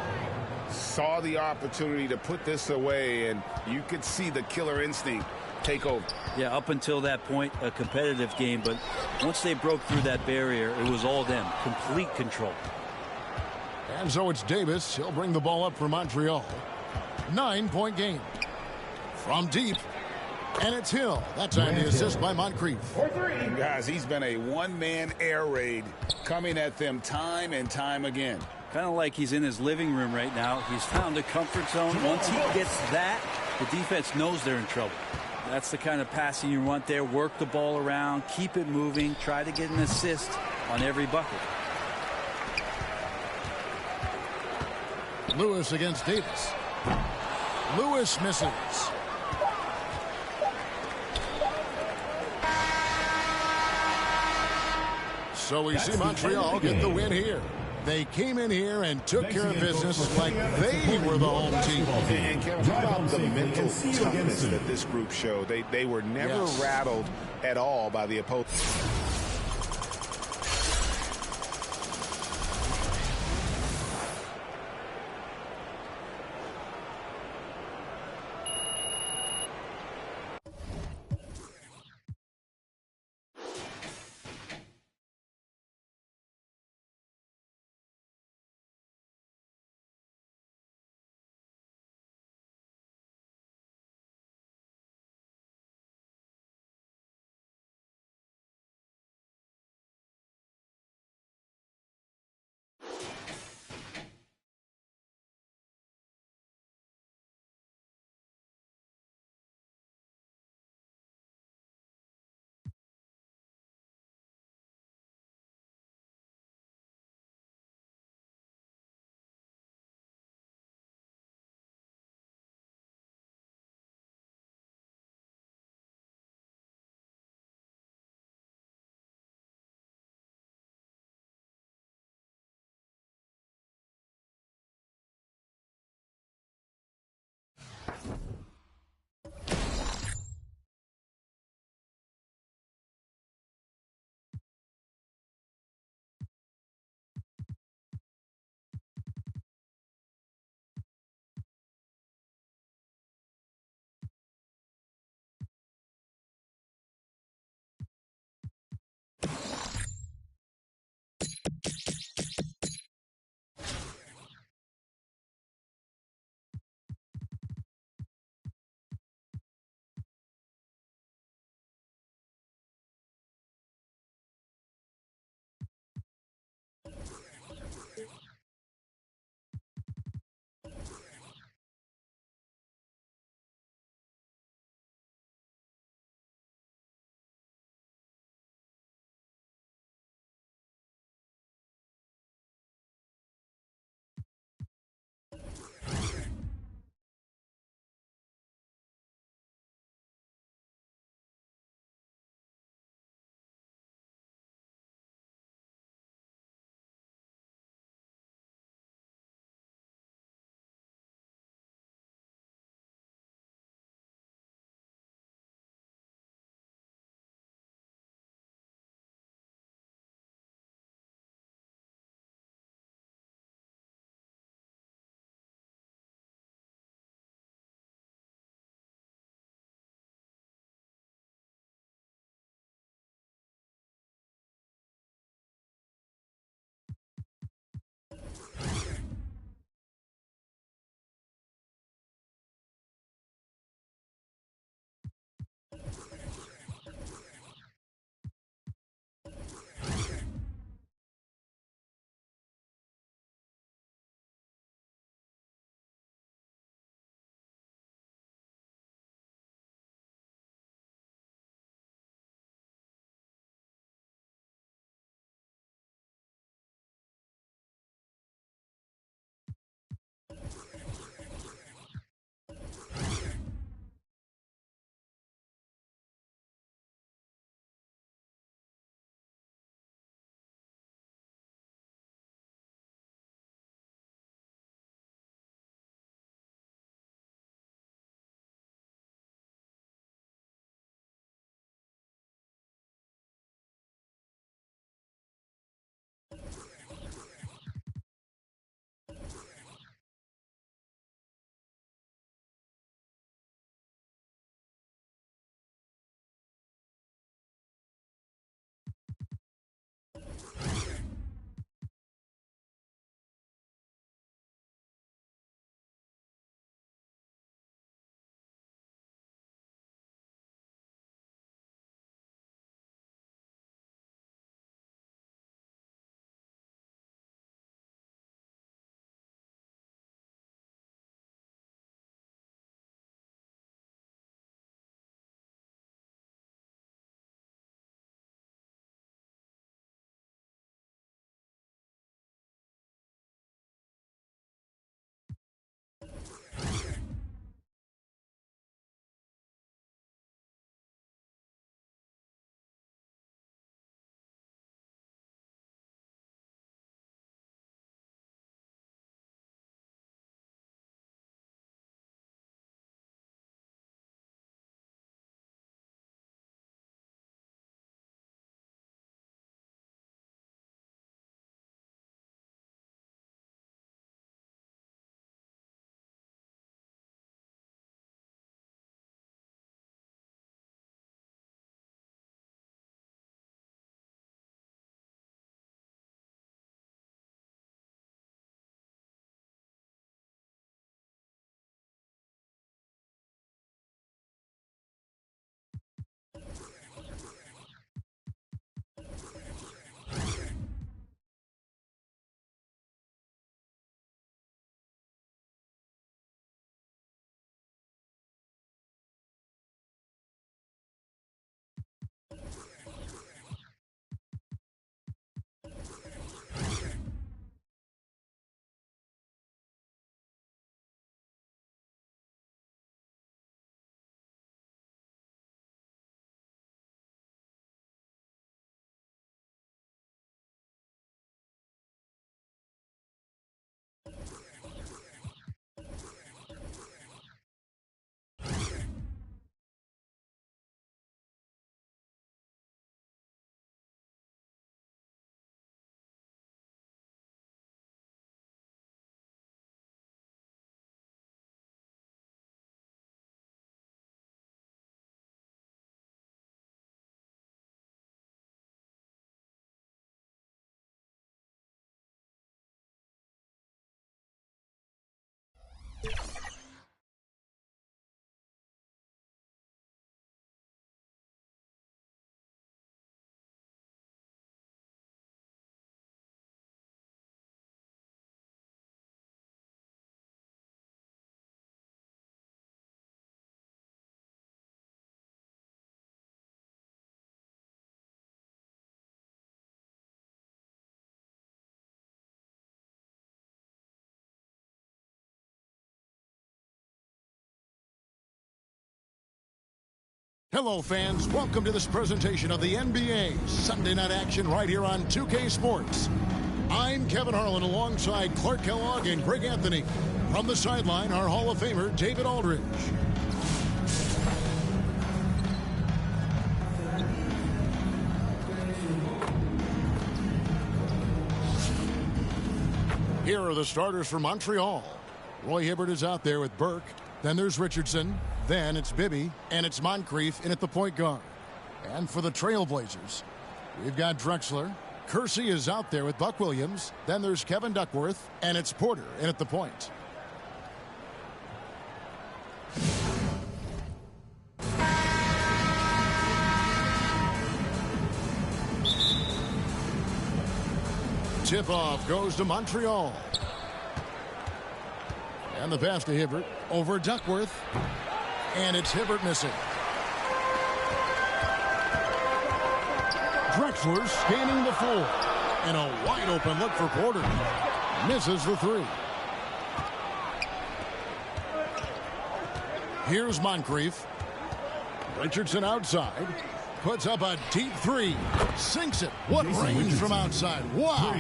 Saw the opportunity to put this away, and you could see the killer instinct take over. Yeah, up until that point, a competitive game, but once they broke through that barrier, it was all them. Complete control. And so it's Davis. He'll bring the ball up for Montreal. 9-point game. From deep. And it's Hill. That time the assist by Moncrief. Guys, he's been a one-man air raid coming at them time and time again. Kind of like he's in his living room right now. He's found a comfort zone. Once he gets that, the defense knows they're in trouble. That's the kind of passing you want there. Work the ball around, keep it moving, try to get an assist on every bucket. Lewis against Davis. Lewis misses. So we see Montreal get the win here. They came in here and took care of business like they were the home team. And Kevin, how about the mental toughness that this group showed? They were never rattled at all by the opponent. Hello, fans. Welcome to this presentation of the NBA Sunday Night Action right here on 2K Sports. I'm Kevin Harlan alongside Clark Kellogg and Greg Anthony. From the sideline, our Hall of Famer, David Aldridge. Here are the starters for Montreal. Roy Hibbert is out there with Burke. Then there's Richardson. Then it's Bibby. And it's Moncrief in at the point guard. And for the Trailblazers, we've got Drexler. Kersey is out there with Buck Williams. Then there's Kevin Duckworth. And it's Porter in at the point. Tip-off goes to Montreal. And the pass to Hibbert over Duckworth. And it's Hibbert missing. Drexler scanning the floor. And a wide open look for Porter. Misses the three. Here's Moncrief. Richardson outside. Puts up a deep three. Sinks it. What range from outside. Wow.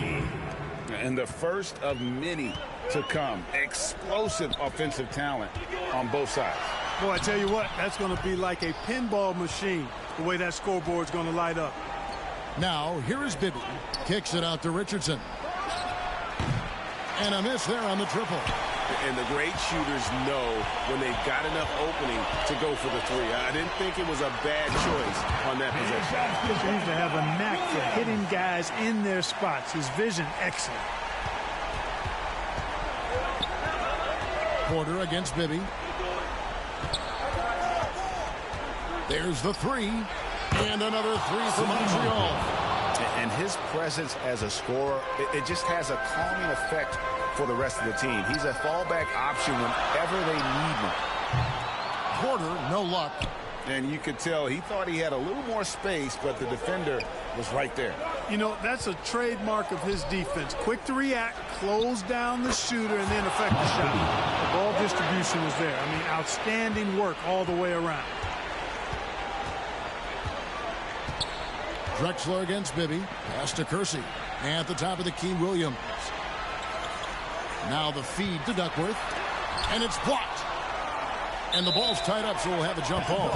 And the first of many to come. Explosive offensive talent on both sides. Boy, I tell you what, that's going to be like a pinball machine, the way that scoreboard's going to light up. Now, here is Bibby. Kicks it out to Richardson. And a miss there on the triple. And the great shooters know when they've got enough opening to go for the three. I didn't think it was a bad choice on that possession. He seems to have a knack for hitting guys in their spots. His vision, excellent. Porter against Bibby. There's the three. And another three for Montreal. And his presence as a scorer, it just has a calming effect for the rest of the team. He's a fallback option whenever they need one. Porter, no luck. And you could tell he thought he had a little more space, but the defender was right there. You know, that's a trademark of his defense. Quick to react, close down the shooter, and then affect the shot. The ball distribution was there. I mean, outstanding work all the way around. Drexler against Bibby. Pass to Kersey. And at the top of the key, Williams. Now the feed to Duckworth. And it's blocked. And the ball's tied up, so we'll have a jump ball.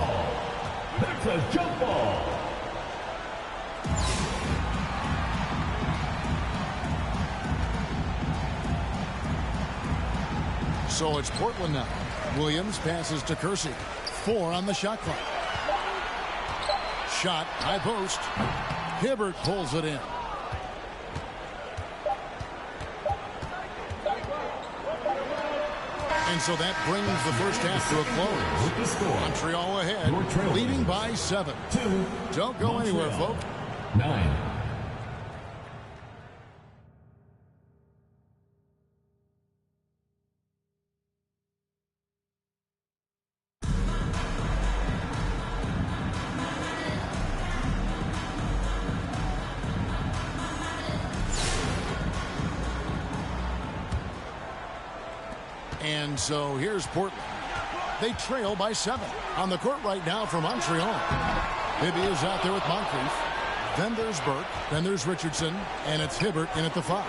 That's a jump ball. So it's Portland now. Williams passes to Kersey. 4 on the shot clock. Shot, high post. Hibbert pulls it in. And so that brings the first half to a close. Montreal ahead, leading by 7. Don't go anywhere, folks. 9. And so here's Portland. They trail by 7. On the court right now for Montreal. Bibby is out there with Moncrief. Then there's Burke. Then there's Richardson. And it's Hibbert in at the 5.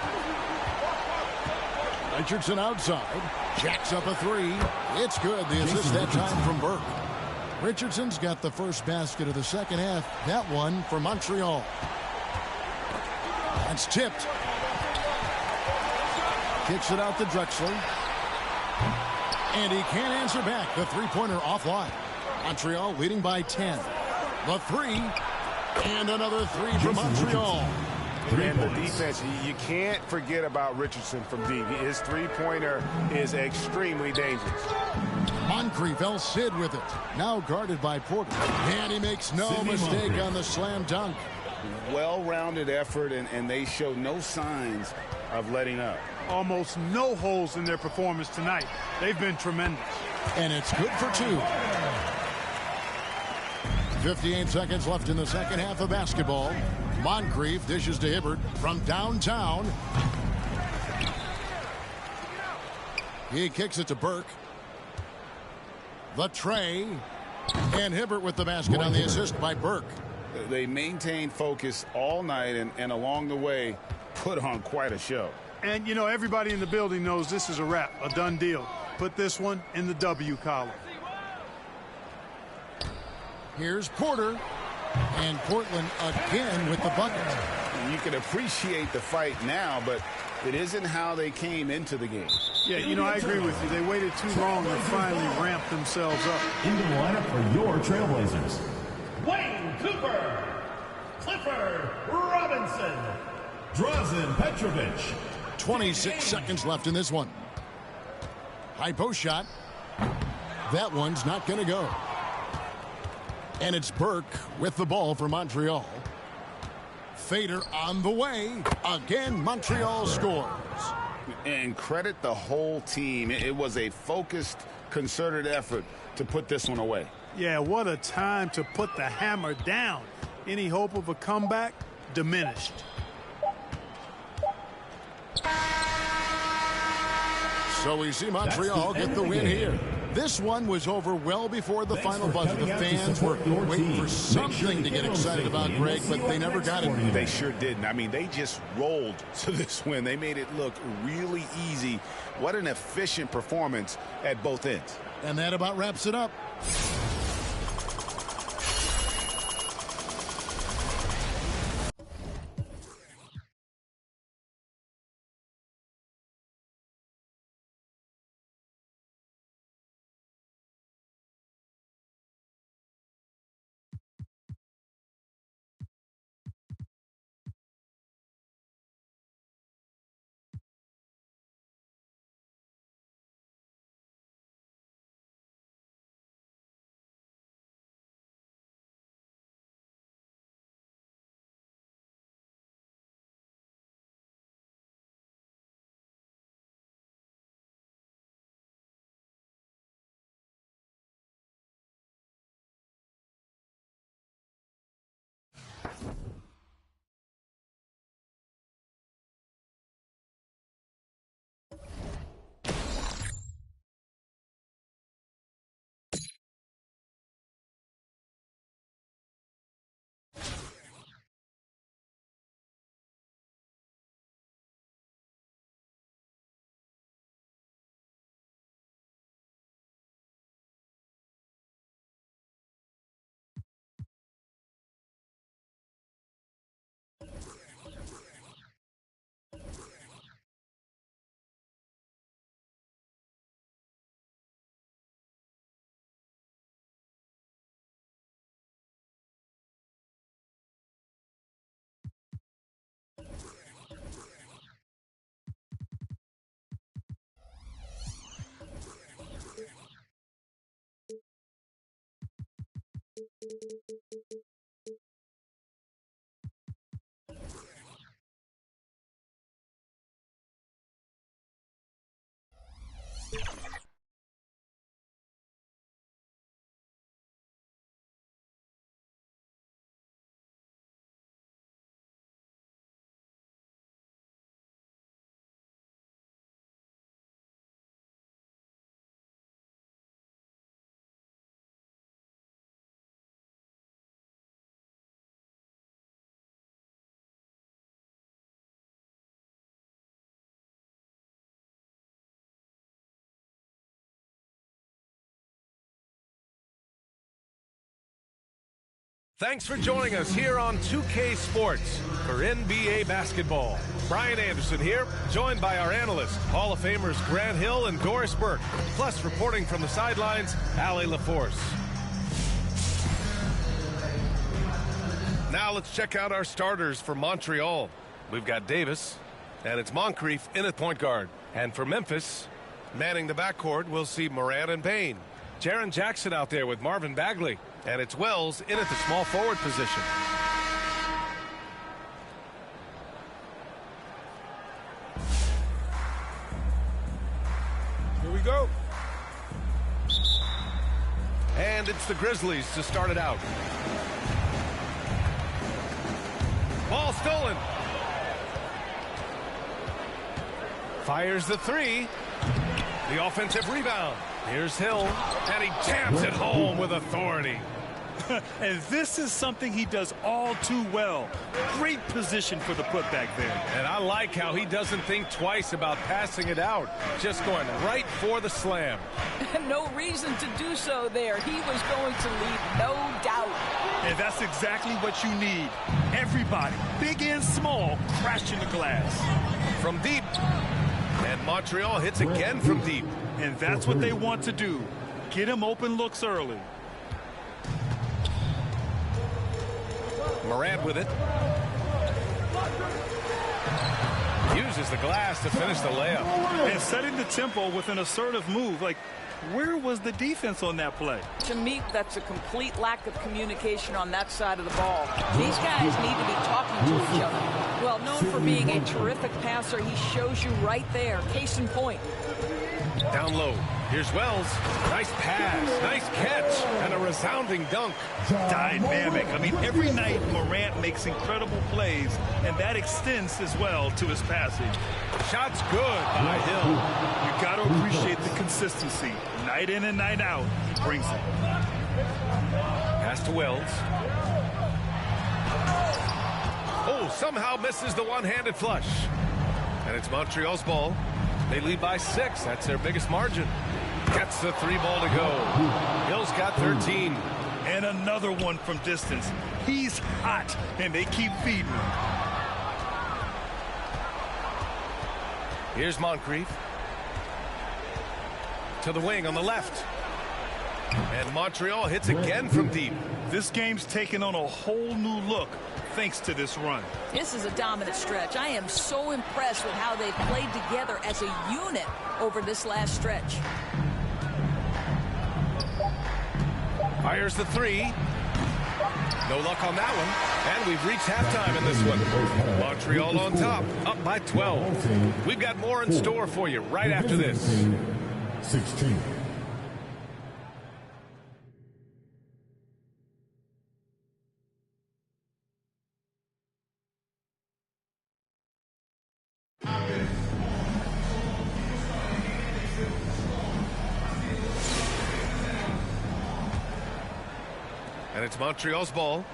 Richardson outside. Jacks up a 3. It's good. The assist that time from Burke. Richardson's got the first basket of the second half. That one for Montreal. That's tipped. Kicks it out to Drexler. And he can't answer back. The three-pointer offline. Montreal leading by 10. The 3. And another 3 for Montreal. And the defense, you can't forget about Richardson from deep. His three-pointer is extremely dangerous. Moncrief, El Cid with it. Now guarded by Porter. And he makes no mistake on the slam dunk. Well-rounded effort, and they show no signs of letting up. Almost no holes in their performance tonight. They've been tremendous. And it's good for 2. 58 seconds left in the second half of basketball. Moncrief dishes to Hibbert from downtown. He kicks it to Burke. The tray. And Hibbert with the basket on the assist by Burke. They maintained focus all night and along the way put on quite a show. And, you know, everybody in the building knows this is a wrap, a done deal. Put this one in the W column. Here's Porter. And Portland again with the bucket. You can appreciate the fight now, but it isn't how they came into the game. Yeah, you know, I agree with you. They waited too long to finally ramp themselves up. Into the lineup for your Trailblazers. Wayne Cooper, Clifford Robinson, Drazen Petrovic. 26 seconds left in this one. High post shot. That one's not going to go. And it's Burke with the ball for Montreal. Fader on the way. Again, Montreal scores. And credit the whole team. It was a focused, concerted effort to put this one away. Yeah, what a time to put the hammer down. Any hope of a comeback diminished. So we see Montreal get the win here. This one was over well before the final buzzer. The fans were waiting for something to get excited about, Greg, but they never got it. They sure didn't. I mean, they just rolled to this win. They made it look really easy. What an efficient performance at both ends. And that about wraps it up. Thanks for joining us here on 2K Sports for NBA basketball. Brian Anderson here, joined by our analysts, Hall of Famers Grant Hill and Doris Burke, plus reporting from the sidelines, Allie LaForce. Now let's check out our starters for Montreal. We've got Davis, and it's Moncrief in at point guard. And for Memphis, manning the backcourt, we'll see Morant and Payne. Jaren Jackson out there with Marvin Bagley. And it's Wells in at the small forward position. Here we go. And it's the Grizzlies to start it out. Ball stolen. Fires the three. The offensive rebound. Here's Hill, and he jams it home with authority. And this is something he does all too well. Great position for the putback there. And I like how he doesn't think twice about passing it out. Just going right for the slam. No reason to do so there. He was going to leave, no doubt. And that's exactly what you need. Everybody, big and small, crashing the glass. From deep. And Montreal hits again from deep. And that's what they want to do. Get him open looks early. Morant with it. Uses the glass to finish the layup. And setting the tempo with an assertive move. Like, where was the defense on that play? To me, that's a complete lack of communication on that side of the ball. These guys need to be talking to each other. Well, known for being a terrific passer, he shows you right there. Case in point. Down low. Here's Wells. Nice pass, nice catch, and a resounding dunk. Dynamic. I mean, every night Morant makes incredible plays, and that extends as well to his passing. Shot's good by Hill. You got to appreciate the consistency. Night in and night out, he brings it. Pass to Wells. Oh, somehow misses the one-handed flush. And it's Montreal's ball. They lead by 6. That's their biggest margin. Gets the 3 ball to go. Hill's got 13. And another one from distance. He's hot, and they keep feeding him. Here's Moncrief. To the wing on the left. And Montreal hits again from deep. This game's taken on a whole new look thanks to this run. This is a dominant stretch. I am so impressed with how they've played together as a unit over this last stretch. Fires the 3. No luck on that one. And we've reached halftime in this one. Montreal on top, up by 12. We've got more in store for you right after this. 16. And it's Montreal's ball,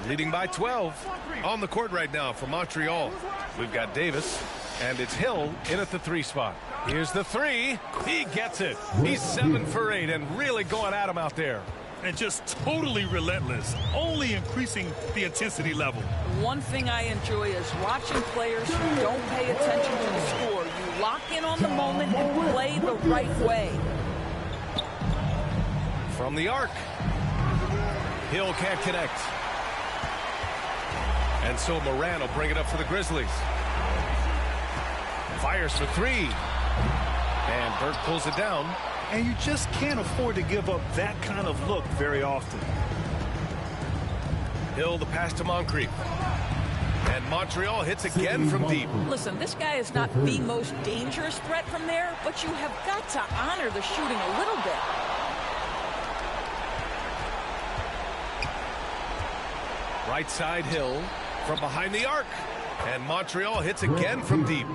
leading by 12. On the court right now for Montreal. We've got Davis, and it's Hill in at the 3 spot. Here's the 3. He gets it. He's 7 for 8 and really going at him out there. And just totally relentless, only increasing the intensity level. One thing I enjoy is watching players who don't pay attention to the score. You lock in on the moment and play the right way. From the arc. Hill can't connect. And so Moran will bring it up for the Grizzlies. Fires for 3. And Burke pulls it down. And you just can't afford to give up that kind of look very often. Hill the pass to Moncrief. And Montreal hits again from deep. Listen, this guy is not the most dangerous threat from there, but you have got to honor the shooting a little bit. Right side Hill from behind the arc. And Montreal hits again from deep.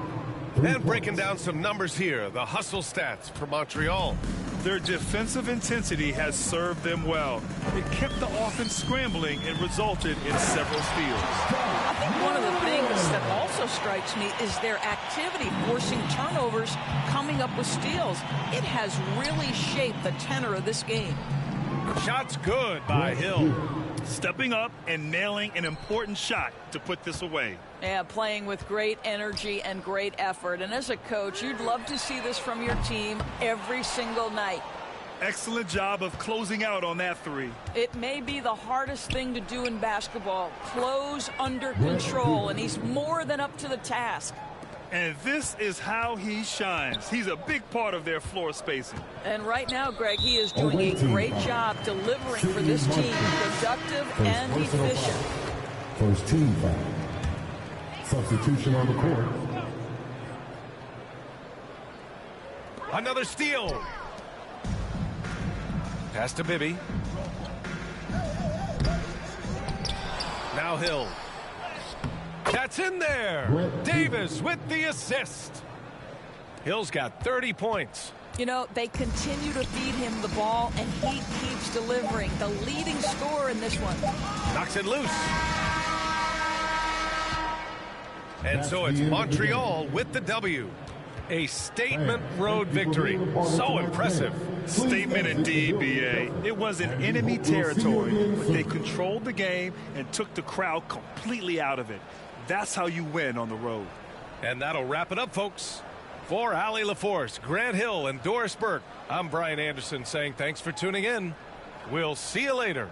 And breaking down some numbers here, the hustle stats for Montreal. Their defensive intensity has served them well. It kept the offense scrambling and resulted in several steals. I think one of the things that also strikes me is their activity forcing turnovers, coming up with steals. It has really shaped the tenor of this game. Shot's good by Hill. Stepping up and nailing an important shot to put this away. Yeah, playing with great energy and great effort. And as a coach, you'd love to see this from your team every single night. Excellent job of closing out on that 3. It may be the hardest thing to do in basketball. Close under control, and he's more than up to the task. And this is how he shines. He's a big part of their floor spacing. And right now, Greg, he is doing a great job delivering for this team, productive and efficient. First team foul. Substitution on the court. Another steal. Pass to Bibby. Now Hill. That's in there. Davis with the assist. Hill's got 30 points. You know, they continue to feed him the ball, and he keeps delivering. The leading scorer in this one. Knocks it loose. And so it's Montreal with the W. A statement road victory. So impressive. Statement indeed, B.A. It was in enemy territory, but they controlled the game and took the crowd completely out of it. That's how you win on the road. And that'll wrap it up, folks. For Allie LaForce, Grant Hill, and Doris Burke, I'm Brian Anderson saying thanks for tuning in. We'll see you later.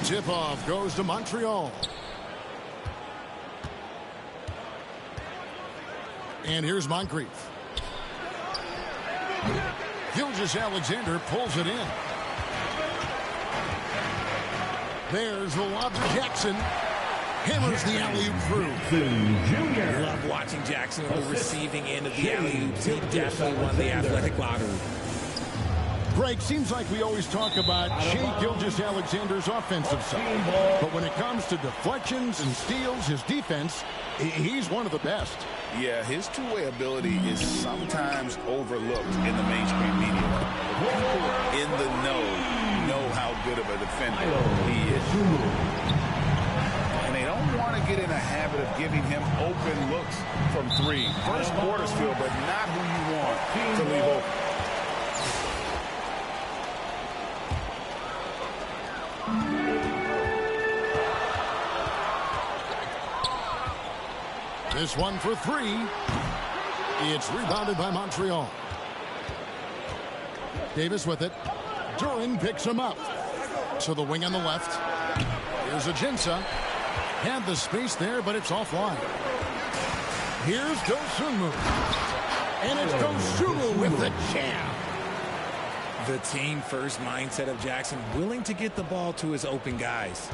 Tip-off goes to Montreal. And here's Moncrief. Gilgeous-Alexander pulls it in. There's the lob to Jackson. Hammers the alley-oop through. Love watching Jackson on the receiving end of the alley-oop. He definitely won the athletic lottery. Greg, seems like we always talk about Shea Gilgeous-Alexander's offensive side. But when it comes to deflections and steals, his defense, he's one of the best. Yeah, his two-way ability is sometimes overlooked in the mainstream media. People in the know how good of a defender he is. And they don't want to get in a habit of giving him open looks from three. First quarter's field, but not who you want to leave open. This one for three. It's rebounded by Montreal. Davis with it. Duran picks him up. To the wing on the left. Here's Ajinça. Had the space there, but it's offline. Here's Dosunmu. And it's Dosunmu with the jam. The team-first mindset of Jackson, willing to get the ball to his open guys.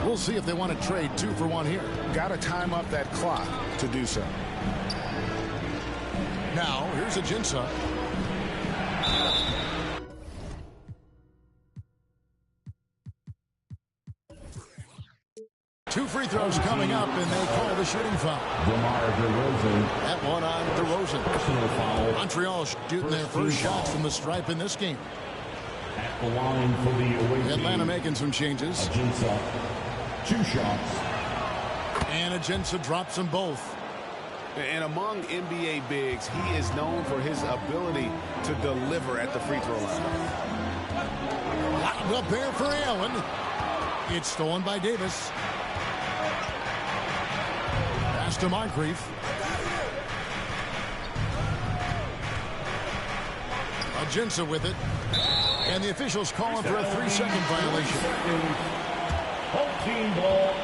We'll see if they want to trade 2 for 1 here. Got to time up that clock to do so. Now, here's Ajinça. Two free throws coming up, and they call the shooting foul. That one on DeRozan. Personal foul. Montreal shooting their first shots from the stripe in this game. At the line for the away team. Atlanta making some changes. Ajinça, 2 shots. And Ajinça drops them both. And among NBA bigs, he is known for his ability to deliver at the free throw line. Locked up there for Allen. It's stolen by Davis. Pass to Moncrief. Ajinça with it. And the officials calling for a 3-second violation. Home team ball.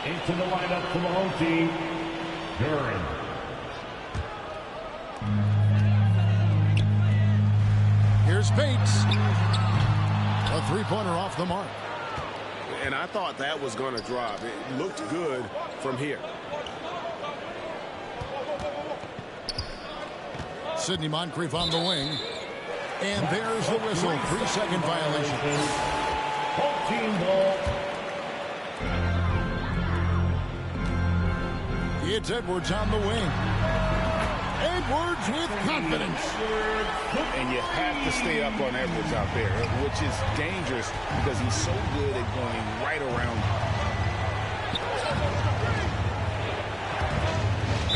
Into the lineup for the home team. Duran. Here's Bates. A three-pointer off the mark. And I thought that was going to drop. It looked good from here. Sidney Moncrief on the wing. And there's the whistle. 3-second violation. Home team ball. It's Edwards on the wing. Edwards with confidence. And you have to stay up on Edwards out there, which is dangerous because he's so good at going right around.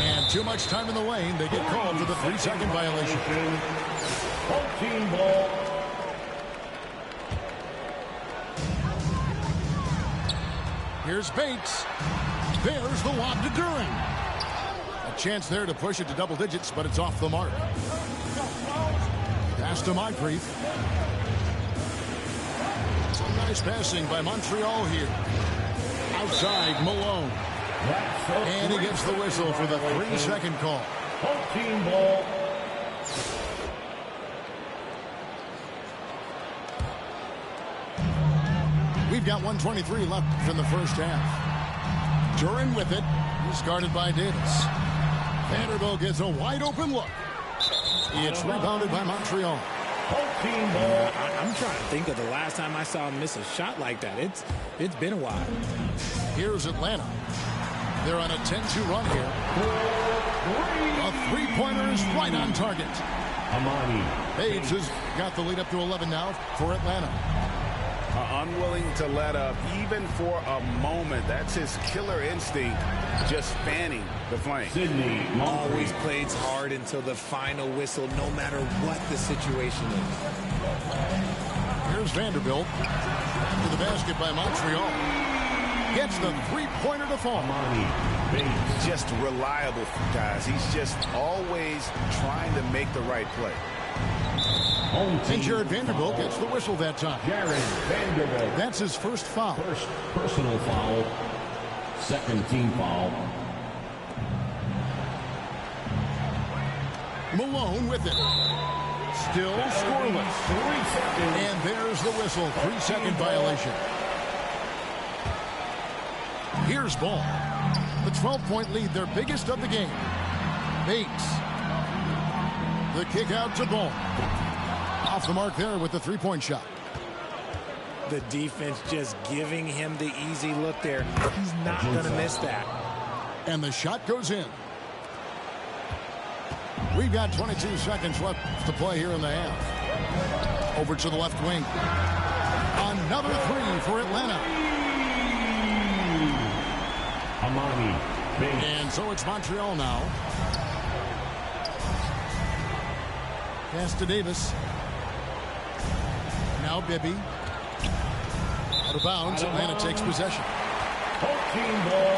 And too much time in the lane. They get called for the 3-second violation. Home team ball. Here's Bates. There's the lob to Duran. A chance there to push it to double digits, but it's off the mark. Pass to Moncrief. Some nice passing by Montreal here. Outside, Malone. And he gets the whistle for the 3-second call. Home team ball. We've got 1:23 left in the first half. Duran with it. He's guarded by Davis. Vanderbilt gets a wide open look. It's rebounded by Montreal. I'm trying to think of the last time I saw him miss a shot like that. It's been a while. Here's Atlanta. They're on a 10-2 run here. A three-pointer is right on target. Amani. Bates has got the lead up to 11 now for Atlanta. Unwilling to let up even for a moment. That's his killer instinct, just fanning the flame. Sidney always plays hard until the final whistle, no matter what the situation is. Here's Vanderbilt. To the basket by Montreal. Gets the three-pointer to fall. Just reliable, guys. He's just always trying to make the right play. And Jared Vanderbilt gets the whistle that time. Jared Vanderbilt. That's his first foul. First personal foul. Second team foul. Malone with it. Still scoreless. 3 seconds. And there's the whistle. 3-second violation. Here's ball. The 12-point lead, their biggest of the game. Bates. The kick out to Ball. Off the mark there with the three-point shot. The defense just giving him the easy look there. He's not going to miss that. And the shot goes in. We've got 22 seconds left to play here in the half. Over to the left wing. Another three for Atlanta. And so it's Montreal now. Pass to Davis. Now Bibby. Out of bounds. Atlanta takes possession. Team ball.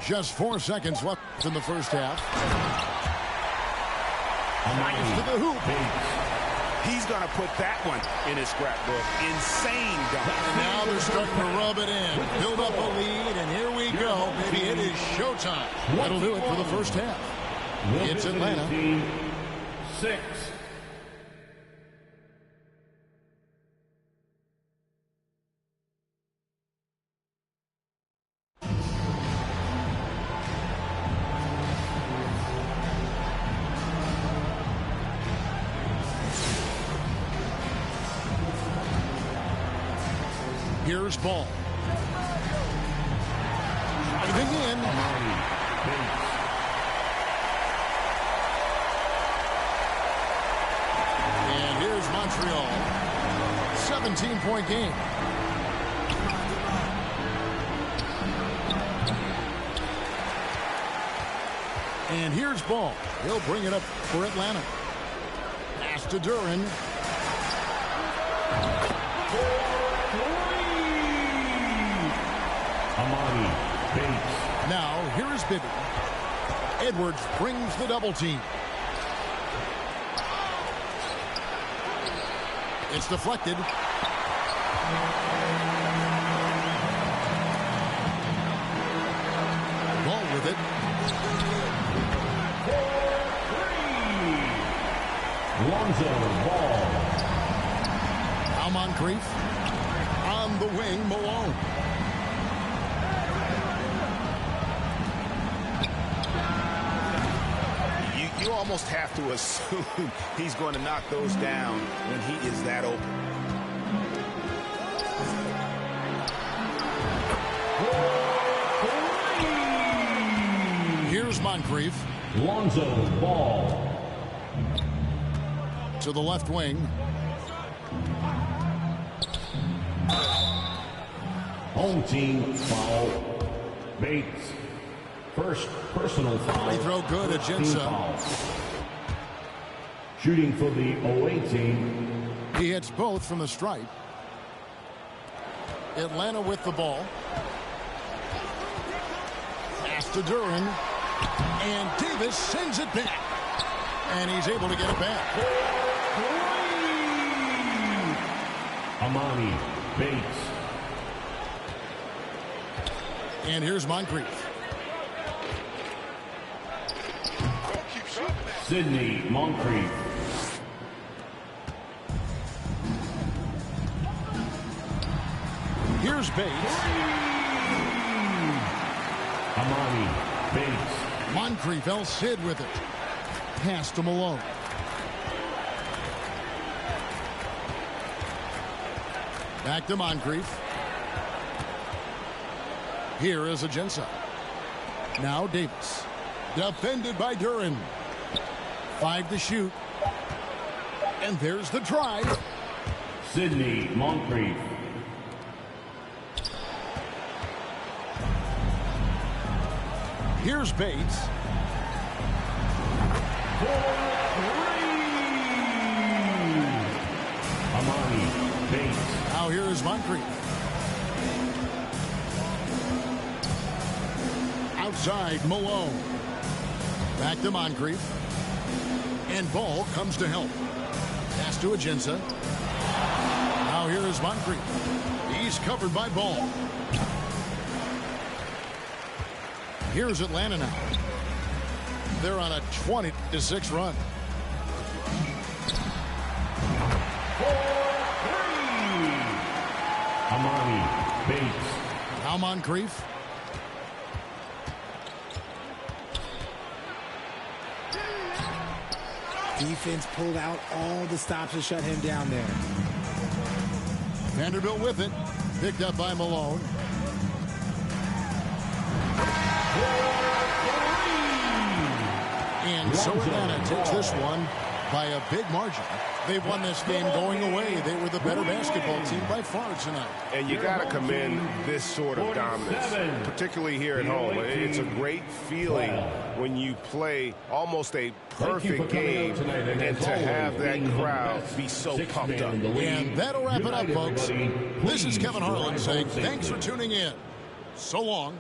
Just 4 seconds left in the first half. Nice to the hoop. He's going to put that one in his scrapbook. Insane dunk. And now they're starting to rub it in. Build up a lead, and here we go. Maybe it is showtime. That'll do it for the first half. It's Atlanta. 6. Here's Ball. Driving in. And here's Montreal. 17-point game. And here's Ball. He'll bring it up for Atlanta. Pass to Duran. Now, here is Bibby. Edwards brings the double team. It's deflected. Ball with it. Lonzo Ball. Now Moncrief. On the wing, Malone. You almost have to assume he's going to knock those down when he is that open. Here's Moncrief. Lonzo Ball. To the left wing. Home team foul. Bates. First personal foul. Free throw good, Ajinça. Shooting for the away team. He hits both from the stripe. Atlanta with the ball. Pass to Duran. And Davis sends it back. And he's able to get it back. Amani Bates. And here's Moncrief. Sidney Moncrief. Here's Bates. Amani Bates. Moncrief, El Cid with it. Pass to Malone. Back to Moncrief. Here is Ajinça. Now Davis. Defended by Duran. 5 to shoot. And there's the drive. Sidney Moncrief. Here's Bates. Amani Bates. Now here is Moncrief. outside Malone. Back to Moncrief. And ball comes to help. Pass to Ajinça. Now here is Moncrief. He's covered by Ball. Here's Atlanta now. They're on a 20-6 run. 4-3. Amani Bates. Now Moncrief. Defense pulled out all the stops to shut him down there. Vanderbilt with it. Picked up by Malone. And so Atlanta takes this one by a big margin. They've won this game going away. They were the better basketball team by far tonight. And you got to commend this sort of dominance, particularly here at home. It's a great feeling when you play almost a perfect game and to have that crowd be so pumped up. And that'll wrap it up, folks. This is Kevin Harlan saying thanks for tuning in. So long.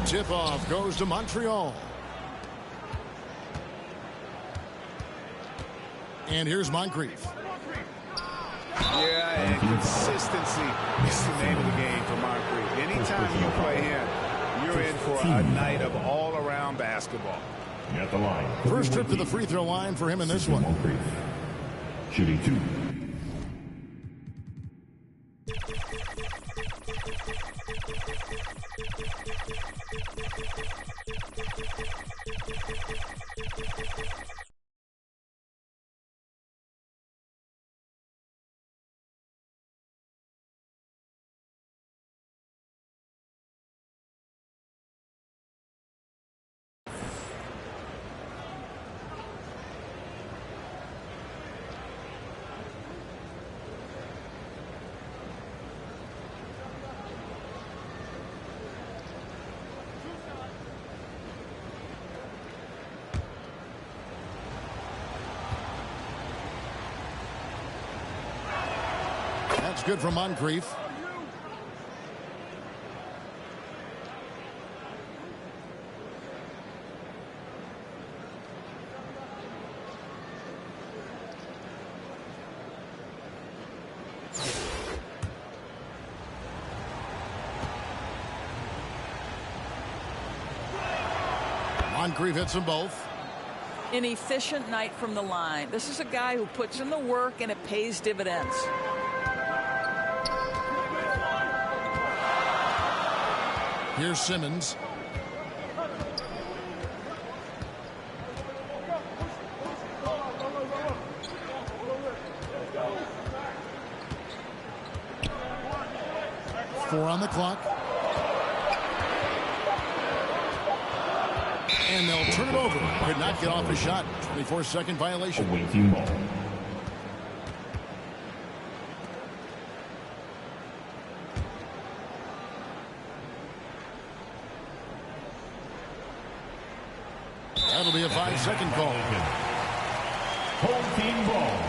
Tip-off goes to Montreal. And here's Moncrief. Yeah, and consistency is the name of the game for Moncrief. Anytime you play him, you're in for a night of all-around basketball. At the line. First trip to the free throw line for him in this one. Shooting 2. That's good from Moncrief. Moncrief hits them both. An efficient night from the line. This is a guy who puts in the work and it pays dividends. Here's Simmons. Four on the clock. And they'll turn it over. Could not get off a shot. 24-second violation. Away team ball. That'll be a 5-second call. Home team ball.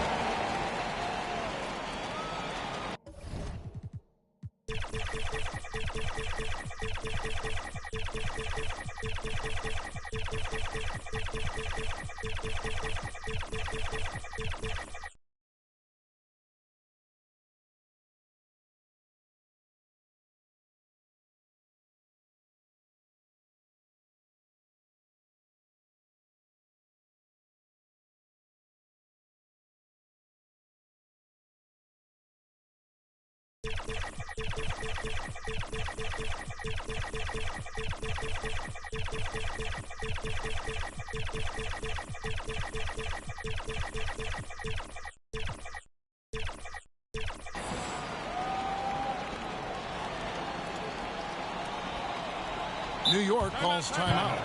New York calls timeout.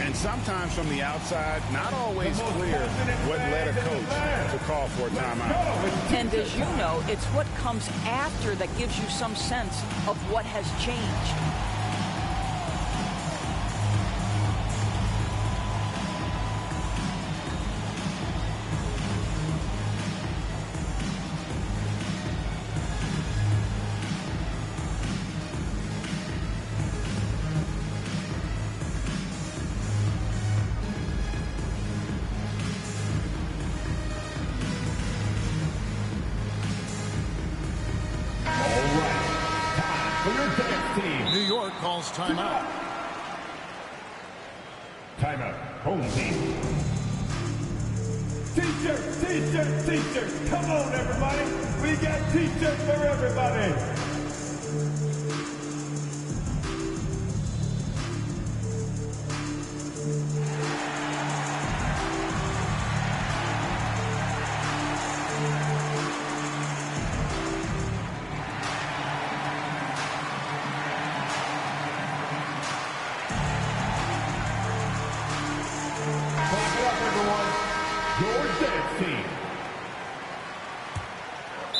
And sometimes from the outside, not always clear what led a coach to call for a timeout. And as you know, it's what comes after that gives you some sense of what has changed. New York calls timeout. Timeout. Home team. T-shirts, T-shirts, T-shirts. Come on, everybody. We got T-shirts for everybody.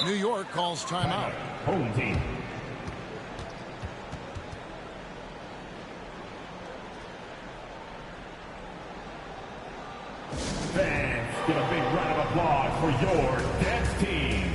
New York calls timeout. Home team. Fans, give a big round of applause for your dance team.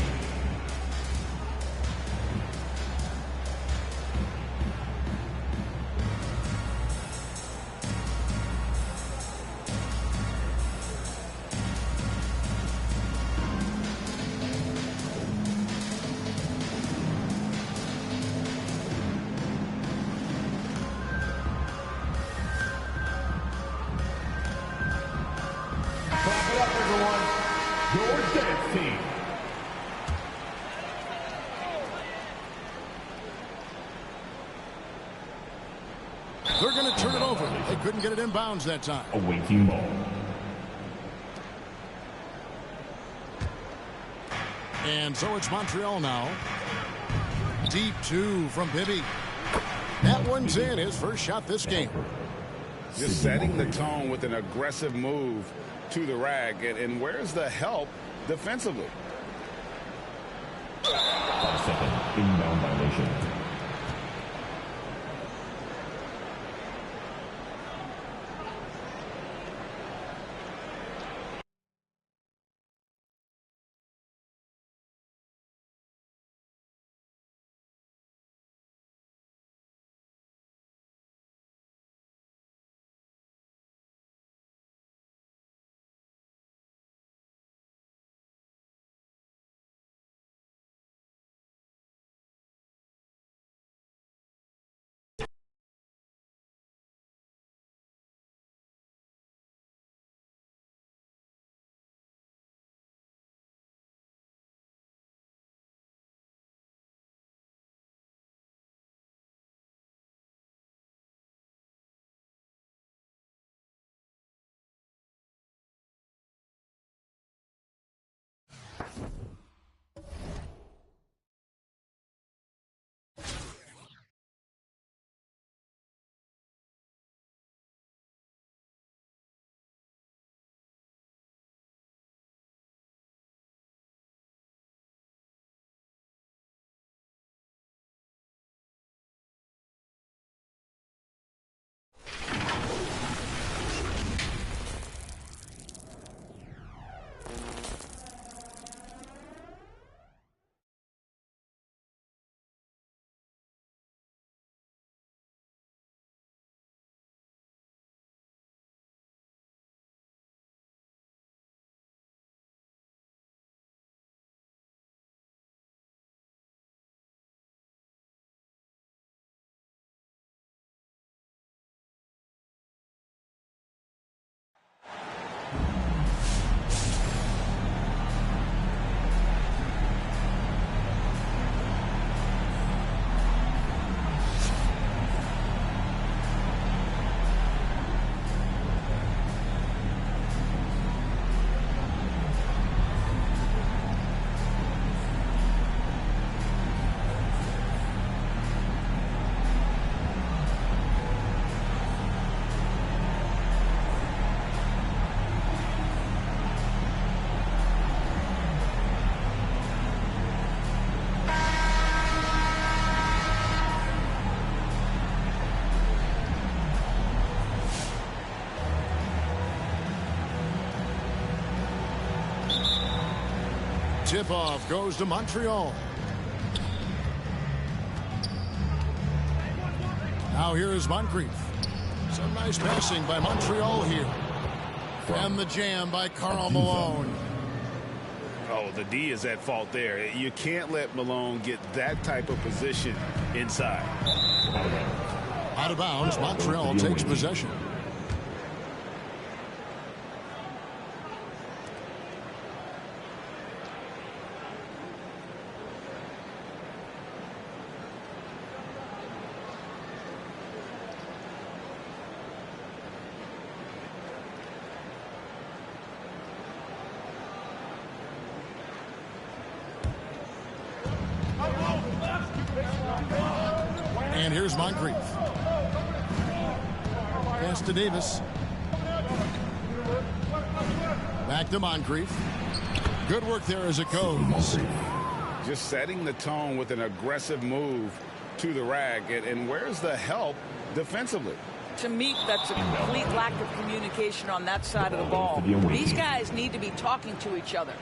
They're going to turn it over. They couldn't get it in bounds that time. Awaiting ball. And so it's Montreal now. Deep two from Bibby. That one's in, his first shot this game. Just setting the tone with an aggressive move to the rack. And where's the help defensively? 5-second inbound violation. Tip-off goes to Montreal. Now here is Moncrief. Some nice passing by Montreal here. And the jam by Karl Malone. Oh, the D is at fault there. You can't let Malone get that type of position inside. Out of bounds, Montreal takes possession. And here's Moncrief. Pass to Davis. Back to Moncrief. Good work there as it goes. Just setting the tone with an aggressive move to the rack. And where's the help defensively? To me, that's a complete lack of communication on that side of the ball. These guys need to be talking to each other.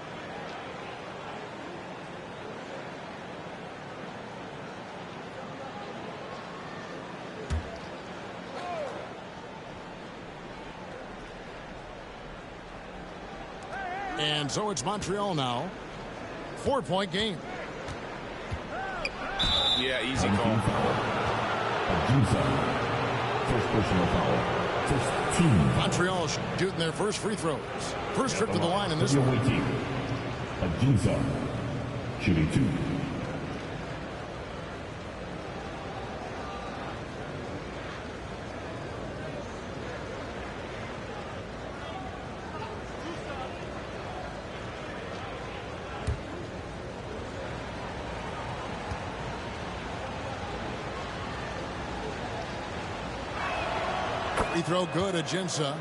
And so it's Montreal now. 4-point game. Yeah, easy call. First personal foul. First team. Montreal shooting their first free throws. First trip to the line in this one. Adjunza shooting 2. Free throw good, Ajinça.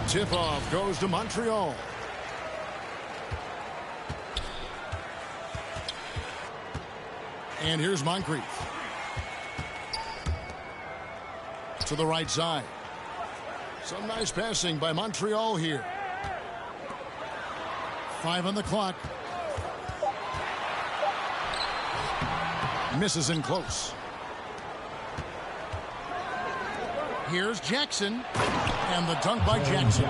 Tip-off goes to Montreal. And here's Moncrief. To the right side. Some nice passing by Montreal here. 5 on the clock. Misses in close. Here's Jackson. And the dunk by Jackson.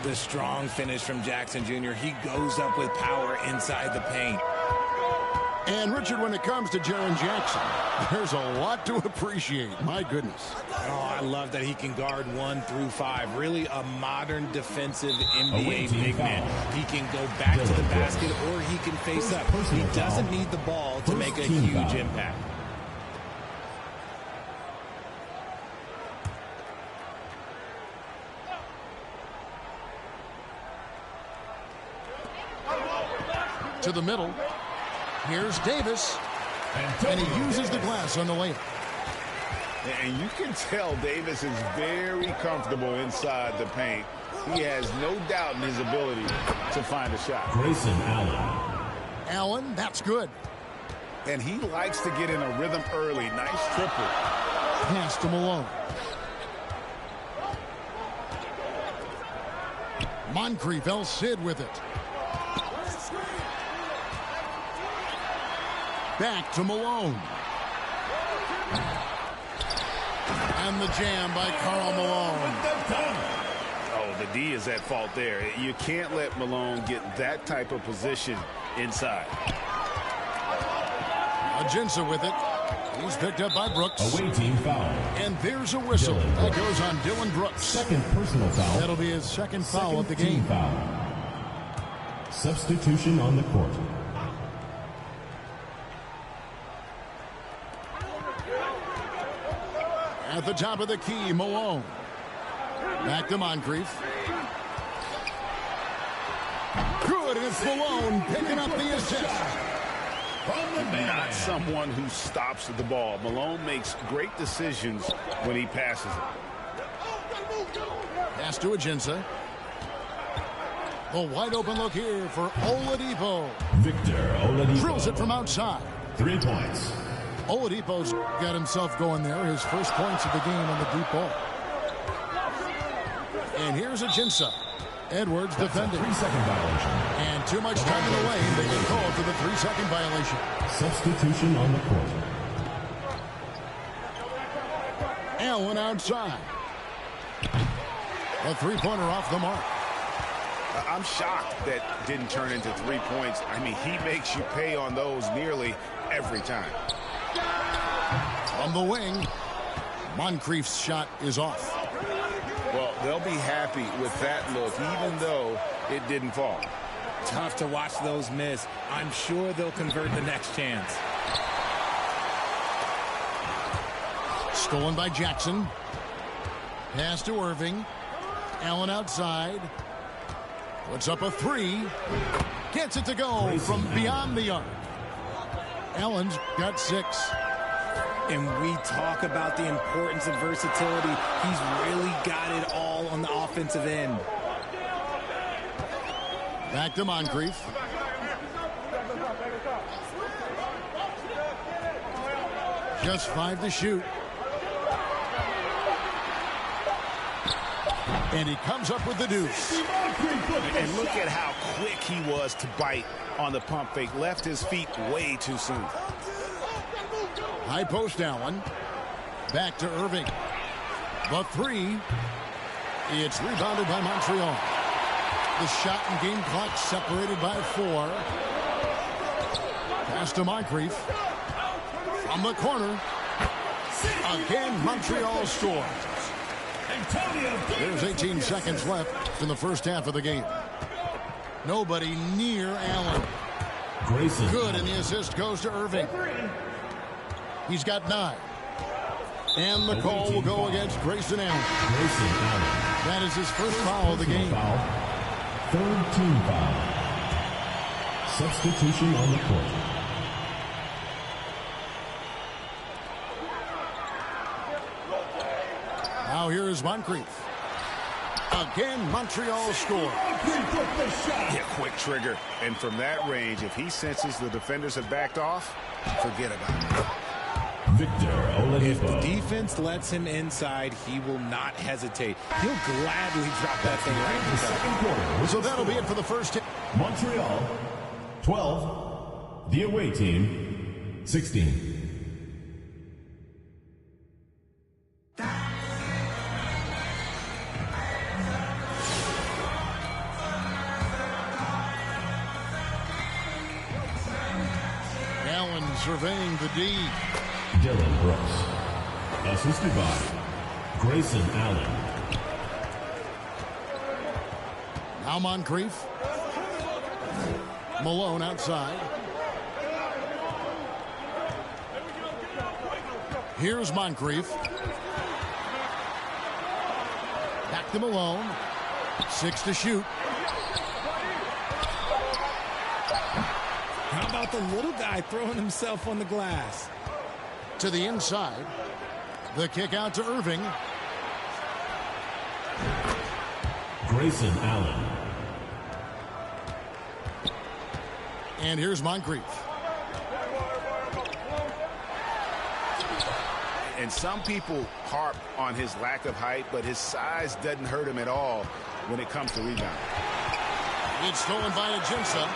The strong finish from Jackson Jr. He goes up with power inside the paint. And Richard, when it comes to Jaren Jackson, there's a lot to appreciate. My goodness. Oh, I love that he can guard 1 through 5. Really a modern defensive NBA big man. He can go back to the basket or he can face up. He doesn't need the ball to make a huge impact. To the middle. Here's Davis. And he uses the glass on the layup. And you can tell Davis is very comfortable inside the paint. He has no doubt in his ability to find a shot. Grayson Allen. Allen, that's good. And he likes to get in a rhythm early. Nice triple. Pass to Malone. Moncrief, El Cid with it. Back to Malone. And the jam by Karl Malone. Oh, the D is at fault there. You can't let Malone get that type of position inside. Ajinça with it. He's picked up by Brooks. Away team foul. And there's a whistle. That goes on Dylan Brooks. Second personal foul. That'll be his second foul of the game. Foul. Substitution on the court. At the top of the key, Malone. Back to Moncrief. Good, and it's Malone picking up the assist. Not someone who stops the ball. Malone makes great decisions when he passes it. Pass to Ajinça. A wide open look here for Oladipo. Victor Oladipo. Drills it from outside. 3 points. Oladipo's got himself going there. His first points of the game on the deep ball. And here's Ajinça. Edwards defending. 3-second violation. And too much time in the lane. They get called for the 3-second violation. Substitution on the court. Allen outside. A three-pointer off the mark. I'm shocked that didn't turn into 3 points. I mean, he makes you pay on those nearly every time. From the wing, Moncrief's shot is off. Well, they'll be happy with that look, even though it didn't fall. Tough to watch those miss. I'm sure they'll convert the next chance. Stolen by Jackson. Pass to Irving. Allen outside. Puts up a three. Gets it to go from beyond the arc. Allen's got 6. And we talk about the importance of versatility. He's really got it all on the offensive end. Back to Moncrief. Just 5 to shoot. And he comes up with the deuce. And look at how quick he was to bite on the pump fake. Left his feet way too soon. High post Allen. Back to Irving. The 3. It's rebounded by Montreal. The shot and game clock separated by 4. Pass to Moncrief. From the corner. Again, Montreal scores. There's 18 seconds left in the first half of the game. Nobody near Allen. Grayson. Good, and the assist goes to Irving. He's got 9. And the call will go against Grayson Allen. That is his first foul of the game. Third team foul. Substitution on the court. Now here is Moncrief. Again, Montreal score. Yeah, quick trigger. And from that range, if he senses the defenders have backed off, forget about it. Victor Oladipo. If the defense lets him inside, he will not hesitate. He'll gladly drop that thing right The second quarter. So that'll be it for the first. Montreal, 12. The away team, 16. Allen surveying the D. Dylan Brooks. Assisted by Grayson Allen. Now Moncrief. Malone outside. Here's Moncrief. Back to Malone. 6 to shoot. How about the little guy throwing himself on the glass? To the inside. The kick out to Irving. Grayson Allen. And here's Moncrief. And some people harp on his lack of height, but his size doesn't hurt him at all when it comes to rebounding. It's stolen by Ajinça.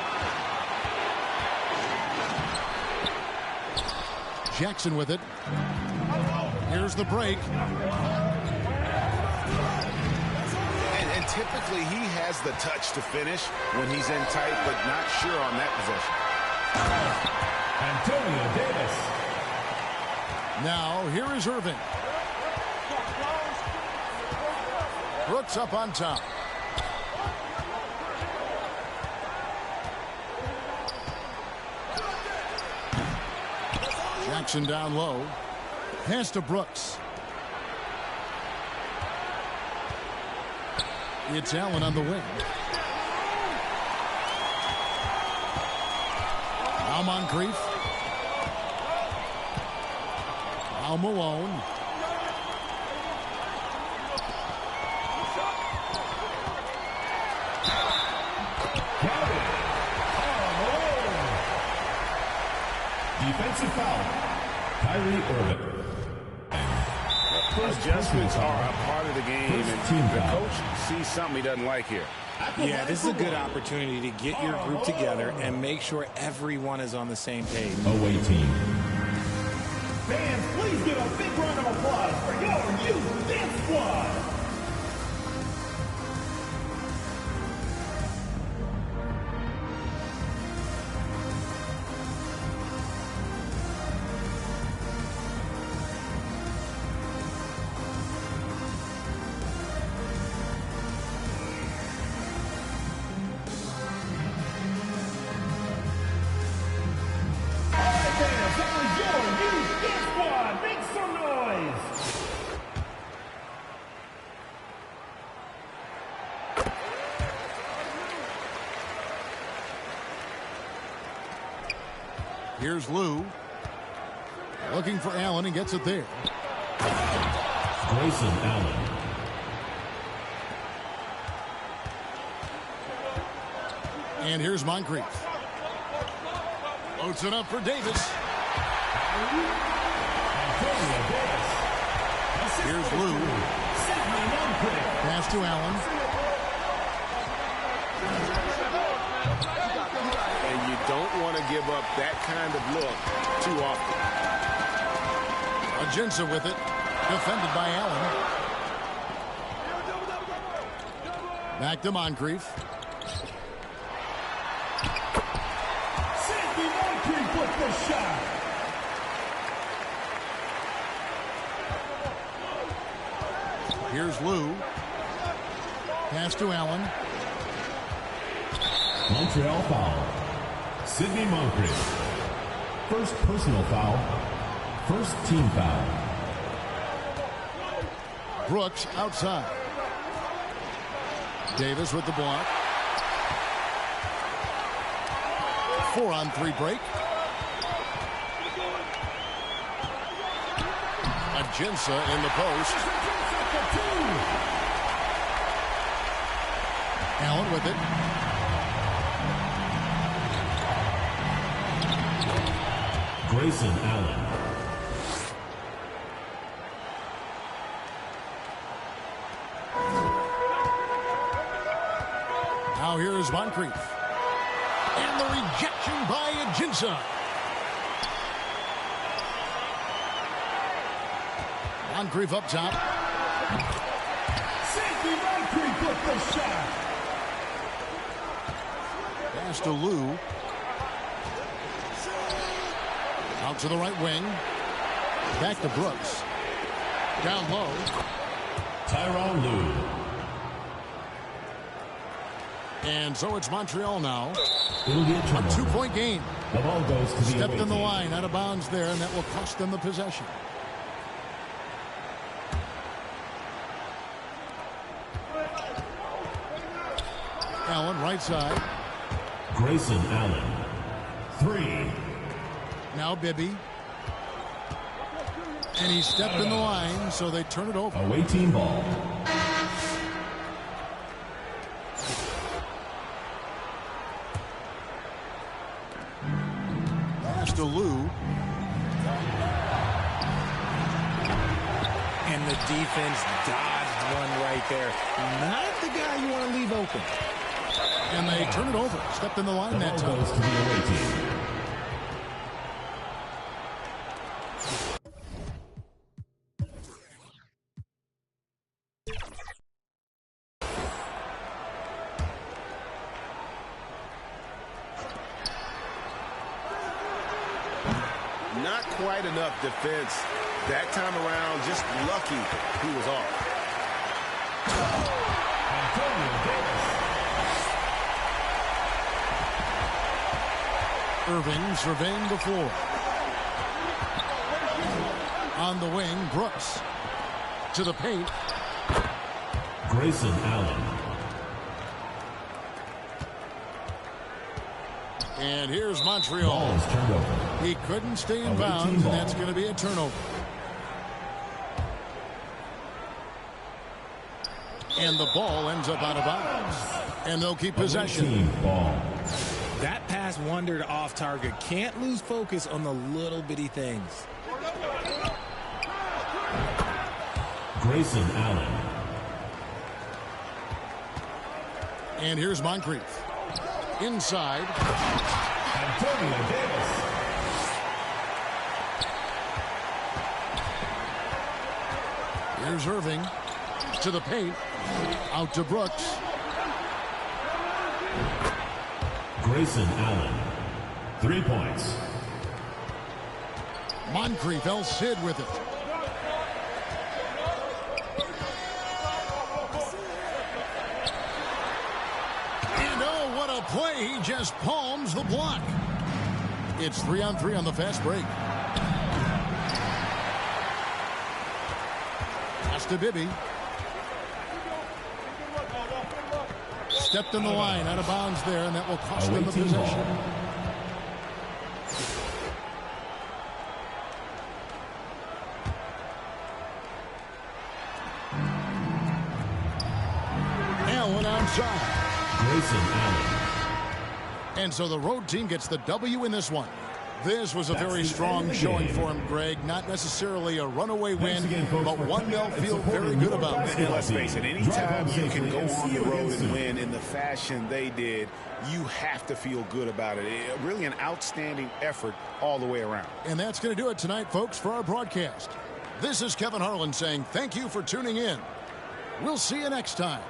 Jackson with it. Here's the break. And typically he has the touch to finish when he's in tight, but not sure on that possession. Antonio Davis. Now here is Irving. Brooks up on top. Jackson down low. Pass to Brooks. It's Allen on the wing. Now Moncrief. Now Malone. Defensive foul. Kyrie Irving. Adjustments are a part of the game, and the coach sees something he doesn't like here. Yeah, this is a good opportunity to get your group together and make sure everyone is on the same page. Away team. Fans, please give a big round of applause for your youth dance squad. Here's Lou. Looking for Allen and gets it there. Grayson Allen. And here's Moncrief. Loads it up for Davis. Here's Lou. Pass to Allen. And you don't want to give up that kind of look too often. Ajinça with it. Defended by Allen. Back to Moncrief. Moncrief with the shot. Here's Lou. Pass to Allen. Montreal foul. Sidney Moncrief. First personal foul. First team foul. Brooks outside. Davis with the block. 4-on-3 break. Ajinça in the post. Allen with it. Grayson Allen. Now here's Moncrief. And the rejection by Ajinça. Moncrief up top. Sidney Moncrief with the shot. Pass to Lou. Out to the right wing. Back to Brooks. Down low. Tyronn Lue. And so it's Montreal now. It'll be a A turnover. 2-point game. The ball goes to the Stepped away in the team. line, out of bounds there, and that will cost them the possession. Allen, right side. Grayson Allen. 3. Now Bibby. And he stepped in the line, so they turn it over. Away team ball. Pass to Lou. And the defense dodged one right there. Not the guy you want to leave open. And they turn it over. Stepped in the line The that ball time. goes to the away team. Not quite enough defense that time around. Just lucky he was off. Irving surveying the floor. On the wing, Brooks. To the paint. Grayson Allen. And here's Montreal. He couldn't stay in bounds, and that's going to be a turnover. And the ball ends up out of bounds. And they'll keep possession. That pass wandered off target. Can't lose focus on the little bitty things. Grayson Allen. And here's Moncrief. Inside. Antonio Davis. Here's Irving. To the paint. Out to Brooks. Grayson Allen. 3 points. Moncrief, El Cid with it. And oh, what a play. He just palms the block. It's 3-on-3 on the fast break. Pass to Bibby. Stepped in the line, out of bounds there, and that will cost them the possession. Allen outside. Grayson Allen. And so the road team gets the W in this one. This was a very strong showing for him, Greg. Not necessarily a runaway win, but one they'll feel very good about. And let's face it, anytime you can go on the road and win in the fashion they did, you have to feel good about it. Really an outstanding effort all the way around. And that's going to do it tonight, folks, for our broadcast. This is Kevin Harlan saying thank you for tuning in. We'll see you next time.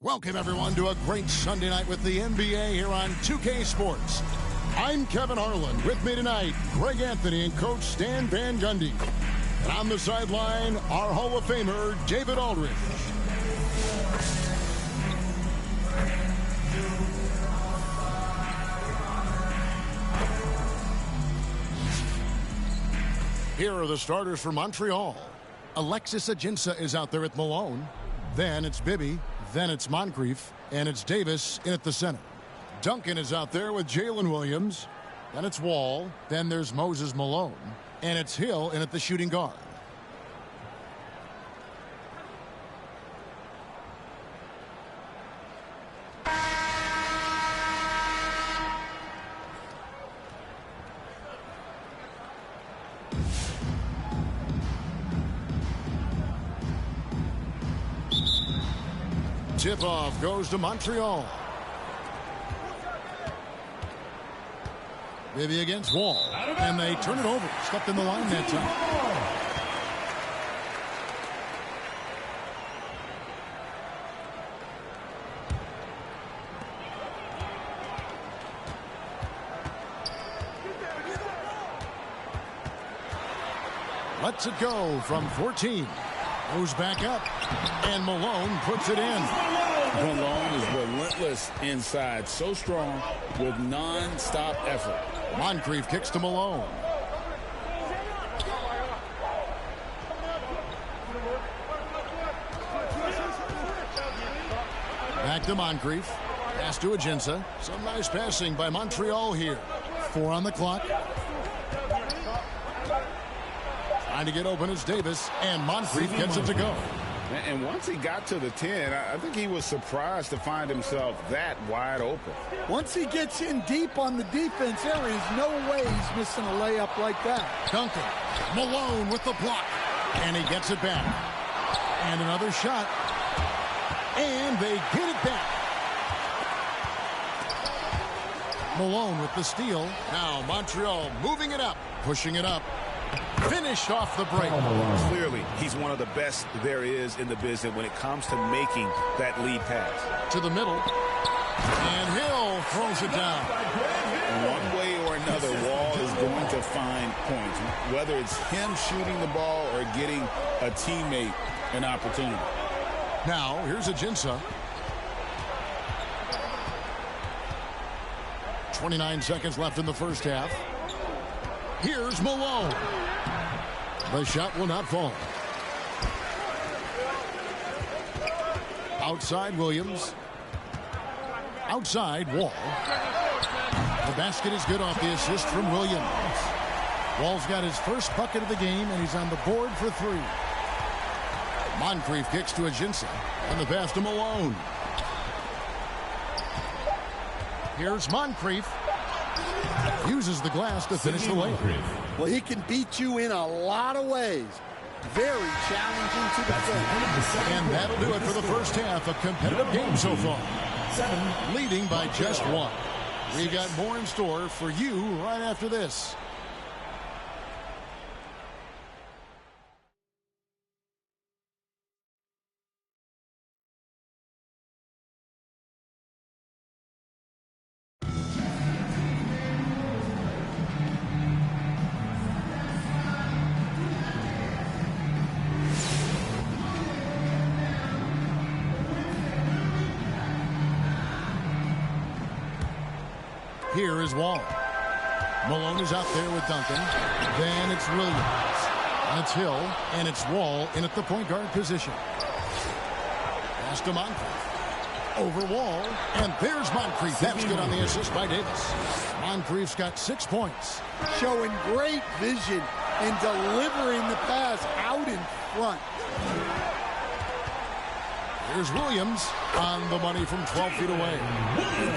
Welcome, everyone, to a great Sunday night with the NBA here on 2K Sports. I'm Kevin Harlan. With me tonight, Greg Anthony and Coach Stan Van Gundy. And on the sideline, our Hall of Famer, David Aldridge. Here are the starters for Montreal. Alexis Ajinça is out there at Malone. Then it's Bibby. Then it's Moncrief. And it's Davis in at the center. Duncan is out there with Jalen Williams. Then it's Wall. Then there's Moses Malone. And it's Hill in at the shooting guard. Tip-off goes to Montreal. Bibby against Wall. And they turn it over. Stepped in the line that time. Lets it go from 14. Goes back up. And Malone puts it in. Malone is relentless inside. So strong with non-stop effort. Moncrief kicks to Malone. Back to Moncrief. Pass to Ajinça. Some nice passing by Montreal here. 4 on the clock. Trying to get open is Davis. And Moncrief gets it to go. And once he got to the 10, I think he was surprised to find himself that wide open. Once he gets in deep on the defense, there is no way he's missing a layup like that. Duncan. Malone with the block. And he gets it back. And another shot. And they get it back. Malone with the steal. Now Montreal moving it up. Pushing it up. Finished off the break. Clearly, he's one of the best there is in the business when it comes to making that lead pass. To the middle. And Hill throws it down. One way or another, Wall is going to find points. Whether it's him shooting the ball or getting a teammate an opportunity. Now, here's Ajinça. 29 seconds left in the first half. Here's Malone. The shot will not fall. Outside Williams. Outside Wall. The basket is good off the assist from Williams. Wall's got his first bucket of the game, and he's on the board for 3. Moncrief kicks to Ajinça. And the pass to Malone. Here's Moncrief. Uses the glass to finish the layup. Well, he can beat you in a lot of ways. Very challenging to defend. And that'll do it for the first half. A competitive game so far. 7 leading by just 1. We got more in store for you right after this. Here is Wall. Malone is out there with Duncan. Then it's Williams. And it's Hill. And it's Wall in at the point guard position. Pass to Moncrief. Over Wall. And there's Moncrief. That's good on the assist by Davis. Moncrief's got 6 points. Showing great vision and delivering the pass out in front. Here's Williams on the money from 12 feet away.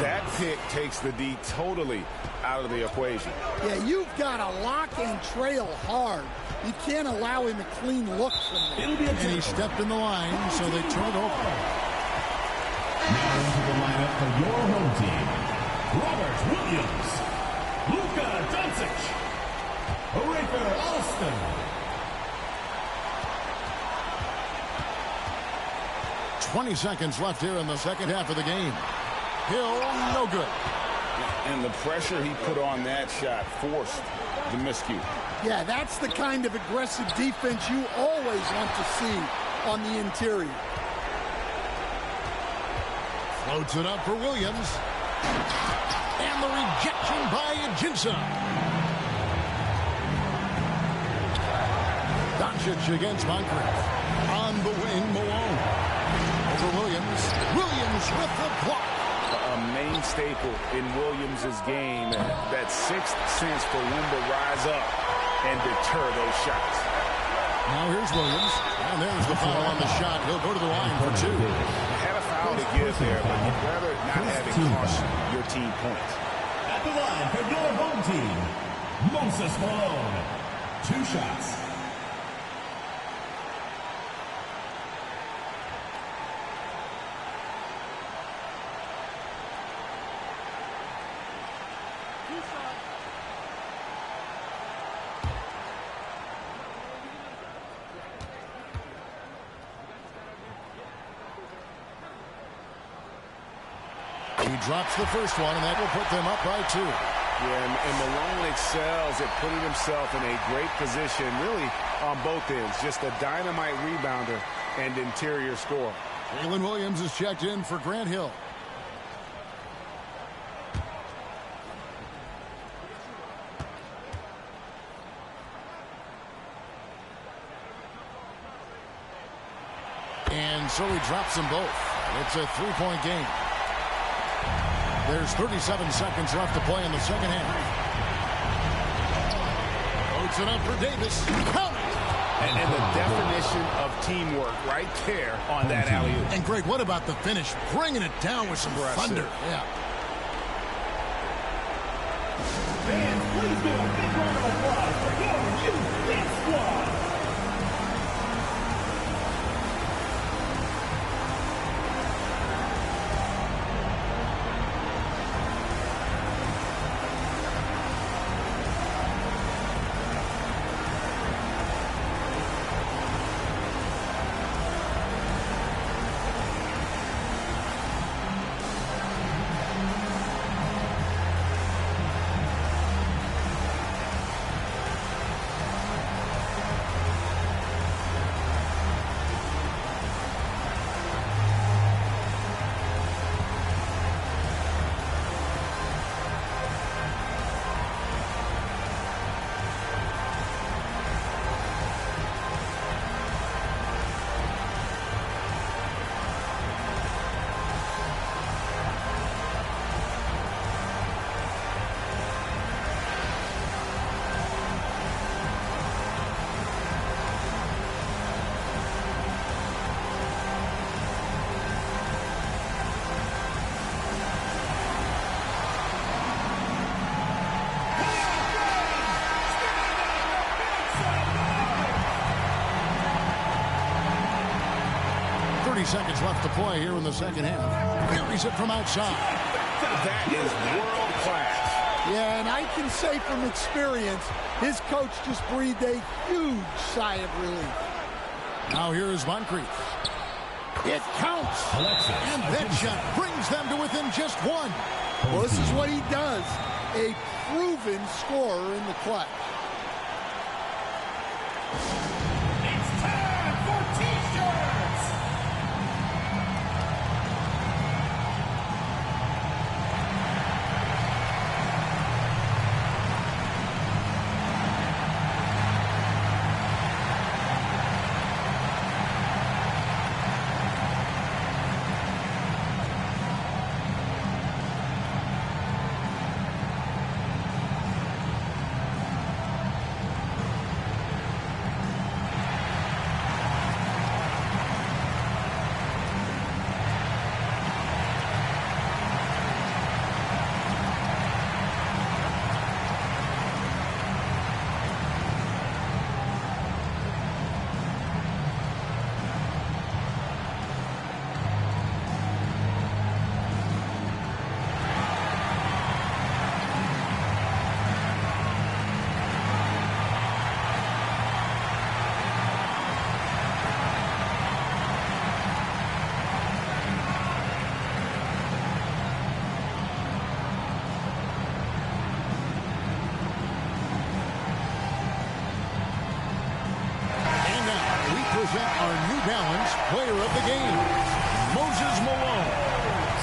That pick takes the D totally out of the equation. Yeah, you've got to lock and trail hard. You can't allow him a clean look from there. And he stepped in the line, so they turn it over. Now into the lineup for your home team, Robert Williams, Luka Doncic, Rafer Alston. 20 seconds left here in the second half of the game. Hill, no good. And the pressure he put on that shot forced the miscue. Yeah, that's the kind of aggressive defense you always want to see on the interior. Floats it up for Williams. And the rejection by Jinsa. Doncic against Moncrief. On the wing, Malone. Over Williams. Williams with the block. A main staple in Williams' game. That sixth sense for when to rise up and deter those shots. Now here's Williams. And there's the foul on the shot. He'll go to the line for 2. Had a foul to give there, but you'd rather not have it cost your team points. At the line for your home team, Moses Malone. 2 shots. He drops the first one, and that will put them up by 2. Yeah, and Malone excels at putting himself in a great position, really on both ends. Just a dynamite rebounder and interior scorer. Jalen Williams is checked in for Grant Hill. And so he drops them both. It's a 3-point game. There's 37 seconds left to play in the second half. Floats it up for Davis. Count it! And the definition of teamwork right there on that alley-oop. And Greg, what about the finish? Bringing it down with some thunder. Yeah. Fans, please give a big round of applause for your youth squad. Seconds left to play here in the second half. Buries it from outside. That is world class. Yeah, and I can say from experience, his coach just breathed a huge sigh of relief. Now here is Moncrief. It counts. And that shot brings them to within just 1. Well, this is what he does. A proven scorer in the clutch. It's time for T-shirts. present our New Balance Player of the Game, Moses Malone.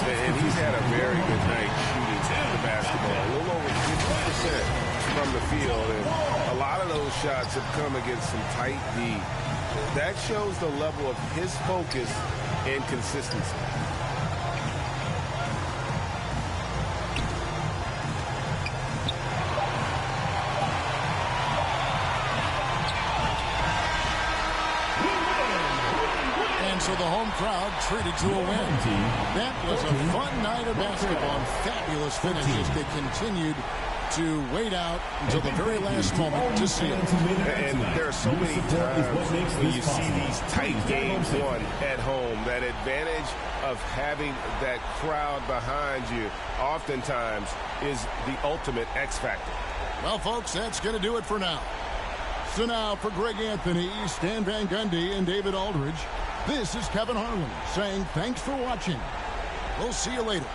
And he's had a very good night shooting the basketball. A little over 50% from the field. And a lot of those shots have come against some tight D. That shows the level of his focus and consistency. So the home crowd treated to a win. That was a fun night of basketball and fabulous finish as they continued to wait out until the very last moment to see it. And there are so many times when you see these tight games won at home, that advantage of having that crowd behind you oftentimes is the ultimate X factor. Well, folks, that's going to do it for now. So now for Greg Anthony, Stan Van Gundy, and David Aldridge, this is Kevin Harlan saying thanks for watching. We'll see you later.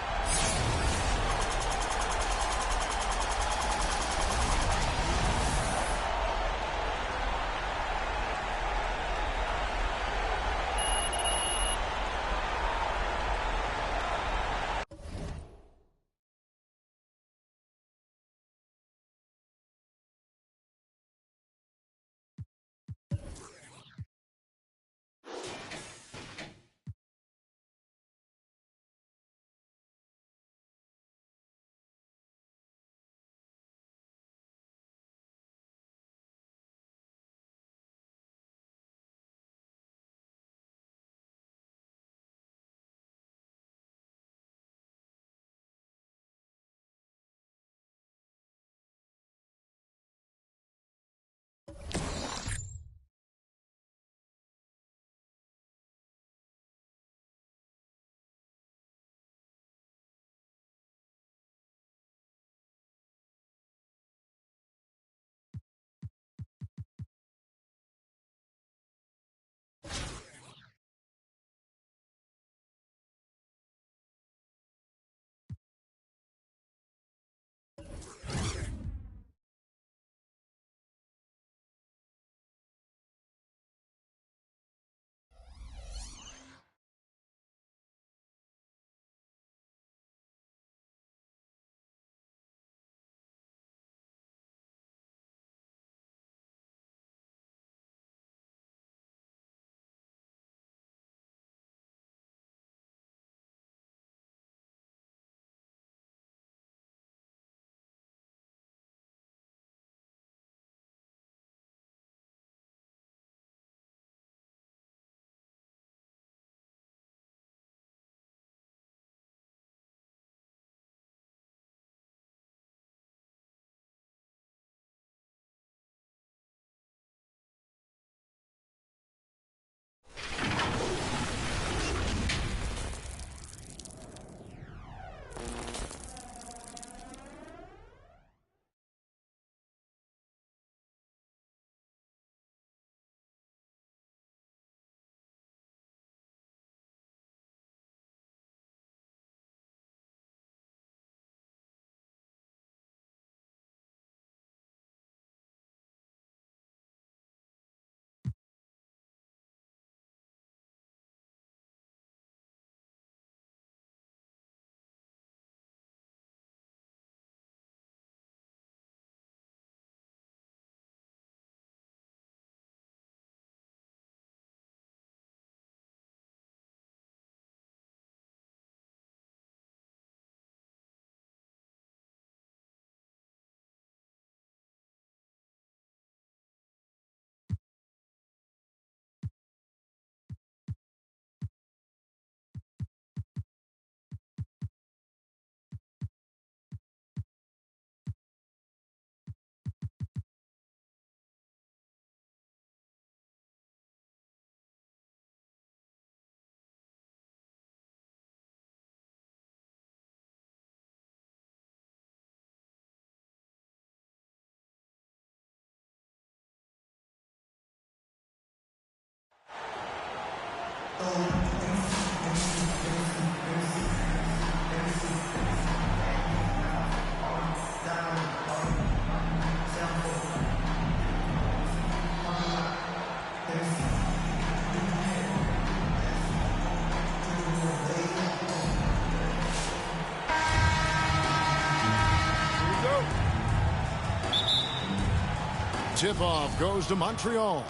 tip-off goes to Montreal.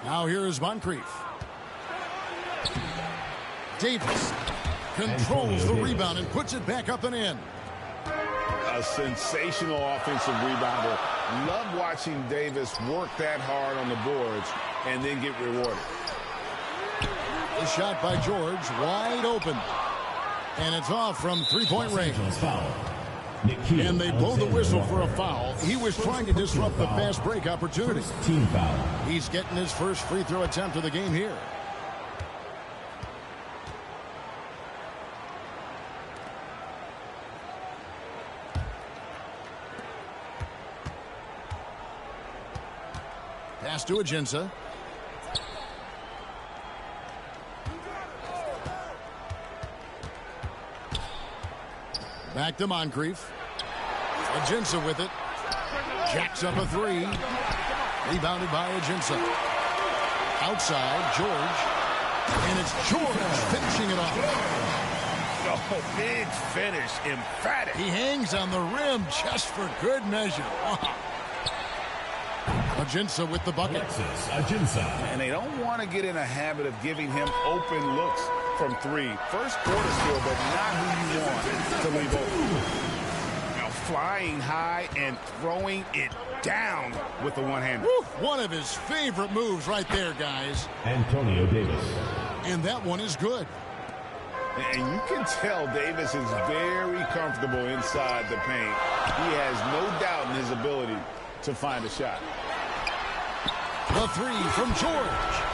Now here's Moncrief. Davis controls the rebound and puts it back up and in. A sensational offensive rebounder. Love watching Davis work that hard on the boards and then get rewarded. The shot by George, wide open. And it's off from three-point range. And they blow the whistle for a foul. He was trying to disrupt the fast break opportunity. Team foul. He's getting his first free throw attempt of the game here. Pass to Ajinça. Back to Moncrief. Ajinça with it. Jacks up a three. Rebounded by Ajinça. Outside, George. And it's George finishing it off. Oh, big finish. Emphatic. He hangs on the rim just for good measure. Ajinça with the bucket. Ajinça. And they don't want to get in a habit of giving him open looks from three. First quarter skill, but not who you want to leave open. Now flying high and throwing it down with the one-hander. One of his favorite moves right there, guys. Antonio Davis. And that one is good. And you can tell Davis is very comfortable inside the paint. He has no doubt in his ability to find a shot. The three from George.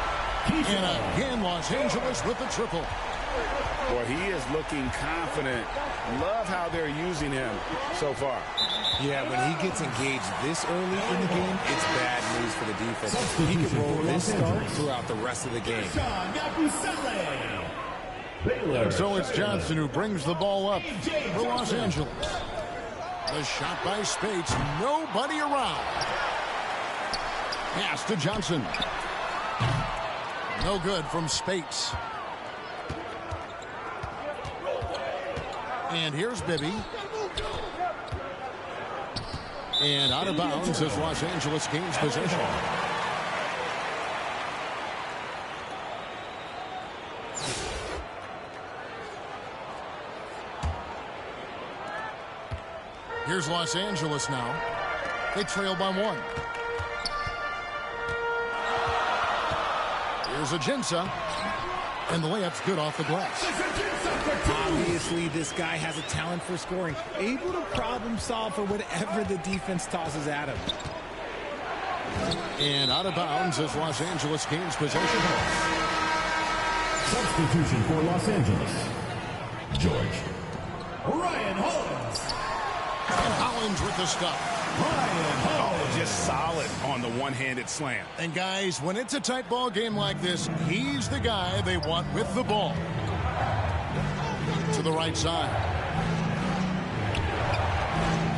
And again, Los Angeles with the triple. Boy, he is looking confident. Love how they're using him so far. Yeah, when he gets engaged this early in the game, it's bad news for the defense. He can roll this start throughout the rest of the game. So it's Johnson who brings the ball up for Los Angeles. The shot by Spates. Nobody around. Pass to Johnson. No good from Spates. And here's Bibby. And out of bounds as Los Angeles gains possession. Here's Los Angeles now. They trail by one. Here's Ajinça. And the layup's good off the glass. Obviously, this guy has a talent for scoring. Able to problem solve for whatever the defense tosses at him. And out of bounds as Los Angeles gains possession. Substitution for Los Angeles. George. Ryan Hollins. And Hollins with the stop. Oh, just solid on the one-handed slam. And guys, when it's a tight ball game like this, he's the guy they want with the ball. To the right side.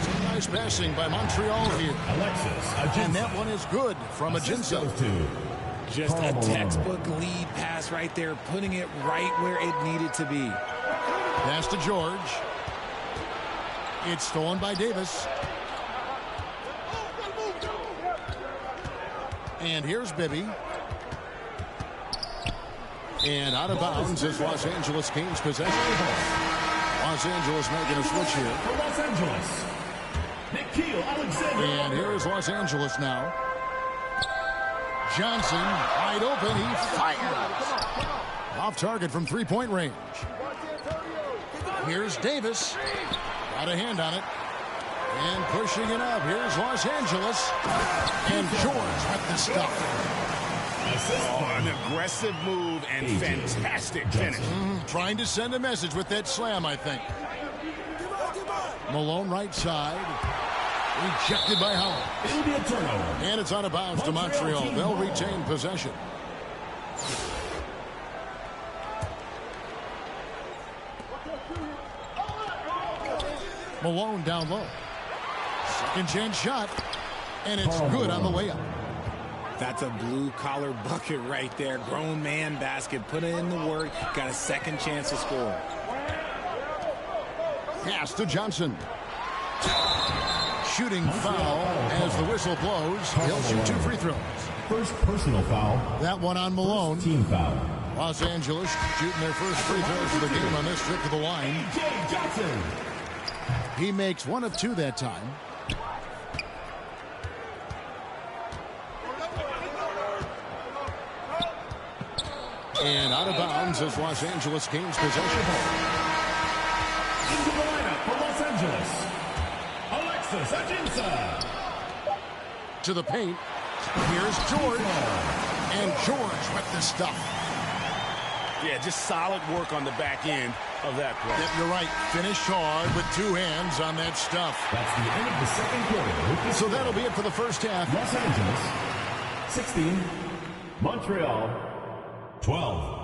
Some nice passing by Montreal here. And that one is good from Ajinça. Just a textbook lead pass right there, putting it right where it needed to be. Pass to George. It's stolen by Davis. And here's Bibby. And out of bounds as Los Angeles gains possession. Los Angeles making a switch here. For Los Angeles. Nikhil Alexander. And here's Los Angeles now. Johnson, wide open. He fires. Off target from three-point range. Here's Davis. Got a hand on it. And pushing it up. Here's Los Angeles. And George with the stop. Oh, an aggressive move and fantastic finish. Trying to send a message with that slam, I think. Malone right side. Rejected by Howard. It'll be a turnover. And it's out of bounds to Montreal. They'll retain possession. Malone down low. Second chance shot. And it's good on the layup. That's a blue-collar bucket right there. Grown man basket. Put in the work. Got a second chance to score. Pass to Johnson. Shooting foul as the whistle blows. He'll shoot 2 free throws. First personal foul. That one on Malone. Team foul. Los Angeles shooting their first free throws of the game on this trip to the line. Johnson. He makes 1 of 2 that time. And out of bounds as Los Angeles gains possession. Into the lineup for Los Angeles, Alexis Ajinça. To the paint. Here's George. And George with the stuff. Yeah, just solid work on the back end of that play. Yep, you're right. Finish hard with 2 hands on that stuff. That's the end of the second quarter. So that'll be it for the first half. Los Angeles, 16. Montreal, 12.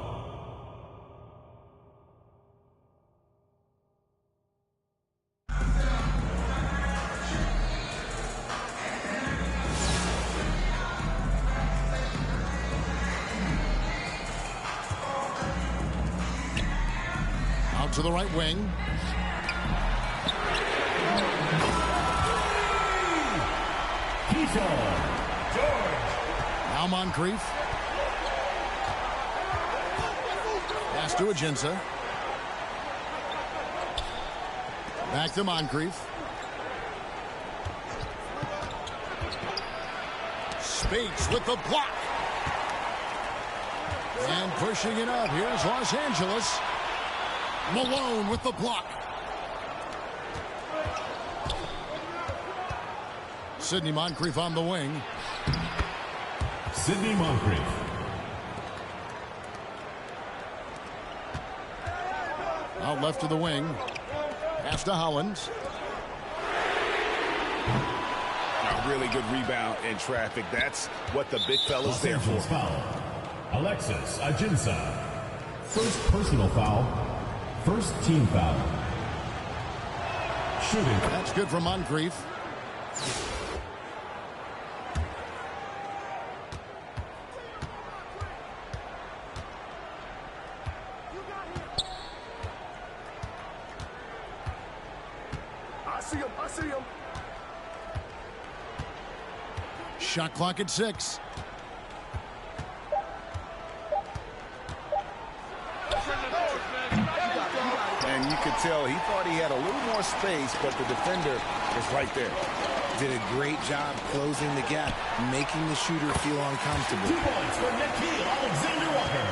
To the right wing. Now Moncrief. Pass to Ajinça. Back to Moncrief. Spates with the block. And pushing it up. Here's Los Angeles. Malone with the block. Sidney Moncrief on the wing. Sidney Moncrief. Out left of the wing. Pass to Hollins. A really good rebound in traffic. That's what the big fella's there for. Foul. Alexis Ajinça. First personal foul. First team foul. Shooting. That's good for Moncrief. I see him. Shot clock at 6. And you could tell he thought he had a little more space, but the defender is right there. Did a great job closing the gap, making the shooter feel uncomfortable. 2 points for Nickeil Alexander-Walker.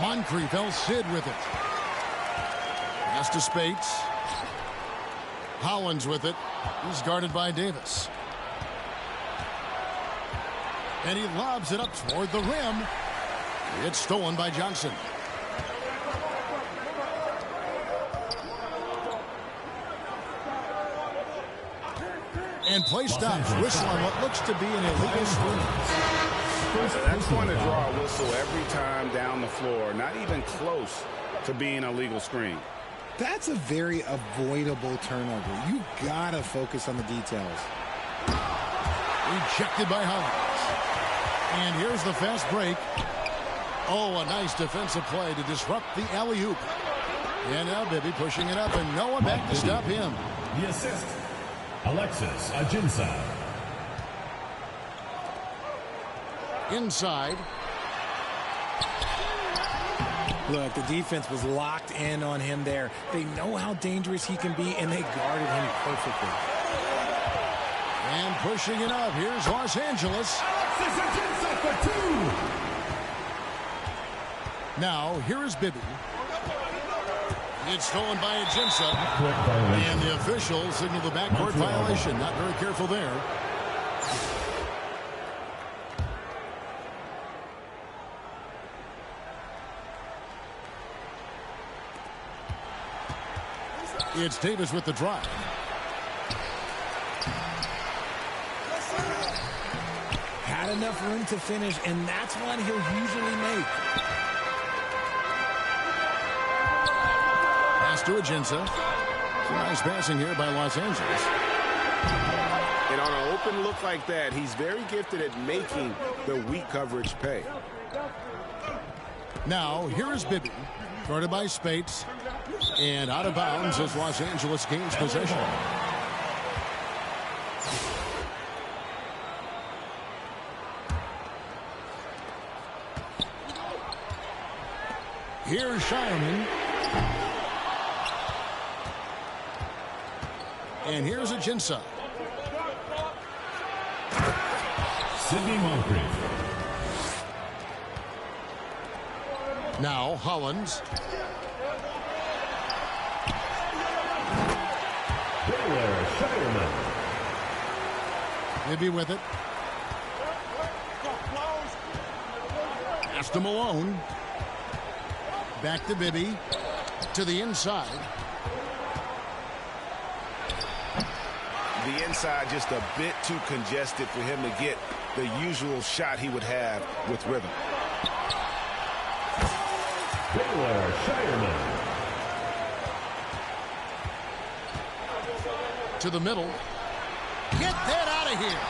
Moncrief, El Cid with it. Pass to Spates. Hollins with it. He's guarded by Davis. And he lobs it up toward the rim. It's stolen by Johnson. And play stops. Whistle on what looks to be an illegal screen. That's going to draw a whistle every time down the floor. Not even close to being a legal screen. That's a very avoidable turnover. You gotta focus on the details. Rejected by Halifax. And here's the fast break. Oh, a nice defensive play to disrupt the alley-oop. And now Bibby pushing it up, and Noah back to stop him. The assist, Alexis Ajinça. Inside. Look, the defense was locked in on him there. They know how dangerous he can be, and they guarded him perfectly. And pushing it up. Here's Los Angeles. Alexis Ajinça for 2. Now, here is Bibby. It's stolen by Ajinça. And the officials signal the backcourt violation. Not very careful there. It's Davis with the drive. Had enough room to finish, and that's one he'll usually make. Pass to Ajinça. Some nice passing here by Los Angeles. And on an open look like that, he's very gifted at making the weak coverage pay. Now, here is Bibby. Guarded by Spates. And out of bounds as Los Angeles gains possession. Here's Shireman. And here's Ajinça. Sidney Moncrief. Now Hollins. Taylor Shireman. Bibby with it. Pass to Malone. Back to Bibby. To the inside. The inside just a bit too congested for him to get the usual shot he would have with rhythm. Taylor Shireman. To the middle. Get that out of here.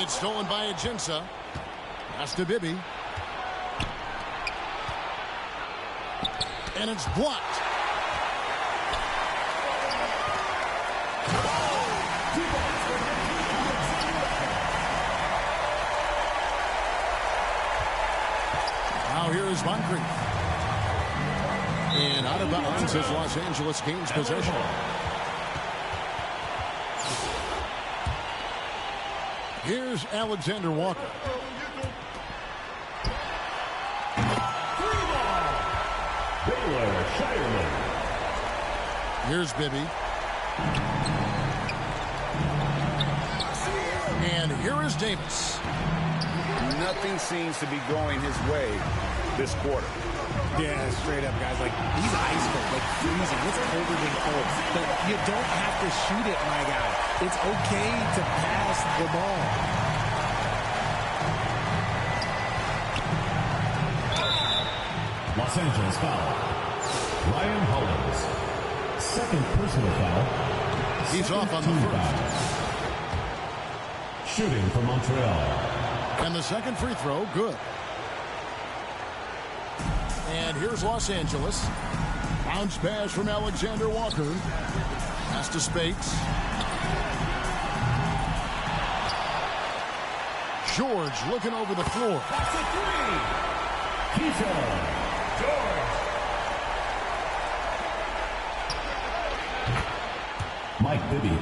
It's stolen by Ajinça. Pass to Bibby. And it's blocked. Now here is Moncrief. And out of bounds as Los Angeles gains possession. Here's Alexander Walker. Taylor Shireman. Here's Bibby. And here is Davis. Nothing seems to be going his way this quarter. Yeah, straight up, guys. Like, he's ice cold, like freezing. It's colder than cold. But you don't have to shoot it, my guy. It's okay to pass the ball. Los Angeles foul. Ryan Hollins. Second personal foul. He's off on the first. Shooting for Montreal. And the second free throw, good. And here's Los Angeles. Bounce pass from Alexander Walker. Pass to Spates. George looking over the floor. That's a three. Keefer. George. Mike Bibby.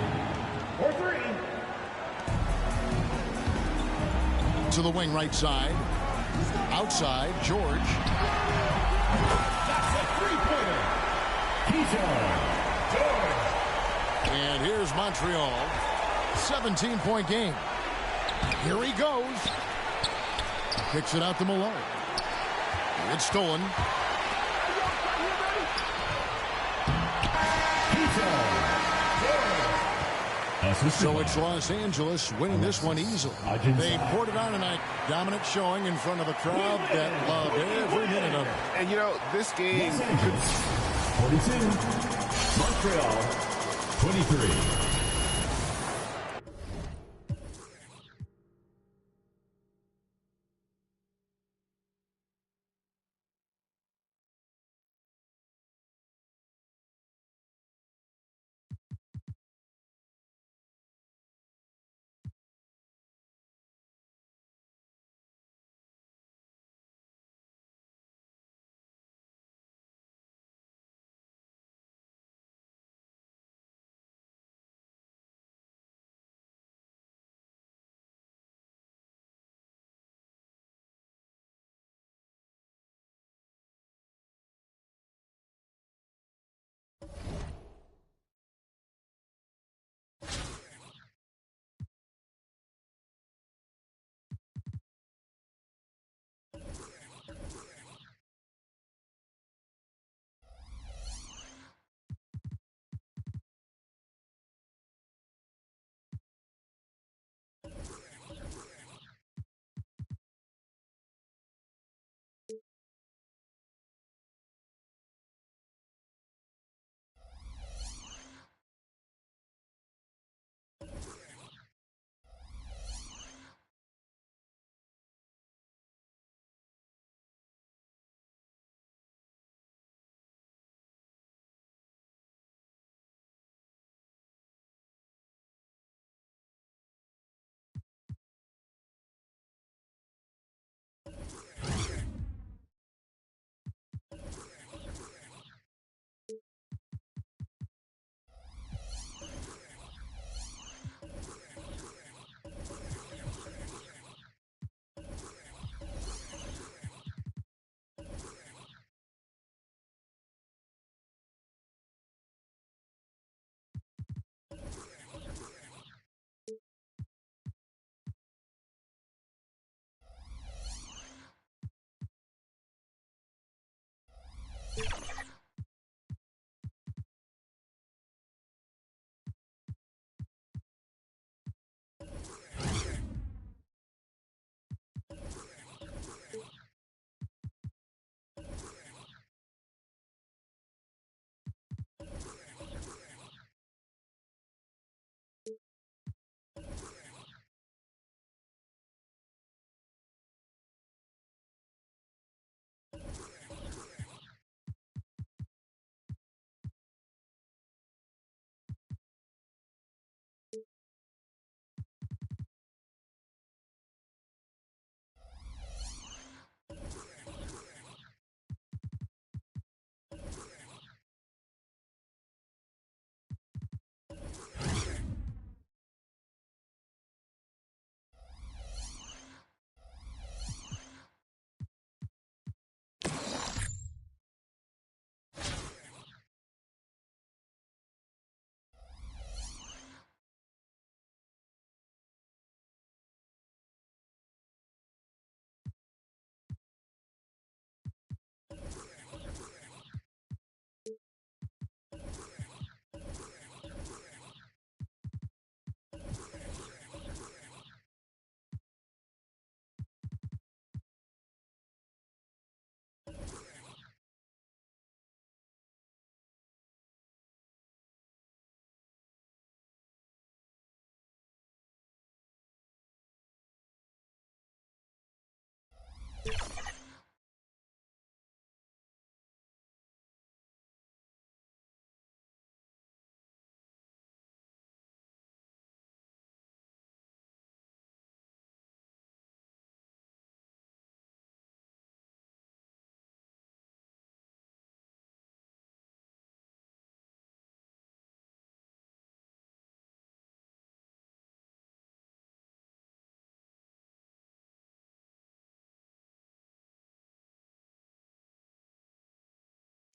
For three. To the wing right side. Outside, George. That's a three-pointer. Keefer. George. And here's Montreal. 17-point game. Here he goes. Kicks it out to Malone. It's stolen. So it's Los Angeles winning this one easily. They poured it on tonight. Dominant showing in front of a crowd that loved every minute of it. And, you know, this game could... 42. Montreal, 23.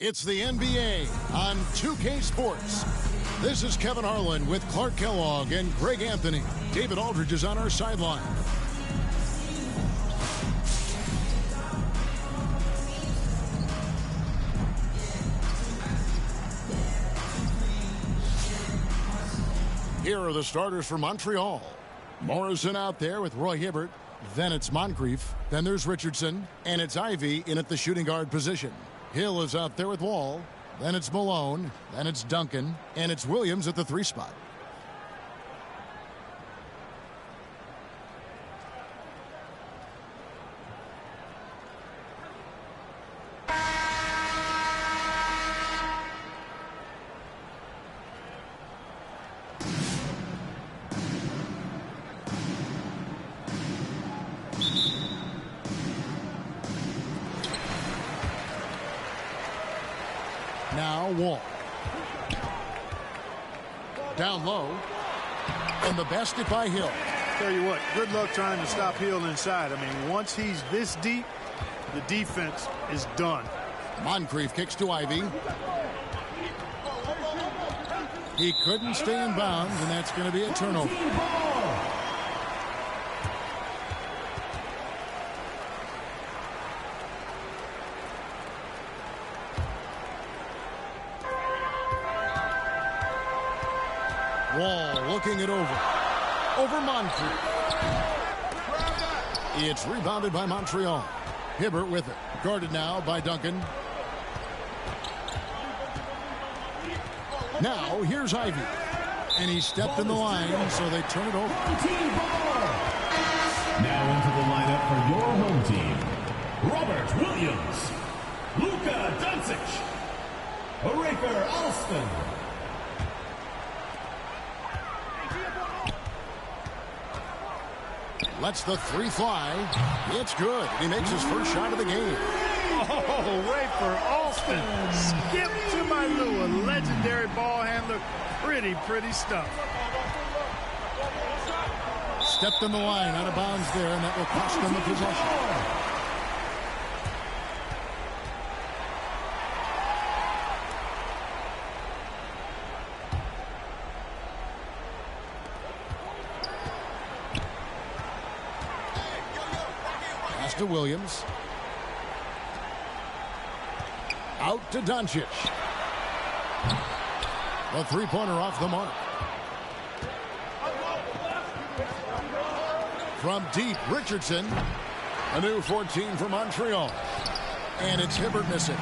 It's the NBA on 2K Sports. This is Kevin Harlan with Clark Kellogg and Greg Anthony. David Aldridge is on our sideline. Here are the starters for Montreal. Morrison out there with Roy Hibbert. Then it's Moncrief. Then there's Richardson. And it's Ivey in at the shooting guard position. Hill is out there with Wall. Then it's Malone. Then it's Duncan. And it's Williams at the 3 spot. Now Wall. Down low. And the basket by Hill. Tell you what, good luck trying to stop Hill inside. I mean, once he's this deep, the defense is done. Moncrief kicks to Ivey. He couldn't stay in bounds, and that's going to be a turnover. Wall looking it over. Over Moncrief. It's rebounded by Montreal. Hibbert with it. Guarded now by Duncan. Now here's Ivey. And he stepped in the line, so they turn it over. Now into the lineup for your home team. Robert Williams. Luka Doncic. Rafer Alston. Lets the 3 fly. It's good. He makes his first shot of the game. Oh, Rafer Alston. Skip to my Lou, a legendary ball handler. Pretty stuff. Stepped in the line, out of bounds there, and that will cost them the possession. To Williams. Out to Doncic. The 3-pointer off the mark. From deep, Richardson. A new 14 for Montreal. And it's Hibbert missing.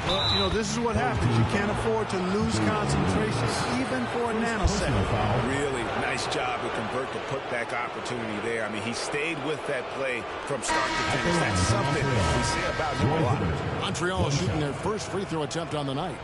Well, you know, this is what happens. You can't afford to lose concentration, even for a nanosecond. Really nice job to convert the putback opportunity there. I mean, he stayed with that play from start to finish. That's something we say about him a lot. Montreal shooting their first free throw attempt on the night.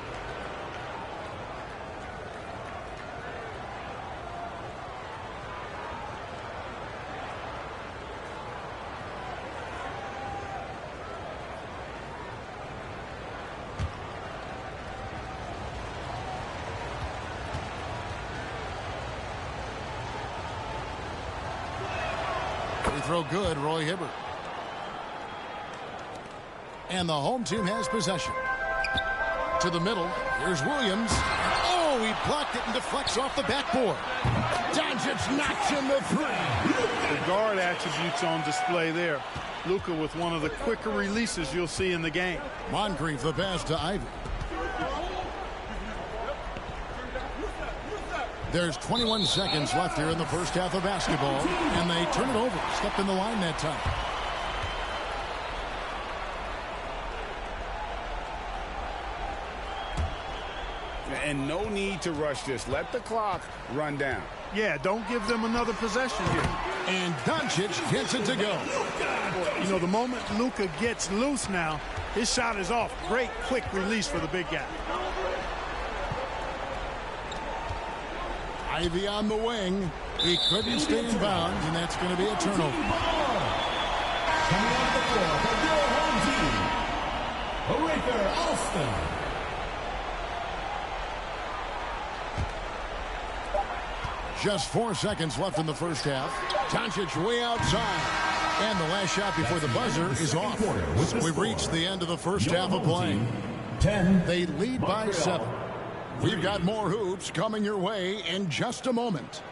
Throw good, Roy Hibbert. And the home team has possession. To the middle, here's Williams. Oh, he blocked it and deflects off the backboard. Doncic knocks in the 3. The guard attributes on display there. Luka with one of the quicker releases you'll see in the game. Moncrief the pass to Ivey. There's 21 seconds left here in the first half of basketball, and they turn it over. Stepped in the line that time. And no need to rush this. Let the clock run down. Yeah, don't give them another possession here. And Doncic gets it to go. You know, the moment Luka gets loose now, his shot is off. Great quick release for the big guy. Ivey on the wing. He couldn't stay in bounds, and that's going to be a turnover. Coming off the floor for your home team, Rafer Alston. Just 4 seconds left in the first half. Doncic way outside. And the last shot before the buzzer is off. We've reached the end of the first half of play. 10. They lead by Montreal. 7. We've got more hoops coming your way in just a moment.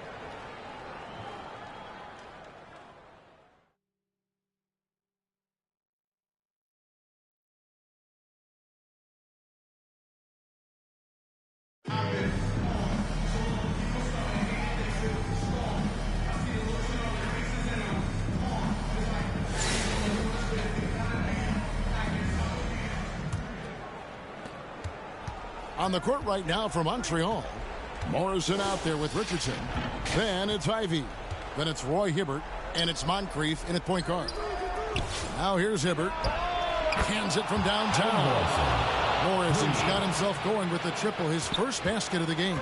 On the court right now for Montreal. Morrison out there with Richardson. Then it's Ivey. Then it's Roy Hibbert. And it's Moncrief in at point guard. Now here's Hibbert. Hands it from downtown. Morrison's got himself going with the triple, his first basket of the game.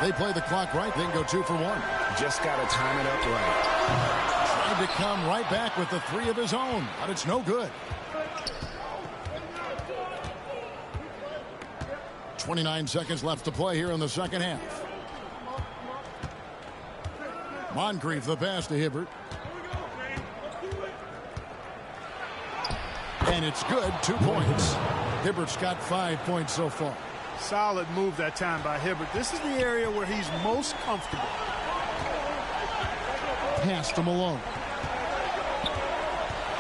They play the clock right, then go 2 for 1. Just got to time it up right. Tried to come right back with the 3 of his own, but it's no good. 29 seconds left to play here in the second half. Moncrief the pass to Hibbert. And it's good, 2 points. Hibbert's got 5 points so far. Solid move that time by Hibbert. This is the area where he's most comfortable. Pass to Malone.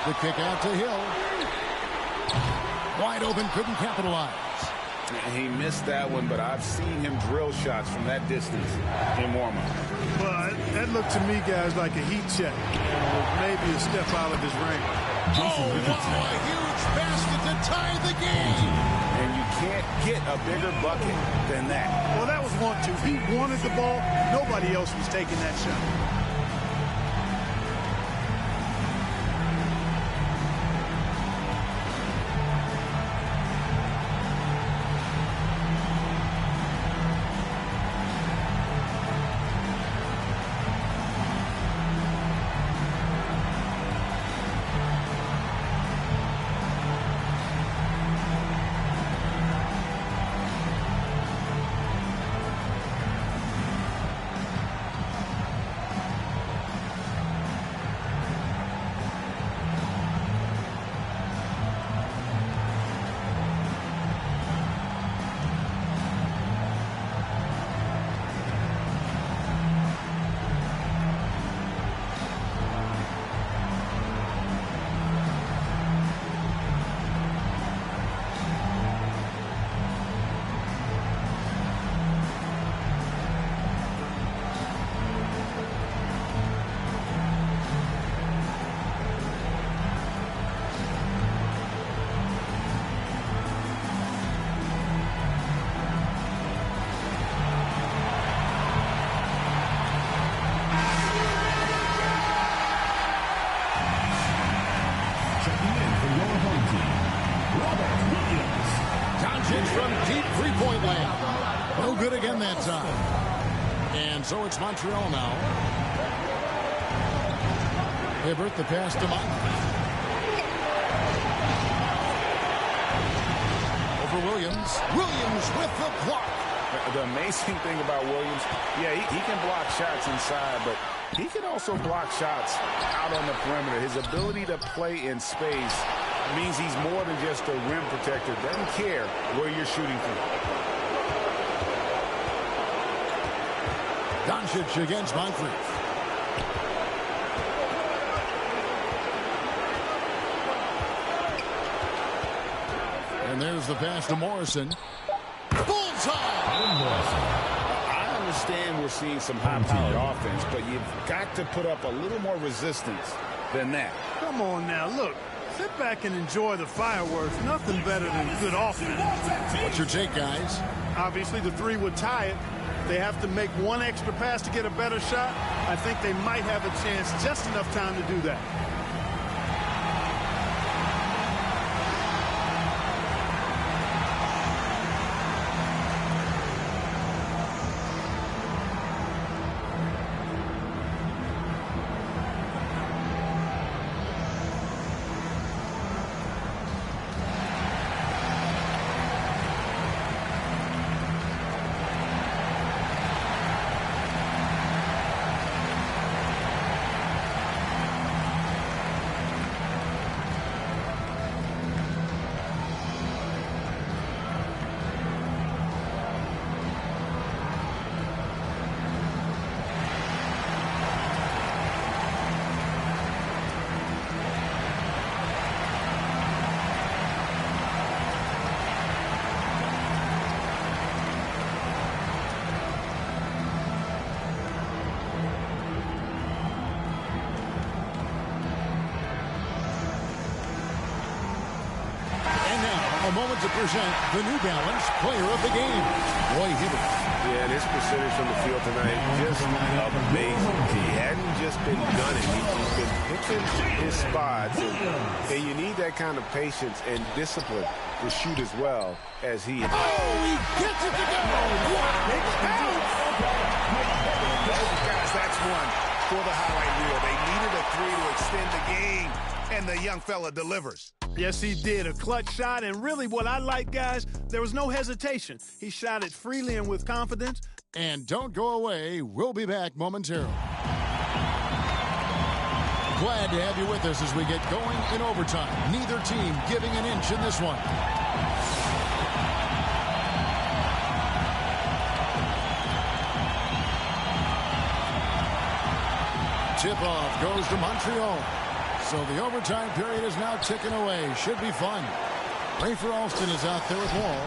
The kick out to Hill. Wide open, couldn't capitalize. He missed that one, but I've seen him drill shots from that distance in warm-up. But that looked to me, guys, like a heat check. Maybe a step out of his range. Oh, wow, a huge basket to tie the game. And you can't get a bigger bucket than that. Well, that was 1-2. He wanted the ball. Nobody else was taking that shot. So it's Montreal now. Hibbert the pass to Moncrief. Over Williams. Williams with the block. The amazing thing about Williams, yeah, he can block shots inside, but he can also block shots out on the perimeter. His ability to play in space means he's more than just a rim protector. Doesn't care where you're shooting from. Doncic against Moncrief. And there's the pass to Morrison. Bullseye! I understand we're seeing some high-powered offense, but you've got to put up a little more resistance than that. Come on now, look. Sit back and enjoy the fireworks. Nothing better than good offense. What's your take, guys? Obviously, the 3 would tie it. They have to make one extra pass to get a better shot. I think they might have a chance, just enough time to do that. A moment to present the New Balance Player of the Game, Roy Hibbert. Yeah, and his percentage from the field tonight, just amazing. He hadn't just been gunning. He's been picking his spots. And you need that kind of patience and discipline to shoot as well as he... Oh, he gets it to go! What? Guys, that's one for the highlight reel. They needed a three to extend the game, and the young fella delivers. Yes, he did. A clutch shot, and really what I like, guys, there was no hesitation. He shot it freely and with confidence. And don't go away. We'll be back momentarily. Glad to have you with us as we get going in overtime. Neither team giving an inch in this one. Tip-off goes to Montreal. So the overtime period is now ticking away. Should be fun. Rafer Alston is out there with Wall.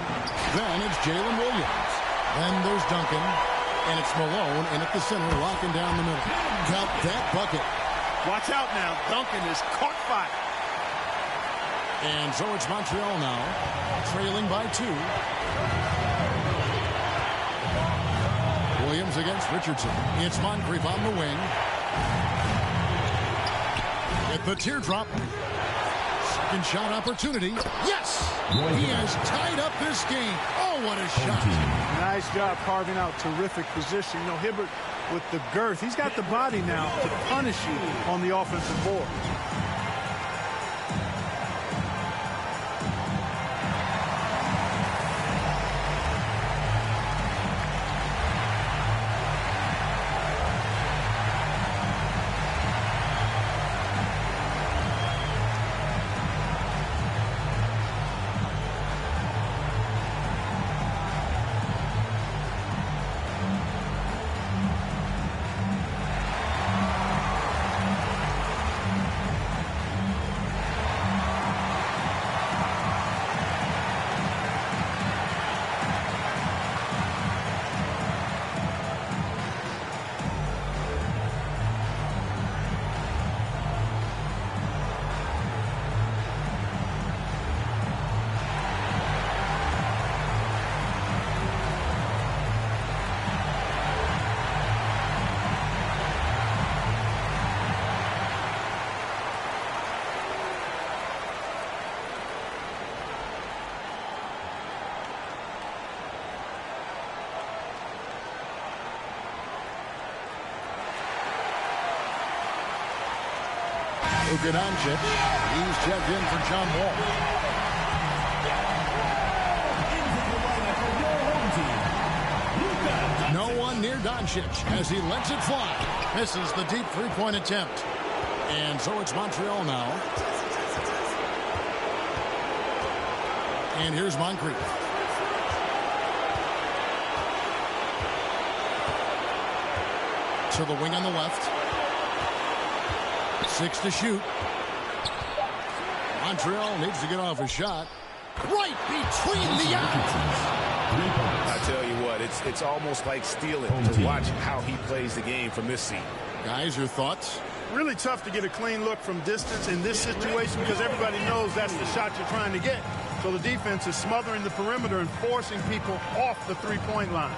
Then it's Jalen Williams. Then there's Duncan. And it's Malone in at the center, locking down the middle. Count that bucket. Watch out now. Duncan is caught fire. And so it's Montreal now, trailing by 2. Williams against Richardson. It's Moncrief on the wing. At the teardrop. Second shot opportunity. Yes! He has tied up this game. Oh, what a shot. Nice job carving out terrific position. You know, Hibbert with the girth. He's got the body now to punish you on the offensive board. Luka Doncic. He's checked in for John Wall. No one near Doncic as he lets it fly. Misses the deep three-point attempt. And so it's Montreal now. And here's Moncrief. To the wing on the left. 6 to shoot. Montreal needs to get off a shot. Right between the eyes. I tell you what, it's almost like stealing to watch how he plays the game from this seat. Guys, your thoughts? Really tough to get a clean look from distance in this situation because everybody knows that's the shot you're trying to get. So the defense is smothering the perimeter and forcing people off the three-point line.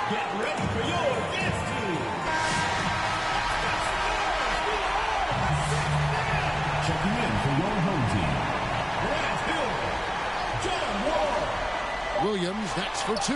Get ready for your dance team. Williams, that's for 2.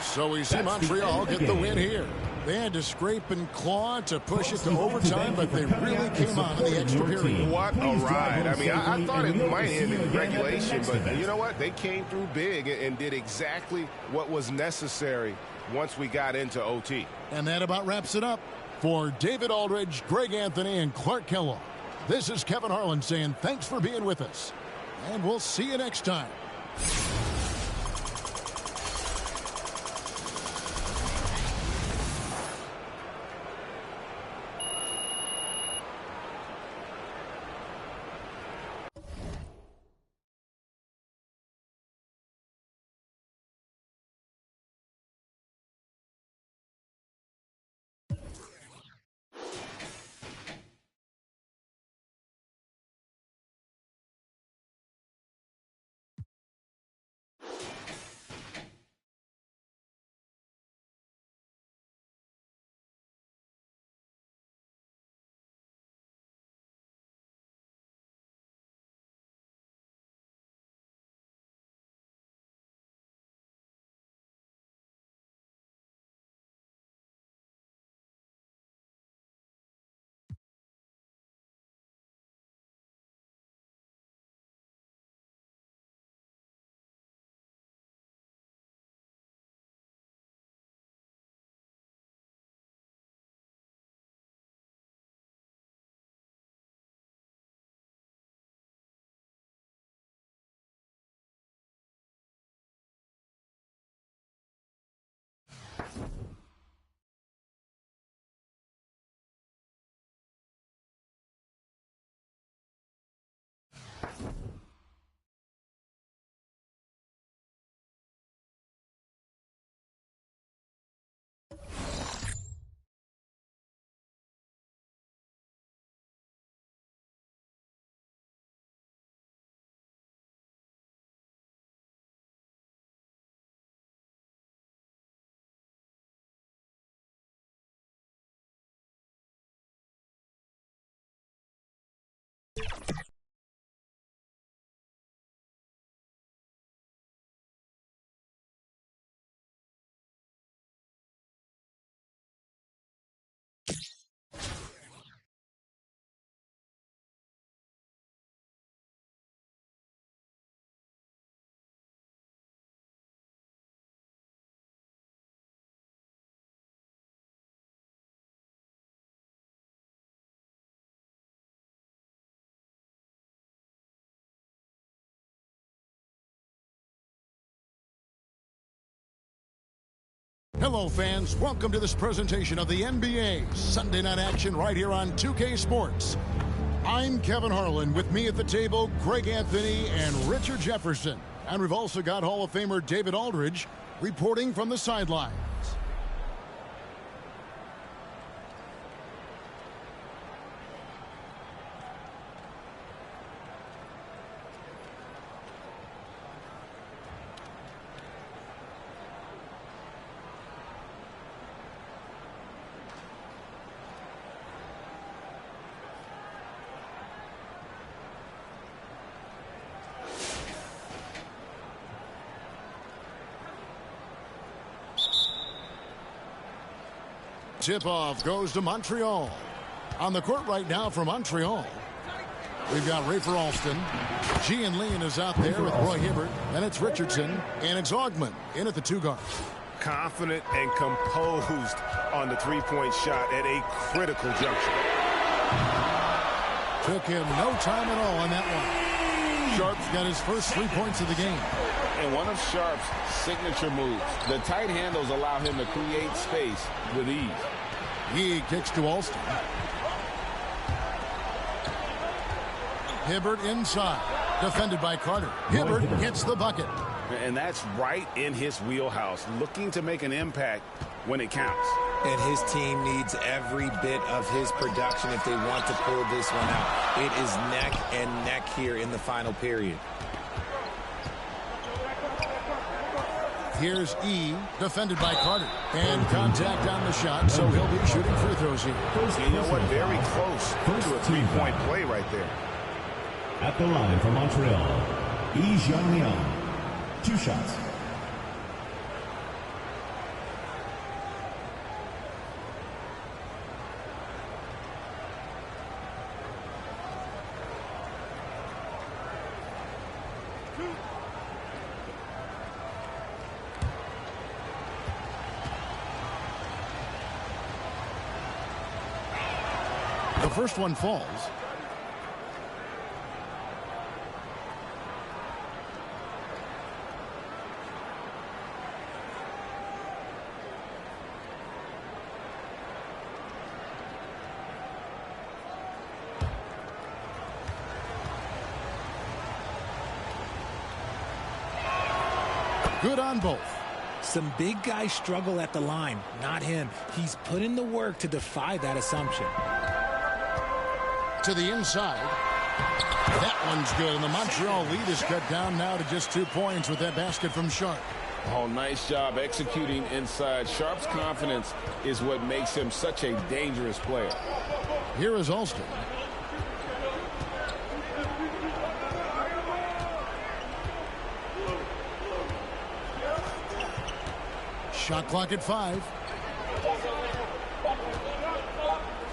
So we see Montreal get the win here. They had to scrape and claw to push it to overtime, but they really came on in the extra period. What a ride. I mean, I thought it might end in regulation, but you know what? They came through big and did exactly what was necessary once we got into OT. And that about wraps it up. For David Aldridge, Greg Anthony, and Clark Kellogg, this is Kevin Harlan saying thanks for being with us. And we'll see you next time. Hello, fans. Welcome to this presentation of the NBA Sunday Night Action right here on 2K Sports. I'm Kevin Harlan. With me at the table, Greg Anthony and Richard Jefferson. And we've also got Hall of Famer David Aldridge reporting from the sidelines. Tip-off goes to Montreal. On the court right now for Montreal, we've got Rafer Alston. Gian Lean is out there with Roy Hibbert. And it's Richardson. And it's Augman in at the 2 guard. Confident and composed on the three-point shot at a critical juncture. Took him no time at all on that one. Sharp's got his first 3 points of the game. And one of Sharp's signature moves. The tight handles allow him to create space with ease. He kicks to Alston. Hibbert inside. Defended by Carter. Hibbert gets the bucket. And that's right in his wheelhouse. Looking to make an impact when it counts. And his team needs every bit of his production if they want to pull this one out. It is neck and neck here in the final period. Here's E, defended by Carter. And contact on the shot, so he'll be shooting free throws here. You know what? Very close to a three-point play right there. At the line for Montreal, Liang. 2 shots. The first one falls. Good on both. Some big guys struggle at the line, not him. He's put in the work to defy that assumption. To the inside. That one's good, and the Montreal lead is cut down now to just 2 points with that basket from Sharp. Oh, nice job executing inside. Sharp's confidence is what makes him such a dangerous player. Here is Alston. Shot clock at 5.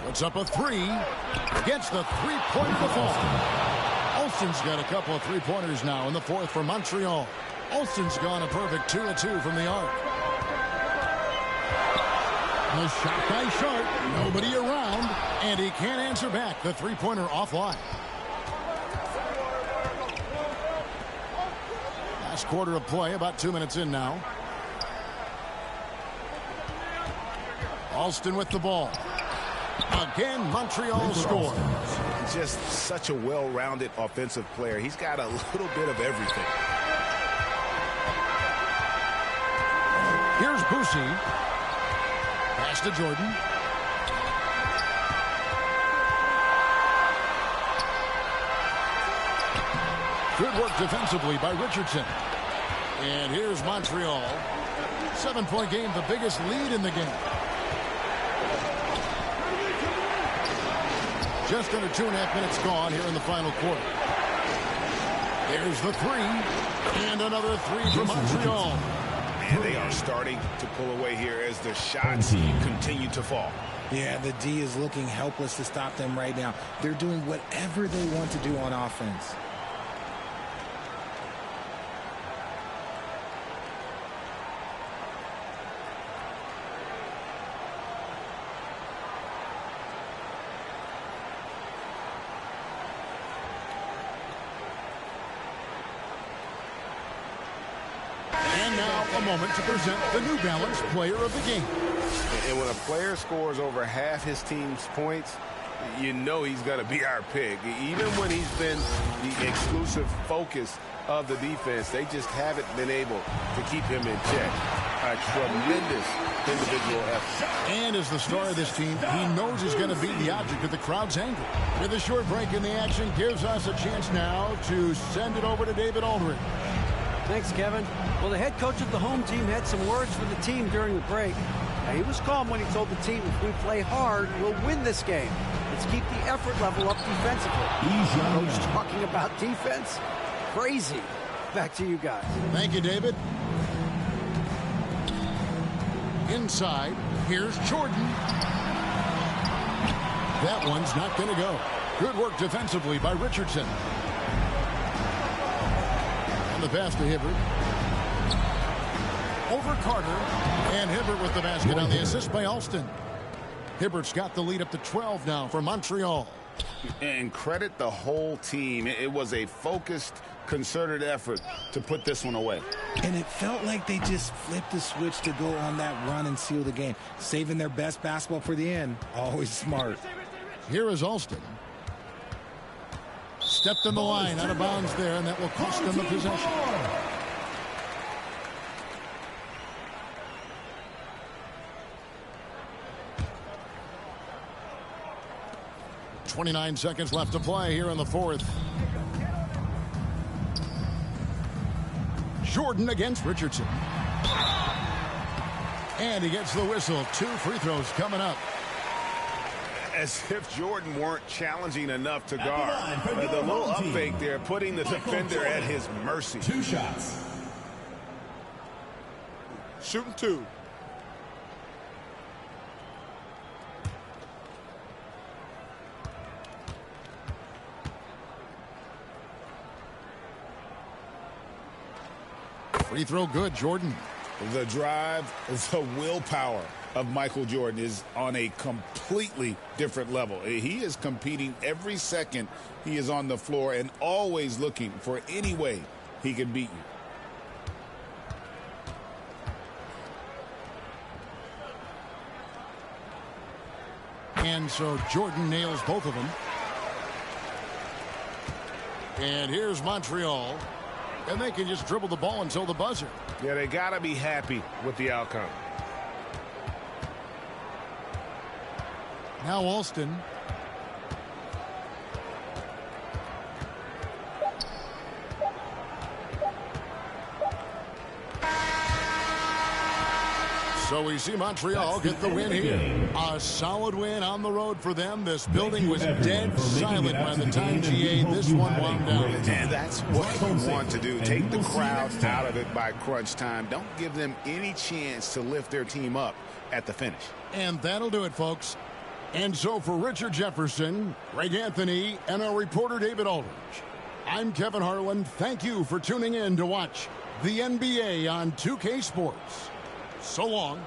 Puts up a 3. Gets the three-point ball. Alston's got a couple of three-pointers now in the fourth for Montreal. Alston's gone a perfect 2 of 2 from the arc. The shot by Sharp. Nobody around. And he can't answer back. The three-pointer offline. Last quarter of play, about 2 minutes in now. Alston with the ball. Again, Montreal scores. Just such a well-rounded offensive player. He's got a little bit of everything. Here's Boussy. Pass to Jordan. Good work defensively by Richardson. And here's Montreal. 7-point game, the biggest lead in the game. Just under 2.5 minutes gone here in the final quarter. There's the 3. And another 3 for Montreal. And they are starting to pull away here as the shots continue to fall. Yeah, the D is looking helpless to stop them right now. They're doing whatever they want to do on offense. A moment to present the New Balance Player of the Game. And when a player scores over half his team's points, you know he's going to be our pick. Even when he's been the exclusive focus of the defense, they just haven't been able to keep him in check. A tremendous individual effort. And as the star of this team, he knows he's going to be the object of the crowd's anger. With a short break in the action, gives us a chance now to send it over to David Aldridge. Thanks, Kevin. Well, the head coach of the home team had some words for the team during the break. Now, he was calm when he told the team, if we play hard, we'll win this game. Let's keep the effort level up defensively. Coach talking about defense? Crazy. Back to you guys. Thank you, David. Inside, here's Jordan. That one's not going to go. Good work defensively by Richardson. The pass to Hibbert. Over Carter. And Hibbert with the basket on the assist by Alston. Hibbert's got the lead up to 12 now for Montreal. And credit the whole team. It was a focused, concerted effort to put this one away. And it felt like they just flipped the switch to go on that run and seal the game. Saving their best basketball for the end. Always smart. Here is Alston. Stepped in the line, out of bounds there, and that will cost them the possession. 29 seconds left to play here in the fourth. Jordan against Richardson. And he gets the whistle. 2 free throws coming up. As if Jordan weren't challenging enough to guard. The little up fake there, putting the defender at his mercy. 2 shots. Shooting 2. Free throw good, Jordan. The drive, the willpower of Michael Jordan is on a completely different level. He is competing every second he is on the floor and always looking for any way he can beat you. And so Jordan nails both of them. And here's Montreal. And they can just dribble the ball until the buzzer. Yeah, they got to be happy with the outcome. Now Alston. So we see Montreal get the win here. A solid win on the road for them. This building was dead silent by the time GA this one wound down. And that's what you want to do. Take the crowd out of it by crunch time. Don't give them any chance to lift their team up at the finish. And that'll do it, folks. And so for Richard Jefferson, Greg Anthony, and our reporter David Aldridge, I'm Kevin Harlan. Thank you for tuning in to watch the NBA on 2K Sports. So long.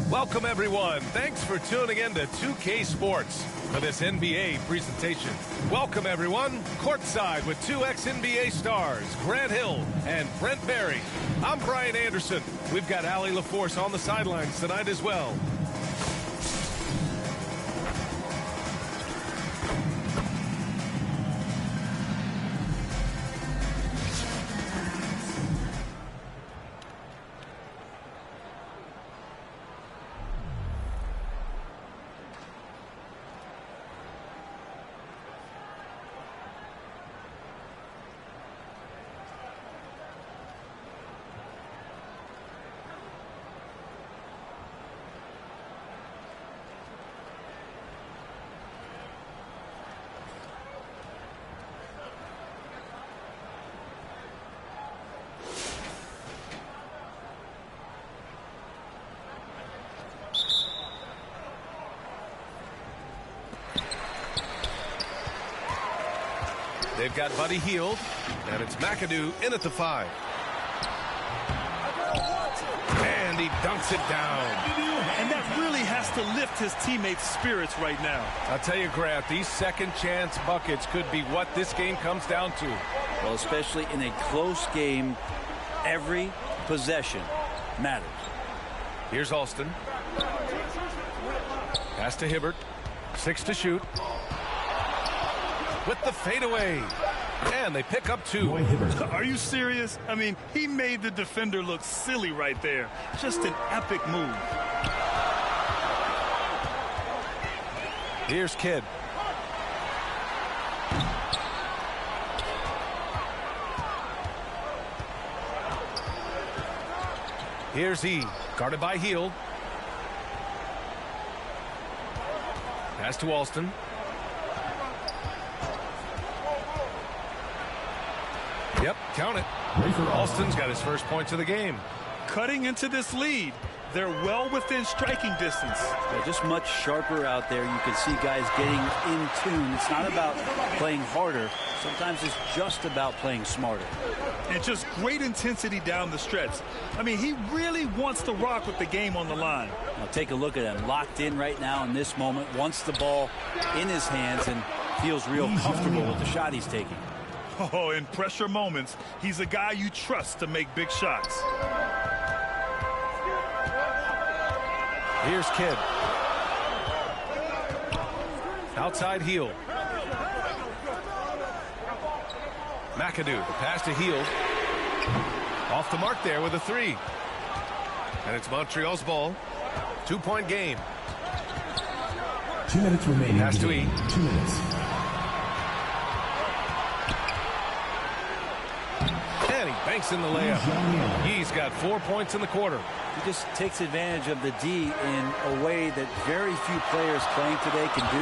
Welcome, everyone. Thanks for tuning in to 2K Sports for this NBA presentation. Welcome, everyone. Courtside with two ex-NBA stars, Grant Hill and Brent Barry. I'm Brian Anderson. We've got Allie LaForce on the sidelines tonight as well. They've got Buddy Hield, and it's McAdoo in at the 5. And he dunks it down. And that really has to lift his teammates' spirits right now. I'll tell you, Grant, these second chance buckets could be what this game comes down to. Well, especially in a close game, every possession matters. Here's Alston. Pass to Hibbert. 6 to shoot. With the fadeaway. And they pick up 2. Are you serious? I mean, he made the defender look silly right there. Just an epic move. Here's Kidd. Here's E. Guarded by Hield. Pass to Alston. Yep, count it. Alston's got his first points of the game. Cutting into this lead. They're well within striking distance. They're just much sharper out there. You can see guys getting in tune. It's not about playing harder. Sometimes it's just about playing smarter. And just great intensity down the stretch. I mean, he really wants to rock with the game on the line. Now take a look at him. Locked in right now in this moment. Wants the ball in his hands and feels real comfortable with the shot he's taking. Oh, in pressure moments, he's a guy you trust to make big shots. Here's Kidd. Outside Hield. McAdoo, the pass to Hield. Off the mark there with a 3. And it's Montreal's ball. 2-point game. 2 minutes remaining. Pass to E. 2 minutes. And he banks in the layup. He's got 4 points in the quarter. He just takes advantage of the D in a way that very few players playing today can do.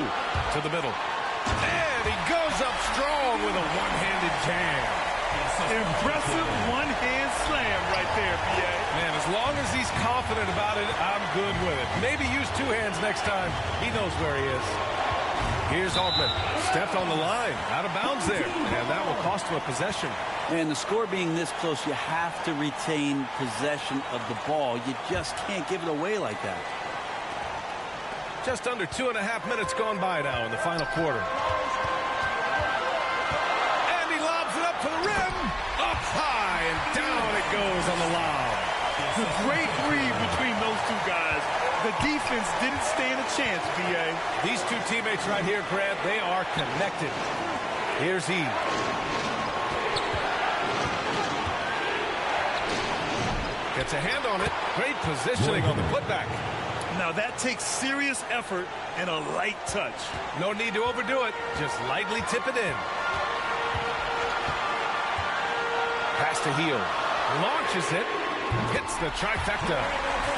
To the middle. And he goes up strong with a one-handed jam. Impressive one-hand slam right there, B.A. Man, as long as he's confident about it, I'm good with it. Maybe use 2 hands next time. He knows where he is. Here's Altman. Stepped on the line. Out of bounds there. And that will cost him a possession. And the score being this close, you have to retain possession of the ball. You just can't give it away like that. Just under 2.5 minutes gone by now in the final quarter. And he lobs it up to the rim. Up high and down it goes on the lob. The great read between those two guys. The defense didn't stand a chance, B.A. These two teammates right here, Grant, they are connected. Here's E. Gets a hand on it. Great positioning on the putback. Now that takes serious effort and a light touch. No need to overdo it. Just lightly tip it in. Pass to Hield. Launches it. Hits the trifecta.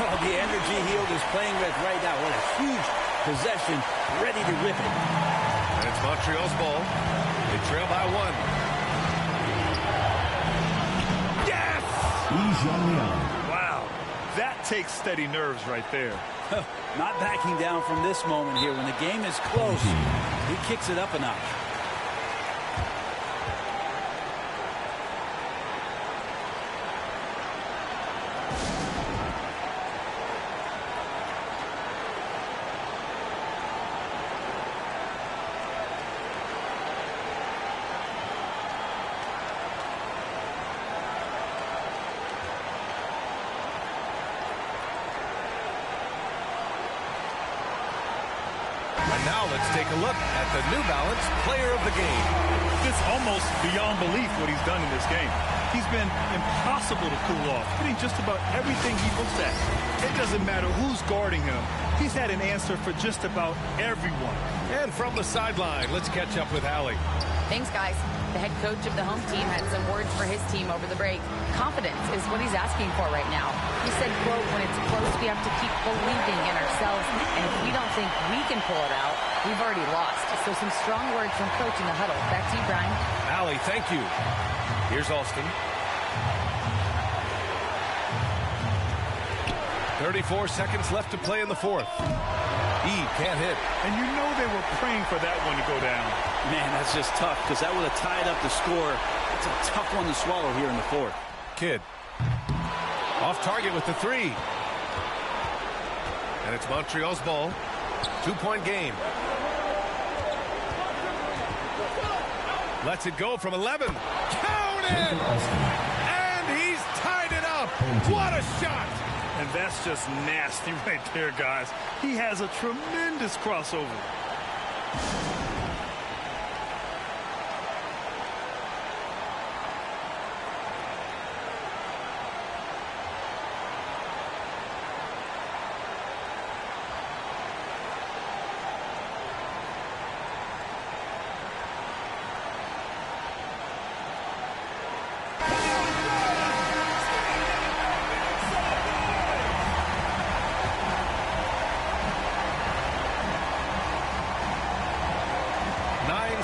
Oh, the energy Hield is playing with right now. What a huge possession. Ready to rip it. And it's Montreal's ball. They trail by 1. Yes! Wow. That takes steady nerves right there. Not backing down from this moment here. When the game is close, he kicks it up a notch. Now let's take a look at the New Balance player of the game. It's almost beyond belief what he's done in this game. He's been impossible to cool off, hitting just about everything he looks at. It doesn't matter who's guarding him. He's had an answer for just about everyone. And from the sideline, let's catch up with Hallie. Thanks, guys. The head coach of the home team had some words for his team over the break. Confidence is what he's asking for right now. He said, quote, when it's close, we have to keep believing in ourselves. And if we don't think we can pull it out, we've already lost. So some strong words from coach in the huddle. Back to you, Brian. Allie, thank you. Here's Alston. 34 seconds left to play in the fourth. E can't hit. And you know they were praying for that one to go down. Man, that's just tough because that would have tied up the score. It's a tough one to swallow here in the fourth. Kidd. Off target with the three. And it's Montreal's ball. 2-point game. Lets it go from 11. Counted! And he's tied it up. What a shot! And that's just nasty right there, guys. He has a tremendous crossover.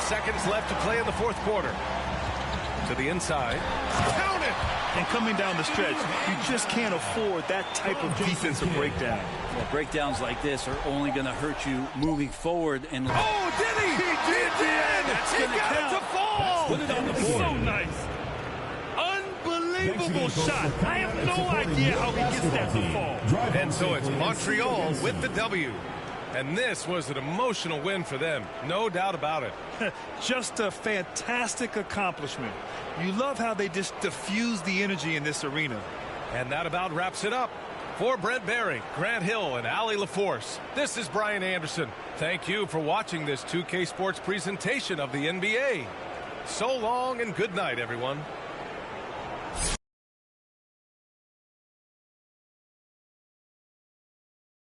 Seconds left to play in the fourth quarter. To the inside. Count it! And coming down the stretch, you just can't afford that type of defensive breakdown. Well, breakdowns like this are only going to hurt you moving forward. And oh, did he? He did! That's he got count. it to fall! Put it on the board. So nice. Unbelievable shot. I have no idea how he gets that to fall. And so it's Montreal with the W. And this was an emotional win for them. No doubt about it. Just a fantastic accomplishment. You love how they just diffuse the energy in this arena. And that about wraps it up. For Brent Barry, Grant Hill, and Allie LaForce, this is Brian Anderson. Thank you for watching this 2K Sports presentation of the NBA. So long and good night, everyone.